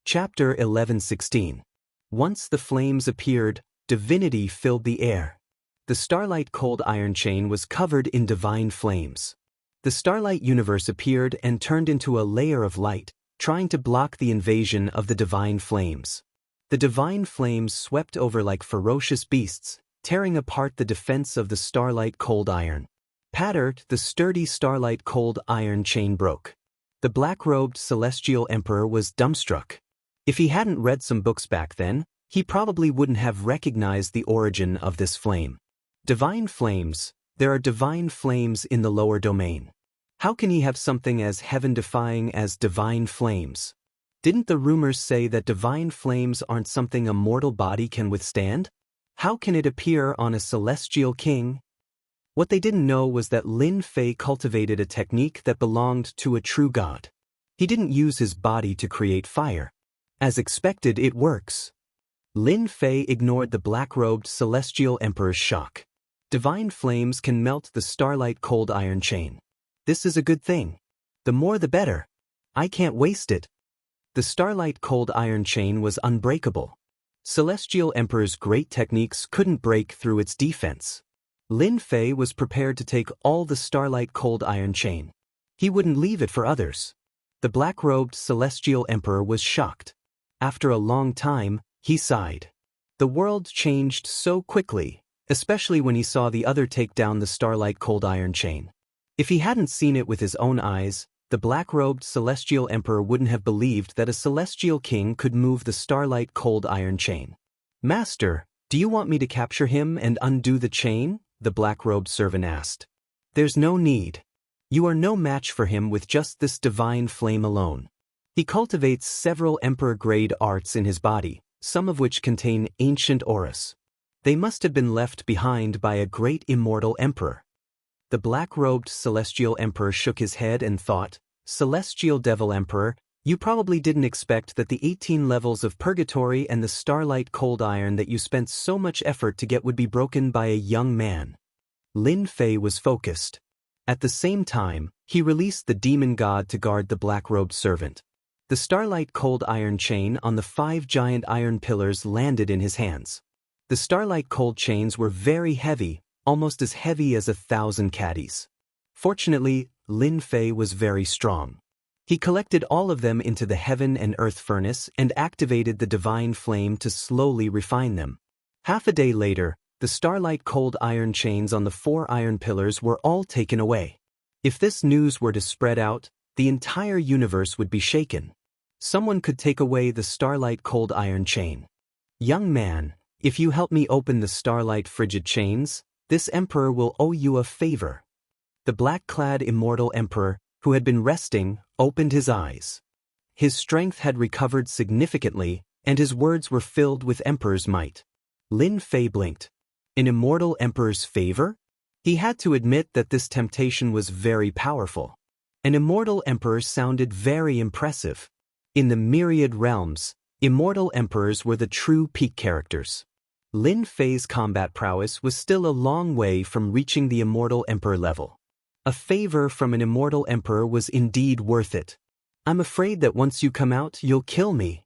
Chapter 11:16. Once the flames appeared, divinity filled the air. The starlight cold iron chain was covered in divine flames. The starlight universe appeared and turned into a layer of light, trying to block the invasion of the divine flames. The divine flames swept over like ferocious beasts, tearing apart the defense of the starlight cold iron. Pattered, the sturdy starlight cold iron chain broke. The black-robed celestial emperor was dumbstruck. If he hadn't read some books back then, he probably wouldn't have recognized the origin of this flame. Divine flames, there are divine flames in the lower domain. How can he have something as heaven-defying as divine flames? Didn't the rumors say that divine flames aren't something a mortal body can withstand? How can it appear on a celestial king? What they didn't know was that Lin Fei cultivated a technique that belonged to a true god. He didn't use his body to create fire. As expected, it works. Lin Fei ignored the black-robed celestial emperor's shock. Divine flames can melt the starlight cold iron chain. This is a good thing. The more the better. I can't waste it. The starlight cold iron chain was unbreakable. Celestial Emperor's great techniques couldn't break through its defense. Lin Fei was prepared to take all the Starlight Cold Iron Chain. He wouldn't leave it for others. The black-robed celestial emperor was shocked. After a long time, he sighed. The world changed so quickly, especially when he saw the other take down the Starlight Cold Iron Chain. If he hadn't seen it with his own eyes, the black-robed celestial emperor wouldn't have believed that a celestial king could move the Starlight Cold Iron Chain. "Master, do you want me to capture him and undo the chain?" the black-robed servant asked. "There's no need. You are no match for him with just this divine flame alone. He cultivates several emperor-grade arts in his body, some of which contain ancient auras. They must have been left behind by a great immortal emperor." The black-robed celestial emperor shook his head and thought, "Celestial devil emperor, you probably didn't expect that the 18 levels of purgatory and the Starlight Cold Iron that you spent so much effort to get would be broken by a young man." Lin Fei was focused. At the same time, he released the demon god to guard the black-robed servant. The Starlight Cold Iron Chain on the 5 giant iron pillars landed in his hands. The Starlight Cold chains were very heavy, almost as heavy as 1,000 caddies. Fortunately, Lin Fei was very strong. He collected all of them into the heaven and earth furnace and activated the divine flame to slowly refine them. Half a day later, the Starlight Cold Iron chains on the 4 iron pillars were all taken away. If this news were to spread out, the entire universe would be shaken. Someone could take away the Starlight Cold Iron chain. "Young man, if you help me open the Starlight Frigid chains, this emperor will owe you a favor." The black-clad immortal emperor, who had been resting, opened his eyes. His strength had recovered significantly, and his words were filled with emperor's might. Lin Fei blinked. An immortal emperor's favor? He had to admit that this temptation was very powerful. An immortal emperor sounded very impressive. In the myriad realms, immortal emperors were the true peak characters. Lin Fei's combat prowess was still a long way from reaching the immortal emperor level. A favor from an immortal emperor was indeed worth it. "I'm afraid that once you come out, you'll kill me."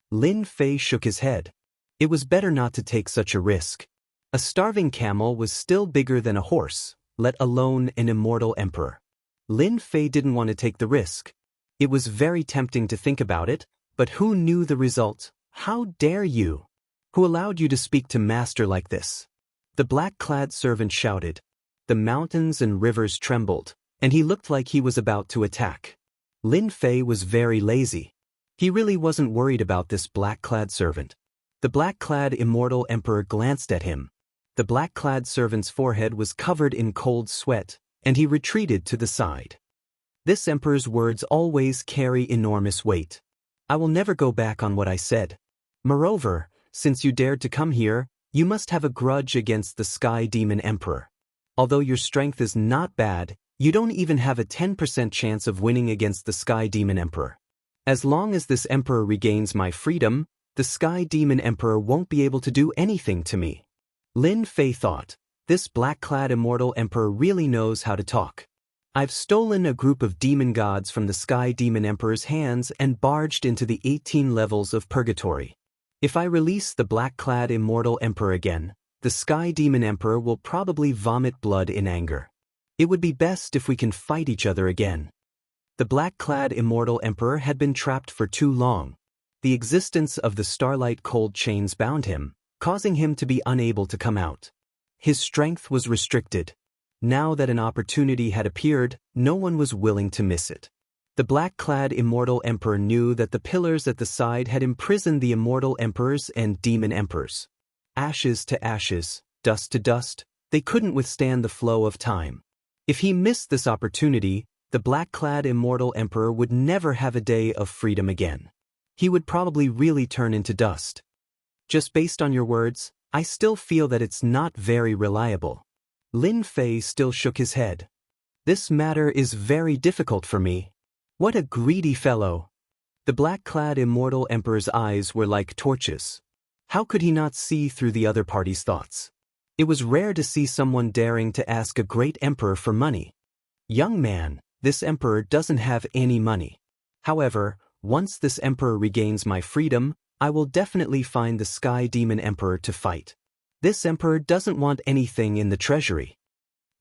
Lin Fei shook his head. It was better not to take such a risk. A starving camel was still bigger than a horse, let alone an immortal emperor. Lin Fei didn't want to take the risk. It was very tempting to think about it, but who knew the result? "How dare you? Who allowed you to speak to master like this?" The black-clad servant shouted. The mountains and rivers trembled, and he looked like he was about to attack. Lin Fei was very lazy. He really wasn't worried about this black-clad servant. The black-clad immortal emperor glanced at him. The black-clad servant's forehead was covered in cold sweat, and he retreated to the side. This emperor's words always carry enormous weight. "I will never go back on what I said. Moreover, since you dared to come here, you must have a grudge against the Sky Demon Emperor. Although your strength is not bad, you don't even have a 10% chance of winning against the Sky Demon Emperor. As long as this emperor regains my freedom, the Sky Demon Emperor won't be able to do anything to me." Lin Fei thought, this black-clad immortal emperor really knows how to talk. "I've stolen a group of demon gods from the Sky Demon Emperor's hands and barged into the 18 levels of purgatory. If I release the black-clad immortal emperor again, the Sky Demon Emperor will probably vomit blood in anger. It would be best if we can fight each other again." The black-clad immortal emperor had been trapped for too long. The existence of the Starlight Cold chains bound him, causing him to be unable to come out. His strength was restricted. Now that an opportunity had appeared, no one was willing to miss it. The black-clad immortal emperor knew that the pillars at the side had imprisoned the immortal emperors and demon emperors. Ashes to ashes, dust to dust, they couldn't withstand the flow of time. If he missed this opportunity, the black-clad immortal emperor would never have a day of freedom again. He would probably really turn into dust. "Just based on your words, I still feel that it's not very reliable." Lin Fei still shook his head. "This matter is very difficult for me." "What a greedy fellow!" The black-clad immortal emperor's eyes were like torches. How could he not see through the other party's thoughts? It was rare to see someone daring to ask a great emperor for money. "Young man, this emperor doesn't have any money. However, once this emperor regains my freedom, I will definitely find the Sky Demon Emperor to fight. This emperor doesn't want anything in the treasury.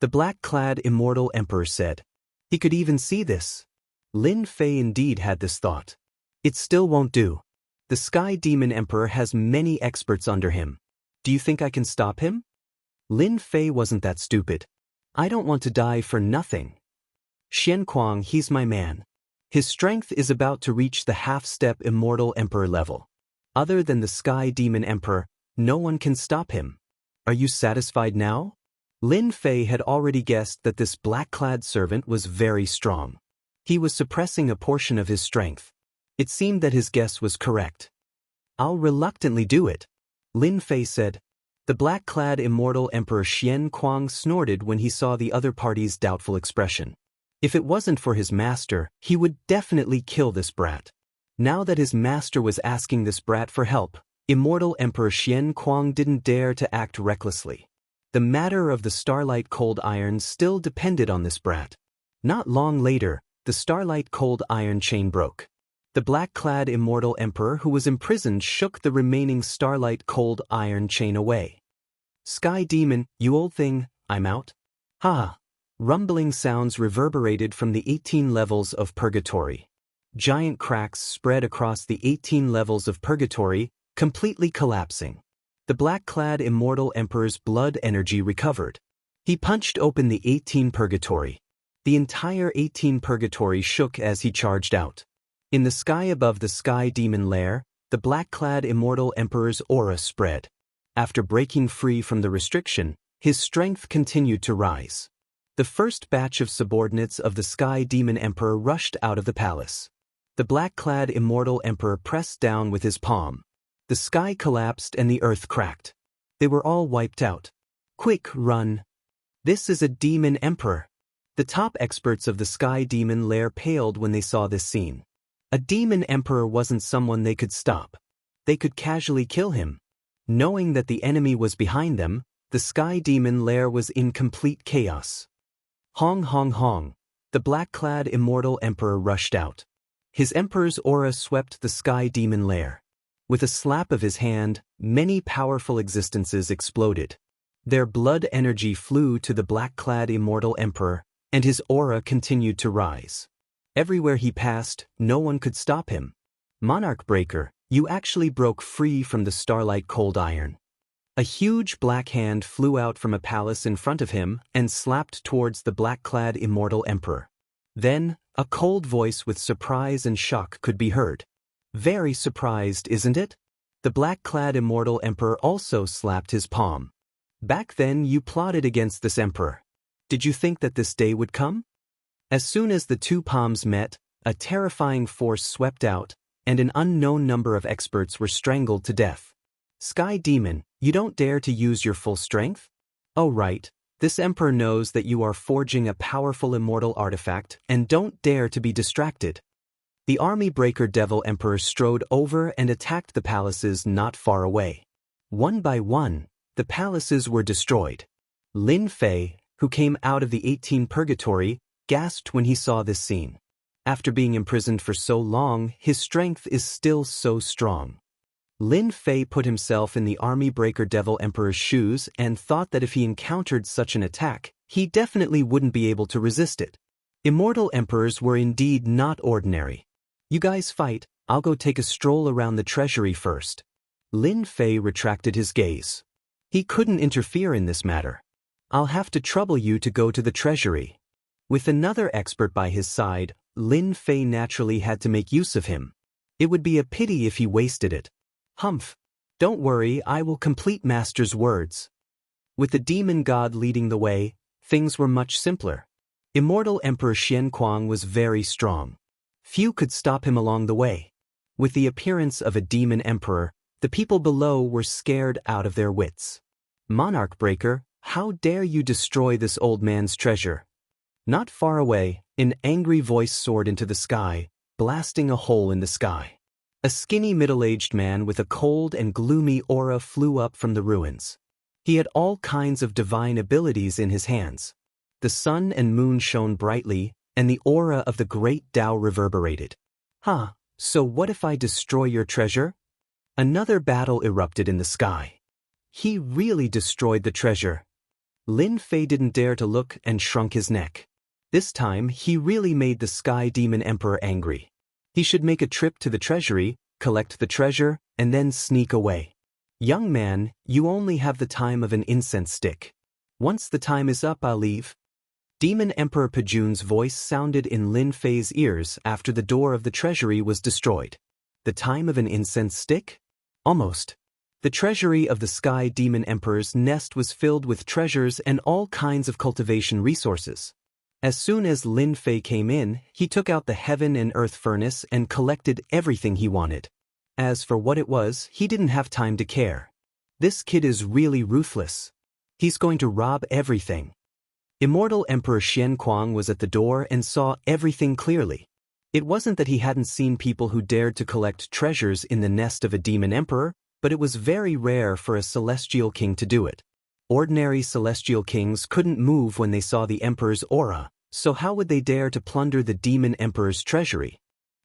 The black-clad immortal emperor said. He could even see this. Lin Fei indeed had this thought. It still won't do. The Sky Demon Emperor has many experts under him. Do you think I can stop him? Lin Fei wasn't that stupid. I don't want to die for nothing. Xianxia, he's my man. His strength is about to reach the half-step Immortal Emperor level. Other than the Sky Demon Emperor, no one can stop him. Are you satisfied now? Lin Fei had already guessed that this black-clad servant was very strong. He was suppressing a portion of his strength. It seemed that his guess was correct. I'll reluctantly do it, Lin Fei said. The black-clad Immortal Emperor Xianxia snorted when he saw the other party's doubtful expression. If it wasn't for his master, he would definitely kill this brat. Now that his master was asking this brat for help, Immortal Emperor Xianxia didn't dare to act recklessly. The matter of the Starlight Cold Iron still depended on this brat. Not long later, the Starlight Cold Iron chain broke. The black-clad Immortal Emperor who was imprisoned shook the remaining Starlight Cold Iron chain away. Sky Demon, you old thing, I'm out. Ha! Rumbling sounds reverberated from the 18 levels of Purgatory. Giant cracks spread across the 18 levels of Purgatory, completely collapsing. The black-clad Immortal Emperor's blood energy recovered. He punched open the 18 Purgatory. The entire 18 Purgatory shook as he charged out. In the sky above the Sky Demon Lair, the black-clad Immortal Emperor's aura spread. After breaking free from the restriction, his strength continued to rise. The first batch of subordinates of the Sky Demon Emperor rushed out of the palace. The black-clad Immortal Emperor pressed down with his palm. The sky collapsed and the earth cracked. They were all wiped out. Quick, run. This is a demon emperor. The top experts of the Sky Demon Lair paled when they saw this scene. A demon emperor wasn't someone they could stop. They could casually kill him. Knowing that the enemy was behind them, the Sky Demon Lair was in complete chaos. Hong hong hong. The black-clad Immortal Emperor rushed out. His emperor's aura swept the Sky Demon Lair. With a slap of his hand, many powerful existences exploded. Their blood energy flew to the black-clad Immortal Emperor, and his aura continued to rise. Everywhere he passed, no one could stop him. Monarch Breaker, you actually broke free from the Starlight Cold Iron. A huge black hand flew out from a palace in front of him and slapped towards the black-clad Immortal Emperor. Then, a cold voice with surprise and shock could be heard. Very surprised, isn't it? The black-clad Immortal Emperor also slapped his palm. Back then you plotted against this emperor. Did you think that this day would come? As soon as the two palms met, a terrifying force swept out, and an unknown number of experts were strangled to death. Sky Demon, you don't dare to use your full strength? Oh right, this emperor knows that you are forging a powerful immortal artifact and don't dare to be distracted. The Army Breaker Devil Emperor strode over and attacked the palaces not far away. One by one, the palaces were destroyed. Lin Fei, who came out of the 18 Purgatory, gasped when he saw this scene. After being imprisoned for so long, his strength is still so strong. Lin Fei put himself in the Army Breaker Devil Emperor's shoes and thought that if he encountered such an attack, he definitely wouldn't be able to resist it. Immortal Emperors were indeed not ordinary. You guys fight, I'll go take a stroll around the treasury first. Lin Fei retracted his gaze. He couldn't interfere in this matter. I'll have to trouble you to go to the treasury. With another expert by his side, Lin Fei naturally had to make use of him. It would be a pity if he wasted it. Humph. Don't worry, I will complete Master's words. With the demon god leading the way, things were much simpler. Immortal Emperor Xianxia was very strong. Few could stop him along the way. With the appearance of a demon emperor, the people below were scared out of their wits. Monarch Breaker, how dare you destroy this old man's treasure? Not far away, an angry voice soared into the sky, blasting a hole in the sky. A skinny middle-aged man with a cold and gloomy aura flew up from the ruins. He had all kinds of divine abilities in his hands. The sun and moon shone brightly, and the aura of the great Tao reverberated. So what if I destroy your treasure? Another battle erupted in the sky. he really destroyed the treasure. Lin Fei didn't dare to look and shrunk his neck. This time, he really made the Sky Demon Emperor angry. He should make a trip to the treasury, collect the treasure, and then sneak away. Young man, you only have the time of an incense stick. Once the time is up, I'll leave. Demon Emperor Pajun's voice sounded in Lin Fei's ears after the door of the treasury was destroyed. The time of an incense stick? Almost. The treasury of the Sky Demon Emperor's nest was filled with treasures and all kinds of cultivation resources. As soon as Lin Fei came in, he took out the heaven and earth furnace and collected everything he wanted. As for what it was, he didn't have time to care. This kid is really ruthless. He's going to rob everything. Immortal Emperor Xianxia was at the door and saw everything clearly. It wasn't that he hadn't seen people who dared to collect treasures in the nest of a demon emperor, but it was very rare for a celestial king to do it. Ordinary celestial kings couldn't move when they saw the emperor's aura, so how would they dare to plunder the demon emperor's treasury?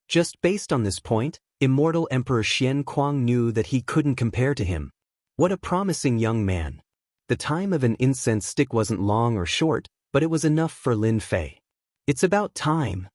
Just based on this point, Immortal Emperor Xianxia knew that he couldn't compare to him. What a promising young man. The time of an incense stick wasn't long or short, but it was enough for Lin Fei. It's about time.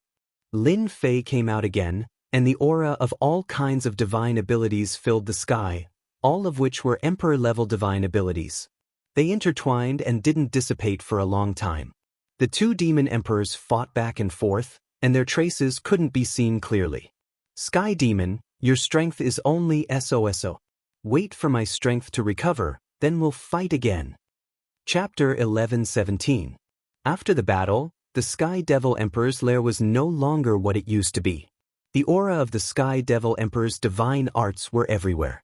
Lin Fei came out again, and the aura of all kinds of divine abilities filled the sky, all of which were emperor-level divine abilities. They intertwined and didn't dissipate for a long time. The two demon emperors fought back and forth, and their traces couldn't be seen clearly. Sky Demon, your strength is only SOSO. Wait for my strength to recover, then we'll fight again. Chapter 11:17. After the battle, the Sky Devil Emperor's lair was no longer what it used to be. The aura of the Sky Devil Emperor's divine arts were everywhere.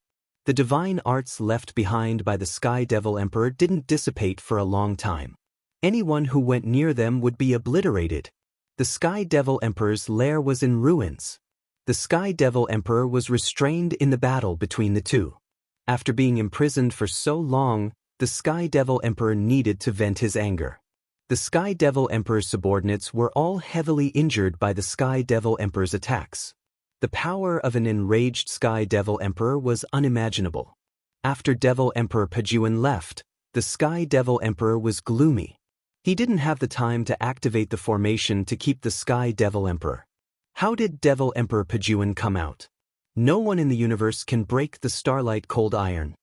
The divine arts left behind by the Sky Devil Emperor didn't dissipate for a long time. Anyone who went near them would be obliterated. The Sky Devil Emperor's lair was in ruins. The Sky Devil Emperor was restrained in the battle between the two. After being imprisoned for so long, the Sky Devil Emperor needed to vent his anger. The Sky Devil Emperor's subordinates were all heavily injured by the Sky Devil Emperor's attacks. The power of an enraged Sky Devil Emperor was unimaginable. After Devil Emperor Pajuan left, the Sky Devil Emperor was gloomy. He didn't have the time to activate the formation to keep the Sky Devil Emperor. How did Devil Emperor Pajuan come out? No one in the universe can break the Starlight Cold Iron.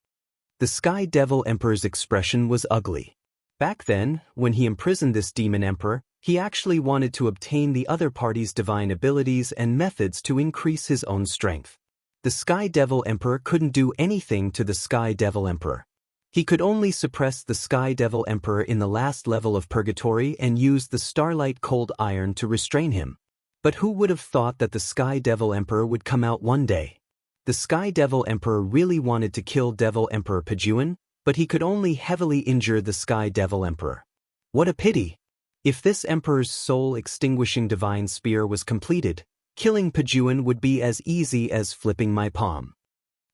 The Sky Devil Emperor's expression was ugly. Back then, when he imprisoned this demon emperor, he actually wanted to obtain the other party's divine abilities and methods to increase his own strength. The Sky Devil Emperor couldn't do anything to the Sky Devil Emperor. He could only suppress the Sky Devil Emperor in the last level of purgatory and use the Starlight Cold Iron to restrain him. But who would have thought that the Sky Devil Emperor would come out one day? The Sky Devil Emperor really wanted to kill Devil Emperor Pajuan, but he could only heavily injure the Sky Devil Emperor. What a pity! If this Emperor's soul-extinguishing divine spear was completed, killing Pajuan would be as easy as flipping my palm.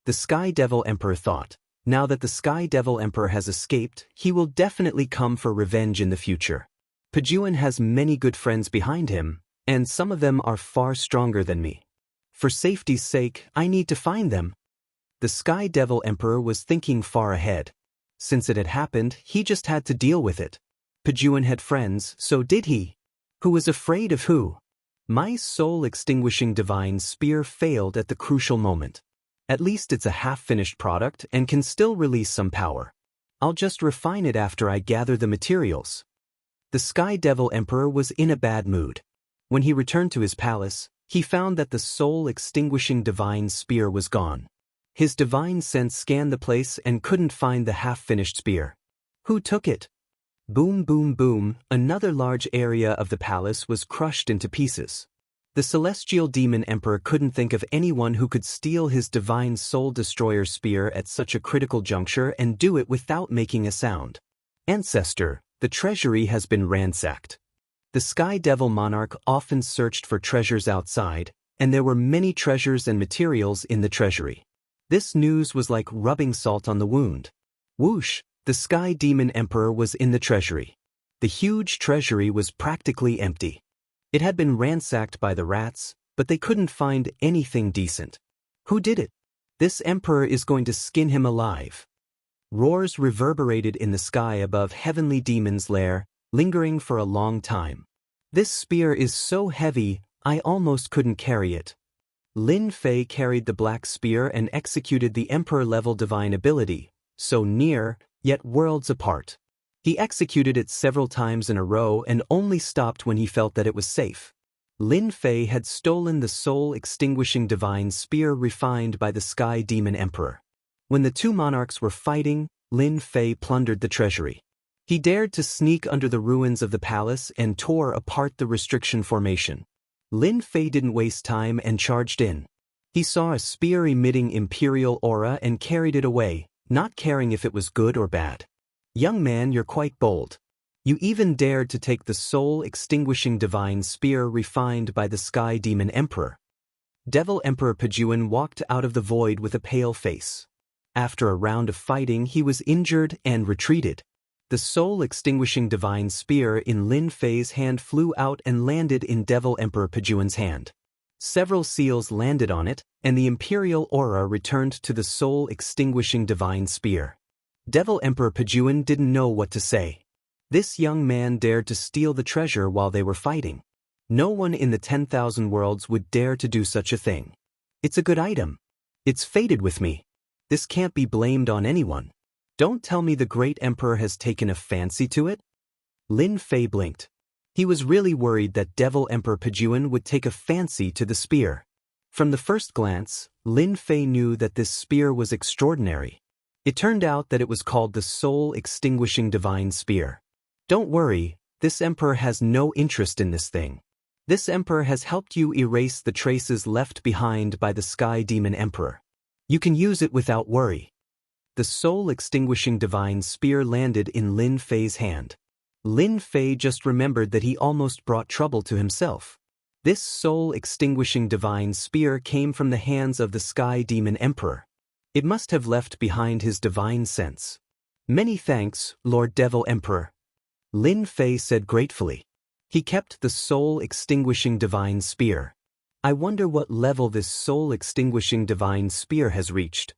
The Sky Devil Emperor thought, now that the Sky Devil Emperor has escaped, he will definitely come for revenge in the future. Pajuan has many good friends behind him, and some of them are far stronger than me. For safety's sake, I need to find them. The Sky Devil Emperor was thinking far ahead. Since it had happened, he just had to deal with it. Pajuan had friends, so did he. Who was afraid of who? My soul-extinguishing divine spear failed at the crucial moment. At least it's a half-finished product and can still release some power. I'll just refine it after I gather the materials. The Sky Devil Emperor was in a bad mood. When he returned to his palace, he found that the soul-extinguishing divine spear was gone. His divine sense scanned the place and couldn't find the half-finished spear. Who took it? Boom, boom, boom, another large area of the palace was crushed into pieces. The Celestial Demon Emperor couldn't think of anyone who could steal his divine soul destroyer spear at such a critical juncture and do it without making a sound. Ancestor, the treasury has been ransacked. The Sky Devil Monarch often searched for treasures outside, and there were many treasures and materials in the treasury. This news was like rubbing salt on the wound. Whoosh! The Sky Demon Emperor was in the treasury. The huge treasury was practically empty. It had been ransacked by the rats, but they couldn't find anything decent. Who did it? This emperor is going to skin him alive. Roars reverberated in the sky above Heavenly Demon's lair, lingering for a long time. This spear is so heavy, I almost couldn't carry it. Lin Fei carried the black spear and executed the Emperor-level divine ability, so near, yet worlds apart. He executed it several times in a row and only stopped when he felt that it was safe. Lin Fei had stolen the soul-extinguishing divine spear refined by the Sky Demon Emperor. When the two monarchs were fighting, Lin Fei plundered the treasury. He dared to sneak under the ruins of the palace and tore apart the restriction formation. Lin Fei didn't waste time and charged in. He saw a spear emitting imperial aura and carried it away, not caring if it was good or bad. Young man, you're quite bold. You even dared to take the soul-extinguishing divine spear refined by the Sky Demon Emperor. Devil Emperor Pejuan walked out of the void with a pale face. After a round of fighting, he was injured and retreated. The soul-extinguishing divine spear in Lin Fei's hand flew out and landed in Devil Emperor Pejuan's hand. Several seals landed on it, and the imperial aura returned to the soul-extinguishing divine spear. Devil Emperor Pejuan didn't know what to say. This young man dared to steal the treasure while they were fighting. No one in the 10,000 worlds would dare to do such a thing. It's a good item. It's faded with me. This can't be blamed on anyone. Don't tell me the great emperor has taken a fancy to it? Lin Fei blinked. He was really worried that Devil Emperor Pejuan would take a fancy to the spear. From the first glance, Lin Fei knew that this spear was extraordinary. It turned out that it was called the Soul-Extinguishing Divine Spear. Don't worry, this emperor has no interest in this thing. This emperor has helped you erase the traces left behind by the Sky Demon Emperor. You can use it without worry. The soul-extinguishing divine spear landed in Lin Fei's hand. Lin Fei just remembered that he almost brought trouble to himself. This soul-extinguishing divine spear came from the hands of the Sky Demon Emperor. It must have left behind his divine sense. Many thanks, Lord Devil Emperor. Lin Fei said gratefully. He kept the soul-extinguishing divine spear. I wonder what level this soul-extinguishing divine spear has reached.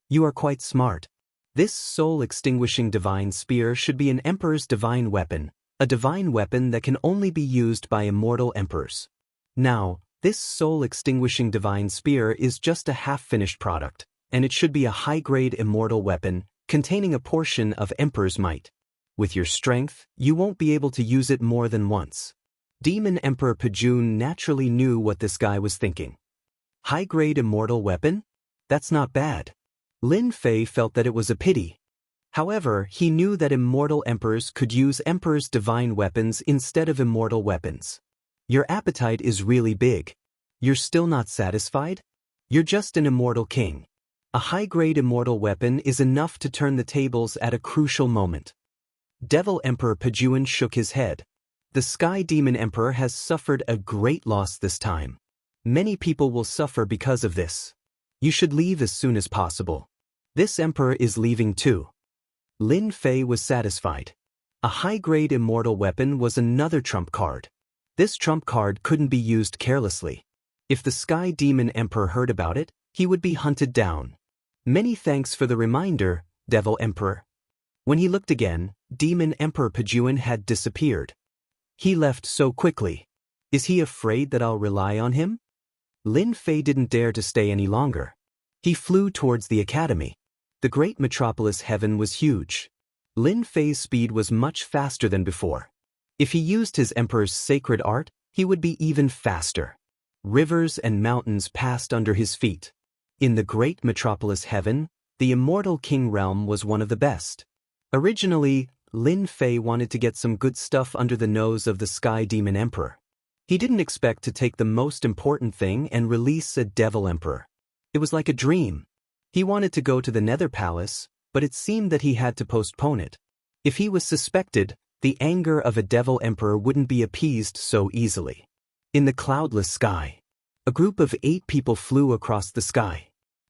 You are quite smart. This soul-extinguishing divine spear should be an emperor's divine weapon, a divine weapon that can only be used by immortal emperors. Now, this soul-extinguishing divine spear is just a half-finished product, and it should be a high-grade immortal weapon containing a portion of emperor's might. With your strength, you won't be able to use it more than once. Demon Emperor Pejuan naturally knew what this guy was thinking. High-grade immortal weapon? That's not bad. Lin Fei felt that it was a pity. However, he knew that immortal emperors could use emperor's divine weapons instead of immortal weapons. Your appetite is really big. You're still not satisfied? You're just an immortal king. A high-grade immortal weapon is enough to turn the tables at a crucial moment. Devil Emperor Pejuan shook his head. The Sky Demon Emperor has suffered a great loss this time. Many people will suffer because of this. You should leave as soon as possible. This emperor is leaving too. Lin Fei was satisfied. A high-grade immortal weapon was another trump card. This trump card couldn't be used carelessly. If the Sky Demon Emperor heard about it, he would be hunted down. Many thanks for the reminder, Devil Emperor. When he looked again, Demon Emperor Pejuan had disappeared. He left so quickly. Is he afraid that I'll rely on him? Lin Fei didn't dare to stay any longer. He flew towards the academy. The great metropolis heaven was huge. Lin Fei's speed was much faster than before. If he used his emperor's sacred art, he would be even faster. Rivers and mountains passed under his feet. In the great metropolis heaven, the immortal king realm was one of the best. Originally, Lin Fei wanted to get some good stuff under the nose of the Sky Demon Emperor. He didn't expect to take the most important thing and release a Devil Emperor. It was like a dream. He wanted to go to the Nether Palace, but it seemed that he had to postpone it. If he was suspected, the anger of a Devil Emperor wouldn't be appeased so easily. In the cloudless sky, a group of 8 people flew across the sky.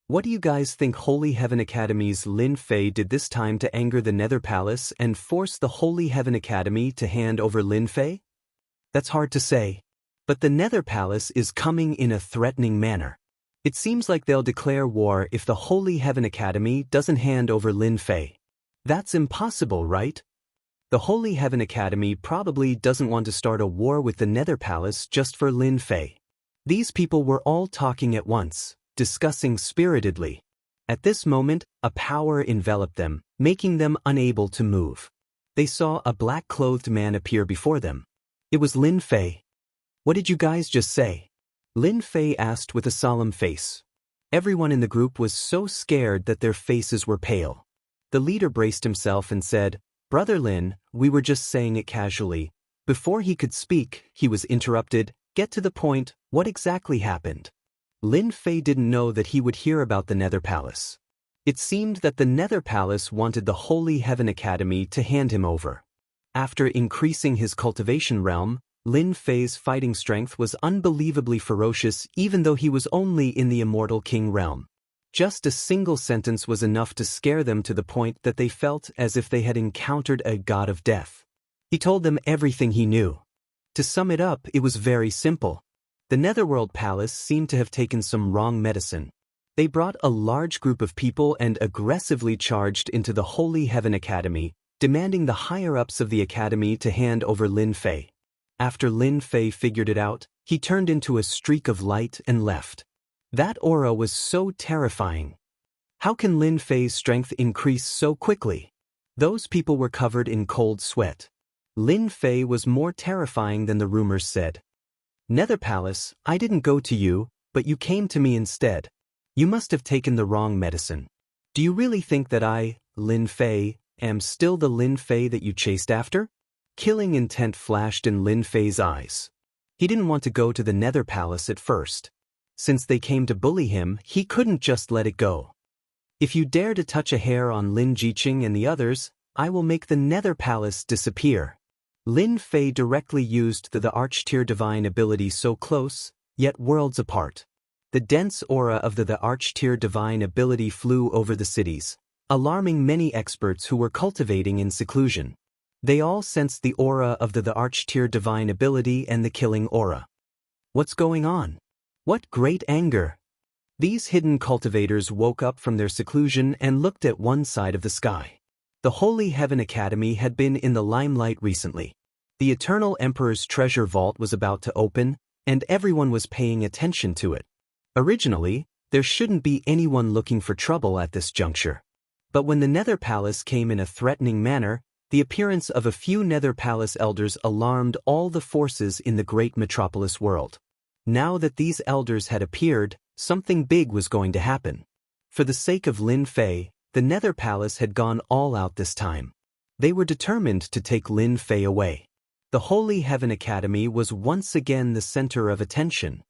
What do you guys think Holy Heaven Academy's Lin Fei did this time to anger the Nether Palace and force the Holy Heaven Academy to hand over Lin Fei? That's hard to say. But the Nether Palace is coming in a threatening manner. It seems like they'll declare war if the Holy Heaven Academy doesn't hand over Lin Fei. That's impossible, right? The Holy Heaven Academy probably doesn't want to start a war with the Nether Palace just for Lin Fei. These people were all talking at once, discussing spiritedly. At this moment, a power enveloped them, making them unable to move. They saw a black-clothed man appear before them. It was Lin Fei. "What did you guys just say?" Lin Fei asked with a solemn face. Everyone in the group was so scared that their faces were pale. The leader braced himself and said, "Brother Lin, we were just saying it casually." Before he could speak, he was interrupted. "Get to the point, what exactly happened?" Lin Fei didn't know that he would hear about the Nether Palace. It seemed that the Nether Palace wanted the Holy Heaven Academy to hand him over. After increasing his cultivation realm, Lin Fei's fighting strength was unbelievably ferocious even though he was only in the Immortal King realm. Just a single sentence was enough to scare them to the point that they felt as if they had encountered a god of death. He told them everything he knew. To sum it up, it was very simple. The Netherworld Palace seemed to have taken some wrong medicine. They brought a large group of people and aggressively charged into the Holy Heaven Academy, demanding the higher-ups of the academy to hand over Lin Fei. After Lin Fei figured it out, he turned into a streak of light and left. That aura was so terrifying. How can Lin Fei's strength increase so quickly? Those people were covered in cold sweat. Lin Fei was more terrifying than the rumors said. "Nether Palace, I didn't go to you, but you came to me instead. You must have taken the wrong medicine. Do you really think that I, Lin Fei, am still the Lin Fei that you chased after?" Killing intent flashed in Lin Fei's eyes. He didn't want to go to the Nether Palace at first. Since they came to bully him, he couldn't just let it go. "If you dare to touch a hair on Lin Jiqing and the others, I will make the Nether Palace disappear." Lin Fei directly used the Arch-tier divine ability so close, yet worlds apart. The dense aura of the Arch-tier divine ability flew over the cities, alarming many experts who were cultivating in seclusion. They all sensed the aura of the Arch-tier divine ability and the killing aura. What's going on? What great anger! These hidden cultivators woke up from their seclusion and looked at one side of the sky. The Holy Heaven Academy had been in the limelight recently. The Eternal Emperor's treasure vault was about to open, and everyone was paying attention to it. Originally, there shouldn't be anyone looking for trouble at this juncture. But when the Nether Palace came in a threatening manner, the appearance of a few Nether Palace elders alarmed all the forces in the great metropolis world. Now that these elders had appeared, something big was going to happen. For the sake of Lin Fei, the Nether Palace had gone all out this time. They were determined to take Lin Fei away. The Holy Heaven Academy was once again the center of attention.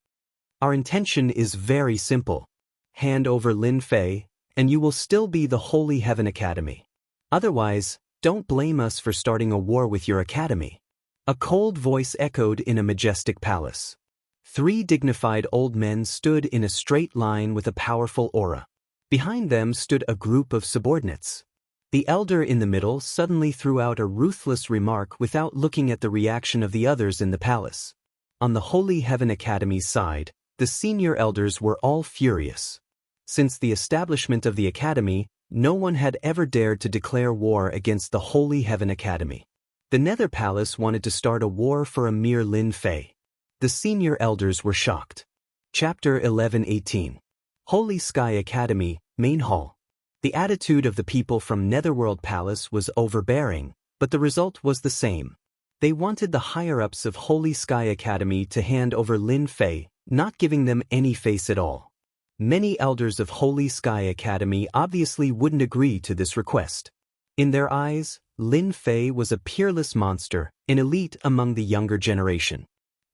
"Our intention is very simple. Hand over Lin Fei, and you will still be the Holy Heaven Academy. Otherwise, don't blame us for starting a war with your academy." A cold voice echoed in a majestic palace. 3 dignified old men stood in a straight line with a powerful aura. Behind them stood a group of subordinates. The elder in the middle suddenly threw out a ruthless remark without looking at the reaction of the others in the palace. On the Holy Heaven Academy's side, the senior elders were all furious. Since the establishment of the academy, no one had ever dared to declare war against the Holy Heaven Academy. The Nether Palace wanted to start a war for a mere Lin Fei. The senior elders were shocked. Chapter 11:18. Holy Sky Academy, Main Hall. The attitude of the people from Netherworld Palace was overbearing, but the result was the same. They wanted the higher-ups of Holy Sky Academy to hand over Lin Fei, not giving them any face at all. Many elders of Holy Sky Academy obviously wouldn't agree to this request. In their eyes, Lin Fei was a peerless monster, an elite among the younger generation.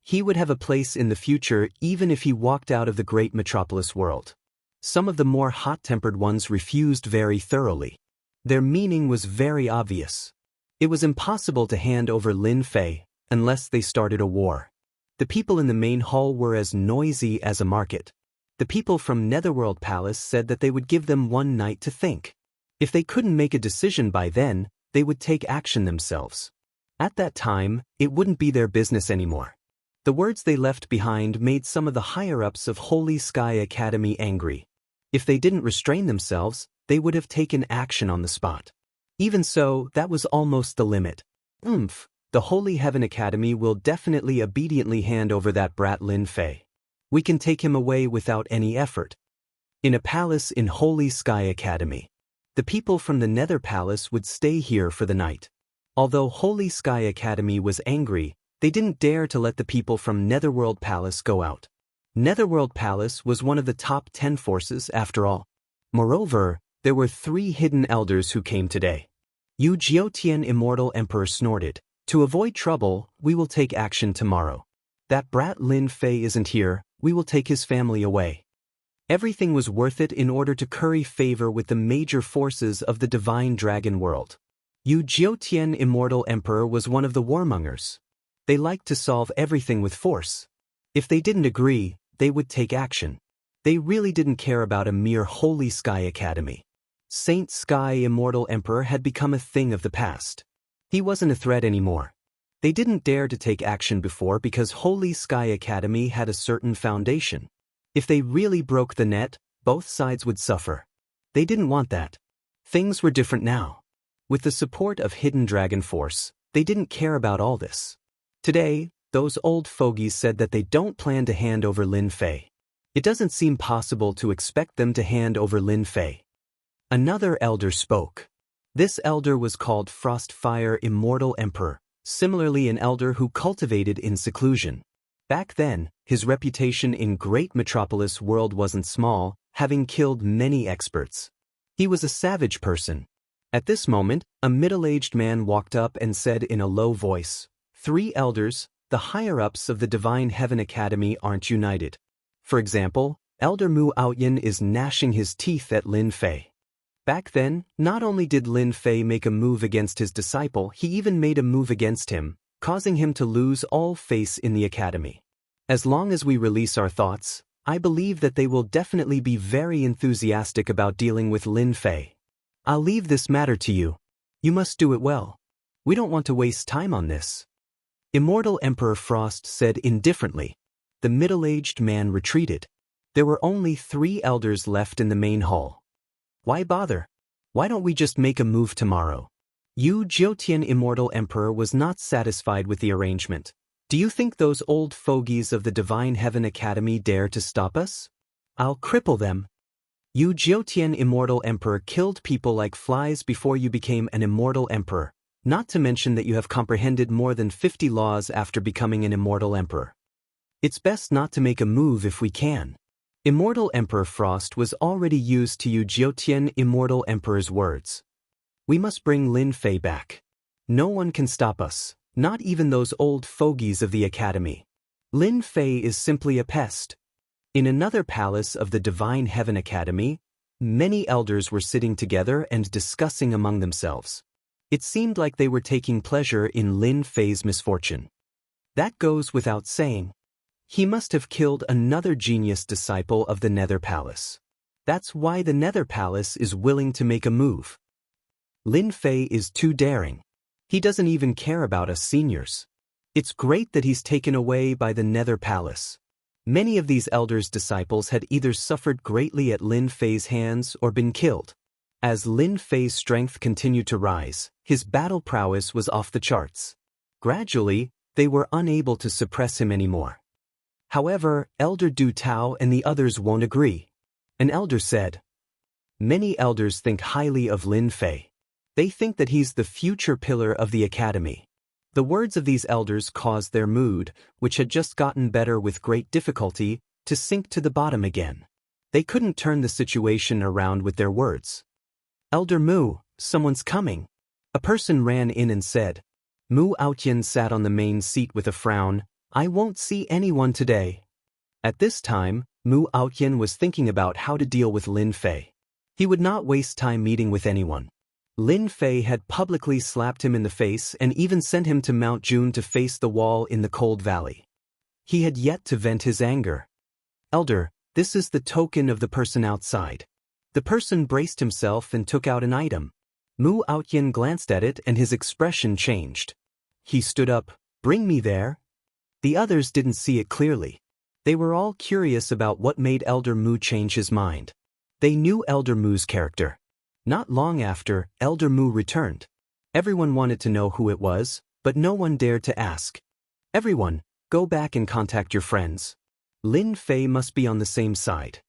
He would have a place in the future even if he walked out of the great metropolis world. Some of the more hot-tempered ones refused very thoroughly. Their meaning was very obvious. It was impossible to hand over Lin Fei unless they started a war. The people in the main hall were as noisy as a market. The people from Netherworld Palace said that they would give them one night to think. If they couldn't make a decision by then, they would take action themselves. At that time, it wouldn't be their business anymore. The words they left behind made some of the higher-ups of Holy Sky Academy angry. If they didn't restrain themselves, they would have taken action on the spot. Even so, that was almost the limit. The Holy Heaven Academy will definitely obediently hand over that brat Lin Fei. We can take him away without any effort. In a palace in Holy Sky Academy. The people from the Nether Palace would stay here for the night. Although Holy Sky Academy was angry, they didn't dare to let the people from Netherworld Palace go out. Netherworld Palace was one of the top 10 forces after all. Moreover, there were 3 hidden elders who came today. Yu Jiutian Immortal Emperor snorted. To avoid trouble, we will take action tomorrow. That brat Lin Fei isn't here, we will take his family away. Everything was worth it in order to curry favor with the major forces of the Divine Dragon World. Yu Jiutian Immortal Emperor was one of the warmongers. They liked to solve everything with force. If they didn't agree, they would take action. They really didn't care about a mere Holy Sky Academy. Saint Sky Immortal Emperor had become a thing of the past. He wasn't a threat anymore. They didn't dare to take action before because Holy Sky Academy had a certain foundation. If they really broke the net, both sides would suffer. They didn't want that. Things were different now. With the support of Hidden Dragon Force, they didn't care about all this. Today, those old fogies said that they don't plan to hand over Lin Fei. It doesn't seem possible to expect them to hand over Lin Fei. Another elder spoke. This elder was called Frostfire Immortal Emperor, similarly an elder who cultivated in seclusion. Back then, his reputation in Great Metropolis World wasn't small, having killed many experts. He was a savage person. At this moment, a middle-aged man walked up and said in a low voice, 3 elders, the higher-ups of the Divine Heaven Academy aren't united. For example, Elder Mu Aoyan is gnashing his teeth at Lin Fei. Back then, not only did Lin Fei make a move against his disciple, he even made a move against him, causing him to lose all faith in the academy. As long as we release our thoughts, I believe that they will definitely be very enthusiastic about dealing with Lin Fei. I'll leave this matter to you. You must do it well. We don't want to waste time on this. Immortal Emperor Frost said indifferently. The middle-aged man retreated. There were only 3 elders left in the main hall. Why bother? Why don't we just make a move tomorrow? Yu Jiutian Immortal Emperor was not satisfied with the arrangement. Do you think those old fogies of the Divine Heaven Academy dare to stop us? I'll cripple them. Yu Jiutian Immortal Emperor killed people like flies before you became an Immortal Emperor, not to mention that you have comprehended more than 50 laws after becoming an Immortal Emperor. It's best not to make a move if we can. Immortal Emperor Frost was already used to Yu Jiutian Immortal Emperor's words. We must bring Lin Fei back. No one can stop us, not even those old fogies of the academy. Lin Fei is simply a pest. In another palace of the Divine Heaven Academy, many elders were sitting together and discussing among themselves. It seemed like they were taking pleasure in Lin Fei's misfortune. That goes without saying. He must have killed another genius disciple of the Nether Palace. That's why the Nether Palace is willing to make a move. Lin Fei is too daring. He doesn't even care about us seniors. It's great that he's taken away by the Nether Palace. Many of these elders' disciples had either suffered greatly at Lin Fei's hands or been killed. As Lin Fei's strength continued to rise, his battle prowess was off the charts. Gradually, they were unable to suppress him anymore. However, Elder Du Tao and the others won't agree. An elder said, "Many elders think highly of Lin Fei. They think that he's the future pillar of the academy." The words of these elders caused their mood, which had just gotten better with great difficulty, to sink to the bottom again. They couldn't turn the situation around with their words. "Elder Mu, someone's coming." A person ran in and said. Mu Aoyan sat on the main seat with a frown. "I won't see anyone today." At this time, Mu Aoyan was thinking about how to deal with Lin Fei. He would not waste time meeting with anyone. Lin Fei had publicly slapped him in the face and even sent him to Mount June to face the wall in the cold valley. He had yet to vent his anger. "Elder, this is the token of the person outside." The person braced himself and took out an item. Mu Aoyan glanced at it and his expression changed. He stood up. "Bring me there." The others didn't see it clearly. They were all curious about what made Elder Mu change his mind. They knew Elder Mu's character. Not long after, Elder Mu returned. Everyone wanted to know who it was, but no one dared to ask. Everyone, go back and contact your friends. Lin Fei must be on the same side.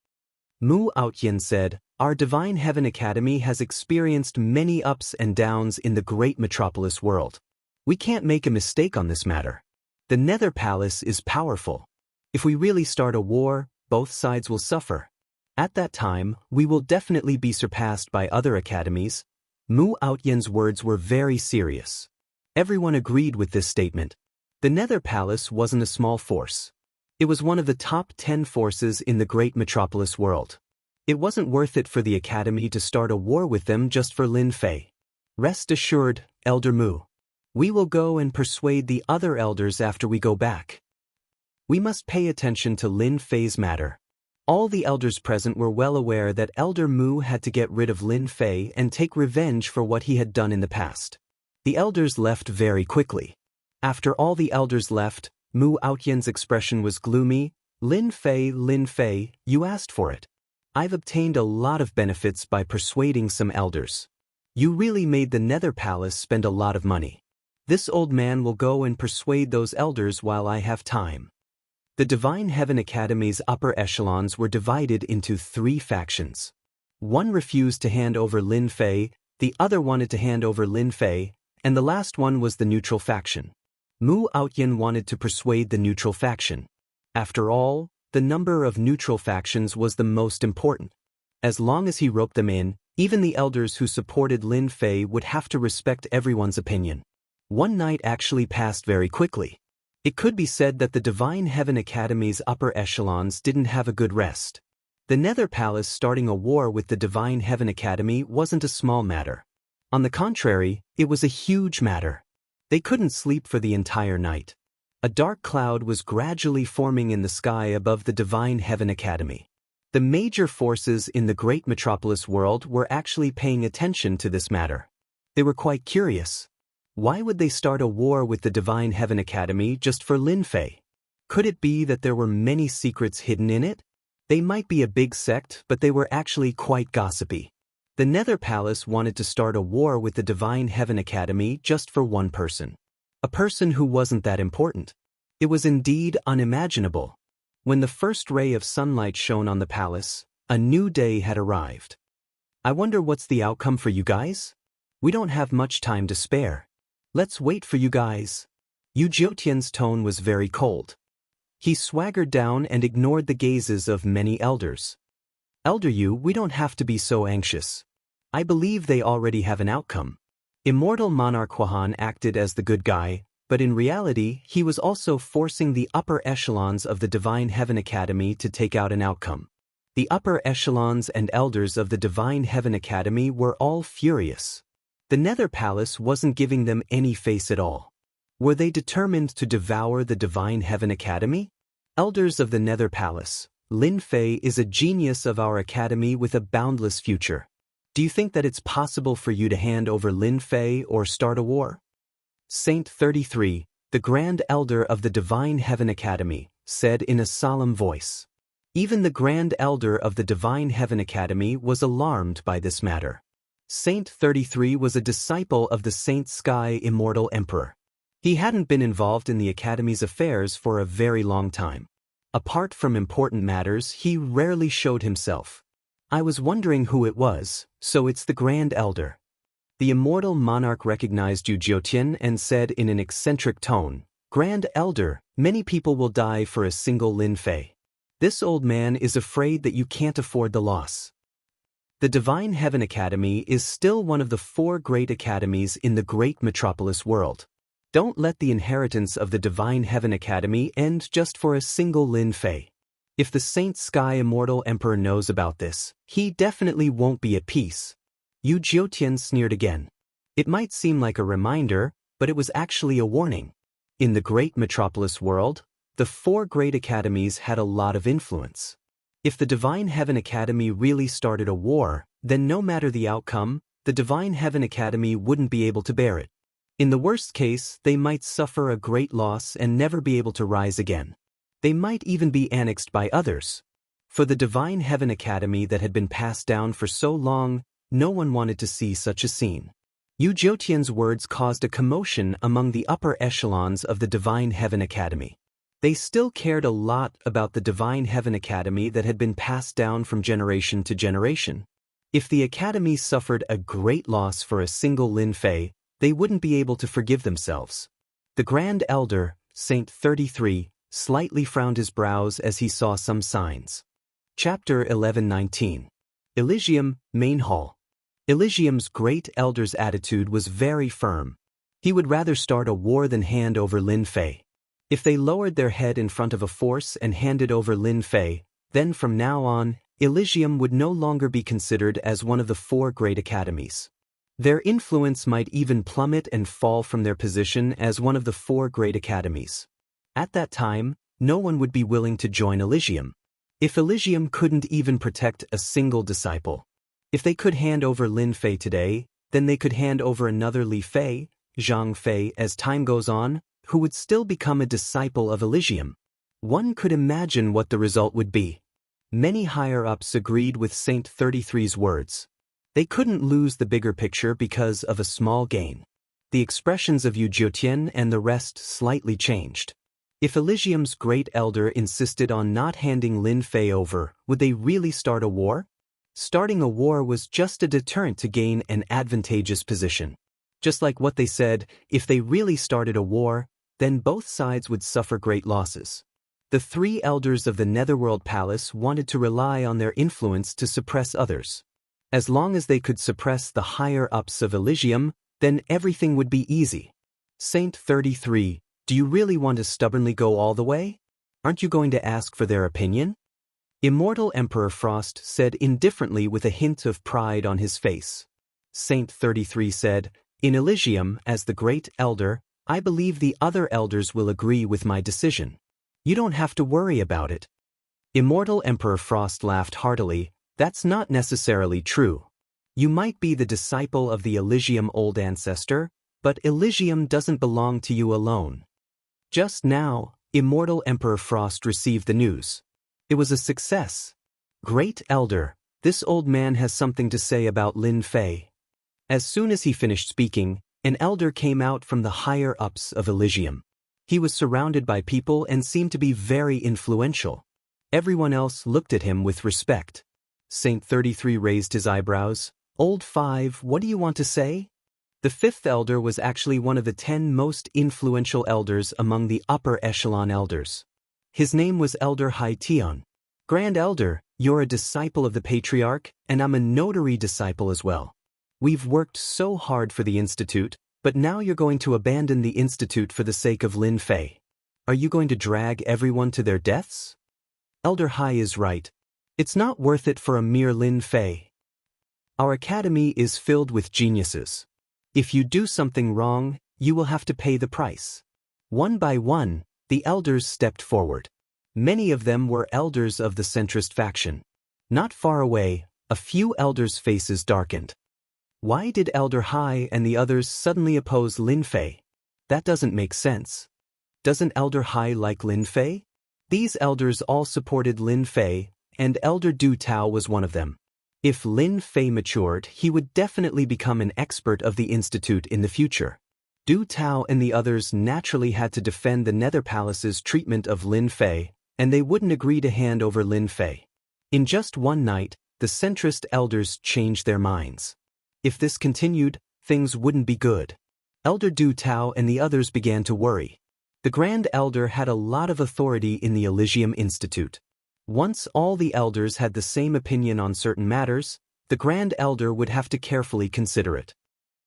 Mu Outyan said, our Divine Heaven Academy has experienced many ups and downs in the great metropolis world. We can't make a mistake on this matter. The Nether Palace is powerful. If we really start a war, both sides will suffer. At that time, we will definitely be surpassed by other academies. Mu Outyan's words were very serious. Everyone agreed with this statement. The Nether Palace wasn't a small force. It was one of the top 10 forces in the great metropolis world. It wasn't worth it for the academy to start a war with them just for Lin Fei. Rest assured, Elder Mu. We will go and persuade the other elders after we go back. We must pay attention to Lin Fei's matter. All the elders present were well aware that Elder Mu had to get rid of Lin Fei and take revenge for what he had done in the past. The elders left very quickly. After all the elders left, Mu Outyan's expression was gloomy. Lin Fei, you asked for it. I've obtained a lot of benefits by persuading some elders. You really made the Nether Palace spend a lot of money. This old man will go and persuade those elders while I have time. The Divine Heaven Academy's upper echelons were divided into 3 factions. One refused to hand over Lin Fei, the other wanted to hand over Lin Fei, and the last one was the neutral faction. Mu Outyan wanted to persuade the neutral faction. After all, the number of neutral factions was the most important. As long as he roped them in, even the elders who supported Lin Fei would have to respect everyone's opinion. One night actually passed very quickly. It could be said that the Divine Heaven Academy's upper echelons didn't have a good rest. The Nether Palace starting a war with the Divine Heaven Academy wasn't a small matter. On the contrary, it was a huge matter. They couldn't sleep for the entire night. A dark cloud was gradually forming in the sky above the Divine Heaven Academy. The major forces in the great metropolis world were actually paying attention to this matter. They were quite curious. Why would they start a war with the Divine Heaven Academy just for Lin Fei? Could it be that there were many secrets hidden in it? They might be a big sect, but they were actually quite gossipy. The Nether Palace wanted to start a war with the Divine Heaven Academy just for one person. A person who wasn't that important. It was indeed unimaginable. When the first ray of sunlight shone on the palace, a new day had arrived. I wonder what's the outcome for you guys? We don't have much time to spare. Let's wait for you guys. Yu Jiutian's tone was very cold. He swaggered down and ignored the gazes of many elders. Elder Yu, we don't have to be so anxious. I believe they already have an outcome. Immortal Monarch Huan acted as the good guy, but in reality he was also forcing the upper echelons of the Divine Heaven Academy to take out an outcome. The upper echelons and elders of the Divine Heaven Academy were all furious. The Nether Palace wasn't giving them any face at all. Were they determined to devour the Divine Heaven Academy? Elders of the Nether Palace, Lin Fei is a genius of our academy with a boundless future. Do you think that it's possible for you to hand over Lin Fei or start a war? Saint 33, the Grand Elder of the Divine Heaven Academy, said in a solemn voice. Even the Grand Elder of the Divine Heaven Academy was alarmed by this matter. Saint 33 was a disciple of the Saint Sky Immortal Emperor. He hadn't been involved in the Academy's affairs for a very long time. Apart from important matters, he rarely showed himself. I was wondering who it was, so it's the Grand Elder. The Immortal Monarch recognized Yu Jiutian and said in an eccentric tone, Grand Elder, many people will die for a single Lin Fei. This old man is afraid that you can't afford the loss. The Divine Heaven Academy is still one of the 4 great academies in the great metropolis world. Don't let the inheritance of the Divine Heaven Academy end just for a single Lin Fei. If the Saint Sky Immortal Emperor knows about this, he definitely won't be at peace. Yu Jiutian sneered again. It might seem like a reminder, but it was actually a warning. In the great metropolis world, the 4 great academies had a lot of influence. If the Divine Heaven Academy really started a war, then no matter the outcome, the Divine Heaven Academy wouldn't be able to bear it. In the worst case, they might suffer a great loss and never be able to rise again. They might even be annexed by others. For the Divine Heaven Academy that had been passed down for so long, No one wanted to see such a scene. Yu Jiutian's words caused a commotion among the upper echelons of the Divine Heaven Academy. They still cared a lot about the Divine Heaven Academy that had been passed down from generation to generation. If the academy suffered a great loss for a single Lin Fei, they wouldn't be able to forgive themselves. The Grand Elder, Saint 33, slightly frowned his brows as he saw some signs. Chapter 11:19. Elysium, Main Hall. Elysium's Great Elder's attitude was very firm. He would rather start a war than hand over Lin Fei. If they lowered their head in front of a force and handed over Lin Fei, then from now on, Elysium would no longer be considered as one of the 4 great academies. Their influence might even plummet and fall from their position as one of the 4 great academies. At that time, no one would be willing to join Elysium. If Elysium couldn't even protect a single disciple. If they could hand over Lin Fei today, then they could hand over another Li Fei, Zhang Fei as time goes on, who would still become a disciple of Elysium. One could imagine what the result would be. Many higher-ups agreed with Saint 33's words. They couldn't lose the bigger picture because of a small gain. The expressions of Yu Jiutian and the rest slightly changed. If Elysium's Great Elder insisted on not handing Lin Fei over, would they really start a war? Starting a war was just a deterrent to gain an advantageous position. Just like what they said, if they really started a war, then both sides would suffer great losses. The 3 elders of the Netherworld Palace wanted to rely on their influence to suppress others. As long as they could suppress the higher-ups of Elysium, then everything would be easy. Saint 33, do you really want to stubbornly go all the way? Aren't you going to ask for their opinion? Immortal Emperor Frost said indifferently with a hint of pride on his face. Saint 33 said, in Elysium, as the Great Elder, I believe the other elders will agree with my decision. You don't have to worry about it. Immortal Emperor Frost laughed heartily. That's not necessarily true. You might be the disciple of the Elysium Old Ancestor, but Elysium doesn't belong to you alone. Just now, Immortal Emperor Frost received the news. It was a success. Great Elder, this old man has something to say about Lin Fei. As soon as he finished speaking, an elder came out from the higher-ups of Elysium. He was surrounded by people and seemed to be very influential. Everyone else looked at him with respect. Saint 33 raised his eyebrows. Old 5, what do you want to say? The 5th elder was actually one of the 10 most influential elders among the upper echelon elders. His name was Elder Hai Tian. Grand Elder, you're a disciple of the Patriarch, and I'm a notary disciple as well. We've worked so hard for the Institute, but now you're going to abandon the Institute for the sake of Lin Fei. Are you going to drag everyone to their deaths? Elder Hai is right. It's not worth it for a mere Lin Fei. Our academy is filled with geniuses. If you do something wrong, you will have to pay the price. One by one, the elders stepped forward. Many of them were elders of the centrist faction. Not far away, a few elders' faces darkened. Why did Elder Hai and the others suddenly oppose Lin Fei? That doesn't make sense. Doesn't Elder Hai like Lin Fei? These elders all supported Lin Fei, and Elder Du Tao was one of them. If Lin Fei matured, he would definitely become an expert of the Institute in the future. Du Tao and the others naturally had to defend the Nether Palace's treatment of Lin Fei, and they wouldn't agree to hand over Lin Fei. In just one night, the centrist elders changed their minds. If this continued, things wouldn't be good. Elder Du Tao and the others began to worry. The Grand Elder had a lot of authority in the Elysium Institute. Once all the elders had the same opinion on certain matters, the Grand Elder would have to carefully consider it.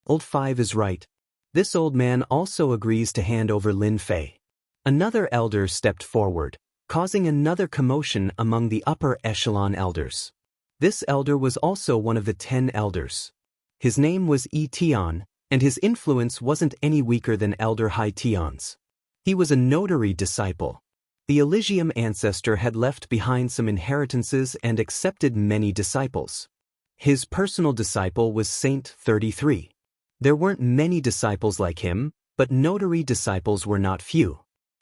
Old 5 is right. This old man also agrees to hand over Lin Fei. Another elder stepped forward, causing another commotion among the upper echelon elders. This elder was also one of the 10 elders. His name was Yi Tian, and his influence wasn't any weaker than Elder Hai Tian's. He was a notary disciple. The Elysium ancestor had left behind some inheritances and accepted many disciples. His personal disciple was Saint 33. There weren't many disciples like him, but notary disciples were not few.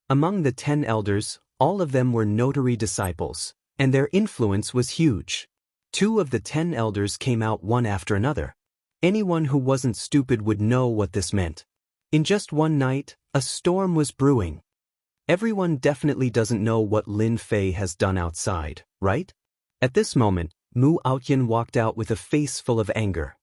Among the 10 elders, all of them were notary disciples, and their influence was huge. 2 of the 10 elders came out one after another. Anyone who wasn't stupid would know what this meant. In just one night, a storm was brewing. Everyone definitely doesn't know what Lin Fei has done outside, right? At this moment, Mu Aoyan walked out with a face full of anger.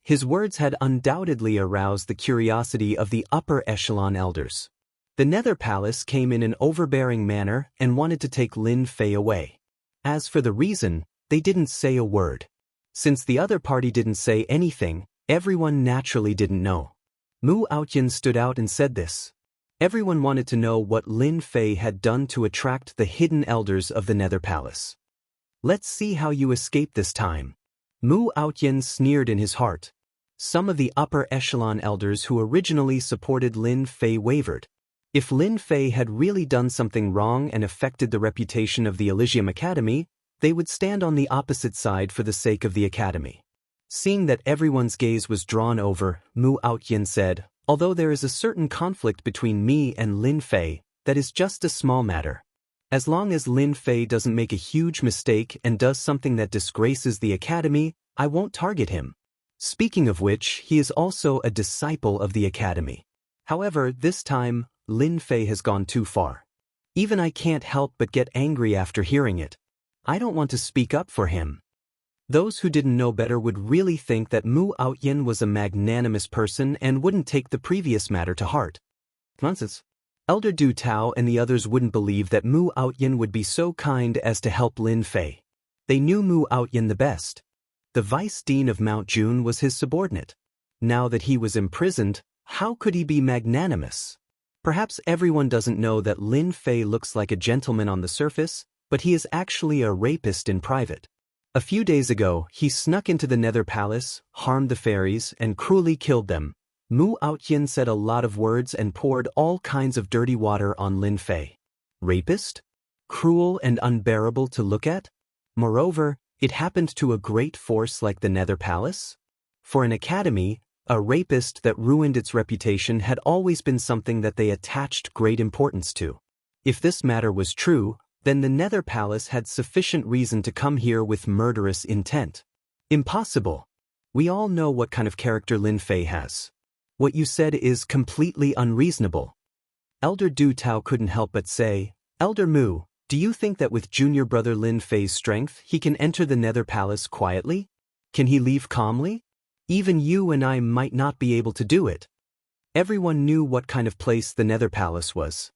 His words had undoubtedly aroused the curiosity of the upper echelon elders. The Nether Palace came in an overbearing manner and wanted to take Lin Fei away. As for the reason, they didn't say a word. Since the other party didn't say anything, everyone naturally didn't know. Mu Aoyan stood out and said this. Everyone wanted to know what Lin Fei had done to attract the hidden elders of the Nether Palace. Let's see how you escape this time. Mu Aoyan sneered in his heart. Some of the upper echelon elders who originally supported Lin Fei wavered. If Lin Fei had really done something wrong and affected the reputation of the Elysium Academy, they would stand on the opposite side for the sake of the academy. Seeing that everyone's gaze was drawn over, Mu Aoyan said, although there is a certain conflict between me and Lin Fei, that is just a small matter. As long as Lin Fei doesn't make a huge mistake and does something that disgraces the academy, I won't target him. Speaking of which, he is also a disciple of the academy. However, this time, Lin Fei has gone too far. Even I can't help but get angry after hearing it. I don't want to speak up for him. Those who didn't know better would really think that Mu Aoyan was a magnanimous person and wouldn't take the previous matter to heart. Nonsense. Elder Du Tao and the others wouldn't believe that Mu Aoyan would be so kind as to help Lin Fei. They knew Mu Aoyan the best. The Vice Dean of Mount June was his subordinate. Now that he was imprisoned, how could he be magnanimous? Perhaps everyone doesn't know that Lin Fei looks like a gentleman on the surface, but he is actually a rapist in private. A few days ago, he snuck into the Nether Palace, harmed the fairies, and cruelly killed them. Mu Aoyan said a lot of words and poured all kinds of dirty water on Lin Fei. Rapist? Cruel and unbearable to look at? Moreover, it happened to a great force like the Nether Palace? For an academy, a rapist that ruined its reputation had always been something that they attached great importance to. If this matter was true, then the Nether Palace had sufficient reason to come here with murderous intent. Impossible. We all know what kind of character Lin Fei has. What you said is completely unreasonable. Elder Du Tao couldn't help but say, Elder Mu, do you think that with junior brother Lin Fei's strength he can enter the Nether Palace quietly? Can he leave calmly? Even you and I might not be able to do it. Everyone knew what kind of place the Nether Palace was.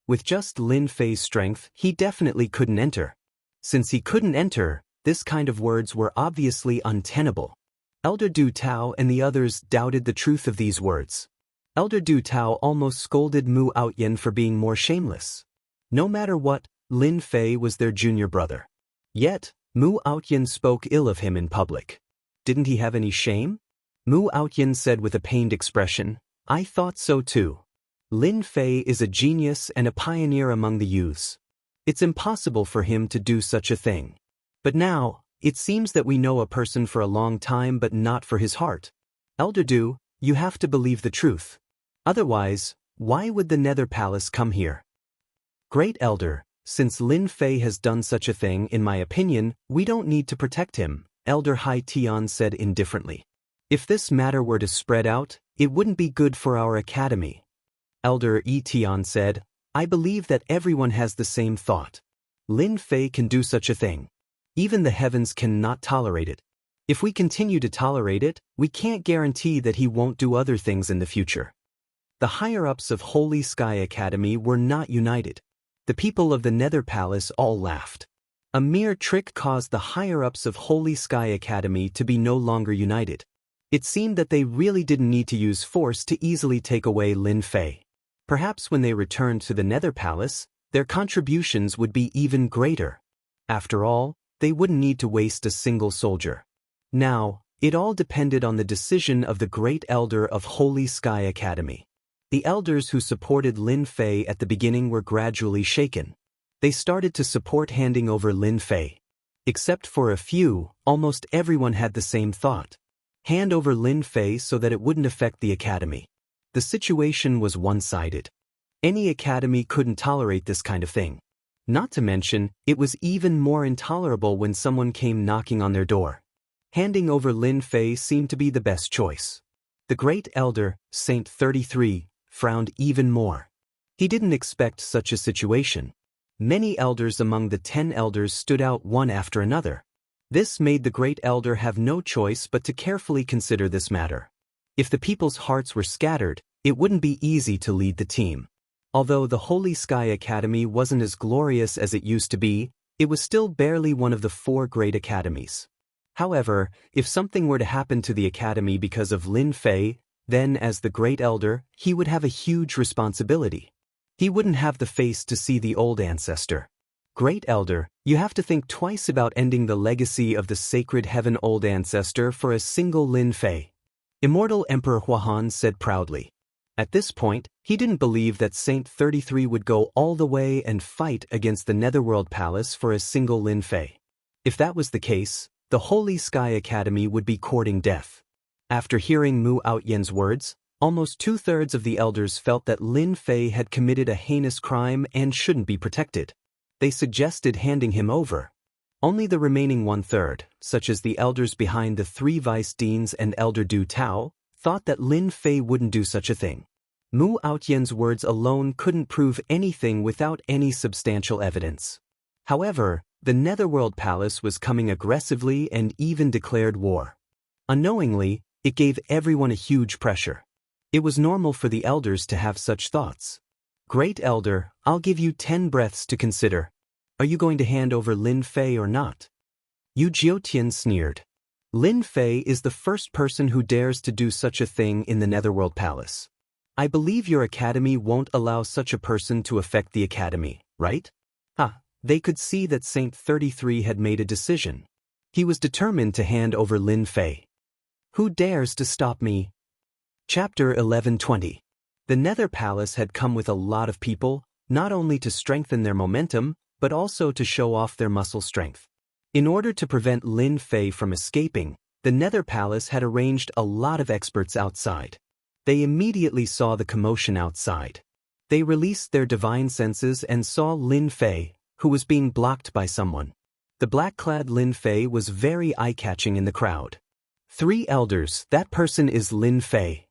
With just Lin Fei's strength, he definitely couldn't enter. Since he couldn't enter, this kind of words were obviously untenable. Elder Du Tao and the others doubted the truth of these words. Elder Du Tao almost scolded Mu Aoyan for being more shameless. No matter what, Lin Fei was their junior brother. Yet, Mu Aoyan spoke ill of him in public. Didn't he have any shame? Mu Aoyan said with a pained expression, I thought so too. Lin Fei is a genius and a pioneer among the youths. It's impossible for him to do such a thing. But now, it seems that we know a person for a long time but not for his heart. Elder Du, you have to believe the truth. Otherwise, why would the Nether Palace come here? Great Elder, since Lin Fei has done such a thing, in my opinion, we don't need to protect him, Elder Hai Tian said indifferently. If this matter were to spread out, it wouldn't be good for our academy. Elder Yi Tian said, I believe that everyone has the same thought. Lin Fei can do such a thing. Even the heavens cannot tolerate it. If we continue to tolerate it, we can't guarantee that he won't do other things in the future. The higher-ups of Holy Sky Academy were not united. The people of the Nether Palace all laughed. A mere trick caused the higher-ups of Holy Sky Academy to be no longer united. It seemed that they really didn't need to use force to easily take away Lin Fei. Perhaps when they returned to the Nether Palace, their contributions would be even greater. After all, they wouldn't need to waste a single soldier. Now, it all depended on the decision of the great elder of Holy Sky Academy. The elders who supported Lin Fei at the beginning were gradually shaken. They started to support handing over Lin Fei. Except for a few, almost everyone had the same thought. Hand over Lin Fei so that it wouldn't affect the academy. The situation was one-sided. Any academy couldn't tolerate this kind of thing. Not to mention, it was even more intolerable when someone came knocking on their door. Handing over Lin Fei seemed to be the best choice. The Great Elder, Saint 33, frowned even more. He didn't expect such a situation. Many elders among the 10 elders stood out one after another. This made the Great Elder have no choice but to carefully consider this matter. If the people's hearts were scattered, it wouldn't be easy to lead the team. Although the Holy Sky Academy wasn't as glorious as it used to be, it was still barely one of the 4 great academies. However, if something were to happen to the academy because of Lin Fei, then as the Great Elder, he would have a huge responsibility. He wouldn't have the face to see the old ancestor. Great Elder, you have to think twice about ending the legacy of the sacred heaven old ancestor for a single Lin Fei. Immortal Emperor Huahan said proudly. At this point, he didn't believe that Saint 33 would go all the way and fight against the Netherworld Palace for a single Lin Fei. If that was the case, the Holy Sky Academy would be courting death. After hearing Mu Outyen's words, almost 2/3 of the elders felt that Lin Fei had committed a heinous crime and shouldn't be protected. They suggested handing him over. Only the remaining 1/3, such as the elders behind the 3 vice deans and Elder Du Tao, thought that Lin Fei wouldn't do such a thing. Mu Outyen's words alone couldn't prove anything without any substantial evidence. However, the Netherworld Palace was coming aggressively and even declared war. Unknowingly, it gave everyone a huge pressure. It was normal for the elders to have such thoughts. Great Elder, I'll give you 10 breaths to consider. Are you going to hand over Lin Fei or not? Yu Jiutian sneered. Lin Fei is the first person who dares to do such a thing in the Netherworld Palace. I believe your academy won't allow such a person to affect the academy, right? They could see that Saint 33 had made a decision. He was determined to hand over Lin Fei. Who dares to stop me? Chapter 11:20. The Nether Palace had come with a lot of people, not only to strengthen their momentum, but also to show off their muscle strength. In order to prevent Lin Fei from escaping, the Nether Palace had arranged a lot of experts outside. They immediately saw the commotion outside. They released their divine senses and saw Lin Fei, who was being blocked by someone. The black-clad Lin Fei was very eye-catching in the crowd. 3 elders, that person is Lin Fei.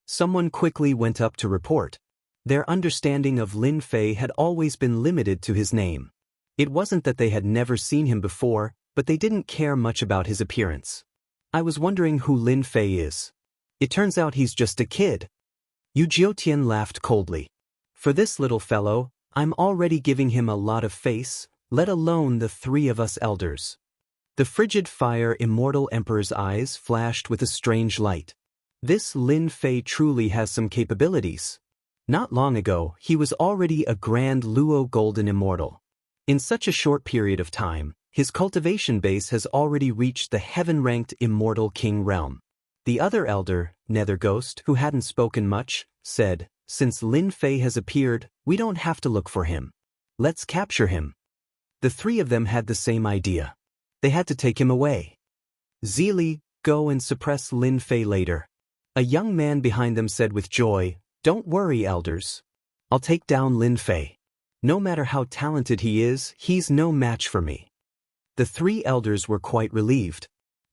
Someone quickly went up to report. Their understanding of Lin Fei had always been limited to his name. It wasn't that they had never seen him before, but they didn't care much about his appearance. I was wondering who Lin Fei is. It turns out he's just a kid. Yu Jiutian laughed coldly. For this little fellow, I'm already giving him a lot of face, let alone the 3 of us elders. The frigid fire Immortal Emperor's eyes flashed with a strange light. This Lin Fei truly has some capabilities. Not long ago, he was already a Grand Luo Golden Immortal. In such a short period of time, his cultivation base has already reached the heaven-ranked Immortal King realm. The other elder, Nether Ghost, who hadn't spoken much, said, Since Lin Fei has appeared, we don't have to look for him. Let's capture him. The 3 of them had the same idea. They had to take him away. Zili, go and suppress Lin Fei later. A young man behind them said with joy, Don't worry, elders. I'll take down Lin Fei. No matter how talented he is, he's no match for me. The 3 elders were quite relieved.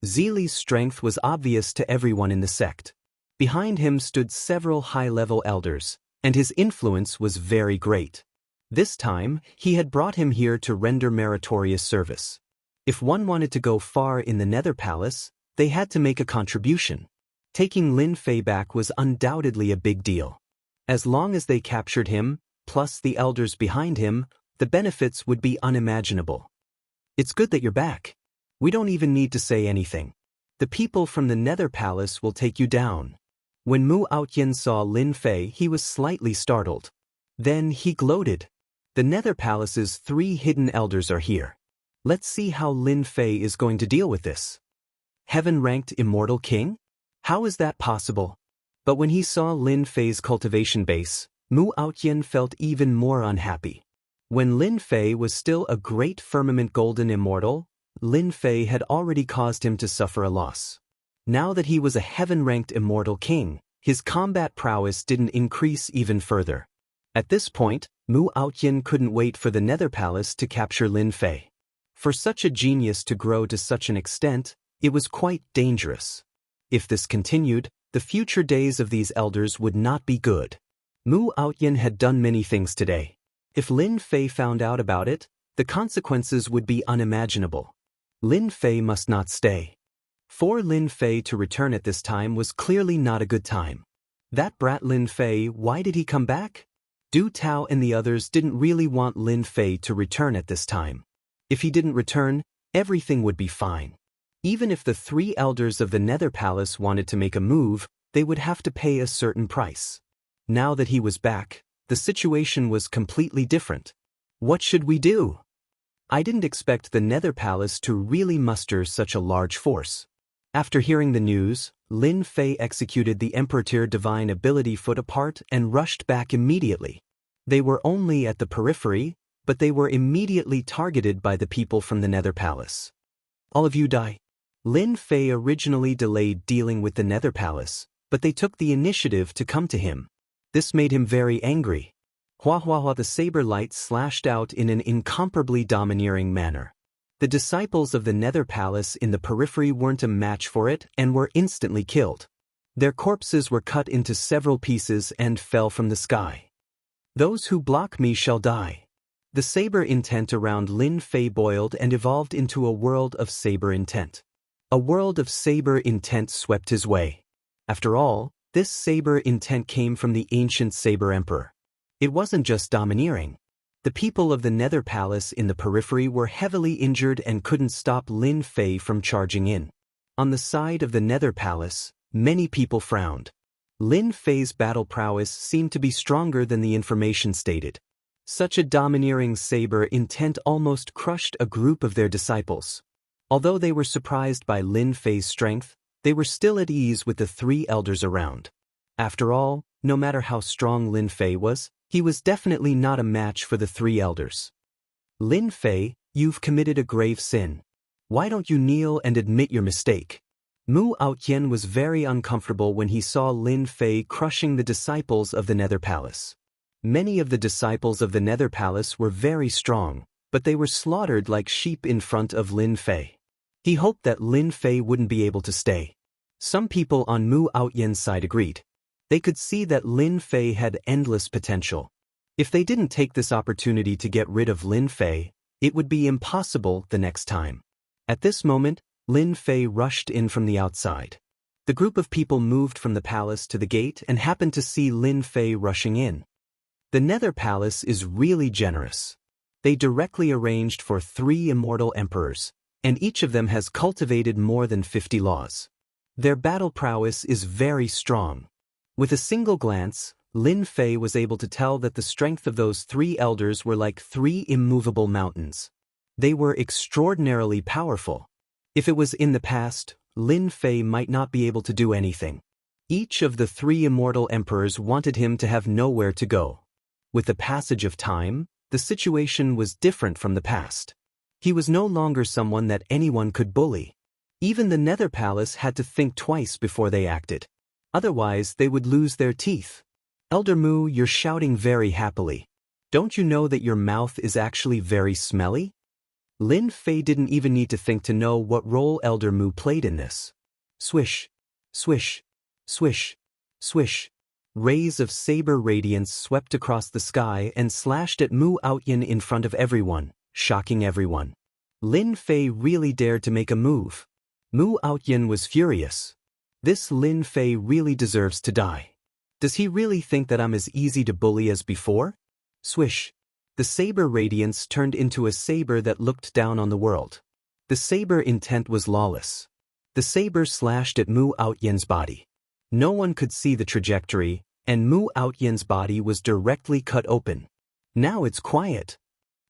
Zili's strength was obvious to everyone in the sect. Behind him stood several high-level elders, and his influence was very great. This time, he had brought him here to render meritorious service. If one wanted to go far in the Nether Palace, they had to make a contribution. Taking Lin Fei back was undoubtedly a big deal. As long as they captured him, plus the elders behind him, the benefits would be unimaginable. It's good that you're back. We don't even need to say anything. The people from the Nether Palace will take you down. When Mu Outyen saw Lin Fei, he was slightly startled. Then he gloated. The Nether Palace's 3 hidden elders are here. Let's see how Lin Fei is going to deal with this. Heaven-ranked Immortal King? How is that possible? But when he saw Lin Fei's cultivation base, Mu Outyen felt even more unhappy. When Lin Fei was still a great firmament golden immortal, Lin Fei had already caused him to suffer a loss. Now that he was a heaven-ranked immortal king, his combat prowess didn't increase even further. At this point, Mu Outyin couldn't wait for the Nether Palace to capture Lin Fei. For such a genius to grow to such an extent, it was quite dangerous. If this continued, the future days of these elders would not be good. Mu Outyin had done many things today. If Lin Fei found out about it, the consequences would be unimaginable. Lin Fei must not stay. For Lin Fei to return at this time was clearly not a good time. That brat Lin Fei, why did he come back? Du Tao and the others didn't really want Lin Fei to return at this time. If he didn't return, everything would be fine. Even if the 3 elders of the Nether Palace wanted to make a move, they would have to pay a certain price. Now that he was back, the situation was completely different. What should we do? I didn't expect the Nether Palace to really muster such a large force. After hearing the news, Lin Fei executed the Emperor Divine Ability Foot apart and rushed back immediately. They were only at the periphery, but they were immediately targeted by the people from the Nether Palace. All of you die. Lin Fei originally delayed dealing with the Nether Palace, but they took the initiative to come to him. This made him very angry. The saber light slashed out in an incomparably domineering manner. The disciples of the Nether Palace in the periphery weren't a match for it and were instantly killed. Their corpses were cut into several pieces and fell from the sky. Those who block me shall die. The saber intent around Lin Fei boiled and evolved into a world of saber intent. A world of saber intent swept his way. After all, this saber intent came from the ancient Saber Emperor. It wasn't just domineering. The people of the Nether Palace in the periphery were heavily injured and couldn't stop Lin Fei from charging in. On the side of the Nether Palace, many people frowned. Lin Fei's battle prowess seemed to be stronger than the information stated. Such a domineering saber intent almost crushed a group of their disciples. Although they were surprised by Lin Fei's strength, they were still at ease with the 3 elders around. After all, no matter how strong Lin Fei was, he was definitely not a match for the 3 elders. Lin Fei, you've committed a grave sin. Why don't you kneel and admit your mistake? Mu Outyin was very uncomfortable when he saw Lin Fei crushing the disciples of the Nether Palace. Many of the disciples of the Nether Palace were very strong, but they were slaughtered like sheep in front of Lin Fei. He hoped that Lin Fei wouldn't be able to stay. Some people on Mu Outyan's side agreed. They could see that Lin Fei had endless potential. If they didn't take this opportunity to get rid of Lin Fei, it would be impossible the next time. At this moment, Lin Fei rushed in from the outside. The group of people moved from the palace to the gate and happened to see Lin Fei rushing in. The Nether Palace is really generous. They directly arranged for 3 immortal emperors, and each of them has cultivated more than 50 laws. Their battle prowess is very strong. With a single glance, Lin Fei was able to tell that the strength of those 3 elders were like 3 immovable mountains. They were extraordinarily powerful. If it was in the past, Lin Fei might not be able to do anything. Each of the 3 immortal emperors wanted him to have nowhere to go. With the passage of time, the situation was different from the past. He was no longer someone that anyone could bully. Even the Nether Palace had to think twice before they acted. Otherwise, they would lose their teeth. Elder Mu, you're shouting very happily. Don't you know that your mouth is actually very smelly? Lin Fei didn't even need to think to know what role Elder Mu played in this. Swish, swish, swish, swish. Rays of saber radiance swept across the sky and slashed at Mu Outyin in front of everyone, shocking everyone. Lin Fei really dared to make a move. Mu Outyin was furious. This Lin Fei really deserves to die. Does he really think that I'm as easy to bully as before? Swish. The saber radiance turned into a saber that looked down on the world. The saber intent was lawless. The saber slashed at Mu Outyan's body. No one could see the trajectory, and Mu Outyan's body was directly cut open. Now it's quiet.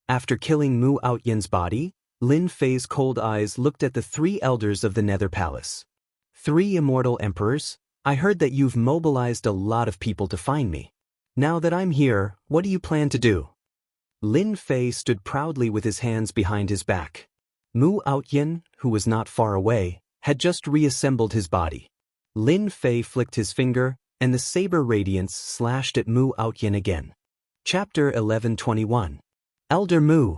After killing Mu Outyan's body, Lin Fei's cold eyes looked at the 3 elders of the Nether Palace. 3 immortal emperors, I heard that you've mobilized a lot of people to find me. Now that I'm here, what do you plan to do? Lin Fei stood proudly with his hands behind his back. Mu Outyan, who was not far away, had just reassembled his body. Lin Fei flicked his finger, and the saber radiance slashed at Mu Outyan again. Chapter 1121. Elder Mu.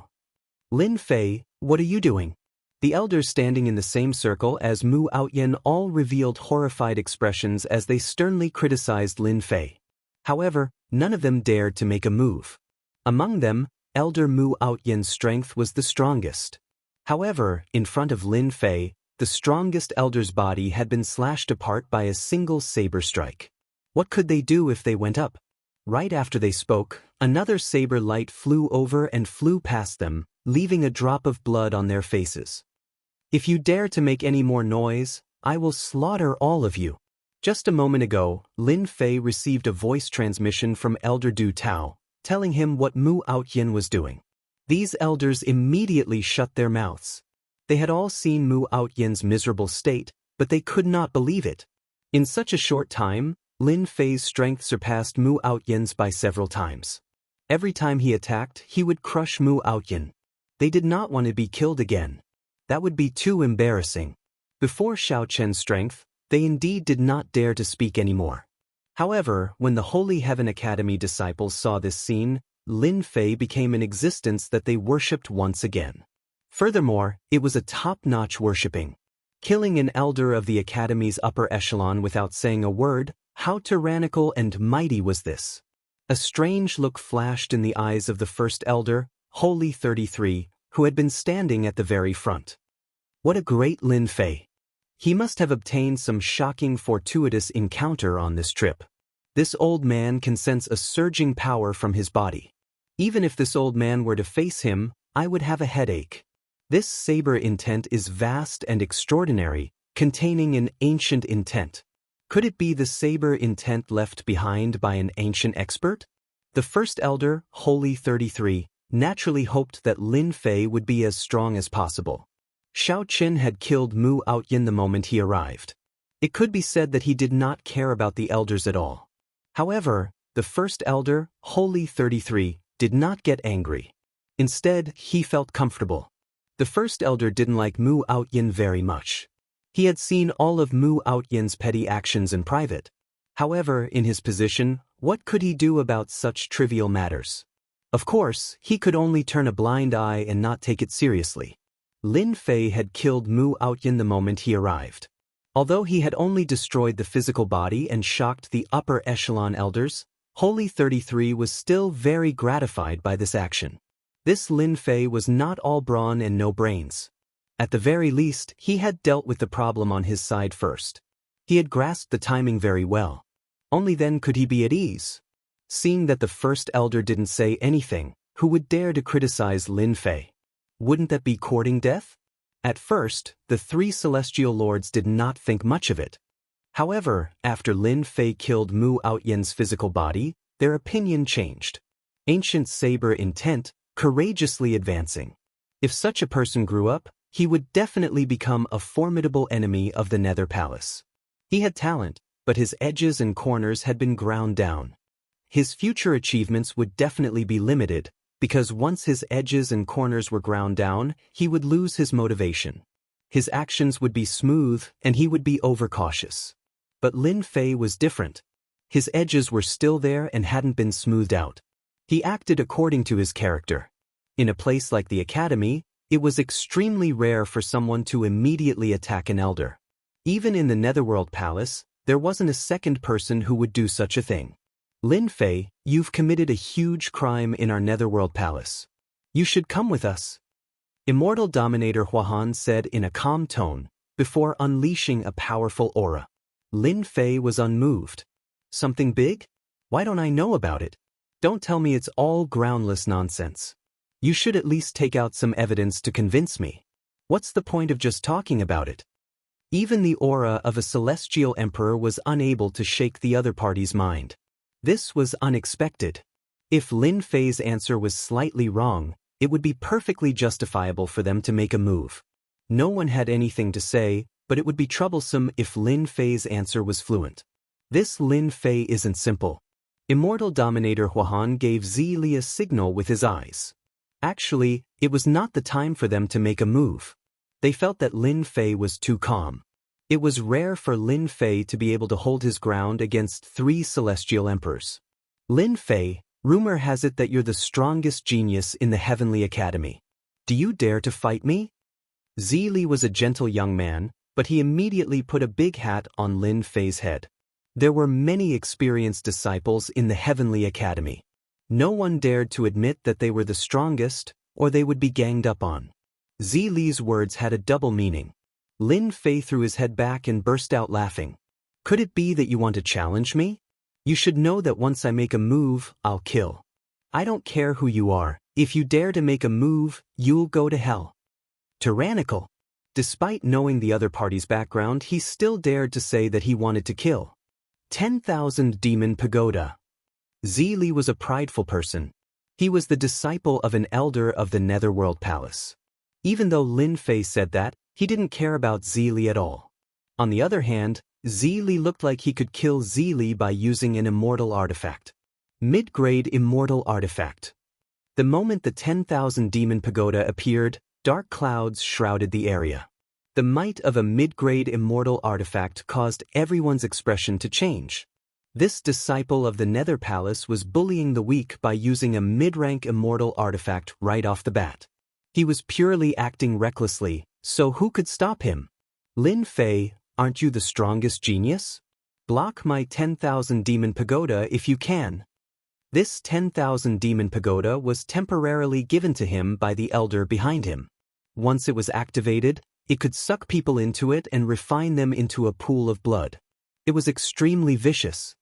Lin Fei, what are you doing? The elders standing in the same circle as Mu Outyin all revealed horrified expressions as they sternly criticized Lin Fei. However, none of them dared to make a move. Among them, Elder Mu Outyin's strength was the strongest. However, in front of Lin Fei, the strongest elder's body had been slashed apart by a single saber strike. What could they do if they went up? Right after they spoke, another saber light flew over and flew past them, leaving a drop of blood on their faces. If you dare to make any more noise, I will slaughter all of you. Just a moment ago, Lin Fei received a voice transmission from Elder Du Tao, telling him what Mu Outyin was doing. These elders immediately shut their mouths. They had all seen Mu Outyin's miserable state, but they could not believe it. In such a short time, Lin Fei's strength surpassed Mu Outyin's by several times. Every time he attacked, he would crush Mu Outyin. They did not want to be killed again. That would be too embarrassing. Before Xiao Chen's strength, they indeed did not dare to speak anymore. However, when the Holy Heaven Academy disciples saw this scene, Lin Fei became an existence that they worshipped once again. Furthermore, it was a top-notch worshipping. Killing an elder of the Academy's upper echelon without saying a word, how tyrannical and mighty was this? A strange look flashed in the eyes of the first elder, Holy 33, who had been standing at the very front. What a great Lin Fei! He must have obtained some shocking fortuitous encounter on this trip. This old man can sense a surging power from his body. Even if this old man were to face him, I would have a headache. This saber intent is vast and extraordinary, containing an ancient intent. Could it be the saber intent left behind by an ancient expert? The first elder, Holy 33, naturally hoped that Lin Fei would be as strong as possible. Xiao Qin had killed Mu Outyin the moment he arrived. It could be said that he did not care about the elders at all. However, the first elder, Holy 33, did not get angry. Instead, he felt comfortable. The first elder didn't like Mu Outyin very much. He had seen all of Mu Outyin's petty actions in private. However, in his position, what could he do about such trivial matters? Of course, he could only turn a blind eye and not take it seriously. Lin Fei had killed Mu Outyin the moment he arrived. Although he had only destroyed the physical body and shocked the upper echelon elders, Holy 33 was still very gratified by this action. This Lin Fei was not all brawn and no brains. At the very least, he had dealt with the problem on his side first. He had grasped the timing very well. Only then could he be at ease. Seeing that the first elder didn't say anything, who would dare to criticize Lin Fei? Wouldn't that be courting death? At first, the three celestial lords did not think much of it. However, after Lin Fei killed Mu Outyin's physical body, their opinion changed. Ancient saber intent, courageously advancing. If such a person grew up, he would definitely become a formidable enemy of the Nether Palace. He had talent, but his edges and corners had been ground down. His future achievements would definitely be limited, because once his edges and corners were ground down, he would lose his motivation. His actions would be smooth, and he would be overcautious. But Lin Fei was different. His edges were still there and hadn't been smoothed out. He acted according to his character. In a place like the Academy, it was extremely rare for someone to immediately attack an elder. Even in the Netherworld Palace, there wasn't a second person who would do such a thing. Lin Fei, you've committed a huge crime in our Netherworld Palace. You should come with us. Immortal Dominator Huahan said in a calm tone, before unleashing a powerful aura. Lin Fei was unmoved. Something big? Why don't I know about it? Don't tell me it's all groundless nonsense. You should at least take out some evidence to convince me. What's the point of just talking about it? Even the aura of a celestial emperor was unable to shake the other party's mind. This was unexpected. If Lin Fei's answer was slightly wrong, it would be perfectly justifiable for them to make a move. No one had anything to say, but it would be troublesome if Lin Fei's answer was fluent. This Lin Fei isn't simple. Immortal Dominator Huahan gave Zili a signal with his eyes. Actually, it was not the time for them to make a move. They felt that Lin Fei was too calm. It was rare for Lin Fei to be able to hold his ground against three celestial emperors. Lin Fei, Rumor has it that you're the strongest genius in the Heavenly Academy. Do you dare to fight me? Zili was a gentle young man, but he immediately put a big hat on Lin Fei's head. There were many experienced disciples in the Heavenly Academy. No one dared to admit that they were the strongest, or they would be ganged up on. Zili's words had a double meaning. Lin Fei threw his head back and burst out laughing. Could it be that you want to challenge me? You should know that once I make a move, I'll kill. I don't care who you are, if you dare to make a move, you'll go to hell. Tyrannical. Despite knowing the other party's background, he still dared to say that he wanted to kill. 10,000 Demon Pagoda. Zili was a prideful person. He was the disciple of an elder of the Netherworld Palace. Even though Lin Fei said that, he didn't care about Zili at all. On the other hand, Zili looked like he could kill Zili by using an immortal artifact. Mid-grade immortal artifact. The moment the 10,000 Demon Pagoda appeared, dark clouds shrouded the area. The might of a mid-grade immortal artifact caused everyone's expression to change. This disciple of the Nether Palace was bullying the weak by using a mid-rank immortal artifact right off the bat. He was purely acting recklessly, so who could stop him? Lin Fei, aren't you the strongest genius? Block my 10,000 Demon Pagoda if you can. This 10,000 Demon Pagoda was temporarily given to him by the elder behind him. Once it was activated, it could suck people into it and refine them into a pool of blood. It was extremely vicious.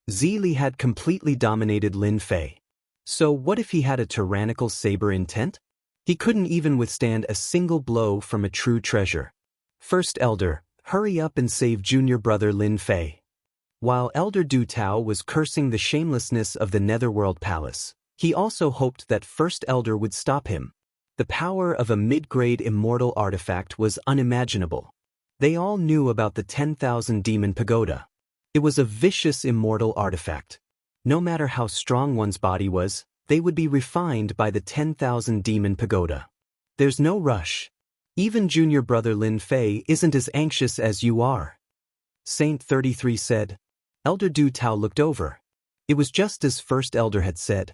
Zili had completely dominated Lin Fei. So what if he had a tyrannical saber intent? He couldn't even withstand a single blow from a true treasure. First Elder, hurry up and save junior brother Lin Fei. While Elder Du Tao was cursing the shamelessness of the Netherworld Palace, he also hoped that First Elder would stop him. The power of a mid-grade immortal artifact was unimaginable. They all knew about the 10,000 Demon Pagoda. It was a vicious immortal artifact. No matter how strong one's body was, they would be refined by the 10,000 Demon Pagoda. There's no rush. Even junior brother Lin Fei isn't as anxious as you are. Saint 33 said. Elder Du Tao looked over. It was just as First Elder had said.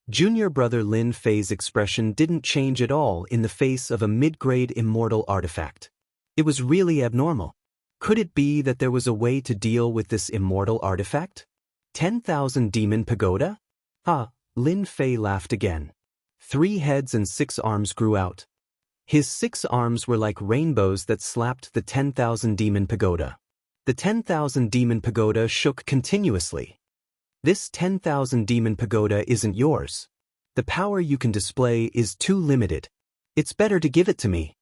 Junior brother Lin Fei's expression didn't change at all in the face of a mid-grade immortal artifact. It was really abnormal. Could it be that there was a way to deal with this immortal artifact? 10,000 Demon Pagoda? Lin Fei laughed again. 3 heads and 6 arms grew out. His 6 arms were like rainbows that slapped the 10,000 Demon Pagoda. The 10,000 Demon Pagoda shook continuously. This 10,000 Demon Pagoda isn't yours. The power you can display is too limited. It's better to give it to me.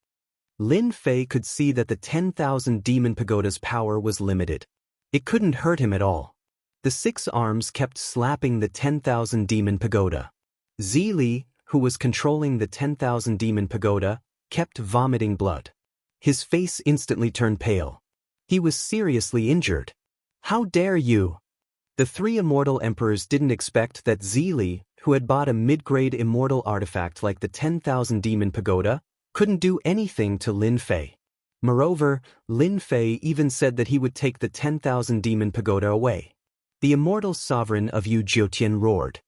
Lin Fei could see that the 10,000 Demon Pagoda's power was limited. It couldn't hurt him at all. The 6 arms kept slapping the 10,000 Demon Pagoda. Zili, who was controlling the 10,000 Demon Pagoda, kept vomiting blood. His face instantly turned pale. He was seriously injured. How dare you? The 3 immortal emperors didn't expect that Zili, who had bought a mid-grade immortal artifact like the 10,000 Demon Pagoda, couldn't do anything to Lin Fei. Moreover, Lin Fei even said that he would take the 10,000 Demon Pagoda away. The immortal sovereign of Yu Jiutian roared.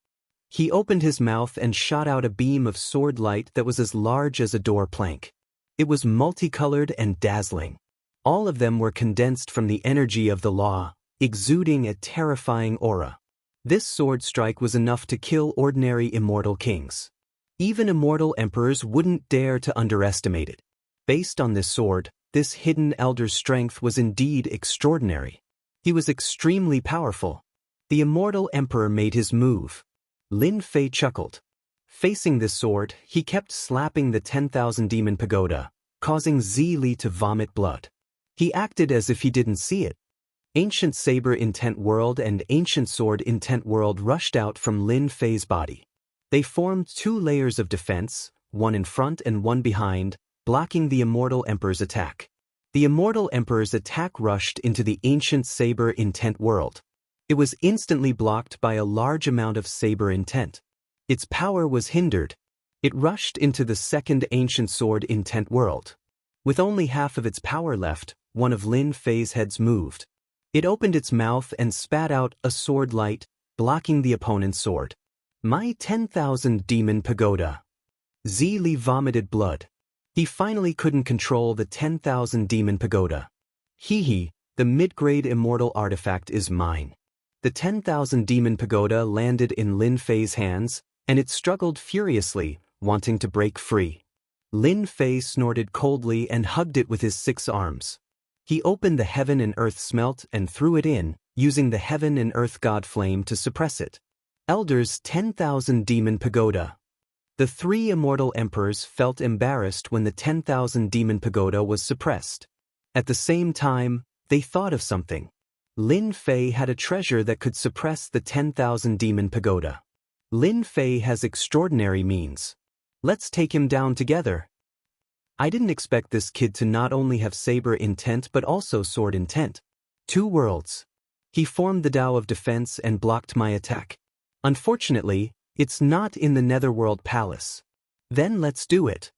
He opened his mouth and shot out a beam of sword light that was as large as a door plank. It was multicolored and dazzling. All of them were condensed from the energy of the law, exuding a terrifying aura. This sword strike was enough to kill ordinary immortal kings. Even immortal emperors wouldn't dare to underestimate it. Based on this sword, this hidden elder's strength was indeed extraordinary. He was extremely powerful. The immortal emperor made his move. Lin Fei chuckled. Facing this sword, he kept slapping the 10,000 Demon Pagoda, causing Zili to vomit blood. He acted as if he didn't see it. Ancient Saber Intent World and Ancient Sword Intent World rushed out from Lin Fei's body. They formed 2 layers of defense, one in front and one behind, blocking the Immortal Emperor's attack. The Immortal Emperor's attack rushed into the Ancient Saber Intent World. It was instantly blocked by a large amount of Saber Intent. Its power was hindered. It rushed into the second Ancient Sword Intent World. With only half of its power left, one of Lin Fei's heads moved. It opened its mouth and spat out a sword light, blocking the opponent's sword. My 10,000 demon pagoda. Li vomited blood. He finally couldn't control the 10,000 demon pagoda. Hee, the mid-grade immortal artifact is mine. The 10,000 demon pagoda landed in Lin Fei's hands, and it struggled furiously, wanting to break free. Lin Fei snorted coldly and hugged it with his 6 arms. He opened the heaven and earth smelt and threw it in, using the heaven and earth god flame to suppress it. Elders 10,000 demon pagoda. The 3 immortal emperors felt embarrassed when the 10,000 demon pagoda was suppressed. At the same time, they thought of something. Lin Fei had a treasure that could suppress the 10,000 demon pagoda. Lin Fei has extraordinary means. Let's take him down together. I didn't expect this kid to not only have saber intent but also sword intent. 2 worlds. He formed the Tao of defense and blocked my attack. Unfortunately, it's not in the Netherworld Palace. Then let's do it.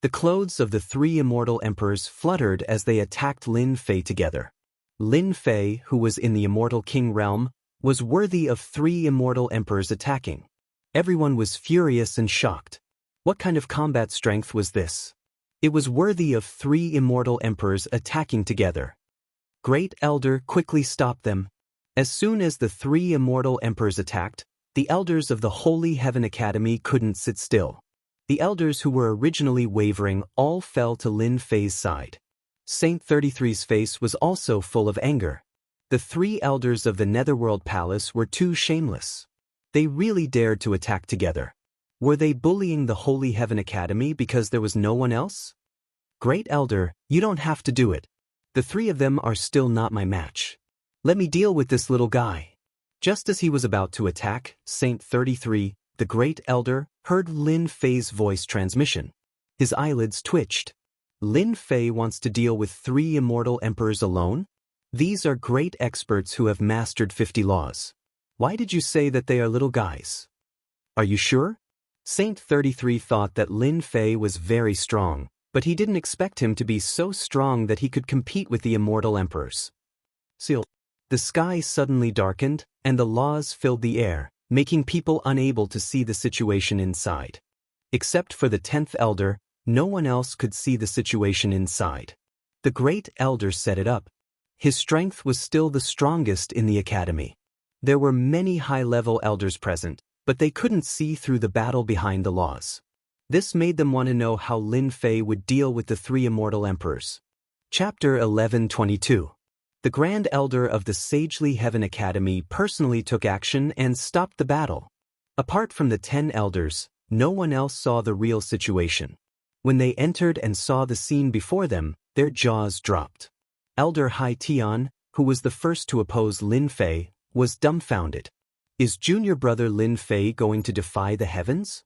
The clothes of the 3 immortal emperors fluttered as they attacked Lin Fei together. Lin Fei, who was in the Immortal King realm, was worthy of 3 immortal emperors attacking. Everyone was furious and shocked. What kind of combat strength was this? It was worthy of 3 immortal emperors attacking together. Great Elder quickly stopped them. As soon as the 3 immortal emperors attacked, the elders of the Holy Heaven Academy couldn't sit still. The elders who were originally wavering all fell to Lin Fei's side. Saint 33's face was also full of anger. The 3 elders of the Netherworld Palace were too shameless. They really dared to attack together. Were they bullying the Holy Heaven Academy because there was no one else? Great Elder, you don't have to do it. The 3 of them are still not my match. Let me deal with this little guy. Just as he was about to attack, Saint 33, the Great Elder, heard Lin Fei's voice transmission. His eyelids twitched. Lin Fei wants to deal with 3 immortal emperors alone? These are great experts who have mastered 50 laws. Why did you say that they are little guys? Are you sure? Saint 33 thought that Lin Fei was very strong, but he didn't expect him to be so strong that he could compete with the immortal emperors. Seal. The sky suddenly darkened, and the laws filled the air, making people unable to see the situation inside. Except for the 10th elder, no one else could see the situation inside. The Great Elder set it up. His strength was still the strongest in the academy. There were many high-level elders present, but they couldn't see through the battle behind the laws. This made them want to know how Lin Fei would deal with the 3 immortal emperors. Chapter 11:22. The Grand Elder of the Sagely Heaven Academy personally took action and stopped the battle. Apart from the 10 elders, no one else saw the real situation. When they entered and saw the scene before them, their jaws dropped. Elder Hai Tian, who was the first to oppose Lin Fei, was dumbfounded. Is junior brother Lin Fei going to defy the heavens?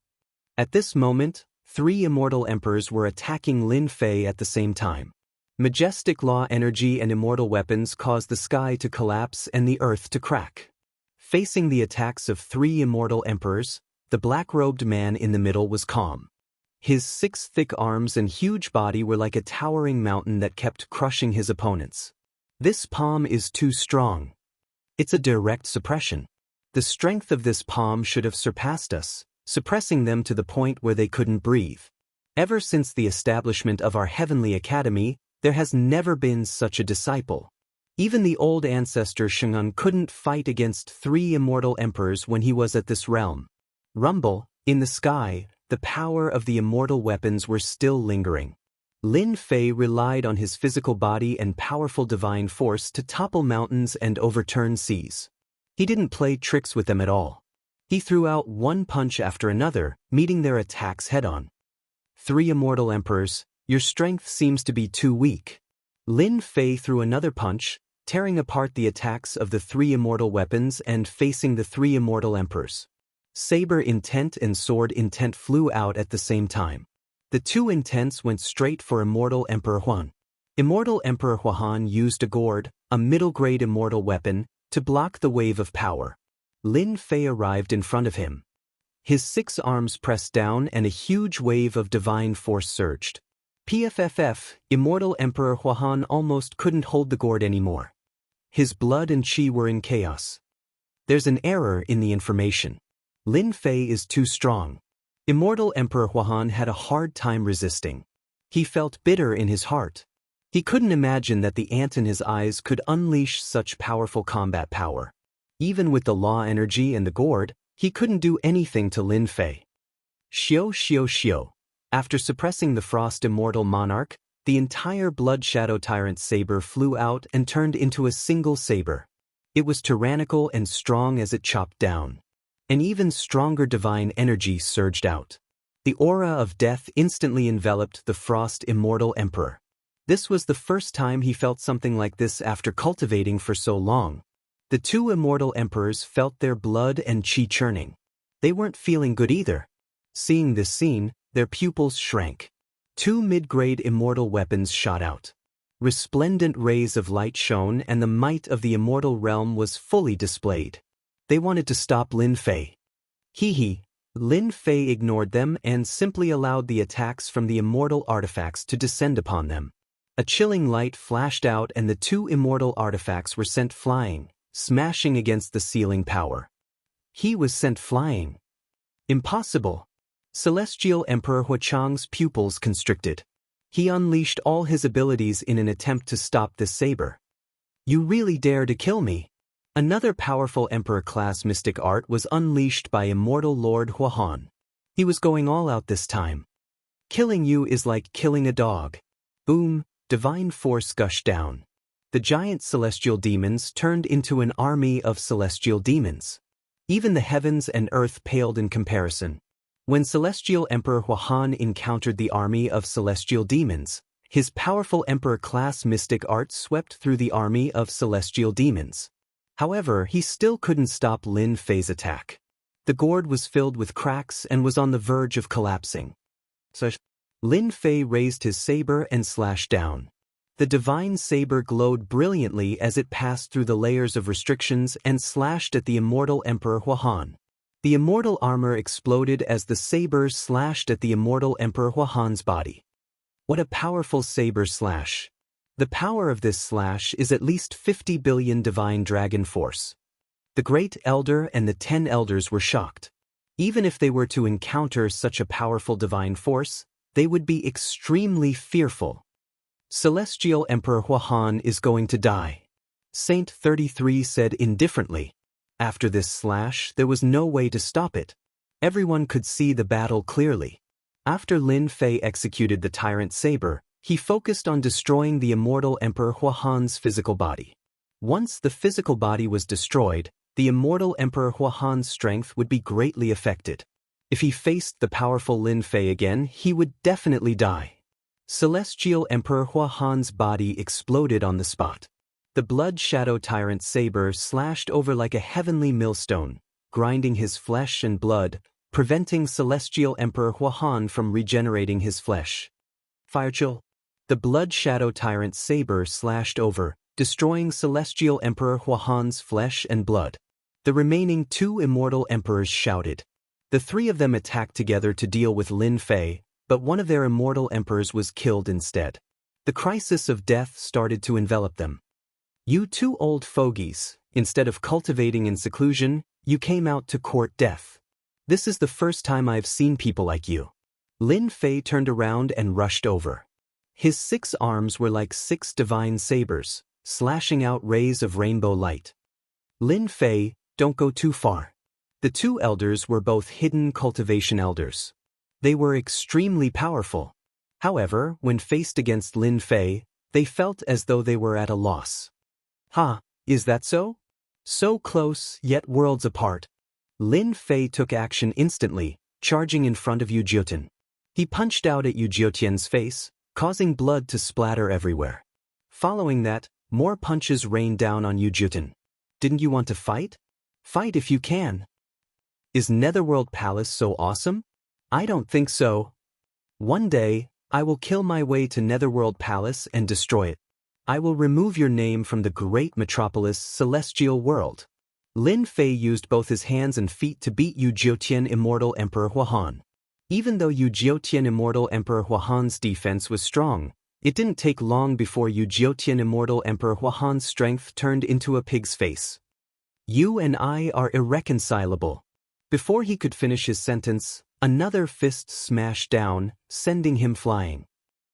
At this moment, 3 immortal emperors were attacking Lin Fei at the same time. Majestic law energy and immortal weapons caused the sky to collapse and the earth to crack. Facing the attacks of 3 immortal emperors, the black-robed man in the middle was calm. His 6 thick arms and huge body were like a towering mountain that kept crushing his opponents. This palm is too strong. It's a direct suppression. The strength of this palm should have surpassed us, suppressing them to the point where they couldn't breathe. Ever since the establishment of our heavenly academy, there has never been such a disciple. Even the old ancestor Xianxia couldn't fight against 3 immortal emperors when he was at this realm. Rumble, in the sky, the power of the immortal weapons were still lingering. Lin Fei relied on his physical body and powerful divine force to topple mountains and overturn seas. He didn't play tricks with them at all. He threw out one punch after another, meeting their attacks head-on. 3 immortal emperors, your strength seems to be too weak. Lin Fei threw another punch, tearing apart the attacks of the 3 immortal weapons and facing the 3 immortal emperors. Saber intent and sword intent flew out at the same time. The 2 intents went straight for Immortal Emperor Huan. Immortal Emperor Huan used a gourd, a middle-grade immortal weapon, to block the wave of power. Lin Fei arrived in front of him. His 6 arms pressed down and a huge wave of divine force surged. PFFF, Immortal Emperor Huan almost couldn't hold the gourd anymore. His blood and chi were in chaos. There's an error in the information. Lin Fei is too strong. Immortal Emperor Huahan had a hard time resisting. He felt bitter in his heart. He couldn't imagine that the ant in his eyes could unleash such powerful combat power. Even with the law energy and the gourd, he couldn't do anything to Lin Fei. Xiao xiao xiao. After suppressing the Frost Immortal Monarch, the entire Blood Shadow Tyrant saber flew out and turned into a single saber. It was tyrannical and strong as it chopped down. An even stronger divine energy surged out. The aura of death instantly enveloped the Frost Immortal Emperor. This was the first time he felt something like this after cultivating for so long. The two immortal emperors felt their blood and chi churning. They weren't feeling good either. Seeing this scene, their pupils shrank. Two mid-grade immortal weapons shot out. Resplendent rays of light shone and the might of the immortal realm was fully displayed. They wanted to stop Lin Fei. Lin Fei ignored them and simply allowed the attacks from the immortal artifacts to descend upon them. A chilling light flashed out and the two immortal artifacts were sent flying, smashing against the ceiling power. He was sent flying. Impossible. Celestial Emperor Huachang's pupils constricted. He unleashed all his abilities in an attempt to stop this saber. You really dare to kill me? Another powerful Emperor-class mystic art was unleashed by Immortal Lord Huahan. He was going all out this time. Killing you is like killing a dog. Boom, divine force gushed down. The giant celestial demons turned into an army of celestial demons. Even the heavens and earth paled in comparison. When Celestial Emperor Huahan encountered the army of celestial demons, his powerful Emperor-class mystic art swept through the army of celestial demons. However, he still couldn't stop Lin Fei's attack. The gourd was filled with cracks and was on the verge of collapsing. Lin Fei raised his saber and slashed down. The divine saber glowed brilliantly as it passed through the layers of restrictions and slashed at the immortal Emperor Huahan. The immortal armor exploded as the saber slashed at the immortal Emperor Huahan's body. What a powerful saber slash! The power of this slash is at least 50 billion divine dragon force. The Great Elder and the 10 elders were shocked. Even if they were to encounter such a powerful divine force, they would be extremely fearful. Celestial Emperor Huahan is going to die. Saint 33 said indifferently. After this slash, there was no way to stop it. Everyone could see the battle clearly. After Lin Fei executed the tyrant saber, he focused on destroying the immortal Emperor Huahan's physical body. Once the physical body was destroyed, the immortal Emperor Huahan's strength would be greatly affected. If he faced the powerful Lin Fei again, he would definitely die. Celestial Emperor Huahan's body exploded on the spot. The Blood Shadow Tyrant saber slashed over like a heavenly millstone, grinding his flesh and blood, preventing Celestial Emperor Huahan from regenerating his flesh. Firechill. The Blood Shadow Tyrant saber slashed over, destroying Celestial Emperor Huahan's flesh and blood. The remaining two immortal emperors shouted. The three of them attacked together to deal with Lin Fei, but one of their immortal emperors was killed instead. The crisis of death started to envelop them. You two old fogies, instead of cultivating in seclusion, you came out to court death. This is the first time I've seen people like you. Lin Fei turned around and rushed over. His 6 arms were like 6 divine sabers, slashing out rays of rainbow light. Lin Fei, don't go too far. The 2 elders were both hidden cultivation elders. They were extremely powerful. However, when faced against Lin Fei, they felt as though they were at a loss. Is that so? So close, yet worlds apart. Lin Fei took action instantly, charging in front of Yu Jiutian. He punched out at Yu Jiutian's face, causing blood to splatter everywhere. Following that, more punches rained down on Yu Jiutian. Didn't you want to fight? Fight if you can. Is Netherworld Palace so awesome? I don't think so. One day, I will kill my way to Netherworld Palace and destroy it. I will remove your name from the great metropolis Celestial World. Lin Fei used both his hands and feet to beat Yu Jiutian Immortal Emperor Huahan. Even though Yu Jiutian Immortal Emperor Huahan's defense was strong, it didn't take long before Yu Jiutian Immortal Emperor Huahan's strength turned into a pig's face. You and I are irreconcilable. Before he could finish his sentence, another fist smashed down, sending him flying.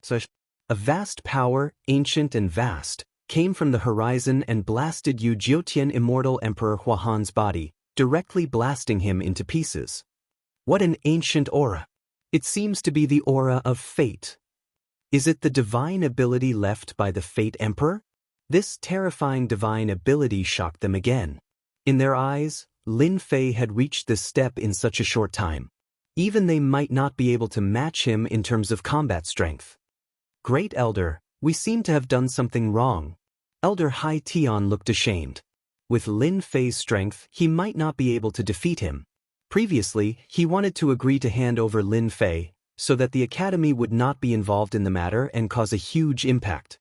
A vast power, ancient and vast, came from the horizon and blasted Yu Jiutian Immortal Emperor Huahan's body, directly blasting him into pieces. What an ancient aura! It seems to be the aura of fate. Is it the divine ability left by the Fate Emperor? This terrifying divine ability shocked them again. In their eyes, Lin Fei had reached this step in such a short time. Even they might not be able to match him in terms of combat strength. Great Elder, we seem to have done something wrong. Elder Hai Tian looked ashamed. With Lin Fei's strength, he might not be able to defeat him. Previously, he wanted to agree to hand over Lin Fei, so that the Academy would not be involved in the matter and cause a huge impact.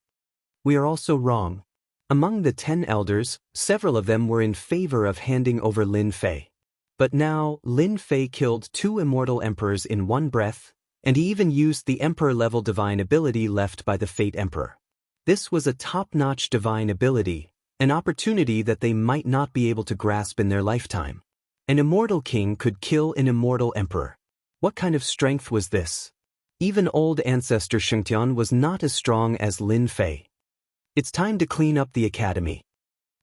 We are also wrong. Among the 10 elders, several of them were in favor of handing over Lin Fei. But now, Lin Fei killed 2 immortal emperors in one breath, and he even used the emperor-level divine ability left by the Fate Emperor. This was a top-notch divine ability, an opportunity that they might not be able to grasp in their lifetime. An immortal king could kill an immortal emperor. What kind of strength was this? Even old ancestor Xianxia was not as strong as Lin Fei. It's time to clean up the academy.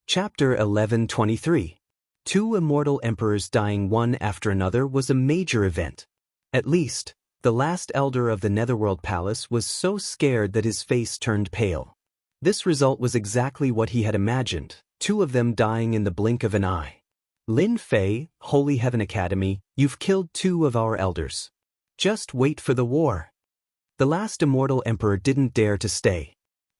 Chapter 1123. 2 immortal emperors dying one after another was a major event. At least, the last elder of the Netherworld Palace was so scared that his face turned pale. This result was exactly what he had imagined, 2 of them dying in the blink of an eye. Lin Fei, Holy Heaven Academy, you've killed 2 of our elders. Just wait for the war. The last immortal emperor didn't dare to stay.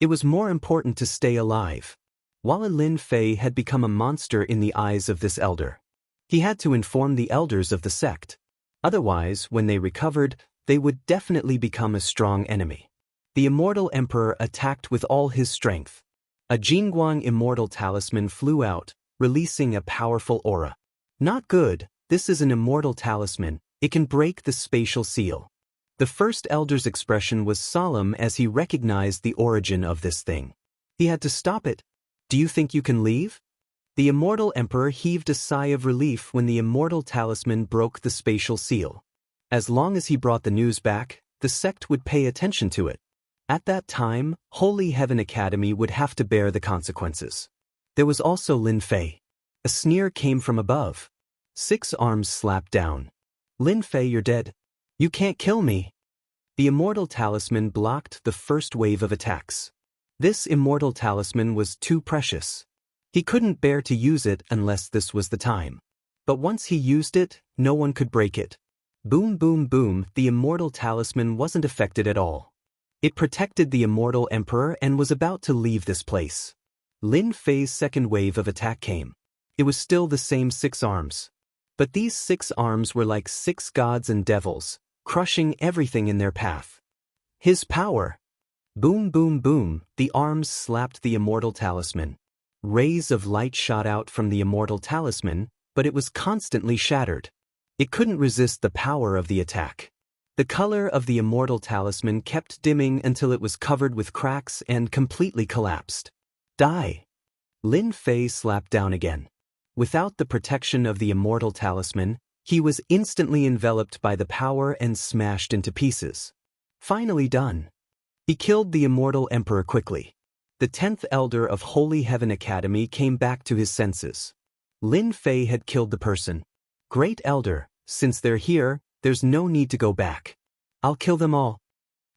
It was more important to stay alive. While Lin Fei had become a monster in the eyes of this elder, he had to inform the elders of the sect. Otherwise, when they recovered, they would definitely become a strong enemy. The immortal emperor attacked with all his strength. A Jingguang immortal talisman flew out, releasing a powerful aura. Not good, this is an immortal talisman, it can break the spatial seal. The first elder's expression was solemn as he recognized the origin of this thing. He had to stop it. Do you think you can leave? The immortal emperor heaved a sigh of relief when the immortal talisman broke the spatial seal. As long as he brought the news back, the sect would pay attention to it. At that time, Holy Heaven Academy would have to bear the consequences. There was also Lin Fei. A sneer came from above. 6 arms slapped down. Lin Fei, you're dead. You can't kill me. The immortal talisman blocked the first wave of attacks. This immortal talisman was too precious. He couldn't bear to use it unless this was the time. But once he used it, no one could break it. Boom, boom, boom, the immortal talisman wasn't affected at all. It protected the immortal emperor and was about to leave this place. Lin Fei's second wave of attack came. It was still the same 6 arms. But these 6 arms were like 6 gods and devils, crushing everything in their path. His power. Boom, boom, boom, the arms slapped the immortal talisman. Rays of light shot out from the immortal talisman, but it was constantly shattered. It couldn't resist the power of the attack. The color of the immortal talisman kept dimming until it was covered with cracks and completely collapsed. Die! Lin Fei slapped down again. Without the protection of the immortal talisman, he was instantly enveloped by the power and smashed into pieces. Finally done. He killed the immortal emperor quickly. The 10th elder of Holy Heaven Academy came back to his senses. Lin Fei had killed the person. Great Elder, since they're here, there's no need to go back. I'll kill them all.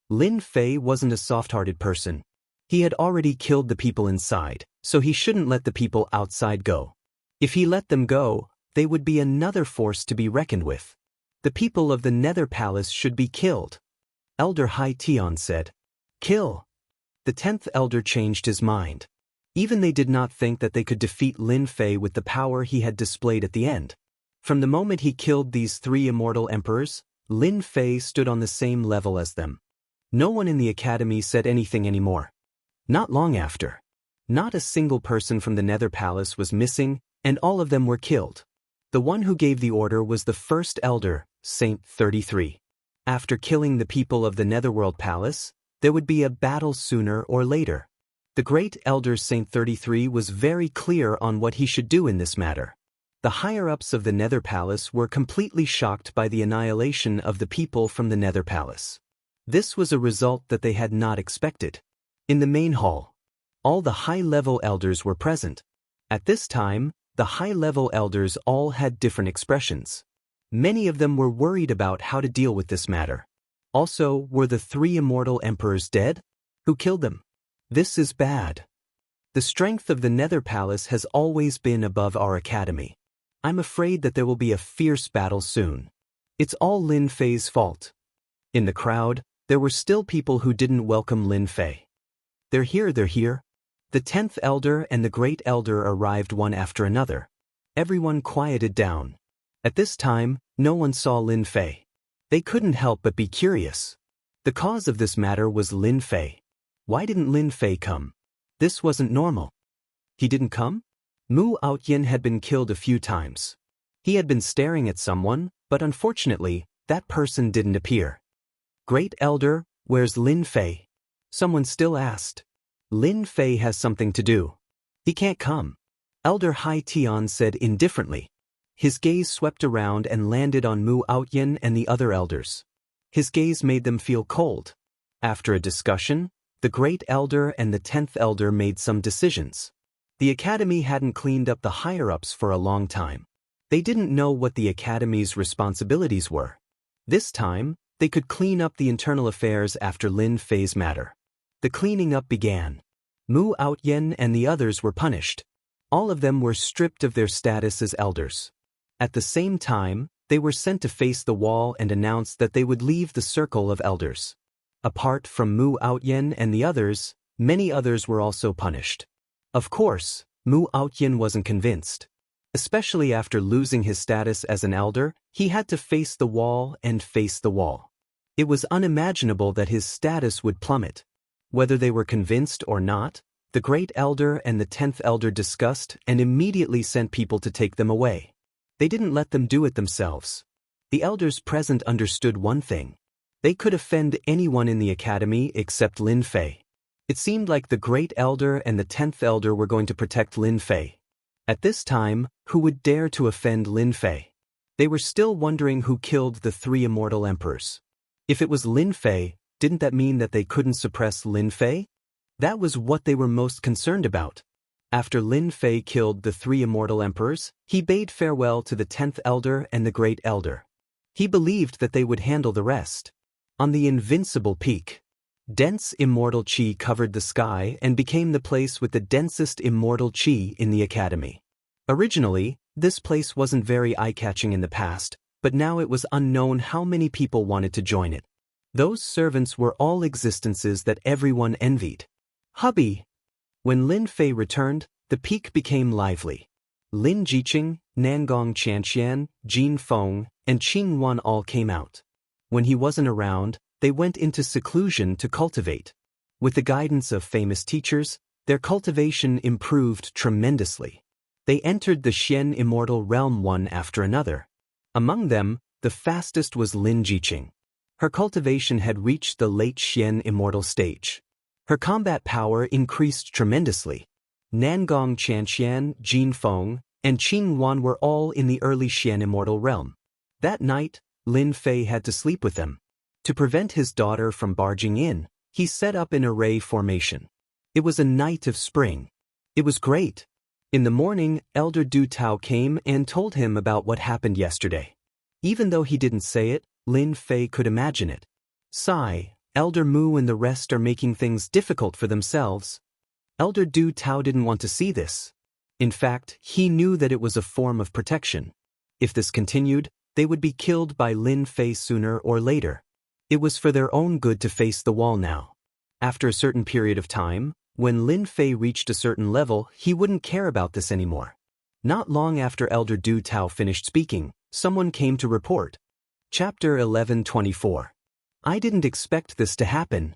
Lin Fei wasn't a soft-hearted person. He had already killed the people inside, so he shouldn't let the people outside go. If he let them go, they would be another force to be reckoned with. The people of the Nether Palace should be killed. Elder Hai Tian said. Kill. The 10th elder changed his mind. Even they did not think that they could defeat Lin Fei with the power he had displayed at the end. From the moment he killed these 3 immortal emperors, Lin Fei stood on the same level as them. No one in the academy said anything anymore. Not long after. Not a single person from the Nether Palace was missing, and all of them were killed. The one who gave the order was the first elder, Saint 33. After killing the people of the Netherworld Palace, there would be a battle sooner or later. The great elder Saint 33 was very clear on what he should do in this matter. The higher-ups of the Nether Palace were completely shocked by the annihilation of the people from the Nether Palace. This was a result that they had not expected. In the main hall, all the high-level elders were present. At this time, the high-level elders all had different expressions. Many of them were worried about how to deal with this matter. Also, were the 3 immortal emperors dead? Who killed them? This is bad. The strength of the Nether Palace has always been above our academy. I'm afraid that there will be a fierce battle soon. It's all Lin Fei's fault. In the crowd, there were still people who didn't welcome Lin Fei. They're here. The 10th elder and the great elder arrived one after another. Everyone quieted down. At this time, no one saw Lin Fei. They couldn't help but be curious. The cause of this matter was Lin Fei. Why didn't Lin Fei come? This wasn't normal. He didn't come? Mu Outyin had been killed a few times. He had been staring at someone, but unfortunately, that person didn't appear. Great Elder, where's Lin Fei? Someone still asked. Lin Fei has something to do. He can't come. Elder Hai Tian said indifferently. His gaze swept around and landed on Mu Outyin and the other elders. His gaze made them feel cold. After a discussion, the Great Elder and the 10th Elder made some decisions. The Academy hadn't cleaned up the higher-ups for a long time. They didn't know what the Academy's responsibilities were. This time, they could clean up the internal affairs after Lin Fei's matter. The cleaning up began. Mu Outyin and the others were punished. All of them were stripped of their status as elders. At the same time, they were sent to face the wall and announced that they would leave the circle of elders. Apart from Mu Outyin and the others, many others were also punished. Of course, Mu Outyin wasn't convinced. Especially after losing his status as an elder, he had to face the wall and face the wall. It was unimaginable that his status would plummet. Whether they were convinced or not, the Great Elder and the 10th Elder discussed and immediately sent people to take them away. They didn't let them do it themselves. The elders present understood one thing. They could offend anyone in the academy except Lin Fei. It seemed like the Great Elder and the 10th Elder were going to protect Lin Fei. At this time, who would dare to offend Lin Fei? They were still wondering who killed the 3 immortal emperors. If it was Lin Fei, didn't that mean that they couldn't suppress Lin Fei? That was what they were most concerned about. After Lin Fei killed the 3 immortal emperors, he bade farewell to the 10th Elder and the Great Elder. He believed that they would handle the rest. On the invincible peak, dense immortal chi covered the sky and became the place with the densest immortal chi in the academy. Originally, this place wasn't very eye-catching in the past, but now it was unknown how many people wanted to join it. Those servants were all existences that everyone envied. Hubby! When Lin Fei returned, the peak became lively. Lin Jiqing, Nangong Qianxian, Jin Feng, and Qing Wan all came out. When he wasn't around, they went into seclusion to cultivate. With the guidance of famous teachers, their cultivation improved tremendously. They entered the Xian immortal realm one after another. Among them, the fastest was Lin Jiqing. Her cultivation had reached the late Xian immortal stage. Her combat power increased tremendously. Nangong Qianxian, Jin Feng, and Qing Wan were all in the early Xian immortal realm. That night, Lin Fei had to sleep with them. To prevent his daughter from barging in, he set up an array formation. It was a night of spring. It was great. In the morning, Elder Du Tao came and told him about what happened yesterday. Even though he didn't say it, Lin Fei could imagine it. Sigh, Elder Mu and the rest are making things difficult for themselves. Elder Du Tao didn't want to see this. In fact, he knew that it was a form of protection. If this continued, they would be killed by Lin Fei sooner or later. It was for their own good to face the wall now. After a certain period of time, when Lin Fei reached a certain level, he wouldn't care about this anymore. Not long after Elder Du Tao finished speaking, someone came to report. Chapter 11:24. I didn't expect this to happen.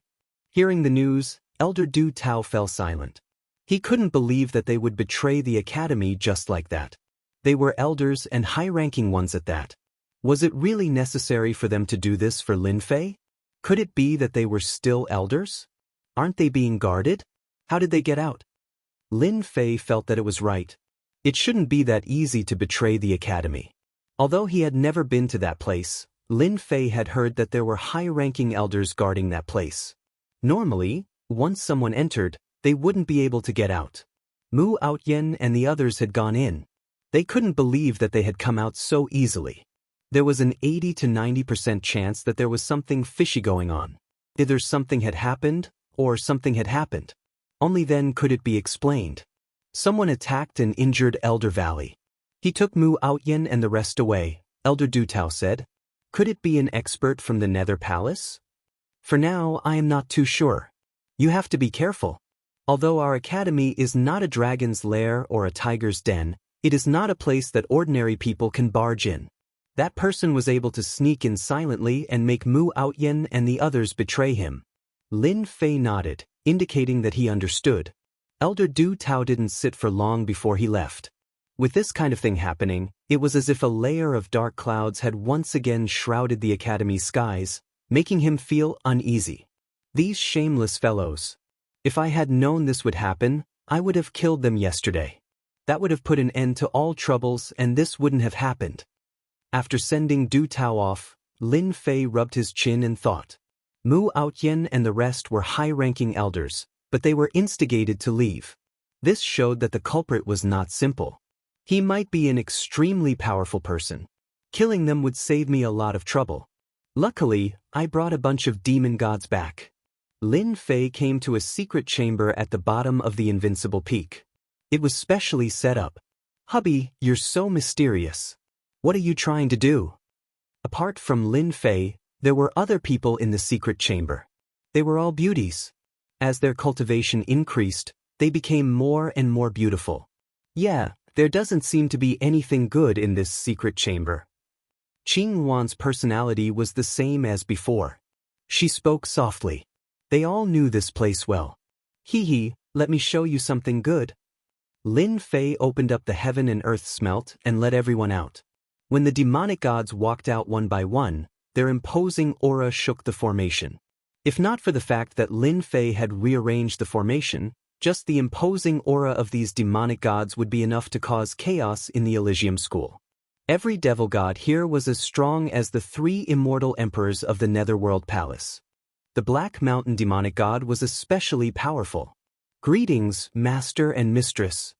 Hearing the news, Elder Du Tao fell silent. He couldn't believe that they would betray the academy just like that. They were elders and high-ranking ones at that. Was it really necessary for them to do this for Lin Fei? Could it be that they were still elders? Aren't they being guarded? How did they get out? Lin Fei felt that it was right. It shouldn't be that easy to betray the academy. Although he had never been to that place, Lin Fei had heard that there were high-ranking elders guarding that place. Normally, once someone entered, they wouldn't be able to get out. Mu Outyen and the others had gone in. They couldn't believe that they had come out so easily. There was an 80 to 90% chance that there was something fishy going on. Either something had happened, or something had happened. Only then could it be explained. Someone attacked and injured Elder Valley. He took Mu Outyen and the rest away, Elder Du Tao said. Could it be an expert from the Nether Palace? For now, I am not too sure. You have to be careful. Although our academy is not a dragon's lair or a tiger's den, it is not a place that ordinary people can barge in. That person was able to sneak in silently and make Mu Outyen and the others betray him. Lin Fei nodded, indicating that he understood. Elder Du Tao didn't sit for long before he left. With this kind of thing happening, it was as if a layer of dark clouds had once again shrouded the academy's skies, making him feel uneasy. These shameless fellows. If I had known this would happen, I would have killed them yesterday. That would have put an end to all troubles and this wouldn't have happened. After sending Du Tao off, Lin Fei rubbed his chin and thought. Mu Outyen and the rest were high-ranking elders, but they were instigated to leave. This showed that the culprit was not simple. He might be an extremely powerful person. Killing them would save me a lot of trouble. Luckily, I brought a bunch of demon gods back. Lin Fei came to a secret chamber at the bottom of the Invincible Peak. It was specially set up. Hubby, you're so mysterious. What are you trying to do? Apart from Lin Fei, there were other people in the secret chamber. They were all beauties. As their cultivation increased, they became more and more beautiful. Yeah, there doesn't seem to be anything good in this secret chamber. Qing Wan's personality was the same as before. She spoke softly. They all knew this place well. Hee, let me show you something good. Lin Fei opened up the heaven and earth smelt and let everyone out. When the demonic gods walked out one by one, their imposing aura shook the formation. If not for the fact that Lin Fei had rearranged the formation, just the imposing aura of these demonic gods would be enough to cause chaos in the Elysium School. Every devil god here was as strong as the 3 immortal emperors of the Netherworld Palace. The Black Mountain demonic god was especially powerful. Greetings, master and mistress.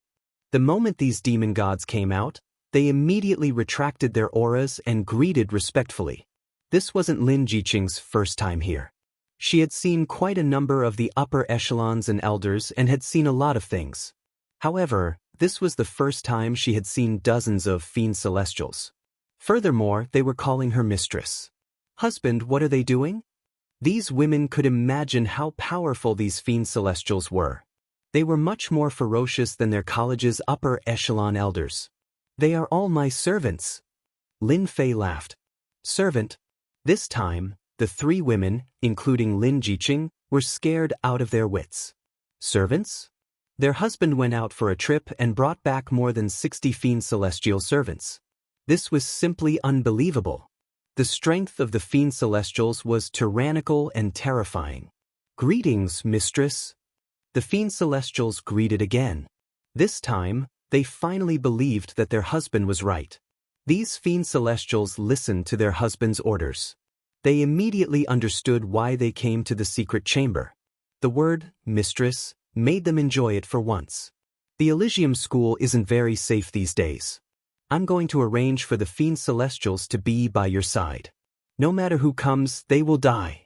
The moment these demon gods came out, they immediately retracted their auras and greeted respectfully. This wasn't Lin Jiqing's first time here. She had seen quite a number of the upper echelons and elders and had seen a lot of things. However, this was the first time she had seen dozens of fiend celestials. Furthermore, they were calling her mistress. Husband, what are they doing? These women could imagine how powerful these fiend celestials were. They were much more ferocious than their college's upper echelon elders. They are all my servants. Lin Fei laughed. Servant? This time, the 3 women, including Lin Jiqing, were scared out of their wits. Servants? Their husband went out for a trip and brought back more than 60 fiend celestial servants. This was simply unbelievable. The strength of the fiend celestials was tyrannical and terrifying. Greetings, mistress. The fiend celestials greeted again. This time, they finally believed that their husband was right. These fiend celestials listened to their husband's orders. They immediately understood why they came to the secret chamber. The word, mistress, made them enjoy it for once. The Elysium School isn't very safe these days. I'm going to arrange for the fiend celestials to be by your side. No matter who comes, they will die.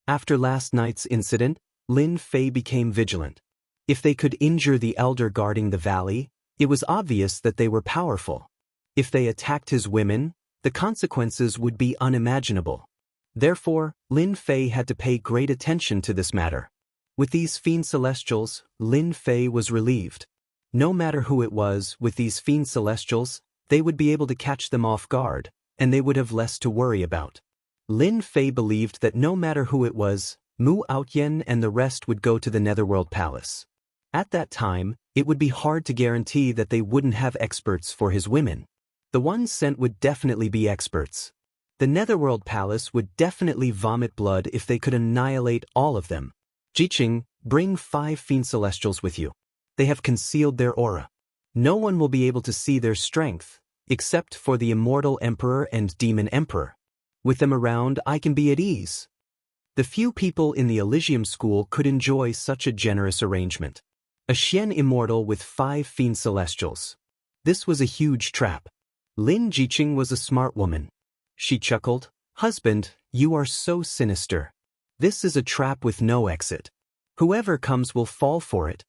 After last night's incident, Lin Fei became vigilant. If they could injure the elder guarding the valley, it was obvious that they were powerful. If they attacked his women, the consequences would be unimaginable. Therefore, Lin Fei had to pay great attention to this matter. With these fiend celestials, Lin Fei was relieved. No matter who it was, with these fiend celestials, they would be able to catch them off guard, and they would have less to worry about. Lin Fei believed that no matter who it was, Mu Outyen and the rest would go to the Netherworld Palace. At that time, it would be hard to guarantee that they wouldn't have experts for his women. The ones sent would definitely be experts. The Netherworld Palace would definitely vomit blood if they could annihilate all of them. Jiqing, bring 5 fiend celestials with you. They have concealed their aura. No one will be able to see their strength, except for the Immortal Emperor and Demon Emperor. With them around, I can be at ease. The few people in the Elysium School could enjoy such a generous arrangement. A Xian Immortal with 5 Fiend Celestials. This was a huge trap. Lin Jiqing was a smart woman. She chuckled, "Husband, you are so sinister. This is a trap with no exit. Whoever comes will fall for it."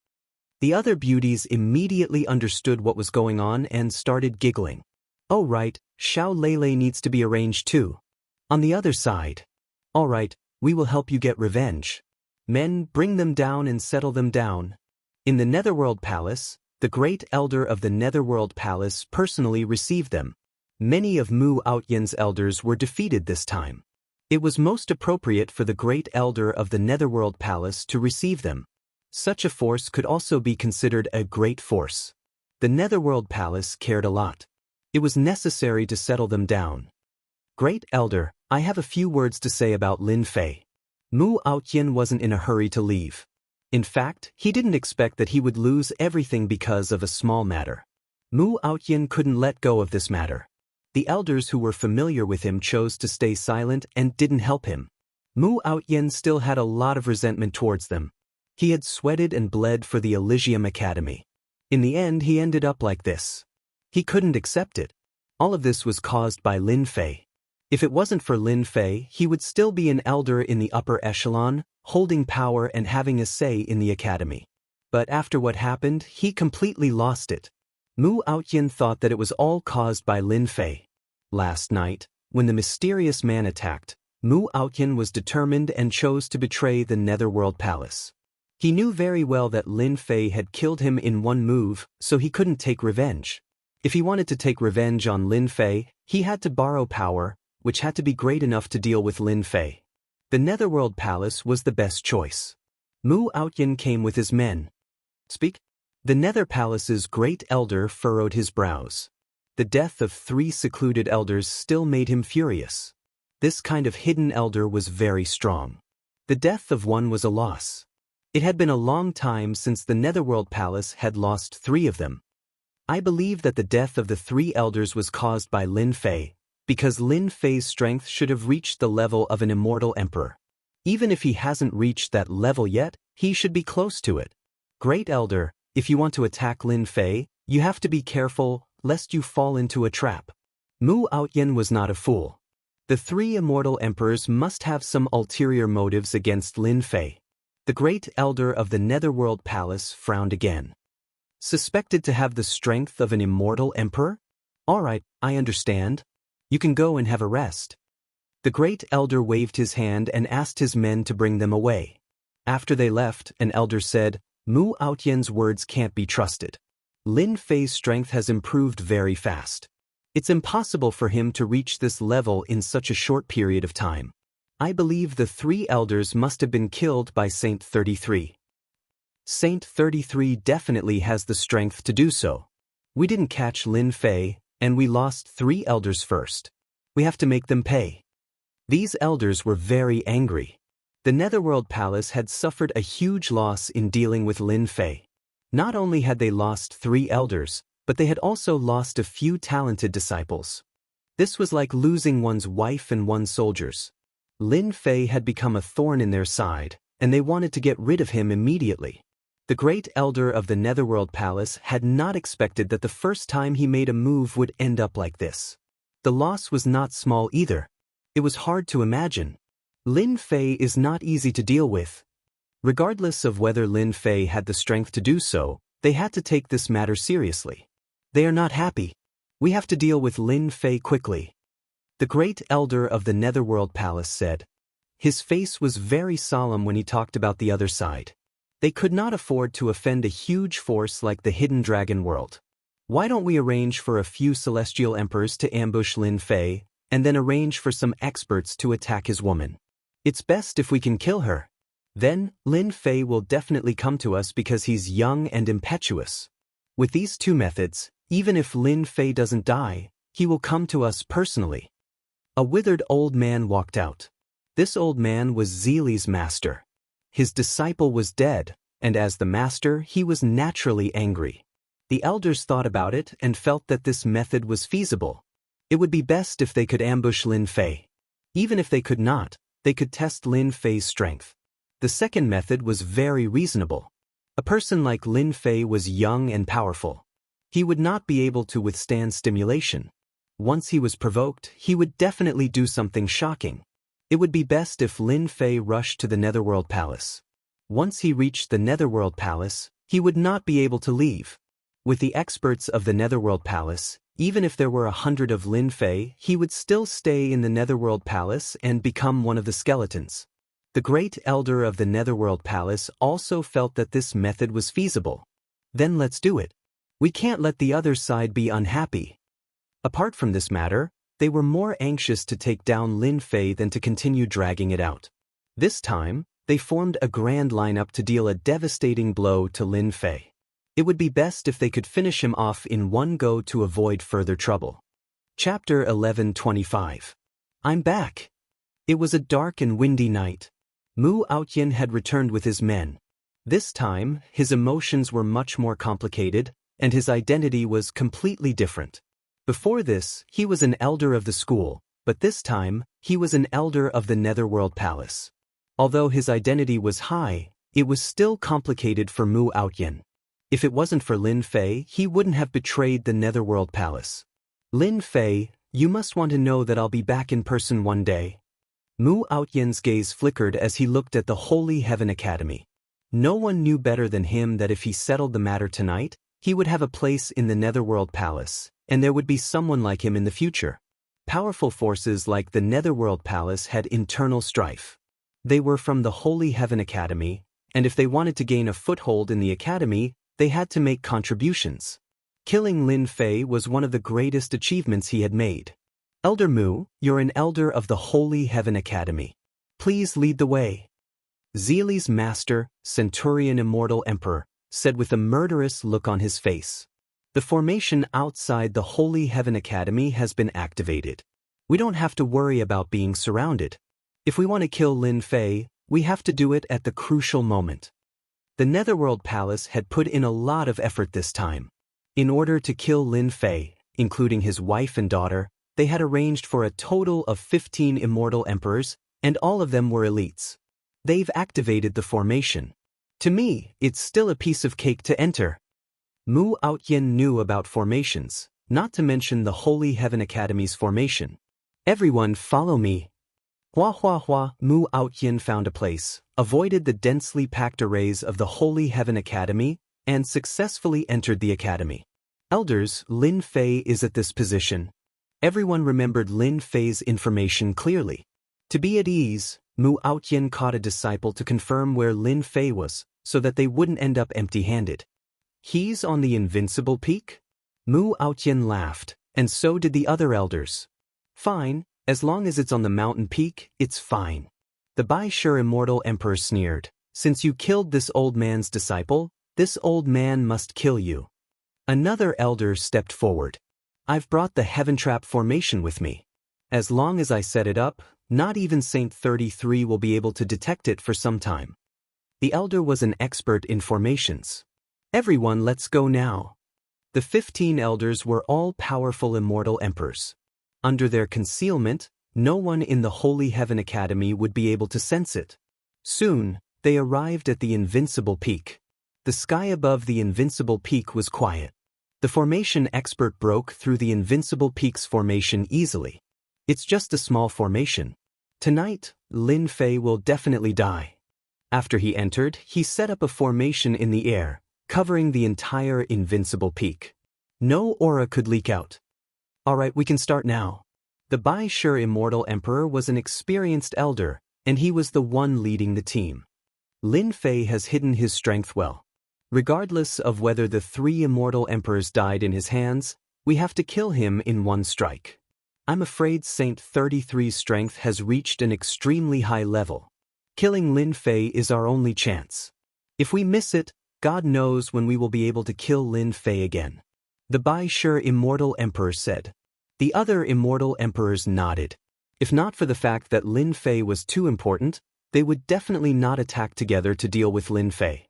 The other beauties immediately understood what was going on and started giggling. "Oh right, Xiao Lele needs to be arranged too. On the other side. All right, we will help you get revenge. Men, bring them down and settle them down." In the Netherworld Palace, the Great Elder of the Netherworld Palace personally received them. Many of Mu Outyan's elders were defeated this time. It was most appropriate for the Great Elder of the Netherworld Palace to receive them. Such a force could also be considered a great force. The Netherworld Palace cared a lot. It was necessary to settle them down. "Great Elder, I have a few words to say about Lin Fei." Mu Outyan wasn't in a hurry to leave. In fact, he didn't expect that he would lose everything because of a small matter. Mu Outyan couldn't let go of this matter. The elders who were familiar with him chose to stay silent and didn't help him. Mu Outyan still had a lot of resentment towards them. He had sweated and bled for the Elysium Academy. In the end, he ended up like this. He couldn't accept it. All of this was caused by Lin Fei. If it wasn't for Lin Fei, he would still be an elder in the upper echelon, holding power and having a say in the academy. But after what happened, he completely lost it. Mu Outyan thought that it was all caused by Lin Fei. Last night, when the mysterious man attacked, Mu Outyan was determined and chose to betray the Netherworld Palace. He knew very well that Lin Fei had killed him in one move, so he couldn't take revenge. If he wanted to take revenge on Lin Fei, he had to borrow power, which had to be great enough to deal with Lin Fei. The Netherworld Palace was the best choice. Mu Outyan came with his men. "Speak." The Nether Palace's great elder furrowed his brows. The death of 3 secluded elders still made him furious. This kind of hidden elder was very strong. The death of one was a loss. It had been a long time since the Netherworld Palace had lost 3 of them. I believe that the death of the 3 elders was caused by Lin Fei, because Lin Fei's strength should have reached the level of an immortal emperor. Even if he hasn't reached that level yet, he should be close to it. Great Elder, if you want to attack Lin Fei, you have to be careful, lest you fall into a trap. Mu Outyan was not a fool. The 3 immortal emperors must have some ulterior motives against Lin Fei. The Great Elder of the Netherworld Palace frowned again. Suspected to have the strength of an immortal emperor? All right, I understand. You can go and have a rest. The Great Elder waved his hand and asked his men to bring them away. After they left, an elder said, "Mu Outyan's words can't be trusted. Lin Fei's strength has improved very fast. It's impossible for him to reach this level in such a short period of time. I believe the 3 elders must have been killed by Saint 33. Saint 33 definitely has the strength to do so. We didn't catch Lin Fei, and we lost 3 elders first. We have to make them pay." These elders were very angry. The Netherworld Palace had suffered a huge loss in dealing with Lin Fei. Not only had they lost 3 elders, but they had also lost a few talented disciples. This was like losing one's wife and 1 soldiers. Lin Fei had become a thorn in their side, and they wanted to get rid of him immediately. The Great Elder of the Netherworld Palace had not expected that the first time he made a move would end up like this. The loss was not small either. It was hard to imagine. Lin Fei is not easy to deal with. Regardless of whether Lin Fei had the strength to do so, they had to take this matter seriously. They are not happy. We have to deal with Lin Fei quickly. The Great Elder of the Netherworld Palace said. His face was very solemn when he talked about the other side. They could not afford to offend a huge force like the Hidden Dragon World. Why don't we arrange for a few celestial emperors to ambush Lin Fei, and then arrange for some experts to attack his woman? It's best if we can kill her. Then, Lin Fei will definitely come to us because he's young and impetuous. With these 2 methods, even if Lin Fei doesn't die, he will come to us personally. A withered old man walked out. This old man was Zili's master. His disciple was dead, and as the master, he was naturally angry. The elders thought about it and felt that this method was feasible. It would be best if they could ambush Lin Fei. Even if they could not, they could test Lin Fei's strength. The second method was very reasonable. A person like Lin Fei was young and powerful. He would not be able to withstand stimulation. Once he was provoked, he would definitely do something shocking. It would be best if Lin Fei rushed to the Netherworld Palace. Once he reached the Netherworld Palace, he would not be able to leave. With the experts of the Netherworld Palace, even if there were 100 of Lin Fei, he would still stay in the Netherworld Palace and become one of the skeletons. The great elder of the Netherworld Palace also felt that this method was feasible. Then let's do it. We can't let the other side be unhappy. Apart from this matter, they were more anxious to take down Lin Fei than to continue dragging it out. This time, they formed a grand lineup to deal a devastating blow to Lin Fei. It would be best if they could finish him off in one go to avoid further trouble. Chapter 1125. I'm back. It was a dark and windy night. Mu Outyin had returned with his men. This time, his emotions were much more complicated, and his identity was completely different. Before this, he was an elder of the school, but this time, he was an elder of the Netherworld Palace. Although his identity was high, it was still complicated for Mu Outyin. If it wasn't for Lin Fei, he wouldn't have betrayed the Netherworld Palace. Lin Fei, you must want to know that I'll be back in person one day. Mu Outyin's gaze flickered as he looked at the Holy Heaven Academy. No one knew better than him that if he settled the matter tonight, he would have a place in the Netherworld Palace, and there would be someone like him in the future. Powerful forces like the Netherworld Palace had internal strife. They were from the Holy Heaven Academy, and if they wanted to gain a foothold in the academy, they had to make contributions. Killing Lin Fei was one of the greatest achievements he had made. Elder Mu, you're an elder of the Holy Heaven Academy. Please lead the way. Zeali's master, Centurion Immortal Emperor, said with a murderous look on his face. The formation outside the Holy Heaven Academy has been activated. We don't have to worry about being surrounded. If we want to kill Lin Fei, we have to do it at the crucial moment. The Netherworld Palace had put in a lot of effort this time. In order to kill Lin Fei, including his wife and daughter, they had arranged for a total of 15 Immortal Emperors, and all of them were elites. They've activated the formation. To me, it's still a piece of cake to enter. Mu Outyin knew about formations, not to mention the Holy Heaven Academy's formation. Everyone follow me. Hua hua hua, Mu Outyin found a place, avoided the densely packed arrays of the Holy Heaven Academy, and successfully entered the academy. Elders, Lin Fei is at this position. Everyone remembered Lin Fei's information clearly. To be at ease, Mu Outyin caught a disciple to confirm where Lin Fei was, so that they wouldn't end up empty-handed. He's on the Invincible Peak? Mu Outyin laughed, and so did the other elders. Fine, as long as it's on the mountain peak, it's fine. The Bai Shi Immortal Emperor sneered. Since you killed this old man's disciple, this old man must kill you. Another elder stepped forward. I've brought the Heaven Trap formation with me. As long as I set it up, not even Saint 33 will be able to detect it for some time. The elder was an expert in formations. Everyone, let's go now. The 15 elders were all powerful immortal emperors. Under their concealment, no one in the Holy Heaven Academy would be able to sense it. Soon, they arrived at the Invincible Peak. The sky above the Invincible Peak was quiet. The formation expert broke through the Invincible Peak's formation easily. It's just a small formation. Tonight, Lin Fei will definitely die. After he entered, he set up a formation in the air, covering the entire Invincible Peak. No aura could leak out. Alright, we can start now. The Bai Shi Immortal Emperor was an experienced elder, and he was the one leading the team. Lin Fei has hidden his strength well. Regardless of whether the 3 Immortal Emperors died in his hands, we have to kill him in one strike. I'm afraid Saint 33's strength has reached an extremely high level. Killing Lin Fei is our only chance. If we miss it, God knows when we will be able to kill Lin Fei again. The Bai Shi Immortal Emperor said. The other Immortal Emperors nodded. If not for the fact that Lin Fei was too important, they would definitely not attack together to deal with Lin Fei.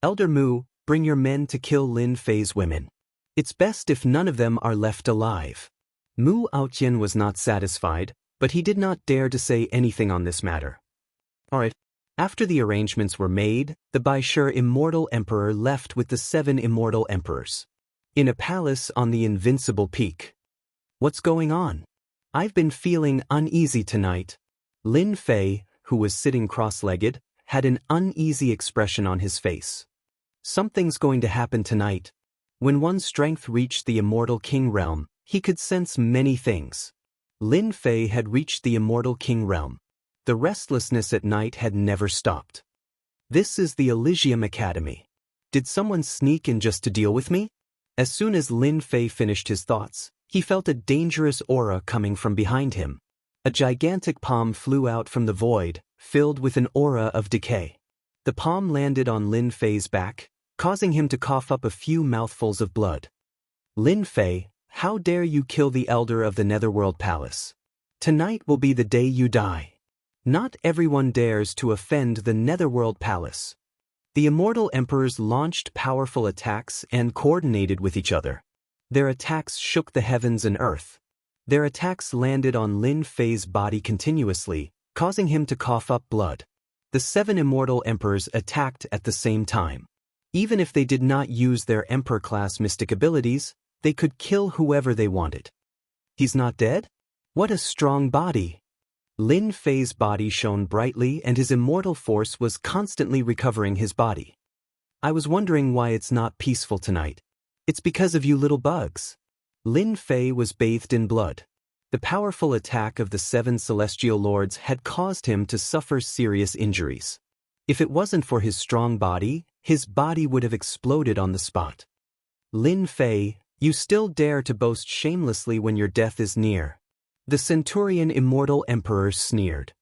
Elder Mu, bring your men to kill Lin Fei's women. It's best if none of them are left alive. Mu Aotian was not satisfied, but he did not dare to say anything on this matter. Alright. After the arrangements were made, the Baishur Immortal Emperor left with the 7 Immortal Emperors. In a palace on the Invincible Peak. What's going on? I've been feeling uneasy tonight. Lin Fei, who was sitting cross-legged, had an uneasy expression on his face. Something's going to happen tonight. When one's strength reached the Immortal King realm, he could sense many things. Lin Fei had reached the Immortal King realm. The restlessness at night had never stopped. This is the Elysium Academy. Did someone sneak in just to deal with me? As soon as Lin Fei finished his thoughts, he felt a dangerous aura coming from behind him. A gigantic palm flew out from the void, filled with an aura of decay. The palm landed on Lin Fei's back, causing him to cough up a few mouthfuls of blood. Lin Fei, how dare you kill the elder of the Netherworld Palace? Tonight will be the day you die. Not everyone dares to offend the Netherworld Palace. The Immortal Emperors launched powerful attacks and coordinated with each other. Their attacks shook the heavens and earth. Their attacks landed on Lin Fei's body continuously, causing him to cough up blood. The 7 Immortal Emperors attacked at the same time. Even if they did not use their Emperor-class mystic abilities, they could kill whoever they wanted. He's not dead? What a strong body! Lin Fei's body shone brightly and his immortal force was constantly recovering his body. I was wondering why it's not peaceful tonight. It's because of you little bugs. Lin Fei was bathed in blood. The powerful attack of the 7 celestial lords had caused him to suffer serious injuries. If it wasn't for his strong body, his body would have exploded on the spot. Lin Fei, you still dare to boast shamelessly when your death is near. The Centurion Immortal Emperor sneered.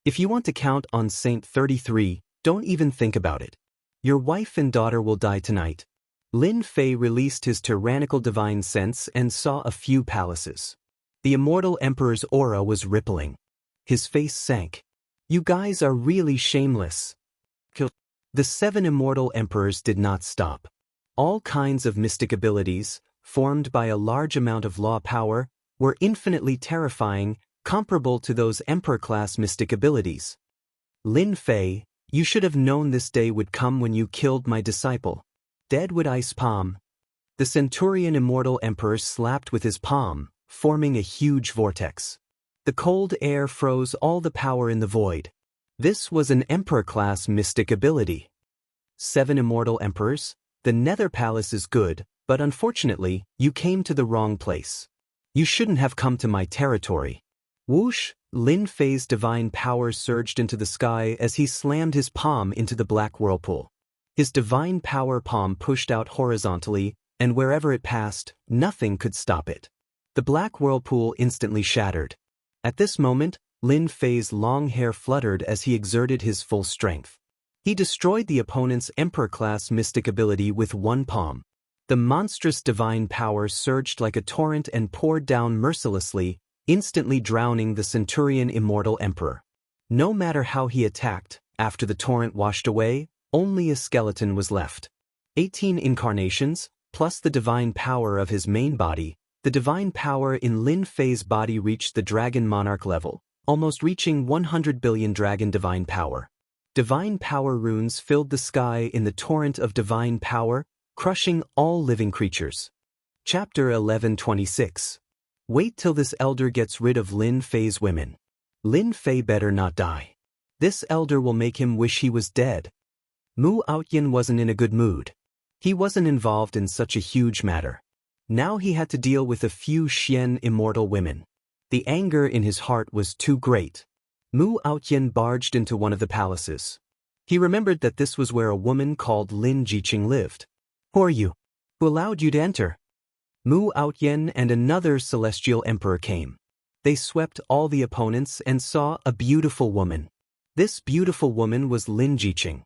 If you want to count on Saint 33, don't even think about it. Your wife and daughter will die tonight. Lin Fei released his tyrannical divine sense and saw a few palaces. The Immortal Emperor's aura was rippling. His face sank. You guys are really shameless. The 7 Immortal Emperors did not stop. All kinds of mystic abilities, formed by a large amount of law power, were infinitely terrifying, comparable to those Emperor-class mystic abilities. Lin Fei, you should have known this day would come when you killed my disciple. Deadwood Ice Palm. The Centurion Immortal Emperor slapped with his palm, forming a huge vortex. The cold air froze all the power in the void. This was an Emperor-class mystic ability. 7 Immortal Emperors, the Nether Palace is good, but unfortunately, you came to the wrong place. You shouldn't have come to my territory. Whoosh! Lin Fei's divine power surged into the sky as he slammed his palm into the black whirlpool. His divine power palm pushed out horizontally, and wherever it passed, nothing could stop it. The black whirlpool instantly shattered. At this moment, Lin Fei's long hair fluttered as he exerted his full strength. He destroyed the opponent's Emperor-class mystic ability with one palm. The monstrous divine power surged like a torrent and poured down mercilessly, instantly drowning the Centurion Immortal Emperor. No matter how he attacked, after the torrent washed away, only a skeleton was left. 18 incarnations, plus the divine power of his main body, the divine power in Lin Fei's body reached the Dragon Monarch level, almost reaching 100 billion dragon divine power. Divine power runes filled the sky in the torrent of divine power, crushing all living creatures. Chapter 11:26. Wait till this elder gets rid of Lin Fei's women. Lin Fei better not die. This elder will make him wish he was dead. Mu Aotian wasn't in a good mood. He wasn't involved in such a huge matter. Now he had to deal with a few Xian immortal women. The anger in his heart was too great. Mu Aotian barged into one of the palaces. He remembered that this was where a woman called Lin Jiqing lived. Who are you? Who allowed you to enter? Mu Aotian and another celestial emperor came. They swept all the opponents and saw a beautiful woman. This beautiful woman was Lin Jiqing.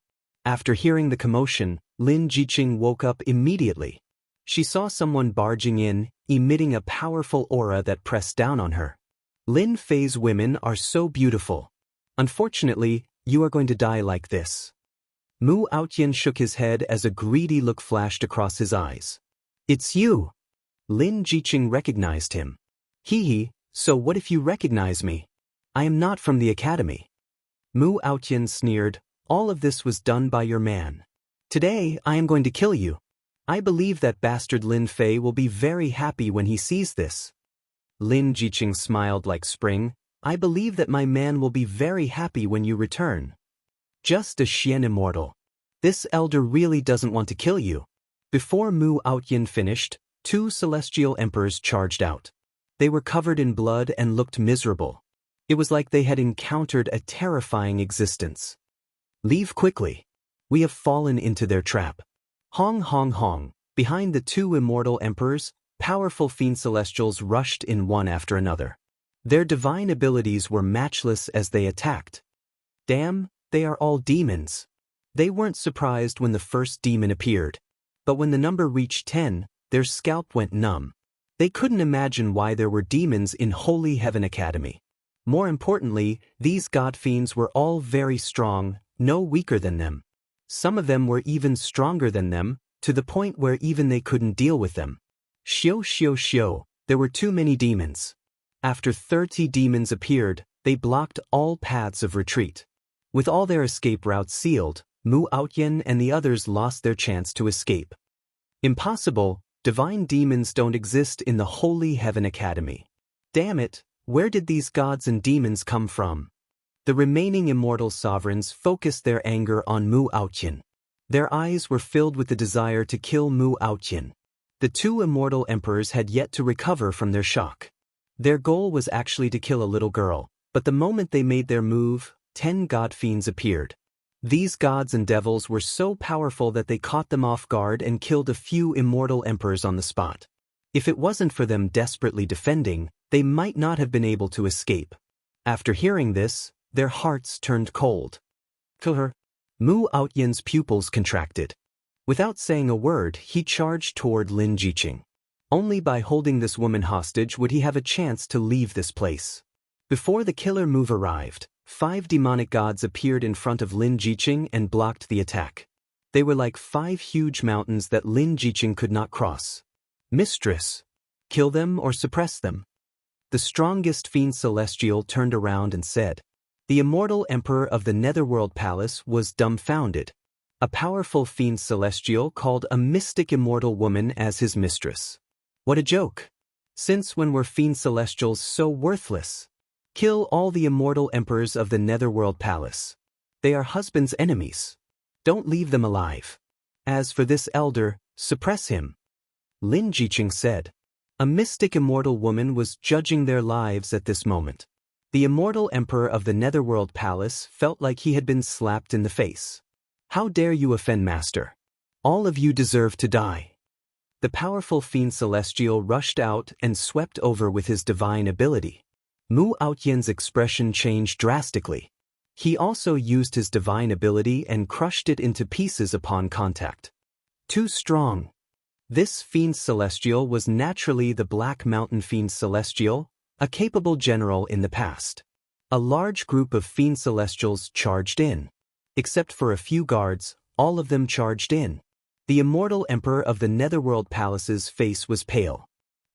After hearing the commotion, Lin Jiqing woke up immediately. She saw someone barging in, emitting a powerful aura that pressed down on her. Lin Fei's women are so beautiful. Unfortunately, you are going to die like this. Mu Aotian shook his head as a greedy look flashed across his eyes. It's you! Lin Jiqing recognized him. Hee, so what if you recognize me? I am not from the academy. Mu Aotian sneered, all of this was done by your man. Today, I am going to kill you. I believe that bastard Lin Fei will be very happy when he sees this. Lin Jiqing smiled like spring. I believe that my man will be very happy when you return. Just as Xian Immortal. This elder really doesn't want to kill you. Before Mu Aotian finished, 2 celestial emperors charged out. They were covered in blood and looked miserable. It was like they had encountered a terrifying existence. Leave quickly. We have fallen into their trap. Hong hong hong. Behind the 2 immortal emperors, powerful fiend celestials rushed in one after another. Their divine abilities were matchless as they attacked. Damn, they are all demons. They weren't surprised when the first demon appeared. But when the number reached 10, their scalp went numb. They couldn't imagine why there were demons in Holy Heaven Academy. More importantly, these god fiends were all very strong, no weaker than them. Some of them were even stronger than them, to the point where even they couldn't deal with them. Xiao, there were too many demons. After 30 demons appeared, they blocked all paths of retreat. With all their escape routes sealed, Mu Aotian and the others lost their chance to escape. Impossible, divine demons don't exist in the Holy Heaven Academy. Damn it, where did these gods and demons come from? The remaining immortal sovereigns focused their anger on Mu Aotian. Their eyes were filled with the desire to kill Mu Aotian. The 2 immortal emperors had yet to recover from their shock. Their goal was actually to kill a little girl, but the moment they made their move, 10 god fiends appeared. These gods and devils were so powerful that they caught them off guard and killed a few immortal emperors on the spot. If it wasn't for them desperately defending, they might not have been able to escape. After hearing this, their hearts turned cold. Kill her. Mu Aotian's pupils contracted. Without saying a word, he charged toward Lin Jiqing. Only by holding this woman hostage would he have a chance to leave this place. Before the killer move arrived, 5 demonic gods appeared in front of Lin Jiqing and blocked the attack. They were like 5 huge mountains that Lin Jiqing could not cross. Mistress. Kill them or suppress them. The strongest fiend celestial turned around and said. The immortal emperor of the Netherworld Palace was dumbfounded. A powerful fiend celestial called a mystic immortal woman as his mistress. What a joke. Since when were fiend celestials so worthless? Kill all the immortal emperors of the Netherworld Palace. They are husband's enemies. Don't leave them alive. As for this elder, suppress him. Lin Jiqing said. A mystic immortal woman was judging their lives at this moment. The immortal emperor of the Netherworld Palace felt like he had been slapped in the face. How dare you offend master? All of you deserve to die. The powerful fiend celestial rushed out and swept over with his divine ability. Mu Aotian's expression changed drastically. He also used his divine ability and crushed it into pieces upon contact. Too strong. This fiend celestial was naturally the Black Mountain Fiend Celestial, a capable general in the past. A large group of fiend celestials charged in. Except for a few guards, all of them charged in. The immortal emperor of the Netherworld Palace's face was pale.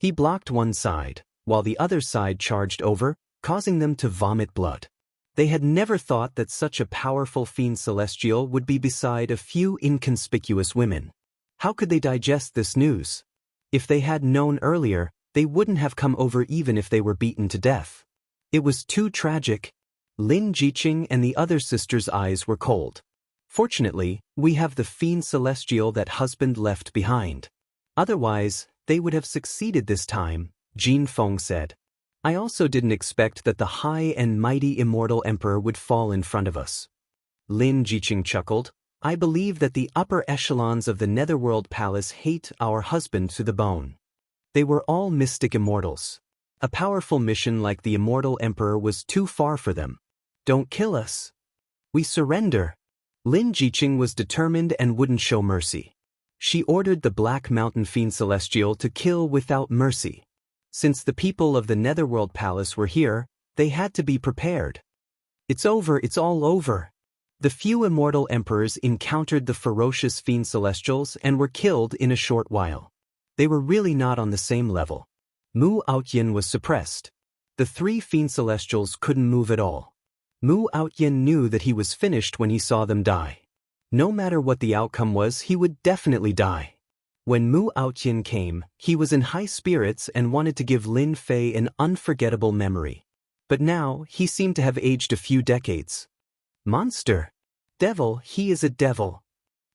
He blocked one side, while the other side charged over, causing them to vomit blood. They had never thought that such a powerful fiend celestial would be beside a few inconspicuous women. How could they digest this news? If they had known earlier, they wouldn't have come over even if they were beaten to death. It was too tragic. Lin Jiqing and the other sister's eyes were cold. Fortunately, we have the fiend celestial that husband left behind. Otherwise, they would have succeeded this time, Jin Feng said. I also didn't expect that the high and mighty immortal emperor would fall in front of us. Lin Jiqing chuckled. I believe that the upper echelons of the Netherworld Palace hate our husband to the bone. They were all mystic immortals. A powerful mission like the immortal emperor was too far for them. Don't kill us. We surrender. Lin Jiqing was determined and wouldn't show mercy. She ordered the Black Mountain Fiend Celestial to kill without mercy. Since the people of the Netherworld Palace were here, they had to be prepared. It's over, it's all over. The few immortal emperors encountered the ferocious fiend celestials and were killed in a short while. They were really not on the same level. Mu Outyin was suppressed. The 3 fiend celestials couldn't move at all. Mu Outyin knew that he was finished when he saw them die. No matter what the outcome was, he would definitely die. When Mu Outyin came, he was in high spirits and wanted to give Lin Fei an unforgettable memory. But now, he seemed to have aged a few decades. Monster. Devil, he is a devil.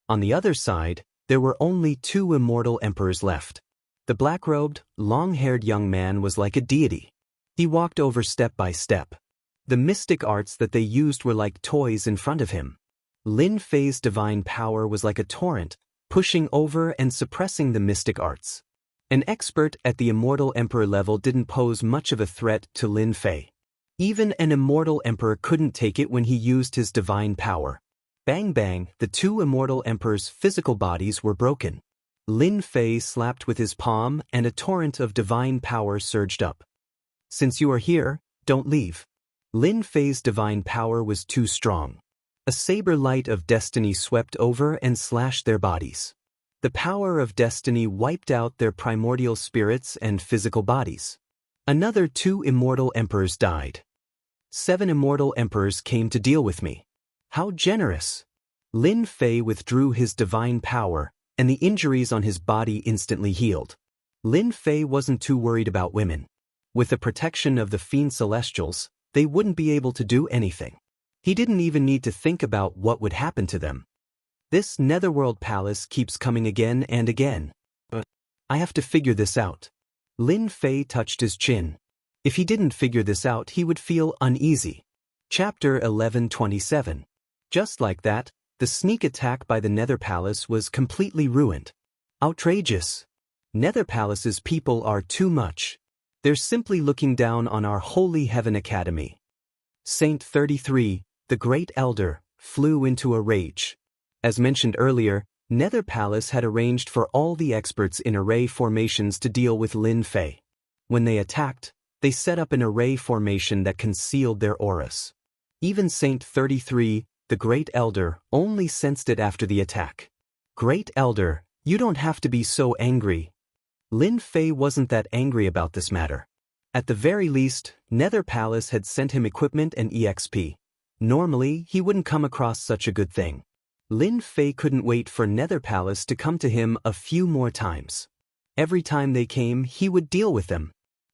On the other side, there were only 2 immortal emperors left. The black-robed, long-haired young man was like a deity. He walked over step by step. The mystic arts that they used were like toys in front of him. Lin Fei's divine power was like a torrent, pushing over and suppressing the mystic arts. An expert at the immortal emperor level didn't pose much of a threat to Lin Fei. Even an immortal emperor couldn't take it when he used his divine power. Bang bang, the 2 immortal emperors' physical bodies were broken. Lin Fei slapped with his palm and a torrent of divine power surged up. Since you are here, don't leave. Lin Fei's divine power was too strong. A saber light of destiny swept over and slashed their bodies. The power of destiny wiped out their primordial spirits and physical bodies. Another 2 immortal emperors died. 7 immortal emperors came to deal with me. How generous! Lin Fei withdrew his divine power, and the injuries on his body instantly healed. Lin Fei wasn't too worried about women. With the protection of the fiend celestials, they wouldn't be able to do anything. He didn't even need to think about what would happen to them. This netherworld palace keeps coming again and again. But I have to figure this out. Lin Fei touched his chin. If he didn't figure this out, he would feel uneasy. Chapter 1127. Just like that, the sneak attack by the Nether Palace was completely ruined. Outrageous. Nether Palace's people are too much. They're simply looking down on our Holy Heaven Academy. Saint 33, the Great Elder, flew into a rage. As mentioned earlier, Nether Palace had arranged for all the experts in array formations to deal with Lin Fei. When they attacked, they set up an array formation that concealed their auras. Even Saint 33, the Great Elder, only sensed it after the attack. Great Elder, you don't have to be so angry. Lin Fei wasn't that angry about this matter. At the very least, Nether Palace had sent him equipment and EXP. Normally, he wouldn't come across such a good thing. Lin Fei couldn't wait for Nether Palace to come to him a few more times. Every time they came, he would deal with them.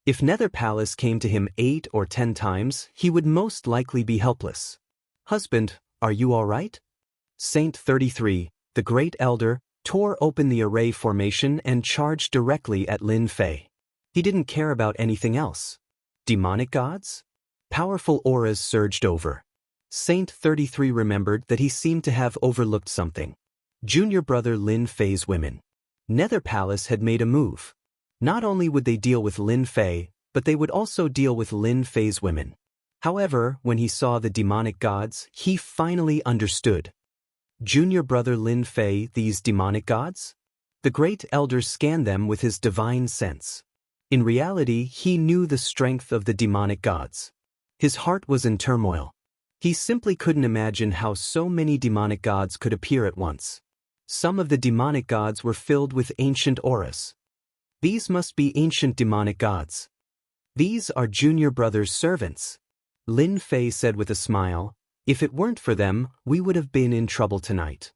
If Nether Palace came to him 8 or 10 times, he would most likely be helpless. Husband, are you all right? Saint 33, the Great Elder, tore open the array formation and charged directly at Lin Fei. He didn't care about anything else. Demonic gods? Powerful auras surged over. Saint 33 remembered that he seemed to have overlooked something. Junior brother Lin Fei's women. Nether Palace had made a move. Not only would they deal with Lin Fei, but they would also deal with Lin Fei's women. However, when he saw the demonic gods, he finally understood. Junior brother Lin Fei, these demonic gods? The Great Elder scanned them with his divine sense. In reality, he knew the strength of the demonic gods. His heart was in turmoil. He simply couldn't imagine how so many demonic gods could appear at once. Some of the demonic gods were filled with ancient auras. These must be ancient demonic gods. These are Junior brother's servants. Lin Fei said with a smile, if it weren't for them, we would have been in trouble tonight.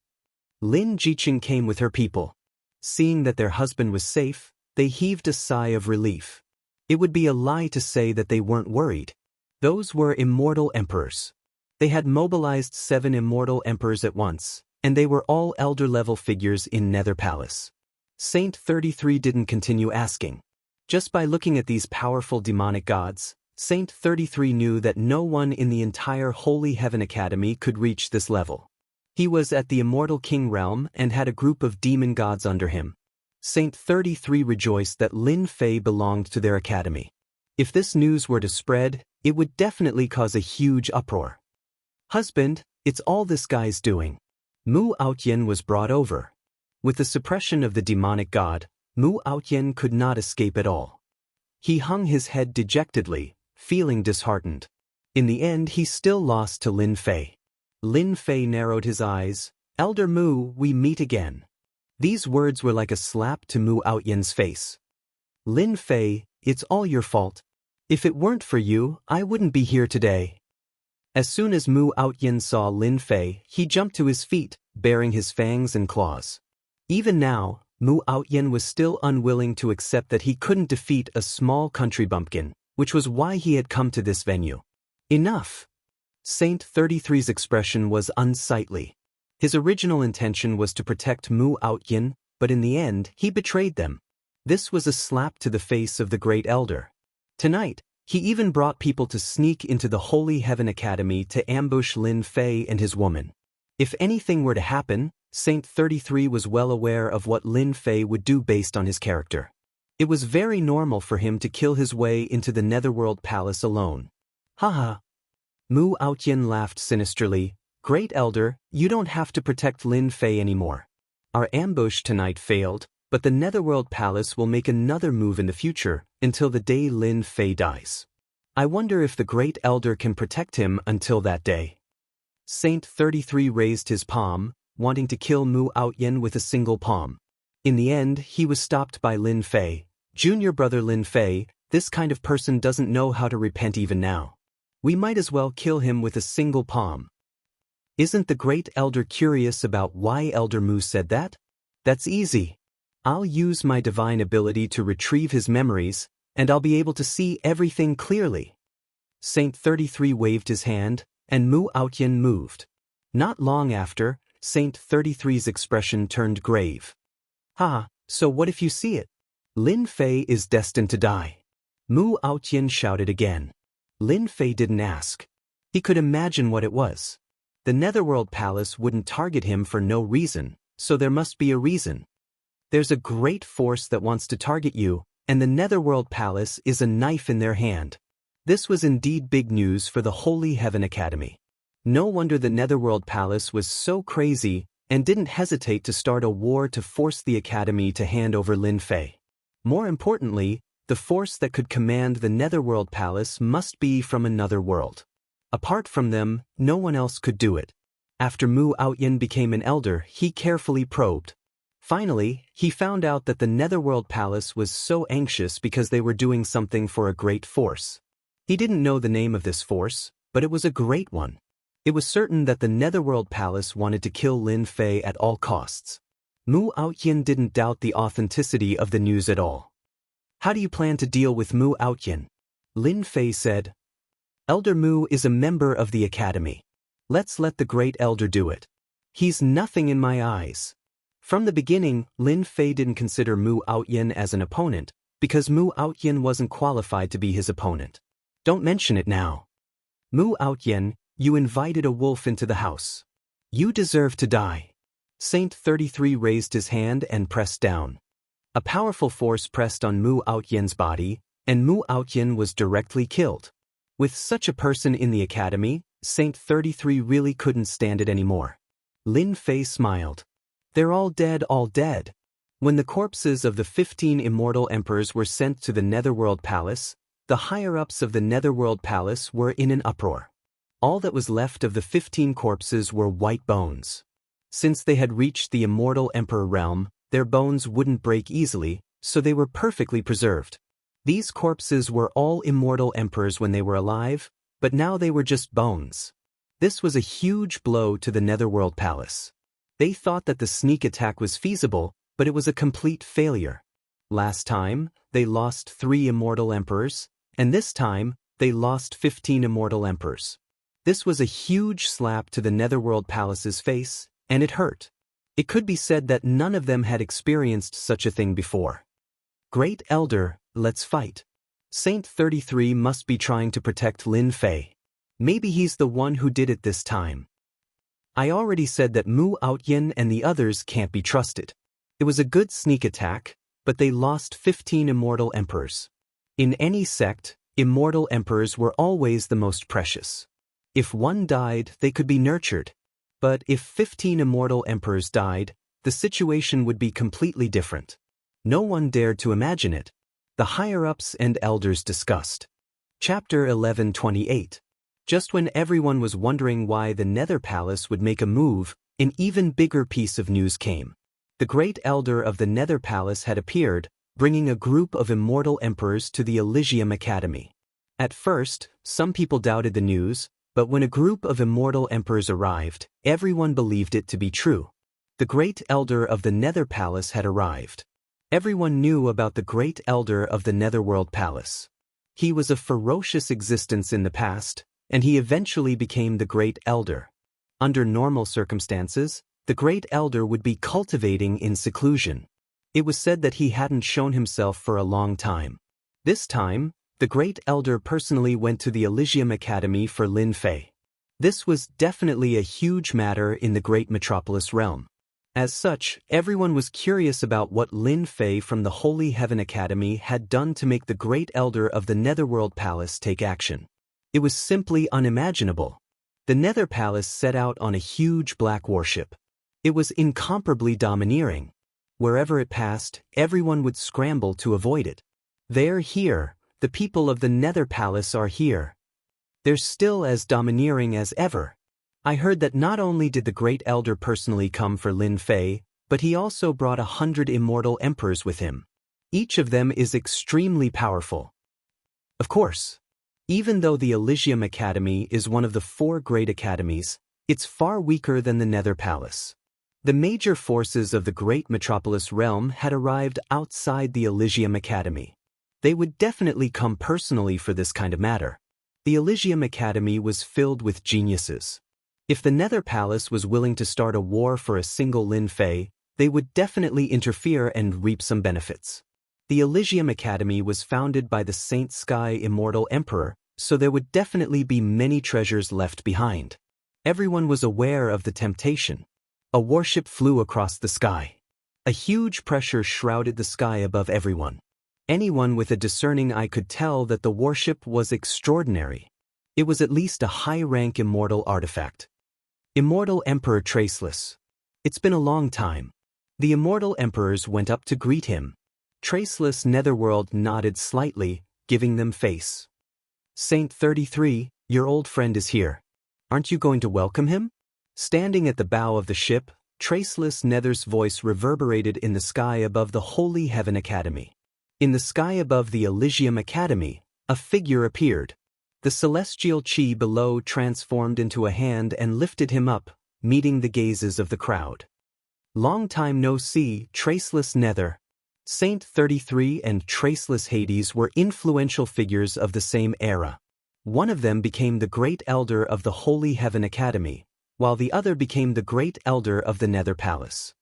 Lin Jiqing came with her people. Seeing that their husband was safe, they heaved a sigh of relief. It would be a lie to say that they weren't worried. Those were immortal emperors. They had mobilized 7 immortal emperors at once, and they were all elder-level figures in Nether Palace. Saint 33 didn't continue asking. Just by looking at these powerful demonic gods, Saint 33 knew that no one in the entire Holy Heaven Academy could reach this level. He was at the Immortal King realm and had a group of demon gods under him. Saint 33 rejoiced that Lin Fei belonged to their academy. If this news were to spread, it would definitely cause a huge uproar. Husband, it's all this guy's doing. Mu Outyin was brought over. With the suppression of the demonic god, Mu Outyin could not escape at all. He hung his head dejectedly, feeling disheartened. In the end, he still lost to Lin Fei. Lin Fei narrowed his eyes. Elder Mu, we meet again. These words were like a slap to Mu Outyen's face. Lin Fei, it's all your fault. If it weren't for you, I wouldn't be here today. As soon as Mu Outyen saw Lin Fei, he jumped to his feet, baring his fangs and claws. Even now, Mu Outyen was still unwilling to accept that he couldn't defeat a small country bumpkin, which was why he had come to this venue. Enough! Saint 33's expression was unsightly. His original intention was to protect Mu Outyen, but in the end, he betrayed them. This was a slap to the face of the great elder. Tonight, he even brought people to sneak into the Holy Heaven Academy to ambush Lin Fei and his woman. If anything were to happen, Saint 33 was well aware of what Lin Fei would do based on his character. It was very normal for him to kill his way into the Netherworld Palace alone. Haha. Mu Outyen laughed sinisterly. Great Elder, you don't have to protect Lin Fei anymore. Our ambush tonight failed, but the Netherworld Palace will make another move in the future, until the day Lin Fei dies. I wonder if the Great Elder can protect him until that day. Saint 33 raised his palm, wanting to kill Mu Outyen with a single palm. In the end, he was stopped by Lin Fei. Junior brother Lin Fei, this kind of person doesn't know how to repent even now. We might as well kill him with a single palm. Isn't the Great Elder curious about why Elder Mu said that? That's easy. I'll use my divine ability to retrieve his memories, and I'll be able to see everything clearly. Saint 33 waved his hand, and Mu Outyen moved. Not long after, Saint 33's expression turned grave. So what if you see it? Lin Fei is destined to die. Mu Outyen shouted again. Lin Fei didn't ask. He could imagine what it was. The Netherworld Palace wouldn't target him for no reason, so there must be a reason. There's a great force that wants to target you, and the Netherworld Palace is a knife in their hand. This was indeed big news for the Holy Heaven Academy. No wonder the Netherworld Palace was so crazy and didn't hesitate to start a war to force the Academy to hand over Lin Fei. More importantly, the force that could command the Netherworld Palace must be from another world. Apart from them, no one else could do it. After Mu Outyen became an elder, he carefully probed. Finally, he found out that the Netherworld Palace was so anxious because they were doing something for a great force. He didn't know the name of this force, but it was a great one. It was certain that the Netherworld Palace wanted to kill Lin Fei at all costs. Mu Outyen didn't doubt the authenticity of the news at all. How do you plan to deal with Mu Outyen? Lin Fei said. Elder Mu is a member of the Academy. Let's let the Great Elder do it. He's nothing in my eyes. From the beginning, Lin Fei didn't consider Mu Outyen as an opponent, because Mu Outyen wasn't qualified to be his opponent. Don't mention it now. Mu Outyen, you invited a wolf into the house. You deserve to die. Saint 33 raised his hand and pressed down. A powerful force pressed on Mu Outyen's body, and Mu Outyen was directly killed. With such a person in the academy, Saint 33 really couldn't stand it anymore. Lin Fei smiled. They're all dead, all dead. When the corpses of the 15 immortal emperors were sent to the Netherworld Palace, the higher-ups of the Netherworld Palace were in an uproar. All that was left of the 15 corpses were white bones. Since they had reached the immortal emperor realm, their bones wouldn't break easily, so they were perfectly preserved. These corpses were all immortal emperors when they were alive, but now they were just bones. This was a huge blow to the Netherworld Palace. They thought that the sneak attack was feasible, but it was a complete failure. Last time, they lost 3 immortal emperors, and this time, they lost 15 immortal emperors. This was a huge slap to the Netherworld Palace's face, and it hurt. It could be said that none of them had experienced such a thing before. Great Elder, let's fight. Saint 33 must be trying to protect Lin Fei. Maybe he's the one who did it this time. I already said that Mu Outyen and the others can't be trusted. It was a good sneak attack, but they lost 15 immortal emperors. In any sect, immortal emperors were always the most precious. If one died, they could be nurtured. But if 15 immortal emperors died, the situation would be completely different. No one dared to imagine it. The higher-ups and elders discussed. Chapter 11:28. Just when everyone was wondering why the Nether Palace would make a move, an even bigger piece of news came. The great elder of the Nether Palace had appeared, bringing a group of immortal emperors to the Elysium Academy. At first, some people doubted the news, but when a group of immortal emperors arrived, everyone believed it to be true. The great elder of the Nether Palace had arrived. Everyone knew about the great elder of the Netherworld Palace. He was a ferocious existence in the past, and he eventually became the great elder. Under normal circumstances, the great elder would be cultivating in seclusion. It was said that he hadn't shown himself for a long time. This time, the great elder personally went to the Elysium Academy for Lin Fei. This was definitely a huge matter in the great metropolis realm. As such, everyone was curious about what Lin Fei from the Holy Heaven Academy had done to make the great elder of the Netherworld Palace take action. It was simply unimaginable. The Nether Palace set out on a huge black warship. It was incomparably domineering. Wherever it passed, everyone would scramble to avoid it. They're here. The people of the Nether Palace are here. They're still as domineering as ever. I heard that not only did the great elder personally come for Lin Fei, but he also brought 100 immortal emperors with him. Each of them is extremely powerful. Of course, even though the Elysium Academy is one of the 4 great academies, it's far weaker than the Nether Palace. The major forces of the great metropolis realm had arrived outside the Elysium Academy. They would definitely come personally for this kind of matter. The Elysium Academy was filled with geniuses. If the Nether Palace was willing to start a war for a single Lin Fei, they would definitely interfere and reap some benefits. The Elysium Academy was founded by the Saint Sky Immortal Emperor, so there would definitely be many treasures left behind. Everyone was aware of the temptation. A warship flew across the sky. A huge pressure shrouded the sky above everyone. Anyone with a discerning eye could tell that the warship was extraordinary. It was at least a high-rank immortal artifact. Immortal Emperor Traceless. It's been a long time. The immortal emperors went up to greet him. Traceless Netherworld nodded slightly, giving them face. Saint 33, your old friend is here. Aren't you going to welcome him? Standing at the bow of the ship, Traceless Nether's voice reverberated in the sky above the Holy Heaven Academy. In the sky above the Elysium Academy, a figure appeared. The celestial chi below transformed into a hand and lifted him up, meeting the gazes of the crowd. Long time no see, Traceless Nether. Saint 33 and Traceless Hades were influential figures of the same era. One of them became the great elder of the Holy Heaven Academy, while the other became the great elder of the Nether Palace.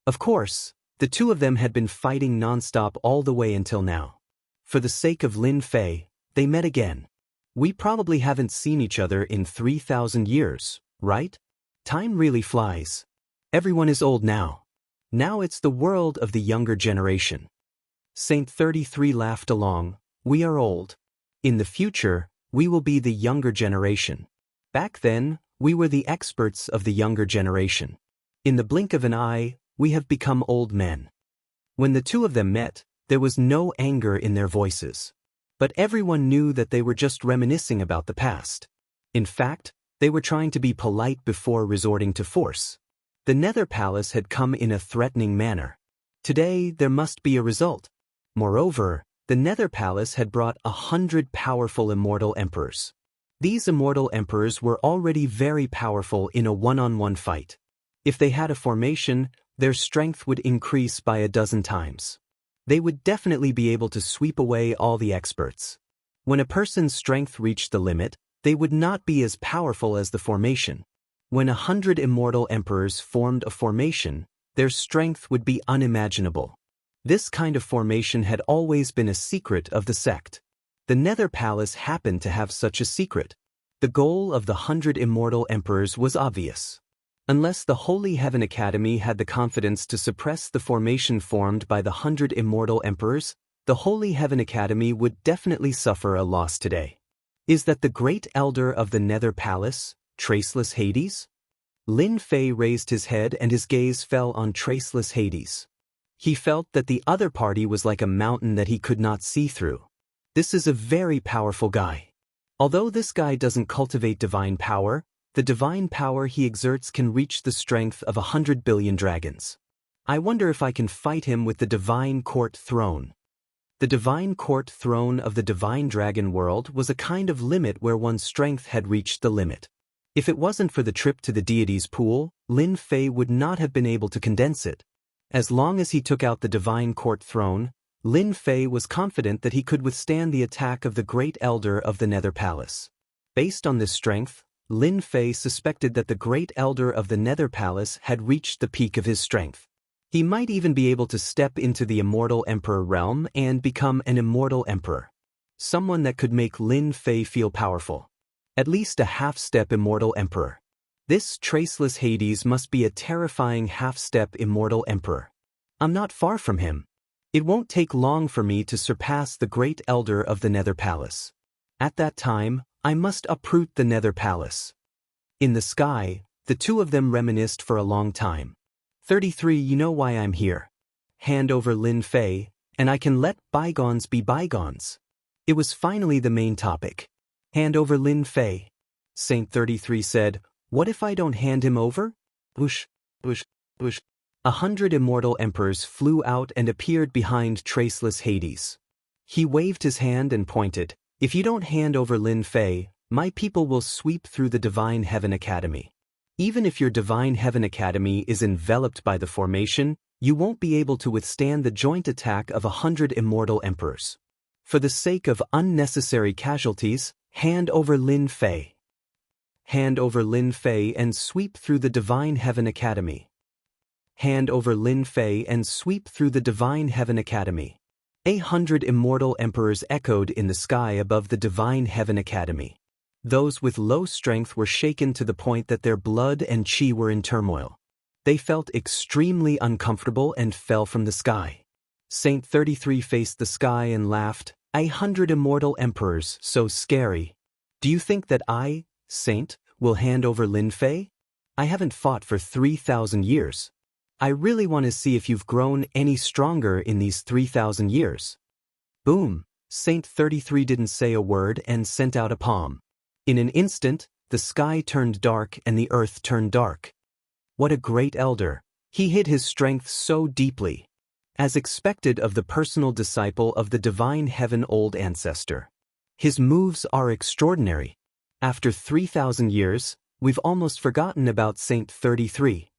Of course, the two of them had been fighting non-stop all the way until now. For the sake of Lin Fei, they met again. We probably haven't seen each other in 3,000 years, right? Time really flies. Everyone is old now. Now it's the world of the younger generation. Saint 33 laughed along. We are old. In the future, we will be the younger generation. Back then, we were the experts of the younger generation. In the blink of an eye, we have become old men. When the two of them met, there was no anger in their voices. But everyone knew that they were just reminiscing about the past. In fact, they were trying to be polite before resorting to force. The Nether Palace had come in a threatening manner. Today, there must be a result. Moreover, the Nether Palace had brought 100 powerful immortal emperors. These immortal emperors were already very powerful in a one-on-one fight. If they had a formation, their strength would increase by a dozen times. They would definitely be able to sweep away all the experts. When a person's strength reached the limit, they would not be as powerful as the formation. When 100 immortal emperors formed a formation, their strength would be unimaginable. This kind of formation had always been a secret of the sect. The Nether Palace happened to have such a secret. The goal of the 100 immortal emperors was obvious. Unless the Holy Heaven Academy had the confidence to suppress the formation formed by the 100 immortal emperors, the Holy Heaven Academy would definitely suffer a loss today. Is that the great elder of the Nether Palace, Traceless Hades? Lin Fei raised his head and his gaze fell on Traceless Hades. He felt that the other party was like a mountain that he could not see through. This is a very powerful guy. Although this guy doesn't cultivate divine power, the divine power he exerts can reach the strength of 100 billion dragons. I wonder if I can fight him with the divine court throne. The divine court throne of the divine dragon world was a kind of limit where one's strength had reached the limit. If it wasn't for the trip to the deity's pool, Lin Fei would not have been able to condense it. As long as he took out the divine court throne, Lin Fei was confident that he could withstand the attack of the great elder of the Nether Palace. Based on this strength, Lin Fei suspected that the great elder of the Nether Palace had reached the peak of his strength. He might even be able to step into the Immortal Emperor realm and become an Immortal Emperor. Someone that could make Lin Fei feel powerful. At least a half-step Immortal Emperor. This traceless Hades must be a terrifying half-step Immortal Emperor. I'm not far from him. It won't take long for me to surpass the great elder of the Nether Palace. At that time, I must uproot the Nether Palace. In the sky, the two of them reminisced for a long time. 33 You know why I'm here. Hand over Lin Fei, and I can let bygones be bygones. It was finally the main topic. Hand over Lin Fei. Saint 33 said, what if I don't hand him over? Whoosh, whoosh, whoosh. 100 immortal emperors flew out and appeared behind traceless Hades. He waved his hand and pointed, if you don't hand over Lin Fei, my people will sweep through the Divine Heaven Academy. Even if your Divine Heaven Academy is enveloped by the formation, you won't be able to withstand the joint attack of 100 immortal emperors. For the sake of unnecessary casualties, hand over Lin Fei. Hand over Lin Fei and sweep through the Divine Heaven Academy. Hand over Lin Fei and sweep through the Divine Heaven Academy. 100 immortal emperors echoed in the sky above the Divine Heaven Academy. Those with low strength were shaken to the point that their blood and chi were in turmoil. They felt extremely uncomfortable and fell from the sky. Saint 33 faced the sky and laughed, 100 immortal emperors, so scary. Do you think that I, Saint, will hand over Lin Fei? I haven't fought for 3,000 years. I really want to see if you've grown any stronger in these 3,000 years. Boom! Saint 33 didn't say a word and sent out a palm. In an instant, the sky turned dark and the earth turned dark. What a great elder! He hid his strength so deeply. As expected of the personal disciple of the Divine Heaven Old Ancestor. His moves are extraordinary. After 3,000 years, we've almost forgotten about Saint 33.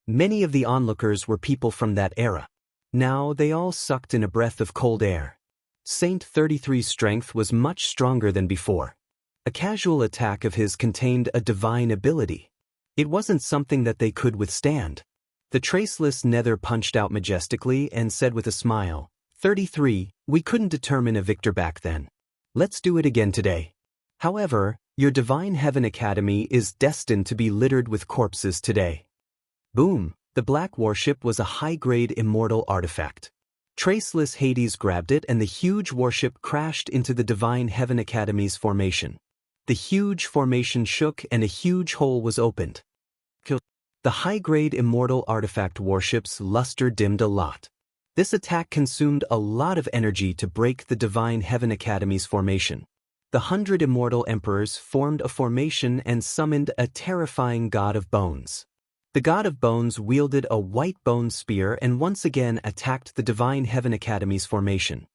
Many of the onlookers were people from that era. Now they all sucked in a breath of cold air. Saint 33's strength was much stronger than before. A casual attack of his contained a divine ability. It wasn't something that they could withstand. The traceless Nether punched out majestically and said with a smile, 33, we couldn't determine a victor back then. Let's do it again today. However, your Divine Heaven Academy is destined to be littered with corpses today. Boom! The black warship was a high-grade immortal artifact. Traceless Hades grabbed it and the huge warship crashed into the Divine Heaven Academy's formation. The huge formation shook and a huge hole was opened. The high-grade immortal artifact warship's luster dimmed a lot. This attack consumed a lot of energy to break the Divine Heaven Academy's formation. The 100 immortal emperors formed a formation and summoned a terrifying god of bones. The god of bones wielded a white bone spear and once again attacked the Divine Heaven Academy's formation.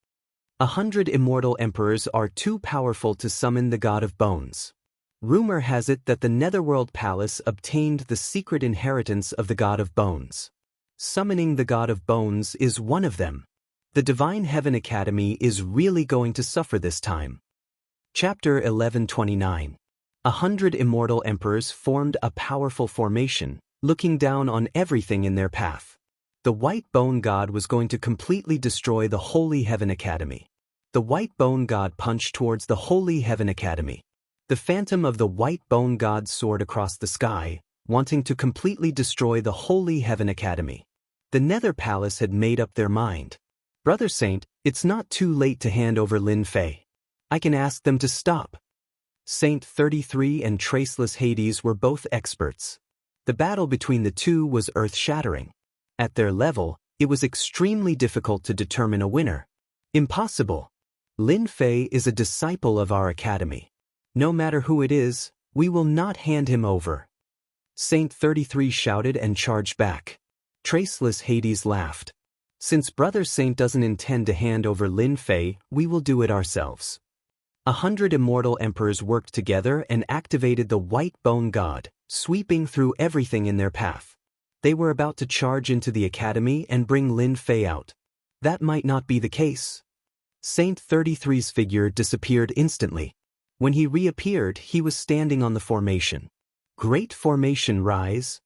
100 immortal emperors are too powerful to summon the god of bones. Rumor has it that the Netherworld Palace obtained the secret inheritance of the god of bones. Summoning the god of bones is one of them. The Divine Heaven Academy is really going to suffer this time. Chapter 1129. 100 immortal emperors formed a powerful formation, looking down on everything in their path. The white bone god was going to completely destroy the Holy Heaven Academy. The white bone god punched towards the Holy Heaven Academy. The phantom of the white bone god soared across the sky, wanting to completely destroy the Holy Heaven Academy. The Nether Palace had made up their mind. Brother Saint, it's not too late to hand over Lin Fei. I can ask them to stop. Saint 33 and Traceless Hades were both experts. The battle between the two was earth-shattering. At their level, it was extremely difficult to determine a winner. Impossible. Lin Fei is a disciple of our academy. No matter who it is, we will not hand him over. Saint 33 shouted and charged back. Traceless Hades laughed. Since Brother Saint doesn't intend to hand over Lin Fei, we will do it ourselves. 100 immortal emperors worked together and activated the White Bone God, sweeping through everything in their path. They were about to charge into the academy and bring Lin Fei out. That might not be the case. Saint 33's figure disappeared instantly. When he reappeared, he was standing on the formation. Great formation rise.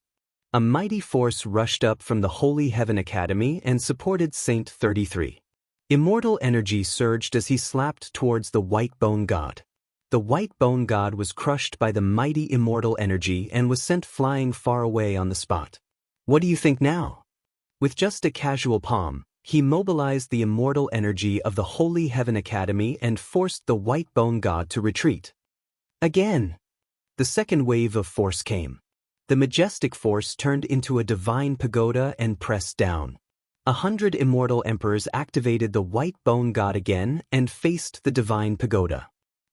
A mighty force rushed up from the Holy Heaven Academy and supported Saint 33. Immortal energy surged as he slapped towards the White Bone God. The White Bone God was crushed by the mighty immortal energy and was sent flying far away on the spot. What do you think now? With just a casual palm, he mobilized the immortal energy of the Holy Heaven Academy and forced the White Bone God to retreat. Again! The second wave of force came. The majestic force turned into a divine pagoda and pressed down. 100 immortal emperors activated the White Bone God again and faced the divine pagoda.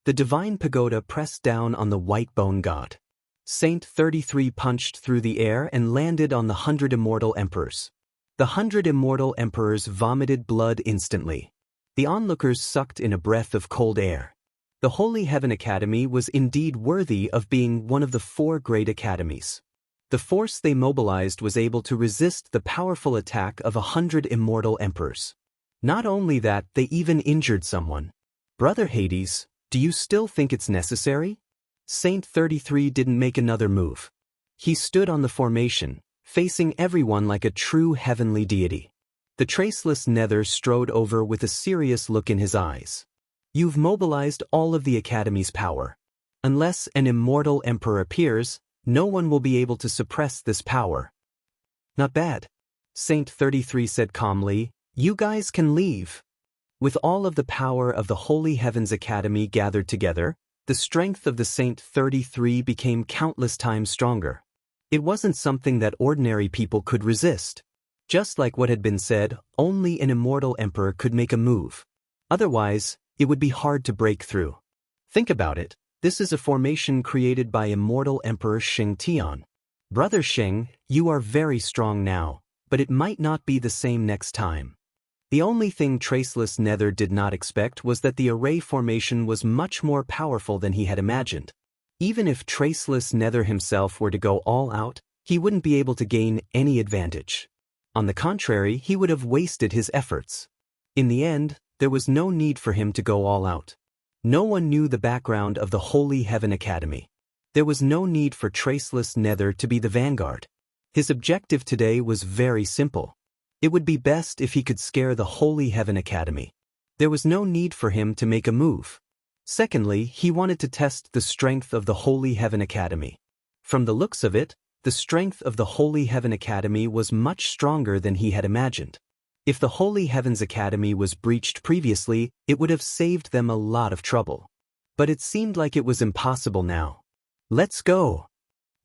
The divine pagoda pressed down on the White Bone God. Saint 33 punched through the air and landed on the 100 immortal emperors. The 100 immortal emperors vomited blood instantly. The onlookers sucked in a breath of cold air. The Holy Heaven Academy was indeed worthy of being one of the 4 great academies. The force they mobilized was able to resist the powerful attack of 100 immortal emperors. Not only that, they even injured someone. Brother Hades, do you still think it's necessary? Saint 33 didn't make another move. He stood on the formation, facing everyone like a true heavenly deity. The traceless Nether strode over with a serious look in his eyes. You've mobilized all of the Academy's power. Unless an immortal emperor appears, no one will be able to suppress this power. Not bad. Saint 33 said calmly, you guys can leave. With all of the power of the Holy Heavens Academy gathered together, the strength of the Saint 33 became countless times stronger. It wasn't something that ordinary people could resist. Just like what had been said, only an immortal emperor could make a move. Otherwise, it would be hard to break through. Think about it, this is a formation created by immortal Emperor Xianxia. Brother Sheng, you are very strong now, but it might not be the same next time. The only thing Traceless Nether did not expect was that the array formation was much more powerful than he had imagined. Even if Traceless Nether himself were to go all out, he wouldn't be able to gain any advantage. On the contrary, he would have wasted his efforts. In the end, there was no need for him to go all out. No one knew the background of the Holy Heaven Academy. There was no need for Traceless Nether to be the vanguard. His objective today was very simple. It would be best if he could scare the Holy Heaven Academy. There was no need for him to make a move. Secondly, he wanted to test the strength of the Holy Heaven Academy. From the looks of it, the strength of the Holy Heaven Academy was much stronger than he had imagined. If the Holy Heavens Academy was breached previously, it would have saved them a lot of trouble. But it seemed like it was impossible now. Let's go!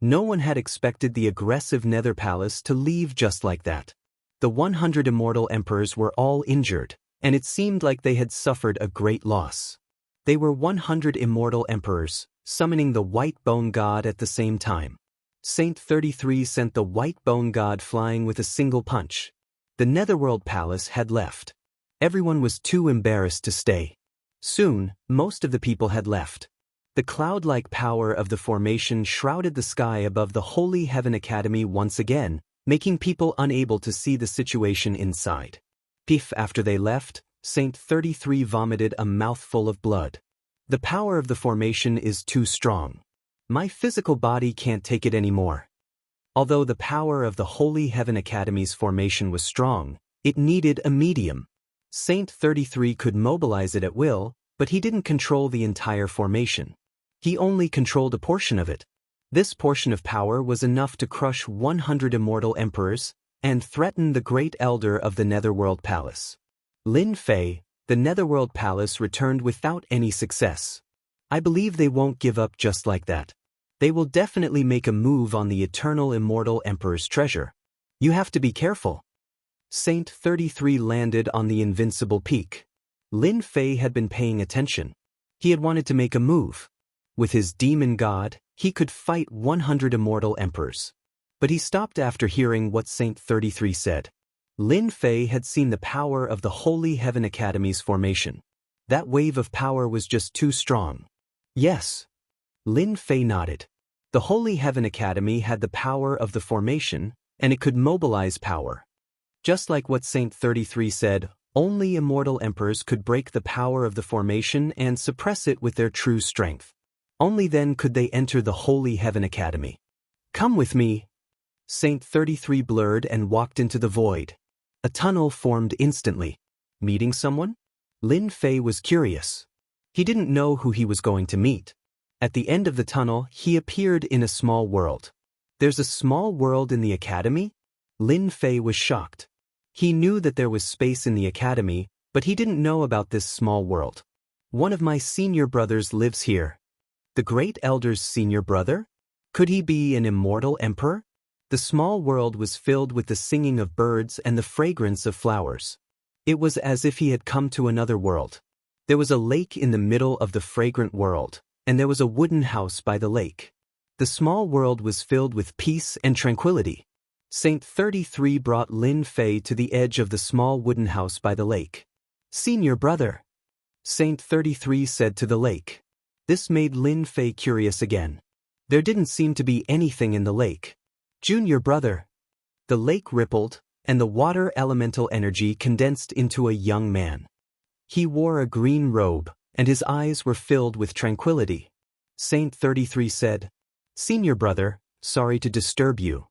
No one had expected the aggressive Nether Palace to leave just like that. The 100 immortal emperors were all injured, and it seemed like they had suffered a great loss. They were 100 immortal emperors, summoning the White Bone God at the same time. Saint 33 sent the White Bone God flying with a single punch. The Netherworld Palace had left. Everyone was too embarrassed to stay. Soon, most of the people had left. The cloud-like power of the formation shrouded the sky above the Holy Heaven Academy once again, making people unable to see the situation inside. Piff, after they left, Saint 33 vomited a mouthful of blood. The power of the formation is too strong. My physical body can't take it anymore. Although the power of the Holy Heaven Academy's formation was strong, it needed a medium. Saint 33 could mobilize it at will, but he didn't control the entire formation. He only controlled a portion of it. This portion of power was enough to crush 100 immortal emperors and threaten the great elder of the Netherworld Palace. Lin Fei, the Netherworld Palace returned without any success. I believe they won't give up just like that. They will definitely make a move on the eternal immortal emperor's treasure. You have to be careful. Saint 33 landed on the invincible peak. Lin Fei had been paying attention. He had wanted to make a move. With his demon god, he could fight 100 immortal emperors. But he stopped after hearing what Saint 33 said. Lin Fei had seen the power of the Holy Heaven Academy's formation. That wave of power was just too strong. Yes. Lin Fei nodded. The Holy Heaven Academy had the power of the formation, and it could mobilize power. Just like what Saint 33 said, only immortal emperors could break the power of the formation and suppress it with their true strength. Only then could they enter the Holy Heaven Academy. Come with me. Saint 33 blurred and walked into the void. A tunnel formed instantly. Meeting someone? Lin Fei was curious. He didn't know who he was going to meet. At the end of the tunnel, he appeared in a small world. There's a small world in the academy? Lin Fei was shocked. He knew that there was space in the academy, but he didn't know about this small world. One of my senior brothers lives here. The Great Elder's senior brother? Could he be an immortal emperor? The small world was filled with the singing of birds and the fragrance of flowers. It was as if he had come to another world. There was a lake in the middle of the fragrant world, and there was a wooden house by the lake. The small world was filled with peace and tranquility. Saint 33 brought Lin Fei to the edge of the small wooden house by the lake. Senior brother, Saint 33 said to the lake. This made Lin Fei curious again. There didn't seem to be anything in the lake. Junior brother. The lake rippled, and the water elemental energy condensed into a young man. He wore a green robe, and his eyes were filled with tranquility. Saint 33 said, Senior brother, sorry to disturb you.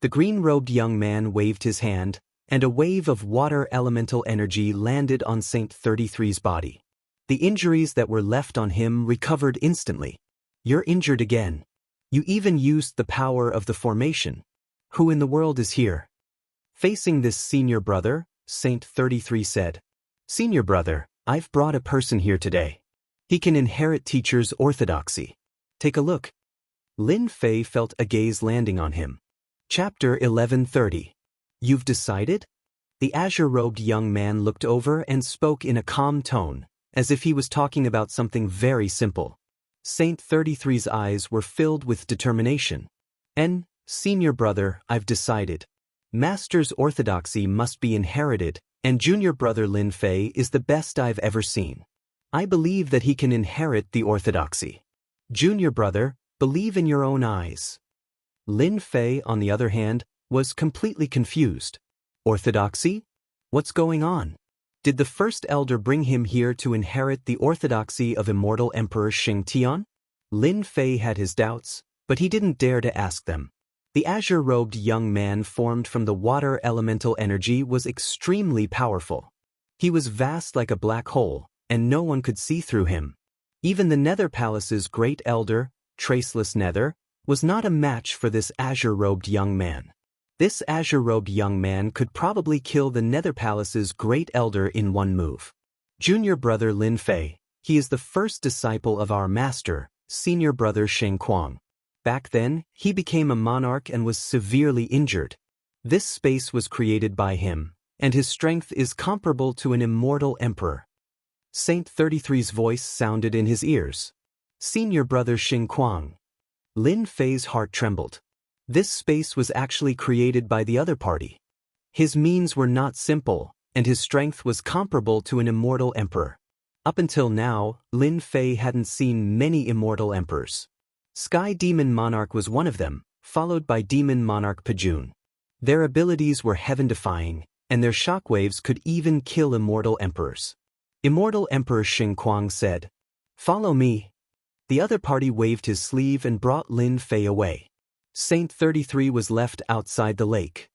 The green-robed young man waved his hand, and a wave of water elemental energy landed on Saint 33's body. The injuries that were left on him recovered instantly. You're injured again. You even used the power of the formation. Who in the world is here? Facing this senior brother, Saint 33 said, Senior brother, I've brought a person here today. He can inherit teacher's orthodoxy. Take a look. Lin Fei felt a gaze landing on him. Chapter 1130. You've decided? The azure-robed young man looked over and spoke in a calm tone, as if he was talking about something very simple. Saint 33's eyes were filled with determination. Senior brother, I've decided. Master's orthodoxy must be inherited, and junior brother Lin Fei is the best I've ever seen. I believe that he can inherit the orthodoxy. Junior brother, believe in your own eyes. Lin Fei, on the other hand, was completely confused. Orthodoxy? What's going on? Did the first elder bring him here to inherit the orthodoxy of immortal Emperor Xianxia? Lin Fei had his doubts, but he didn't dare to ask them. The azure-robed young man formed from the water elemental energy was extremely powerful. He was vast like a black hole, and no one could see through him. Even the Nether Palace's great elder, Traceless Nether, was not a match for this azure-robed young man. This azure-robed young man could probably kill the Nether Palace's great elder in one move. Junior brother Lin Fei, he is the first disciple of our master, senior brother Xianxia. Back then, he became a monarch and was severely injured. This space was created by him, and his strength is comparable to an immortal emperor. Saint 33's voice sounded in his ears. Senior brother Xianxia. Lin Fei's heart trembled. This space was actually created by the other party. His means were not simple, and his strength was comparable to an immortal emperor. Up until now, Lin Fei hadn't seen many immortal emperors. Sky Demon Monarch was one of them, followed by Demon Monarch Pajun. Their abilities were heaven-defying, and their shockwaves could even kill immortal emperors. Immortal Emperor Xianxia said, "Follow me." The other party waved his sleeve and brought Lin Fei away. Saint 33 was left outside the lake.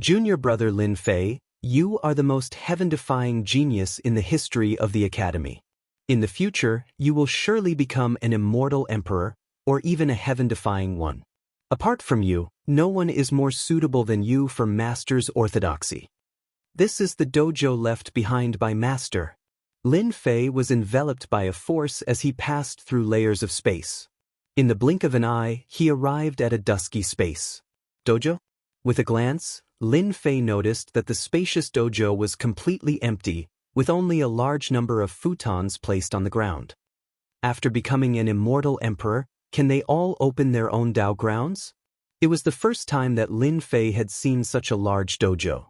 Junior brother Lin Fei, you are the most heaven-defying genius in the history of the academy. In the future, you will surely become an immortal emperor, or even a heaven-defying one. Apart from you, no one is more suitable than you for Master's orthodoxy. This is the dojo left behind by Master. Lin Fei was enveloped by a force as he passed through layers of space. In the blink of an eye, he arrived at a dusky space. Dojo? With a glance, Lin Fei noticed that the spacious dojo was completely empty, with only a large number of futons placed on the ground. After becoming an immortal emperor, can they all open their own Dao grounds? It was the first time that Lin Fei had seen such a large dojo.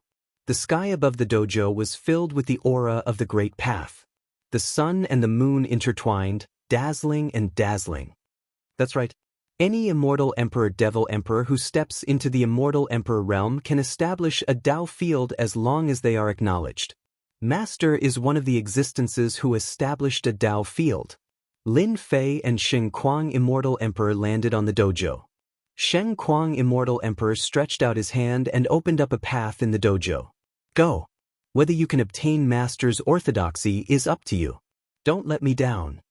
The sky above the dojo was filled with the aura of the Great Path. The sun and the moon intertwined, dazzling and dazzling. That's right. Any immortal emperor, devil emperor who steps into the immortal emperor realm can establish a Dao field as long as they are acknowledged. Master is one of the existences who established a Dao field. Lin Fei and Sheng Kuang Immortal Emperor landed on the dojo. Sheng Kuang Immortal Emperor stretched out his hand and opened up a path in the dojo. Go. Whether you can obtain Master's orthodoxy is up to you. Don't let me down.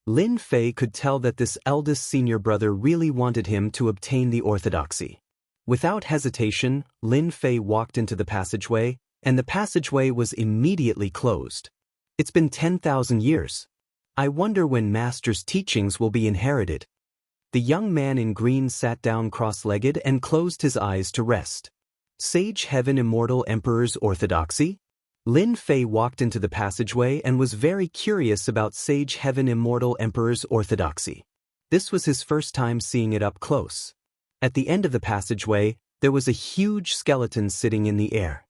Lin Fei could tell that this eldest senior brother really wanted him to obtain the orthodoxy. Without hesitation, Lin Fei walked into the passageway, and the passageway was immediately closed. It's been 10,000 years. I wonder when Master's teachings will be inherited. The young man in green sat down cross-legged and closed his eyes to rest. Sage Heaven Immortal Emperor's orthodoxy? Lin Fei walked into the passageway and was very curious about Sage Heaven Immortal Emperor's orthodoxy. This was his first time seeing it up close. At the end of the passageway, there was a huge skeleton sitting in the air.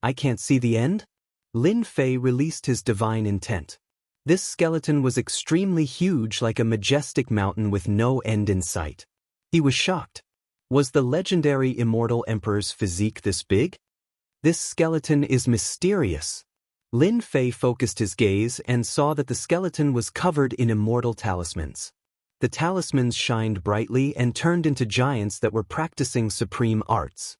I can't see the end? Lin Fei released his divine intent. This skeleton was extremely huge, like a majestic mountain with no end in sight. He was shocked. Was the legendary Immortal Emperor's physique this big? This skeleton is mysterious. Lin Fei focused his gaze and saw that the skeleton was covered in immortal talismans. The talismans shined brightly and turned into giants that were practicing supreme arts.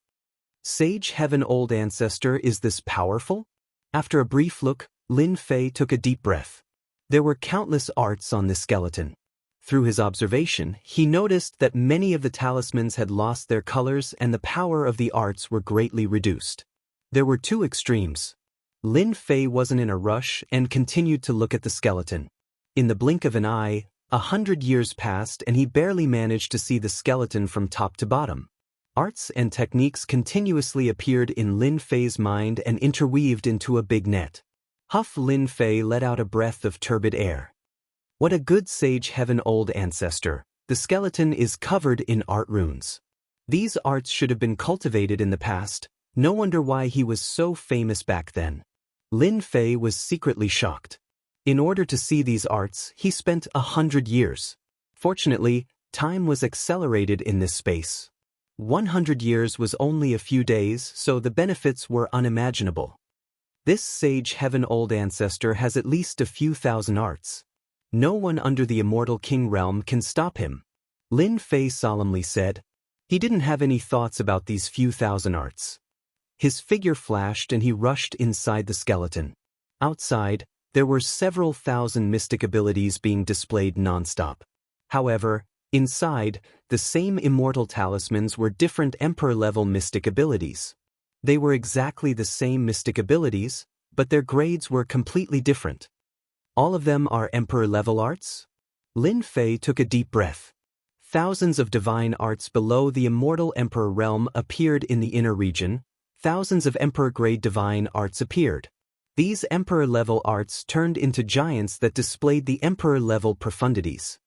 Sage Heaven Old Ancestor, is this powerful? After a brief look, Lin Fei took a deep breath. There were countless arts on this skeleton. Through his observation, he noticed that many of the talismans had lost their colors and the power of the arts were greatly reduced. There were two extremes. Lin Fei wasn't in a rush and continued to look at the skeleton. In the blink of an eye, 100 years passed and he barely managed to see the skeleton from top to bottom. Arts and techniques continuously appeared in Lin Fei's mind and interweaved into a big net. Huff! Lin Fei let out a breath of turbid air. What a good Sage Heaven Old Ancestor! The skeleton is covered in art runes. These arts should have been cultivated in the past. No wonder why he was so famous back then. Lin Fei was secretly shocked. In order to see these arts, he spent 100 years. Fortunately, time was accelerated in this space. 100 years was only a few days, so the benefits were unimaginable. This Sage Heaven Old Ancestor has at least a few thousand arts. No one under the Immortal King realm can stop him. Lin Fei solemnly said. He didn't have any thoughts about these few thousand arts. His figure flashed and he rushed inside the skeleton. Outside, there were several thousand mystic abilities being displayed non-stop. However, inside, the same immortal talismans were different emperor-level mystic abilities. They were exactly the same mystic abilities, but their grades were completely different. All of them are emperor-level arts? Lin Fei took a deep breath. Thousands of divine arts below the immortal emperor realm appeared in the inner region. Thousands of emperor-grade divine arts appeared. These emperor-level arts turned into giants that displayed the emperor-level profundities.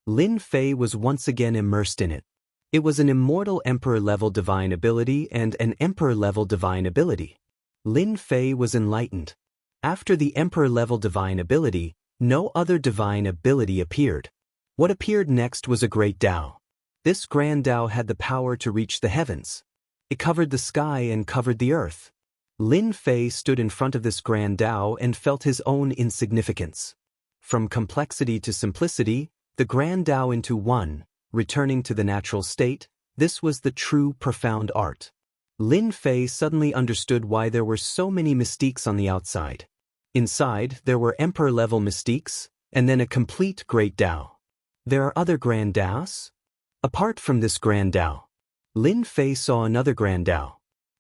Lin Fei was once again immersed in it. It was an immortal emperor-level divine ability and an emperor-level divine ability. Lin Fei was enlightened. After the emperor-level divine ability, no other divine ability appeared. What appeared next was a great Dao. This grand Dao had the power to reach the heavens. It covered the sky and covered the earth. Lin Fei stood in front of this grand Dao and felt his own insignificance. From complexity to simplicity, the grand Dao into one, returning to the natural state, this was the true profound art. Lin Fei suddenly understood why there were so many mystiques on the outside. Inside, there were emperor-level mystiques, and then a complete great Dao. There are other grand Daos? Apart from this grand Dao, Lin Fei saw another grand Dao.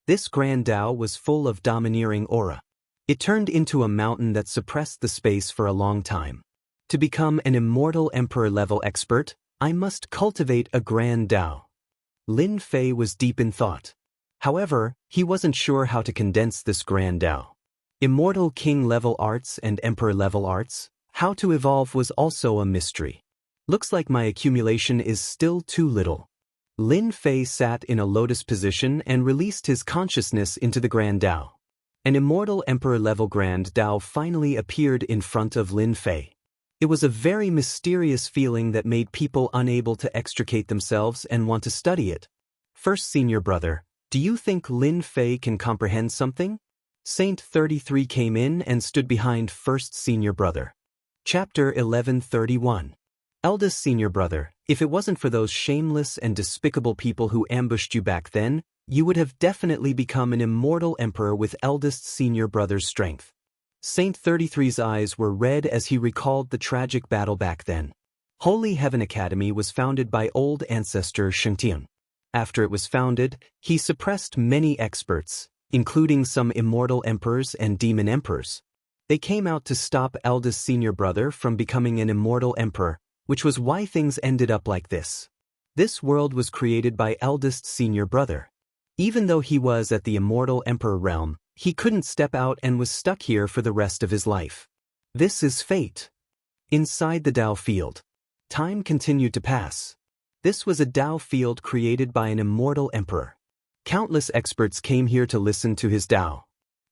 This grand Dao was full of domineering aura. It turned into a mountain that suppressed the space for a long time. To become an immortal emperor-level expert, I must cultivate a grand Dao. Lin Fei was deep in thought. However, he wasn't sure how to condense this grand Dao. Immortal king-level arts and emperor-level arts? How to evolve was also a mystery. Looks like my accumulation is still too little. Lin Fei sat in a lotus position and released his consciousness into the Grand Dao. An immortal emperor-level Grand Dao finally appeared in front of Lin Fei. It was a very mysterious feeling that made people unable to extricate themselves and want to study it. First senior brother, do you think Lin Fei can comprehend something? Saint 33 came in and stood behind first senior brother. Chapter 1131. Eldest senior brother, if it wasn't for those shameless and despicable people who ambushed you back then, you would have definitely become an immortal emperor with eldest senior brother's strength. Saint 33's eyes were red as he recalled the tragic battle back then. Holy Heaven Academy was founded by old ancestor Xianxia. After it was founded, he suppressed many experts, including some immortal emperors and demon emperors. They came out to stop eldest senior brother from becoming an immortal emperor, which was why things ended up like this. This world was created by eldest senior brother. Even though he was at the immortal emperor realm, he couldn't step out and was stuck here for the rest of his life. This is fate. Inside the Dao field, time continued to pass. This was a Dao field created by an immortal emperor. Countless experts came here to listen to his Dao.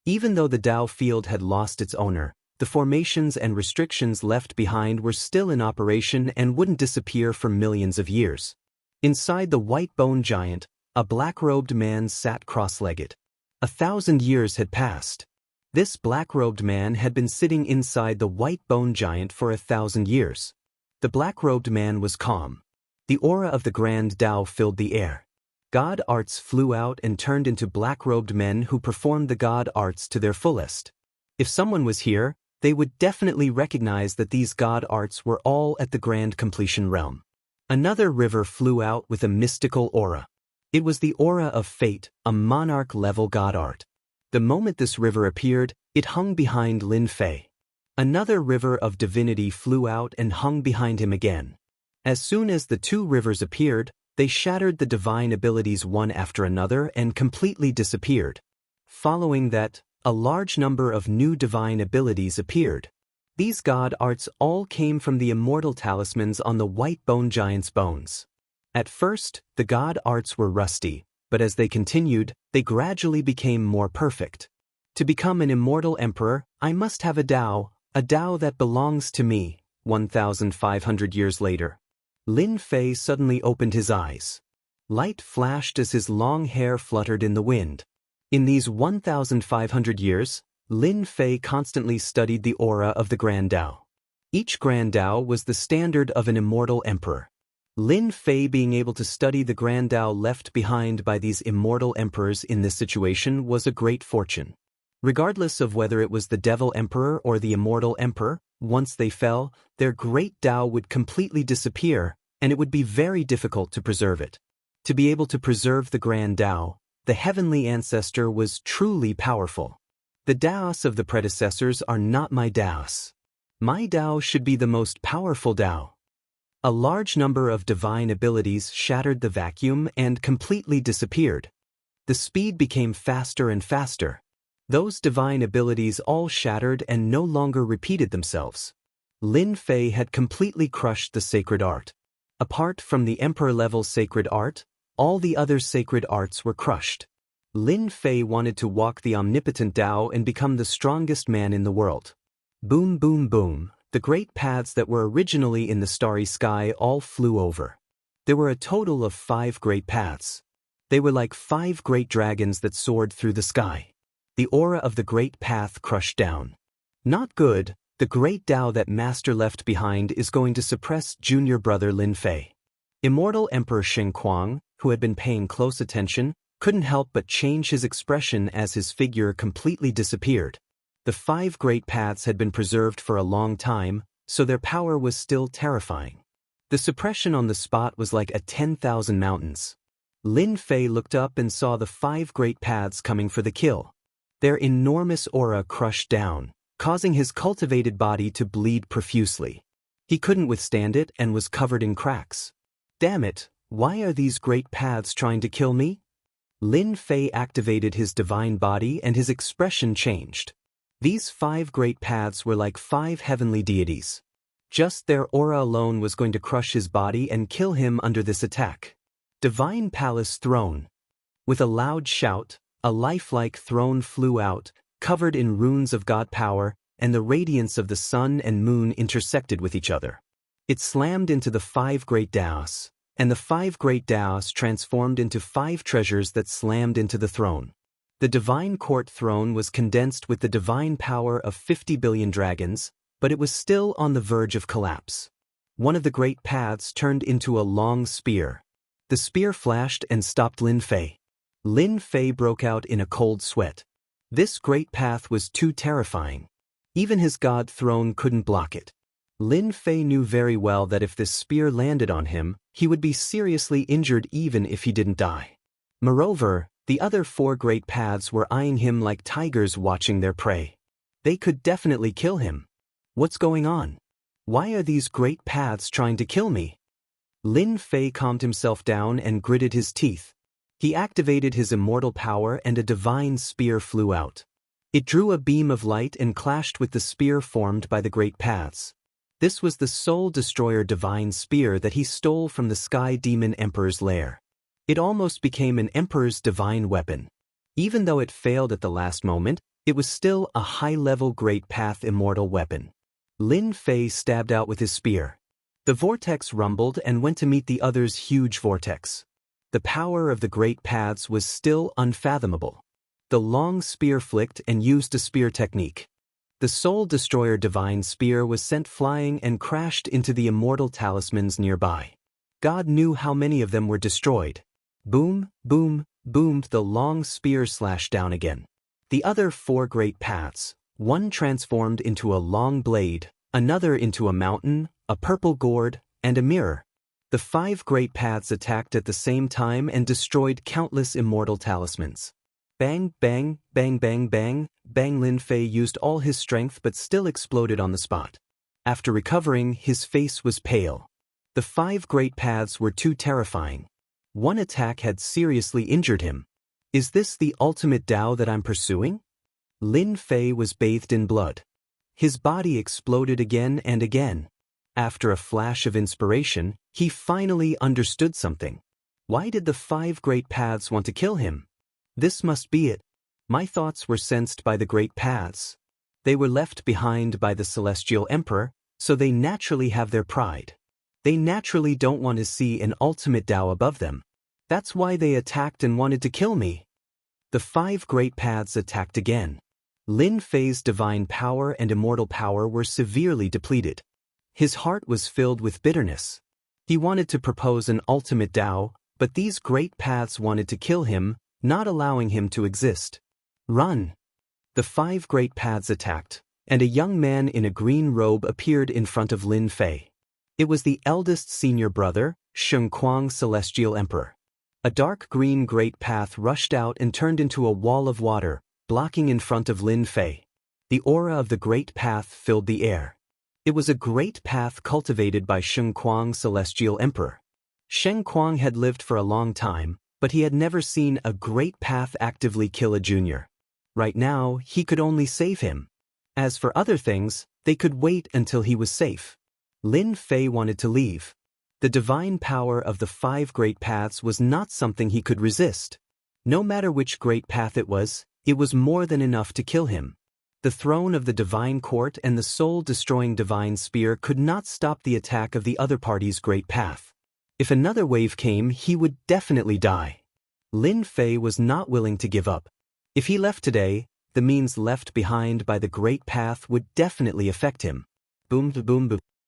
Even though the Dao field had lost its owner, the formations and restrictions left behind were still in operation and wouldn't disappear for millions of years. Inside the white bone giant, a black-robed man sat cross-legged. 1,000 years had passed. This black-robed man had been sitting inside the white bone giant for 1,000 years. The black-robed man was calm. The aura of the Grand Dao filled the air. God arts flew out and turned into black-robed men who performed the God arts to their fullest. If someone was here, they would definitely recognize that these God arts were all at the Grand Completion realm. Another river flew out with a mystical aura. It was the aura of fate, a monarch-level God art. The moment this river appeared, it hung behind Lin Fei. Another river of divinity flew out and hung behind him again. As soon as the two rivers appeared, they shattered the divine abilities one after another and completely disappeared. Following that, a large number of new divine abilities appeared. These God arts all came from the immortal talismans on the white bone giant's bones. At first, the God arts were rusty, but as they continued, they gradually became more perfect. To become an immortal emperor, I must have a Dao that belongs to me. 1,500 years later. Lin Fei suddenly opened his eyes. Light flashed as his long hair fluttered in the wind. In these 1,500 years, Lin Fei constantly studied the aura of the Grand Dao. Each Grand Dao was the standard of an immortal emperor. Lin Fei being able to study the Grand Dao left behind by these immortal emperors in this situation was a great fortune. Regardless of whether it was the Devil Emperor or the Immortal Emperor, once they fell, their great Dao would completely disappear, and it would be very difficult to preserve it. To be able to preserve the Grand Dao, the heavenly ancestor was truly powerful. The Daos of the predecessors are not my Daos. My Dao should be the most powerful Dao. A large number of divine abilities shattered the vacuum and completely disappeared. The speed became faster and faster. Those divine abilities all shattered and no longer repeated themselves. Lin Fei had completely crushed the sacred art. Apart from the emperor-level sacred art, all the other sacred arts were crushed. Lin Fei wanted to walk the omnipotent Dao and become the strongest man in the world. Boom, boom, boom, the great paths that were originally in the starry sky all flew over. There were a total of 5 great paths. They were like 5 great dragons that soared through the sky. The aura of the great path crushed down. Not good, the great Dao that Master left behind is going to suppress junior brother Lin Fei. Immortal Emperor Sheng Kuang, who had been paying close attention, couldn't help but change his expression as his figure completely disappeared. The 5 great paths had been preserved for a long time, so their power was still terrifying. The suppression on the spot was like a 10,000 mountains. Lin Fei looked up and saw the 5 great paths coming for the kill. Their enormous aura crushed down, causing his cultivated body to bleed profusely. He couldn't withstand it and was covered in cracks. Damn it, why are these great paths trying to kill me? Lin Fei activated his divine body and his expression changed. These 5 great paths were like 5 heavenly deities. Just their aura alone was going to crush his body and kill him under this attack. Divine Palace Throne. With a loud shout, a lifelike throne flew out, covered in runes of god power, and the radiance of the sun and moon intersected with each other. It slammed into the 5 great Daos, and the 5 great Daos transformed into 5 treasures that slammed into the throne. The divine court throne was condensed with the divine power of 50 billion dragons, but it was still on the verge of collapse. One of the great paths turned into a long spear. The spear flashed and stopped Lin Fei. Lin Fei broke out in a cold sweat. This great path was too terrifying. Even his god throne couldn't block it. Lin Fei knew very well that if this spear landed on him, he would be seriously injured even if he didn't die. Moreover, the other 4 great paths were eyeing him like tigers watching their prey. They could definitely kill him. What's going on? Why are these great paths trying to kill me? Lin Fei calmed himself down and gritted his teeth. He activated his immortal power and a divine spear flew out. It drew a beam of light and clashed with the spear formed by the great paths. This was the soul destroyer divine spear that he stole from the Sky Demon Emperor's lair. It almost became an emperor's divine weapon. Even though it failed at the last moment, it was still a high-level great path immortal weapon. Lin Fei stabbed out with his spear. The vortex rumbled and went to meet the other's huge vortex. The power of the great paths was still unfathomable. The long spear flicked and used a spear technique. The soul destroyer divine spear was sent flying and crashed into the immortal talismans nearby. God knew how many of them were destroyed. Boom, boom, boomed the long spear slashed down again. The other 4 great paths, one transformed into a long blade, another into a mountain, a purple gourd, and a mirror. The 5 great paths attacked at the same time and destroyed countless immortal talismans. Bang, bang, bang, bang, bang, bang. Lin Fei used all his strength but still exploded on the spot. After recovering, his face was pale. The 5 great paths were too terrifying. One attack had seriously injured him. Is this the ultimate Tao that I'm pursuing? Lin Fei was bathed in blood. His body exploded again and again. After a flash of inspiration, he finally understood something. Why did the 5 great paths want to kill him? This must be it. My thoughts were sensed by the great paths. They were left behind by the Celestial Emperor, so they naturally have their pride. They naturally don't want to see an ultimate Tao above them. That's why they attacked and wanted to kill me. The 5 great paths attacked again. Lin Fei's divine power and immortal power were severely depleted. His heart was filled with bitterness. He wanted to propose an ultimate Tao, but these great paths wanted to kill him, not allowing him to exist. Run! The 5 great paths attacked, and a young man in a green robe appeared in front of Lin Fei. It was the eldest senior brother, Xianxia Celestial Emperor. A dark green great path rushed out and turned into a wall of water, blocking in front of Lin Fei. The aura of the great path filled the air. It was a great path cultivated by Xianxia Celestial Emperor. Xianxia had lived for a long time, but he had never seen a great path actively kill a junior. Right now, he could only save him. As for other things, they could wait until he was safe. Lin Fei wanted to leave. The divine power of the 5 great paths was not something he could resist. No matter which great path it was more than enough to kill him. The throne of the divine court and the soul-destroying divine spear could not stop the attack of the other party's great path. If another wave came, he would definitely die. Lin Fei was not willing to give up. If he left today, the means left behind by the great path would definitely affect him. Boom, boom, boom.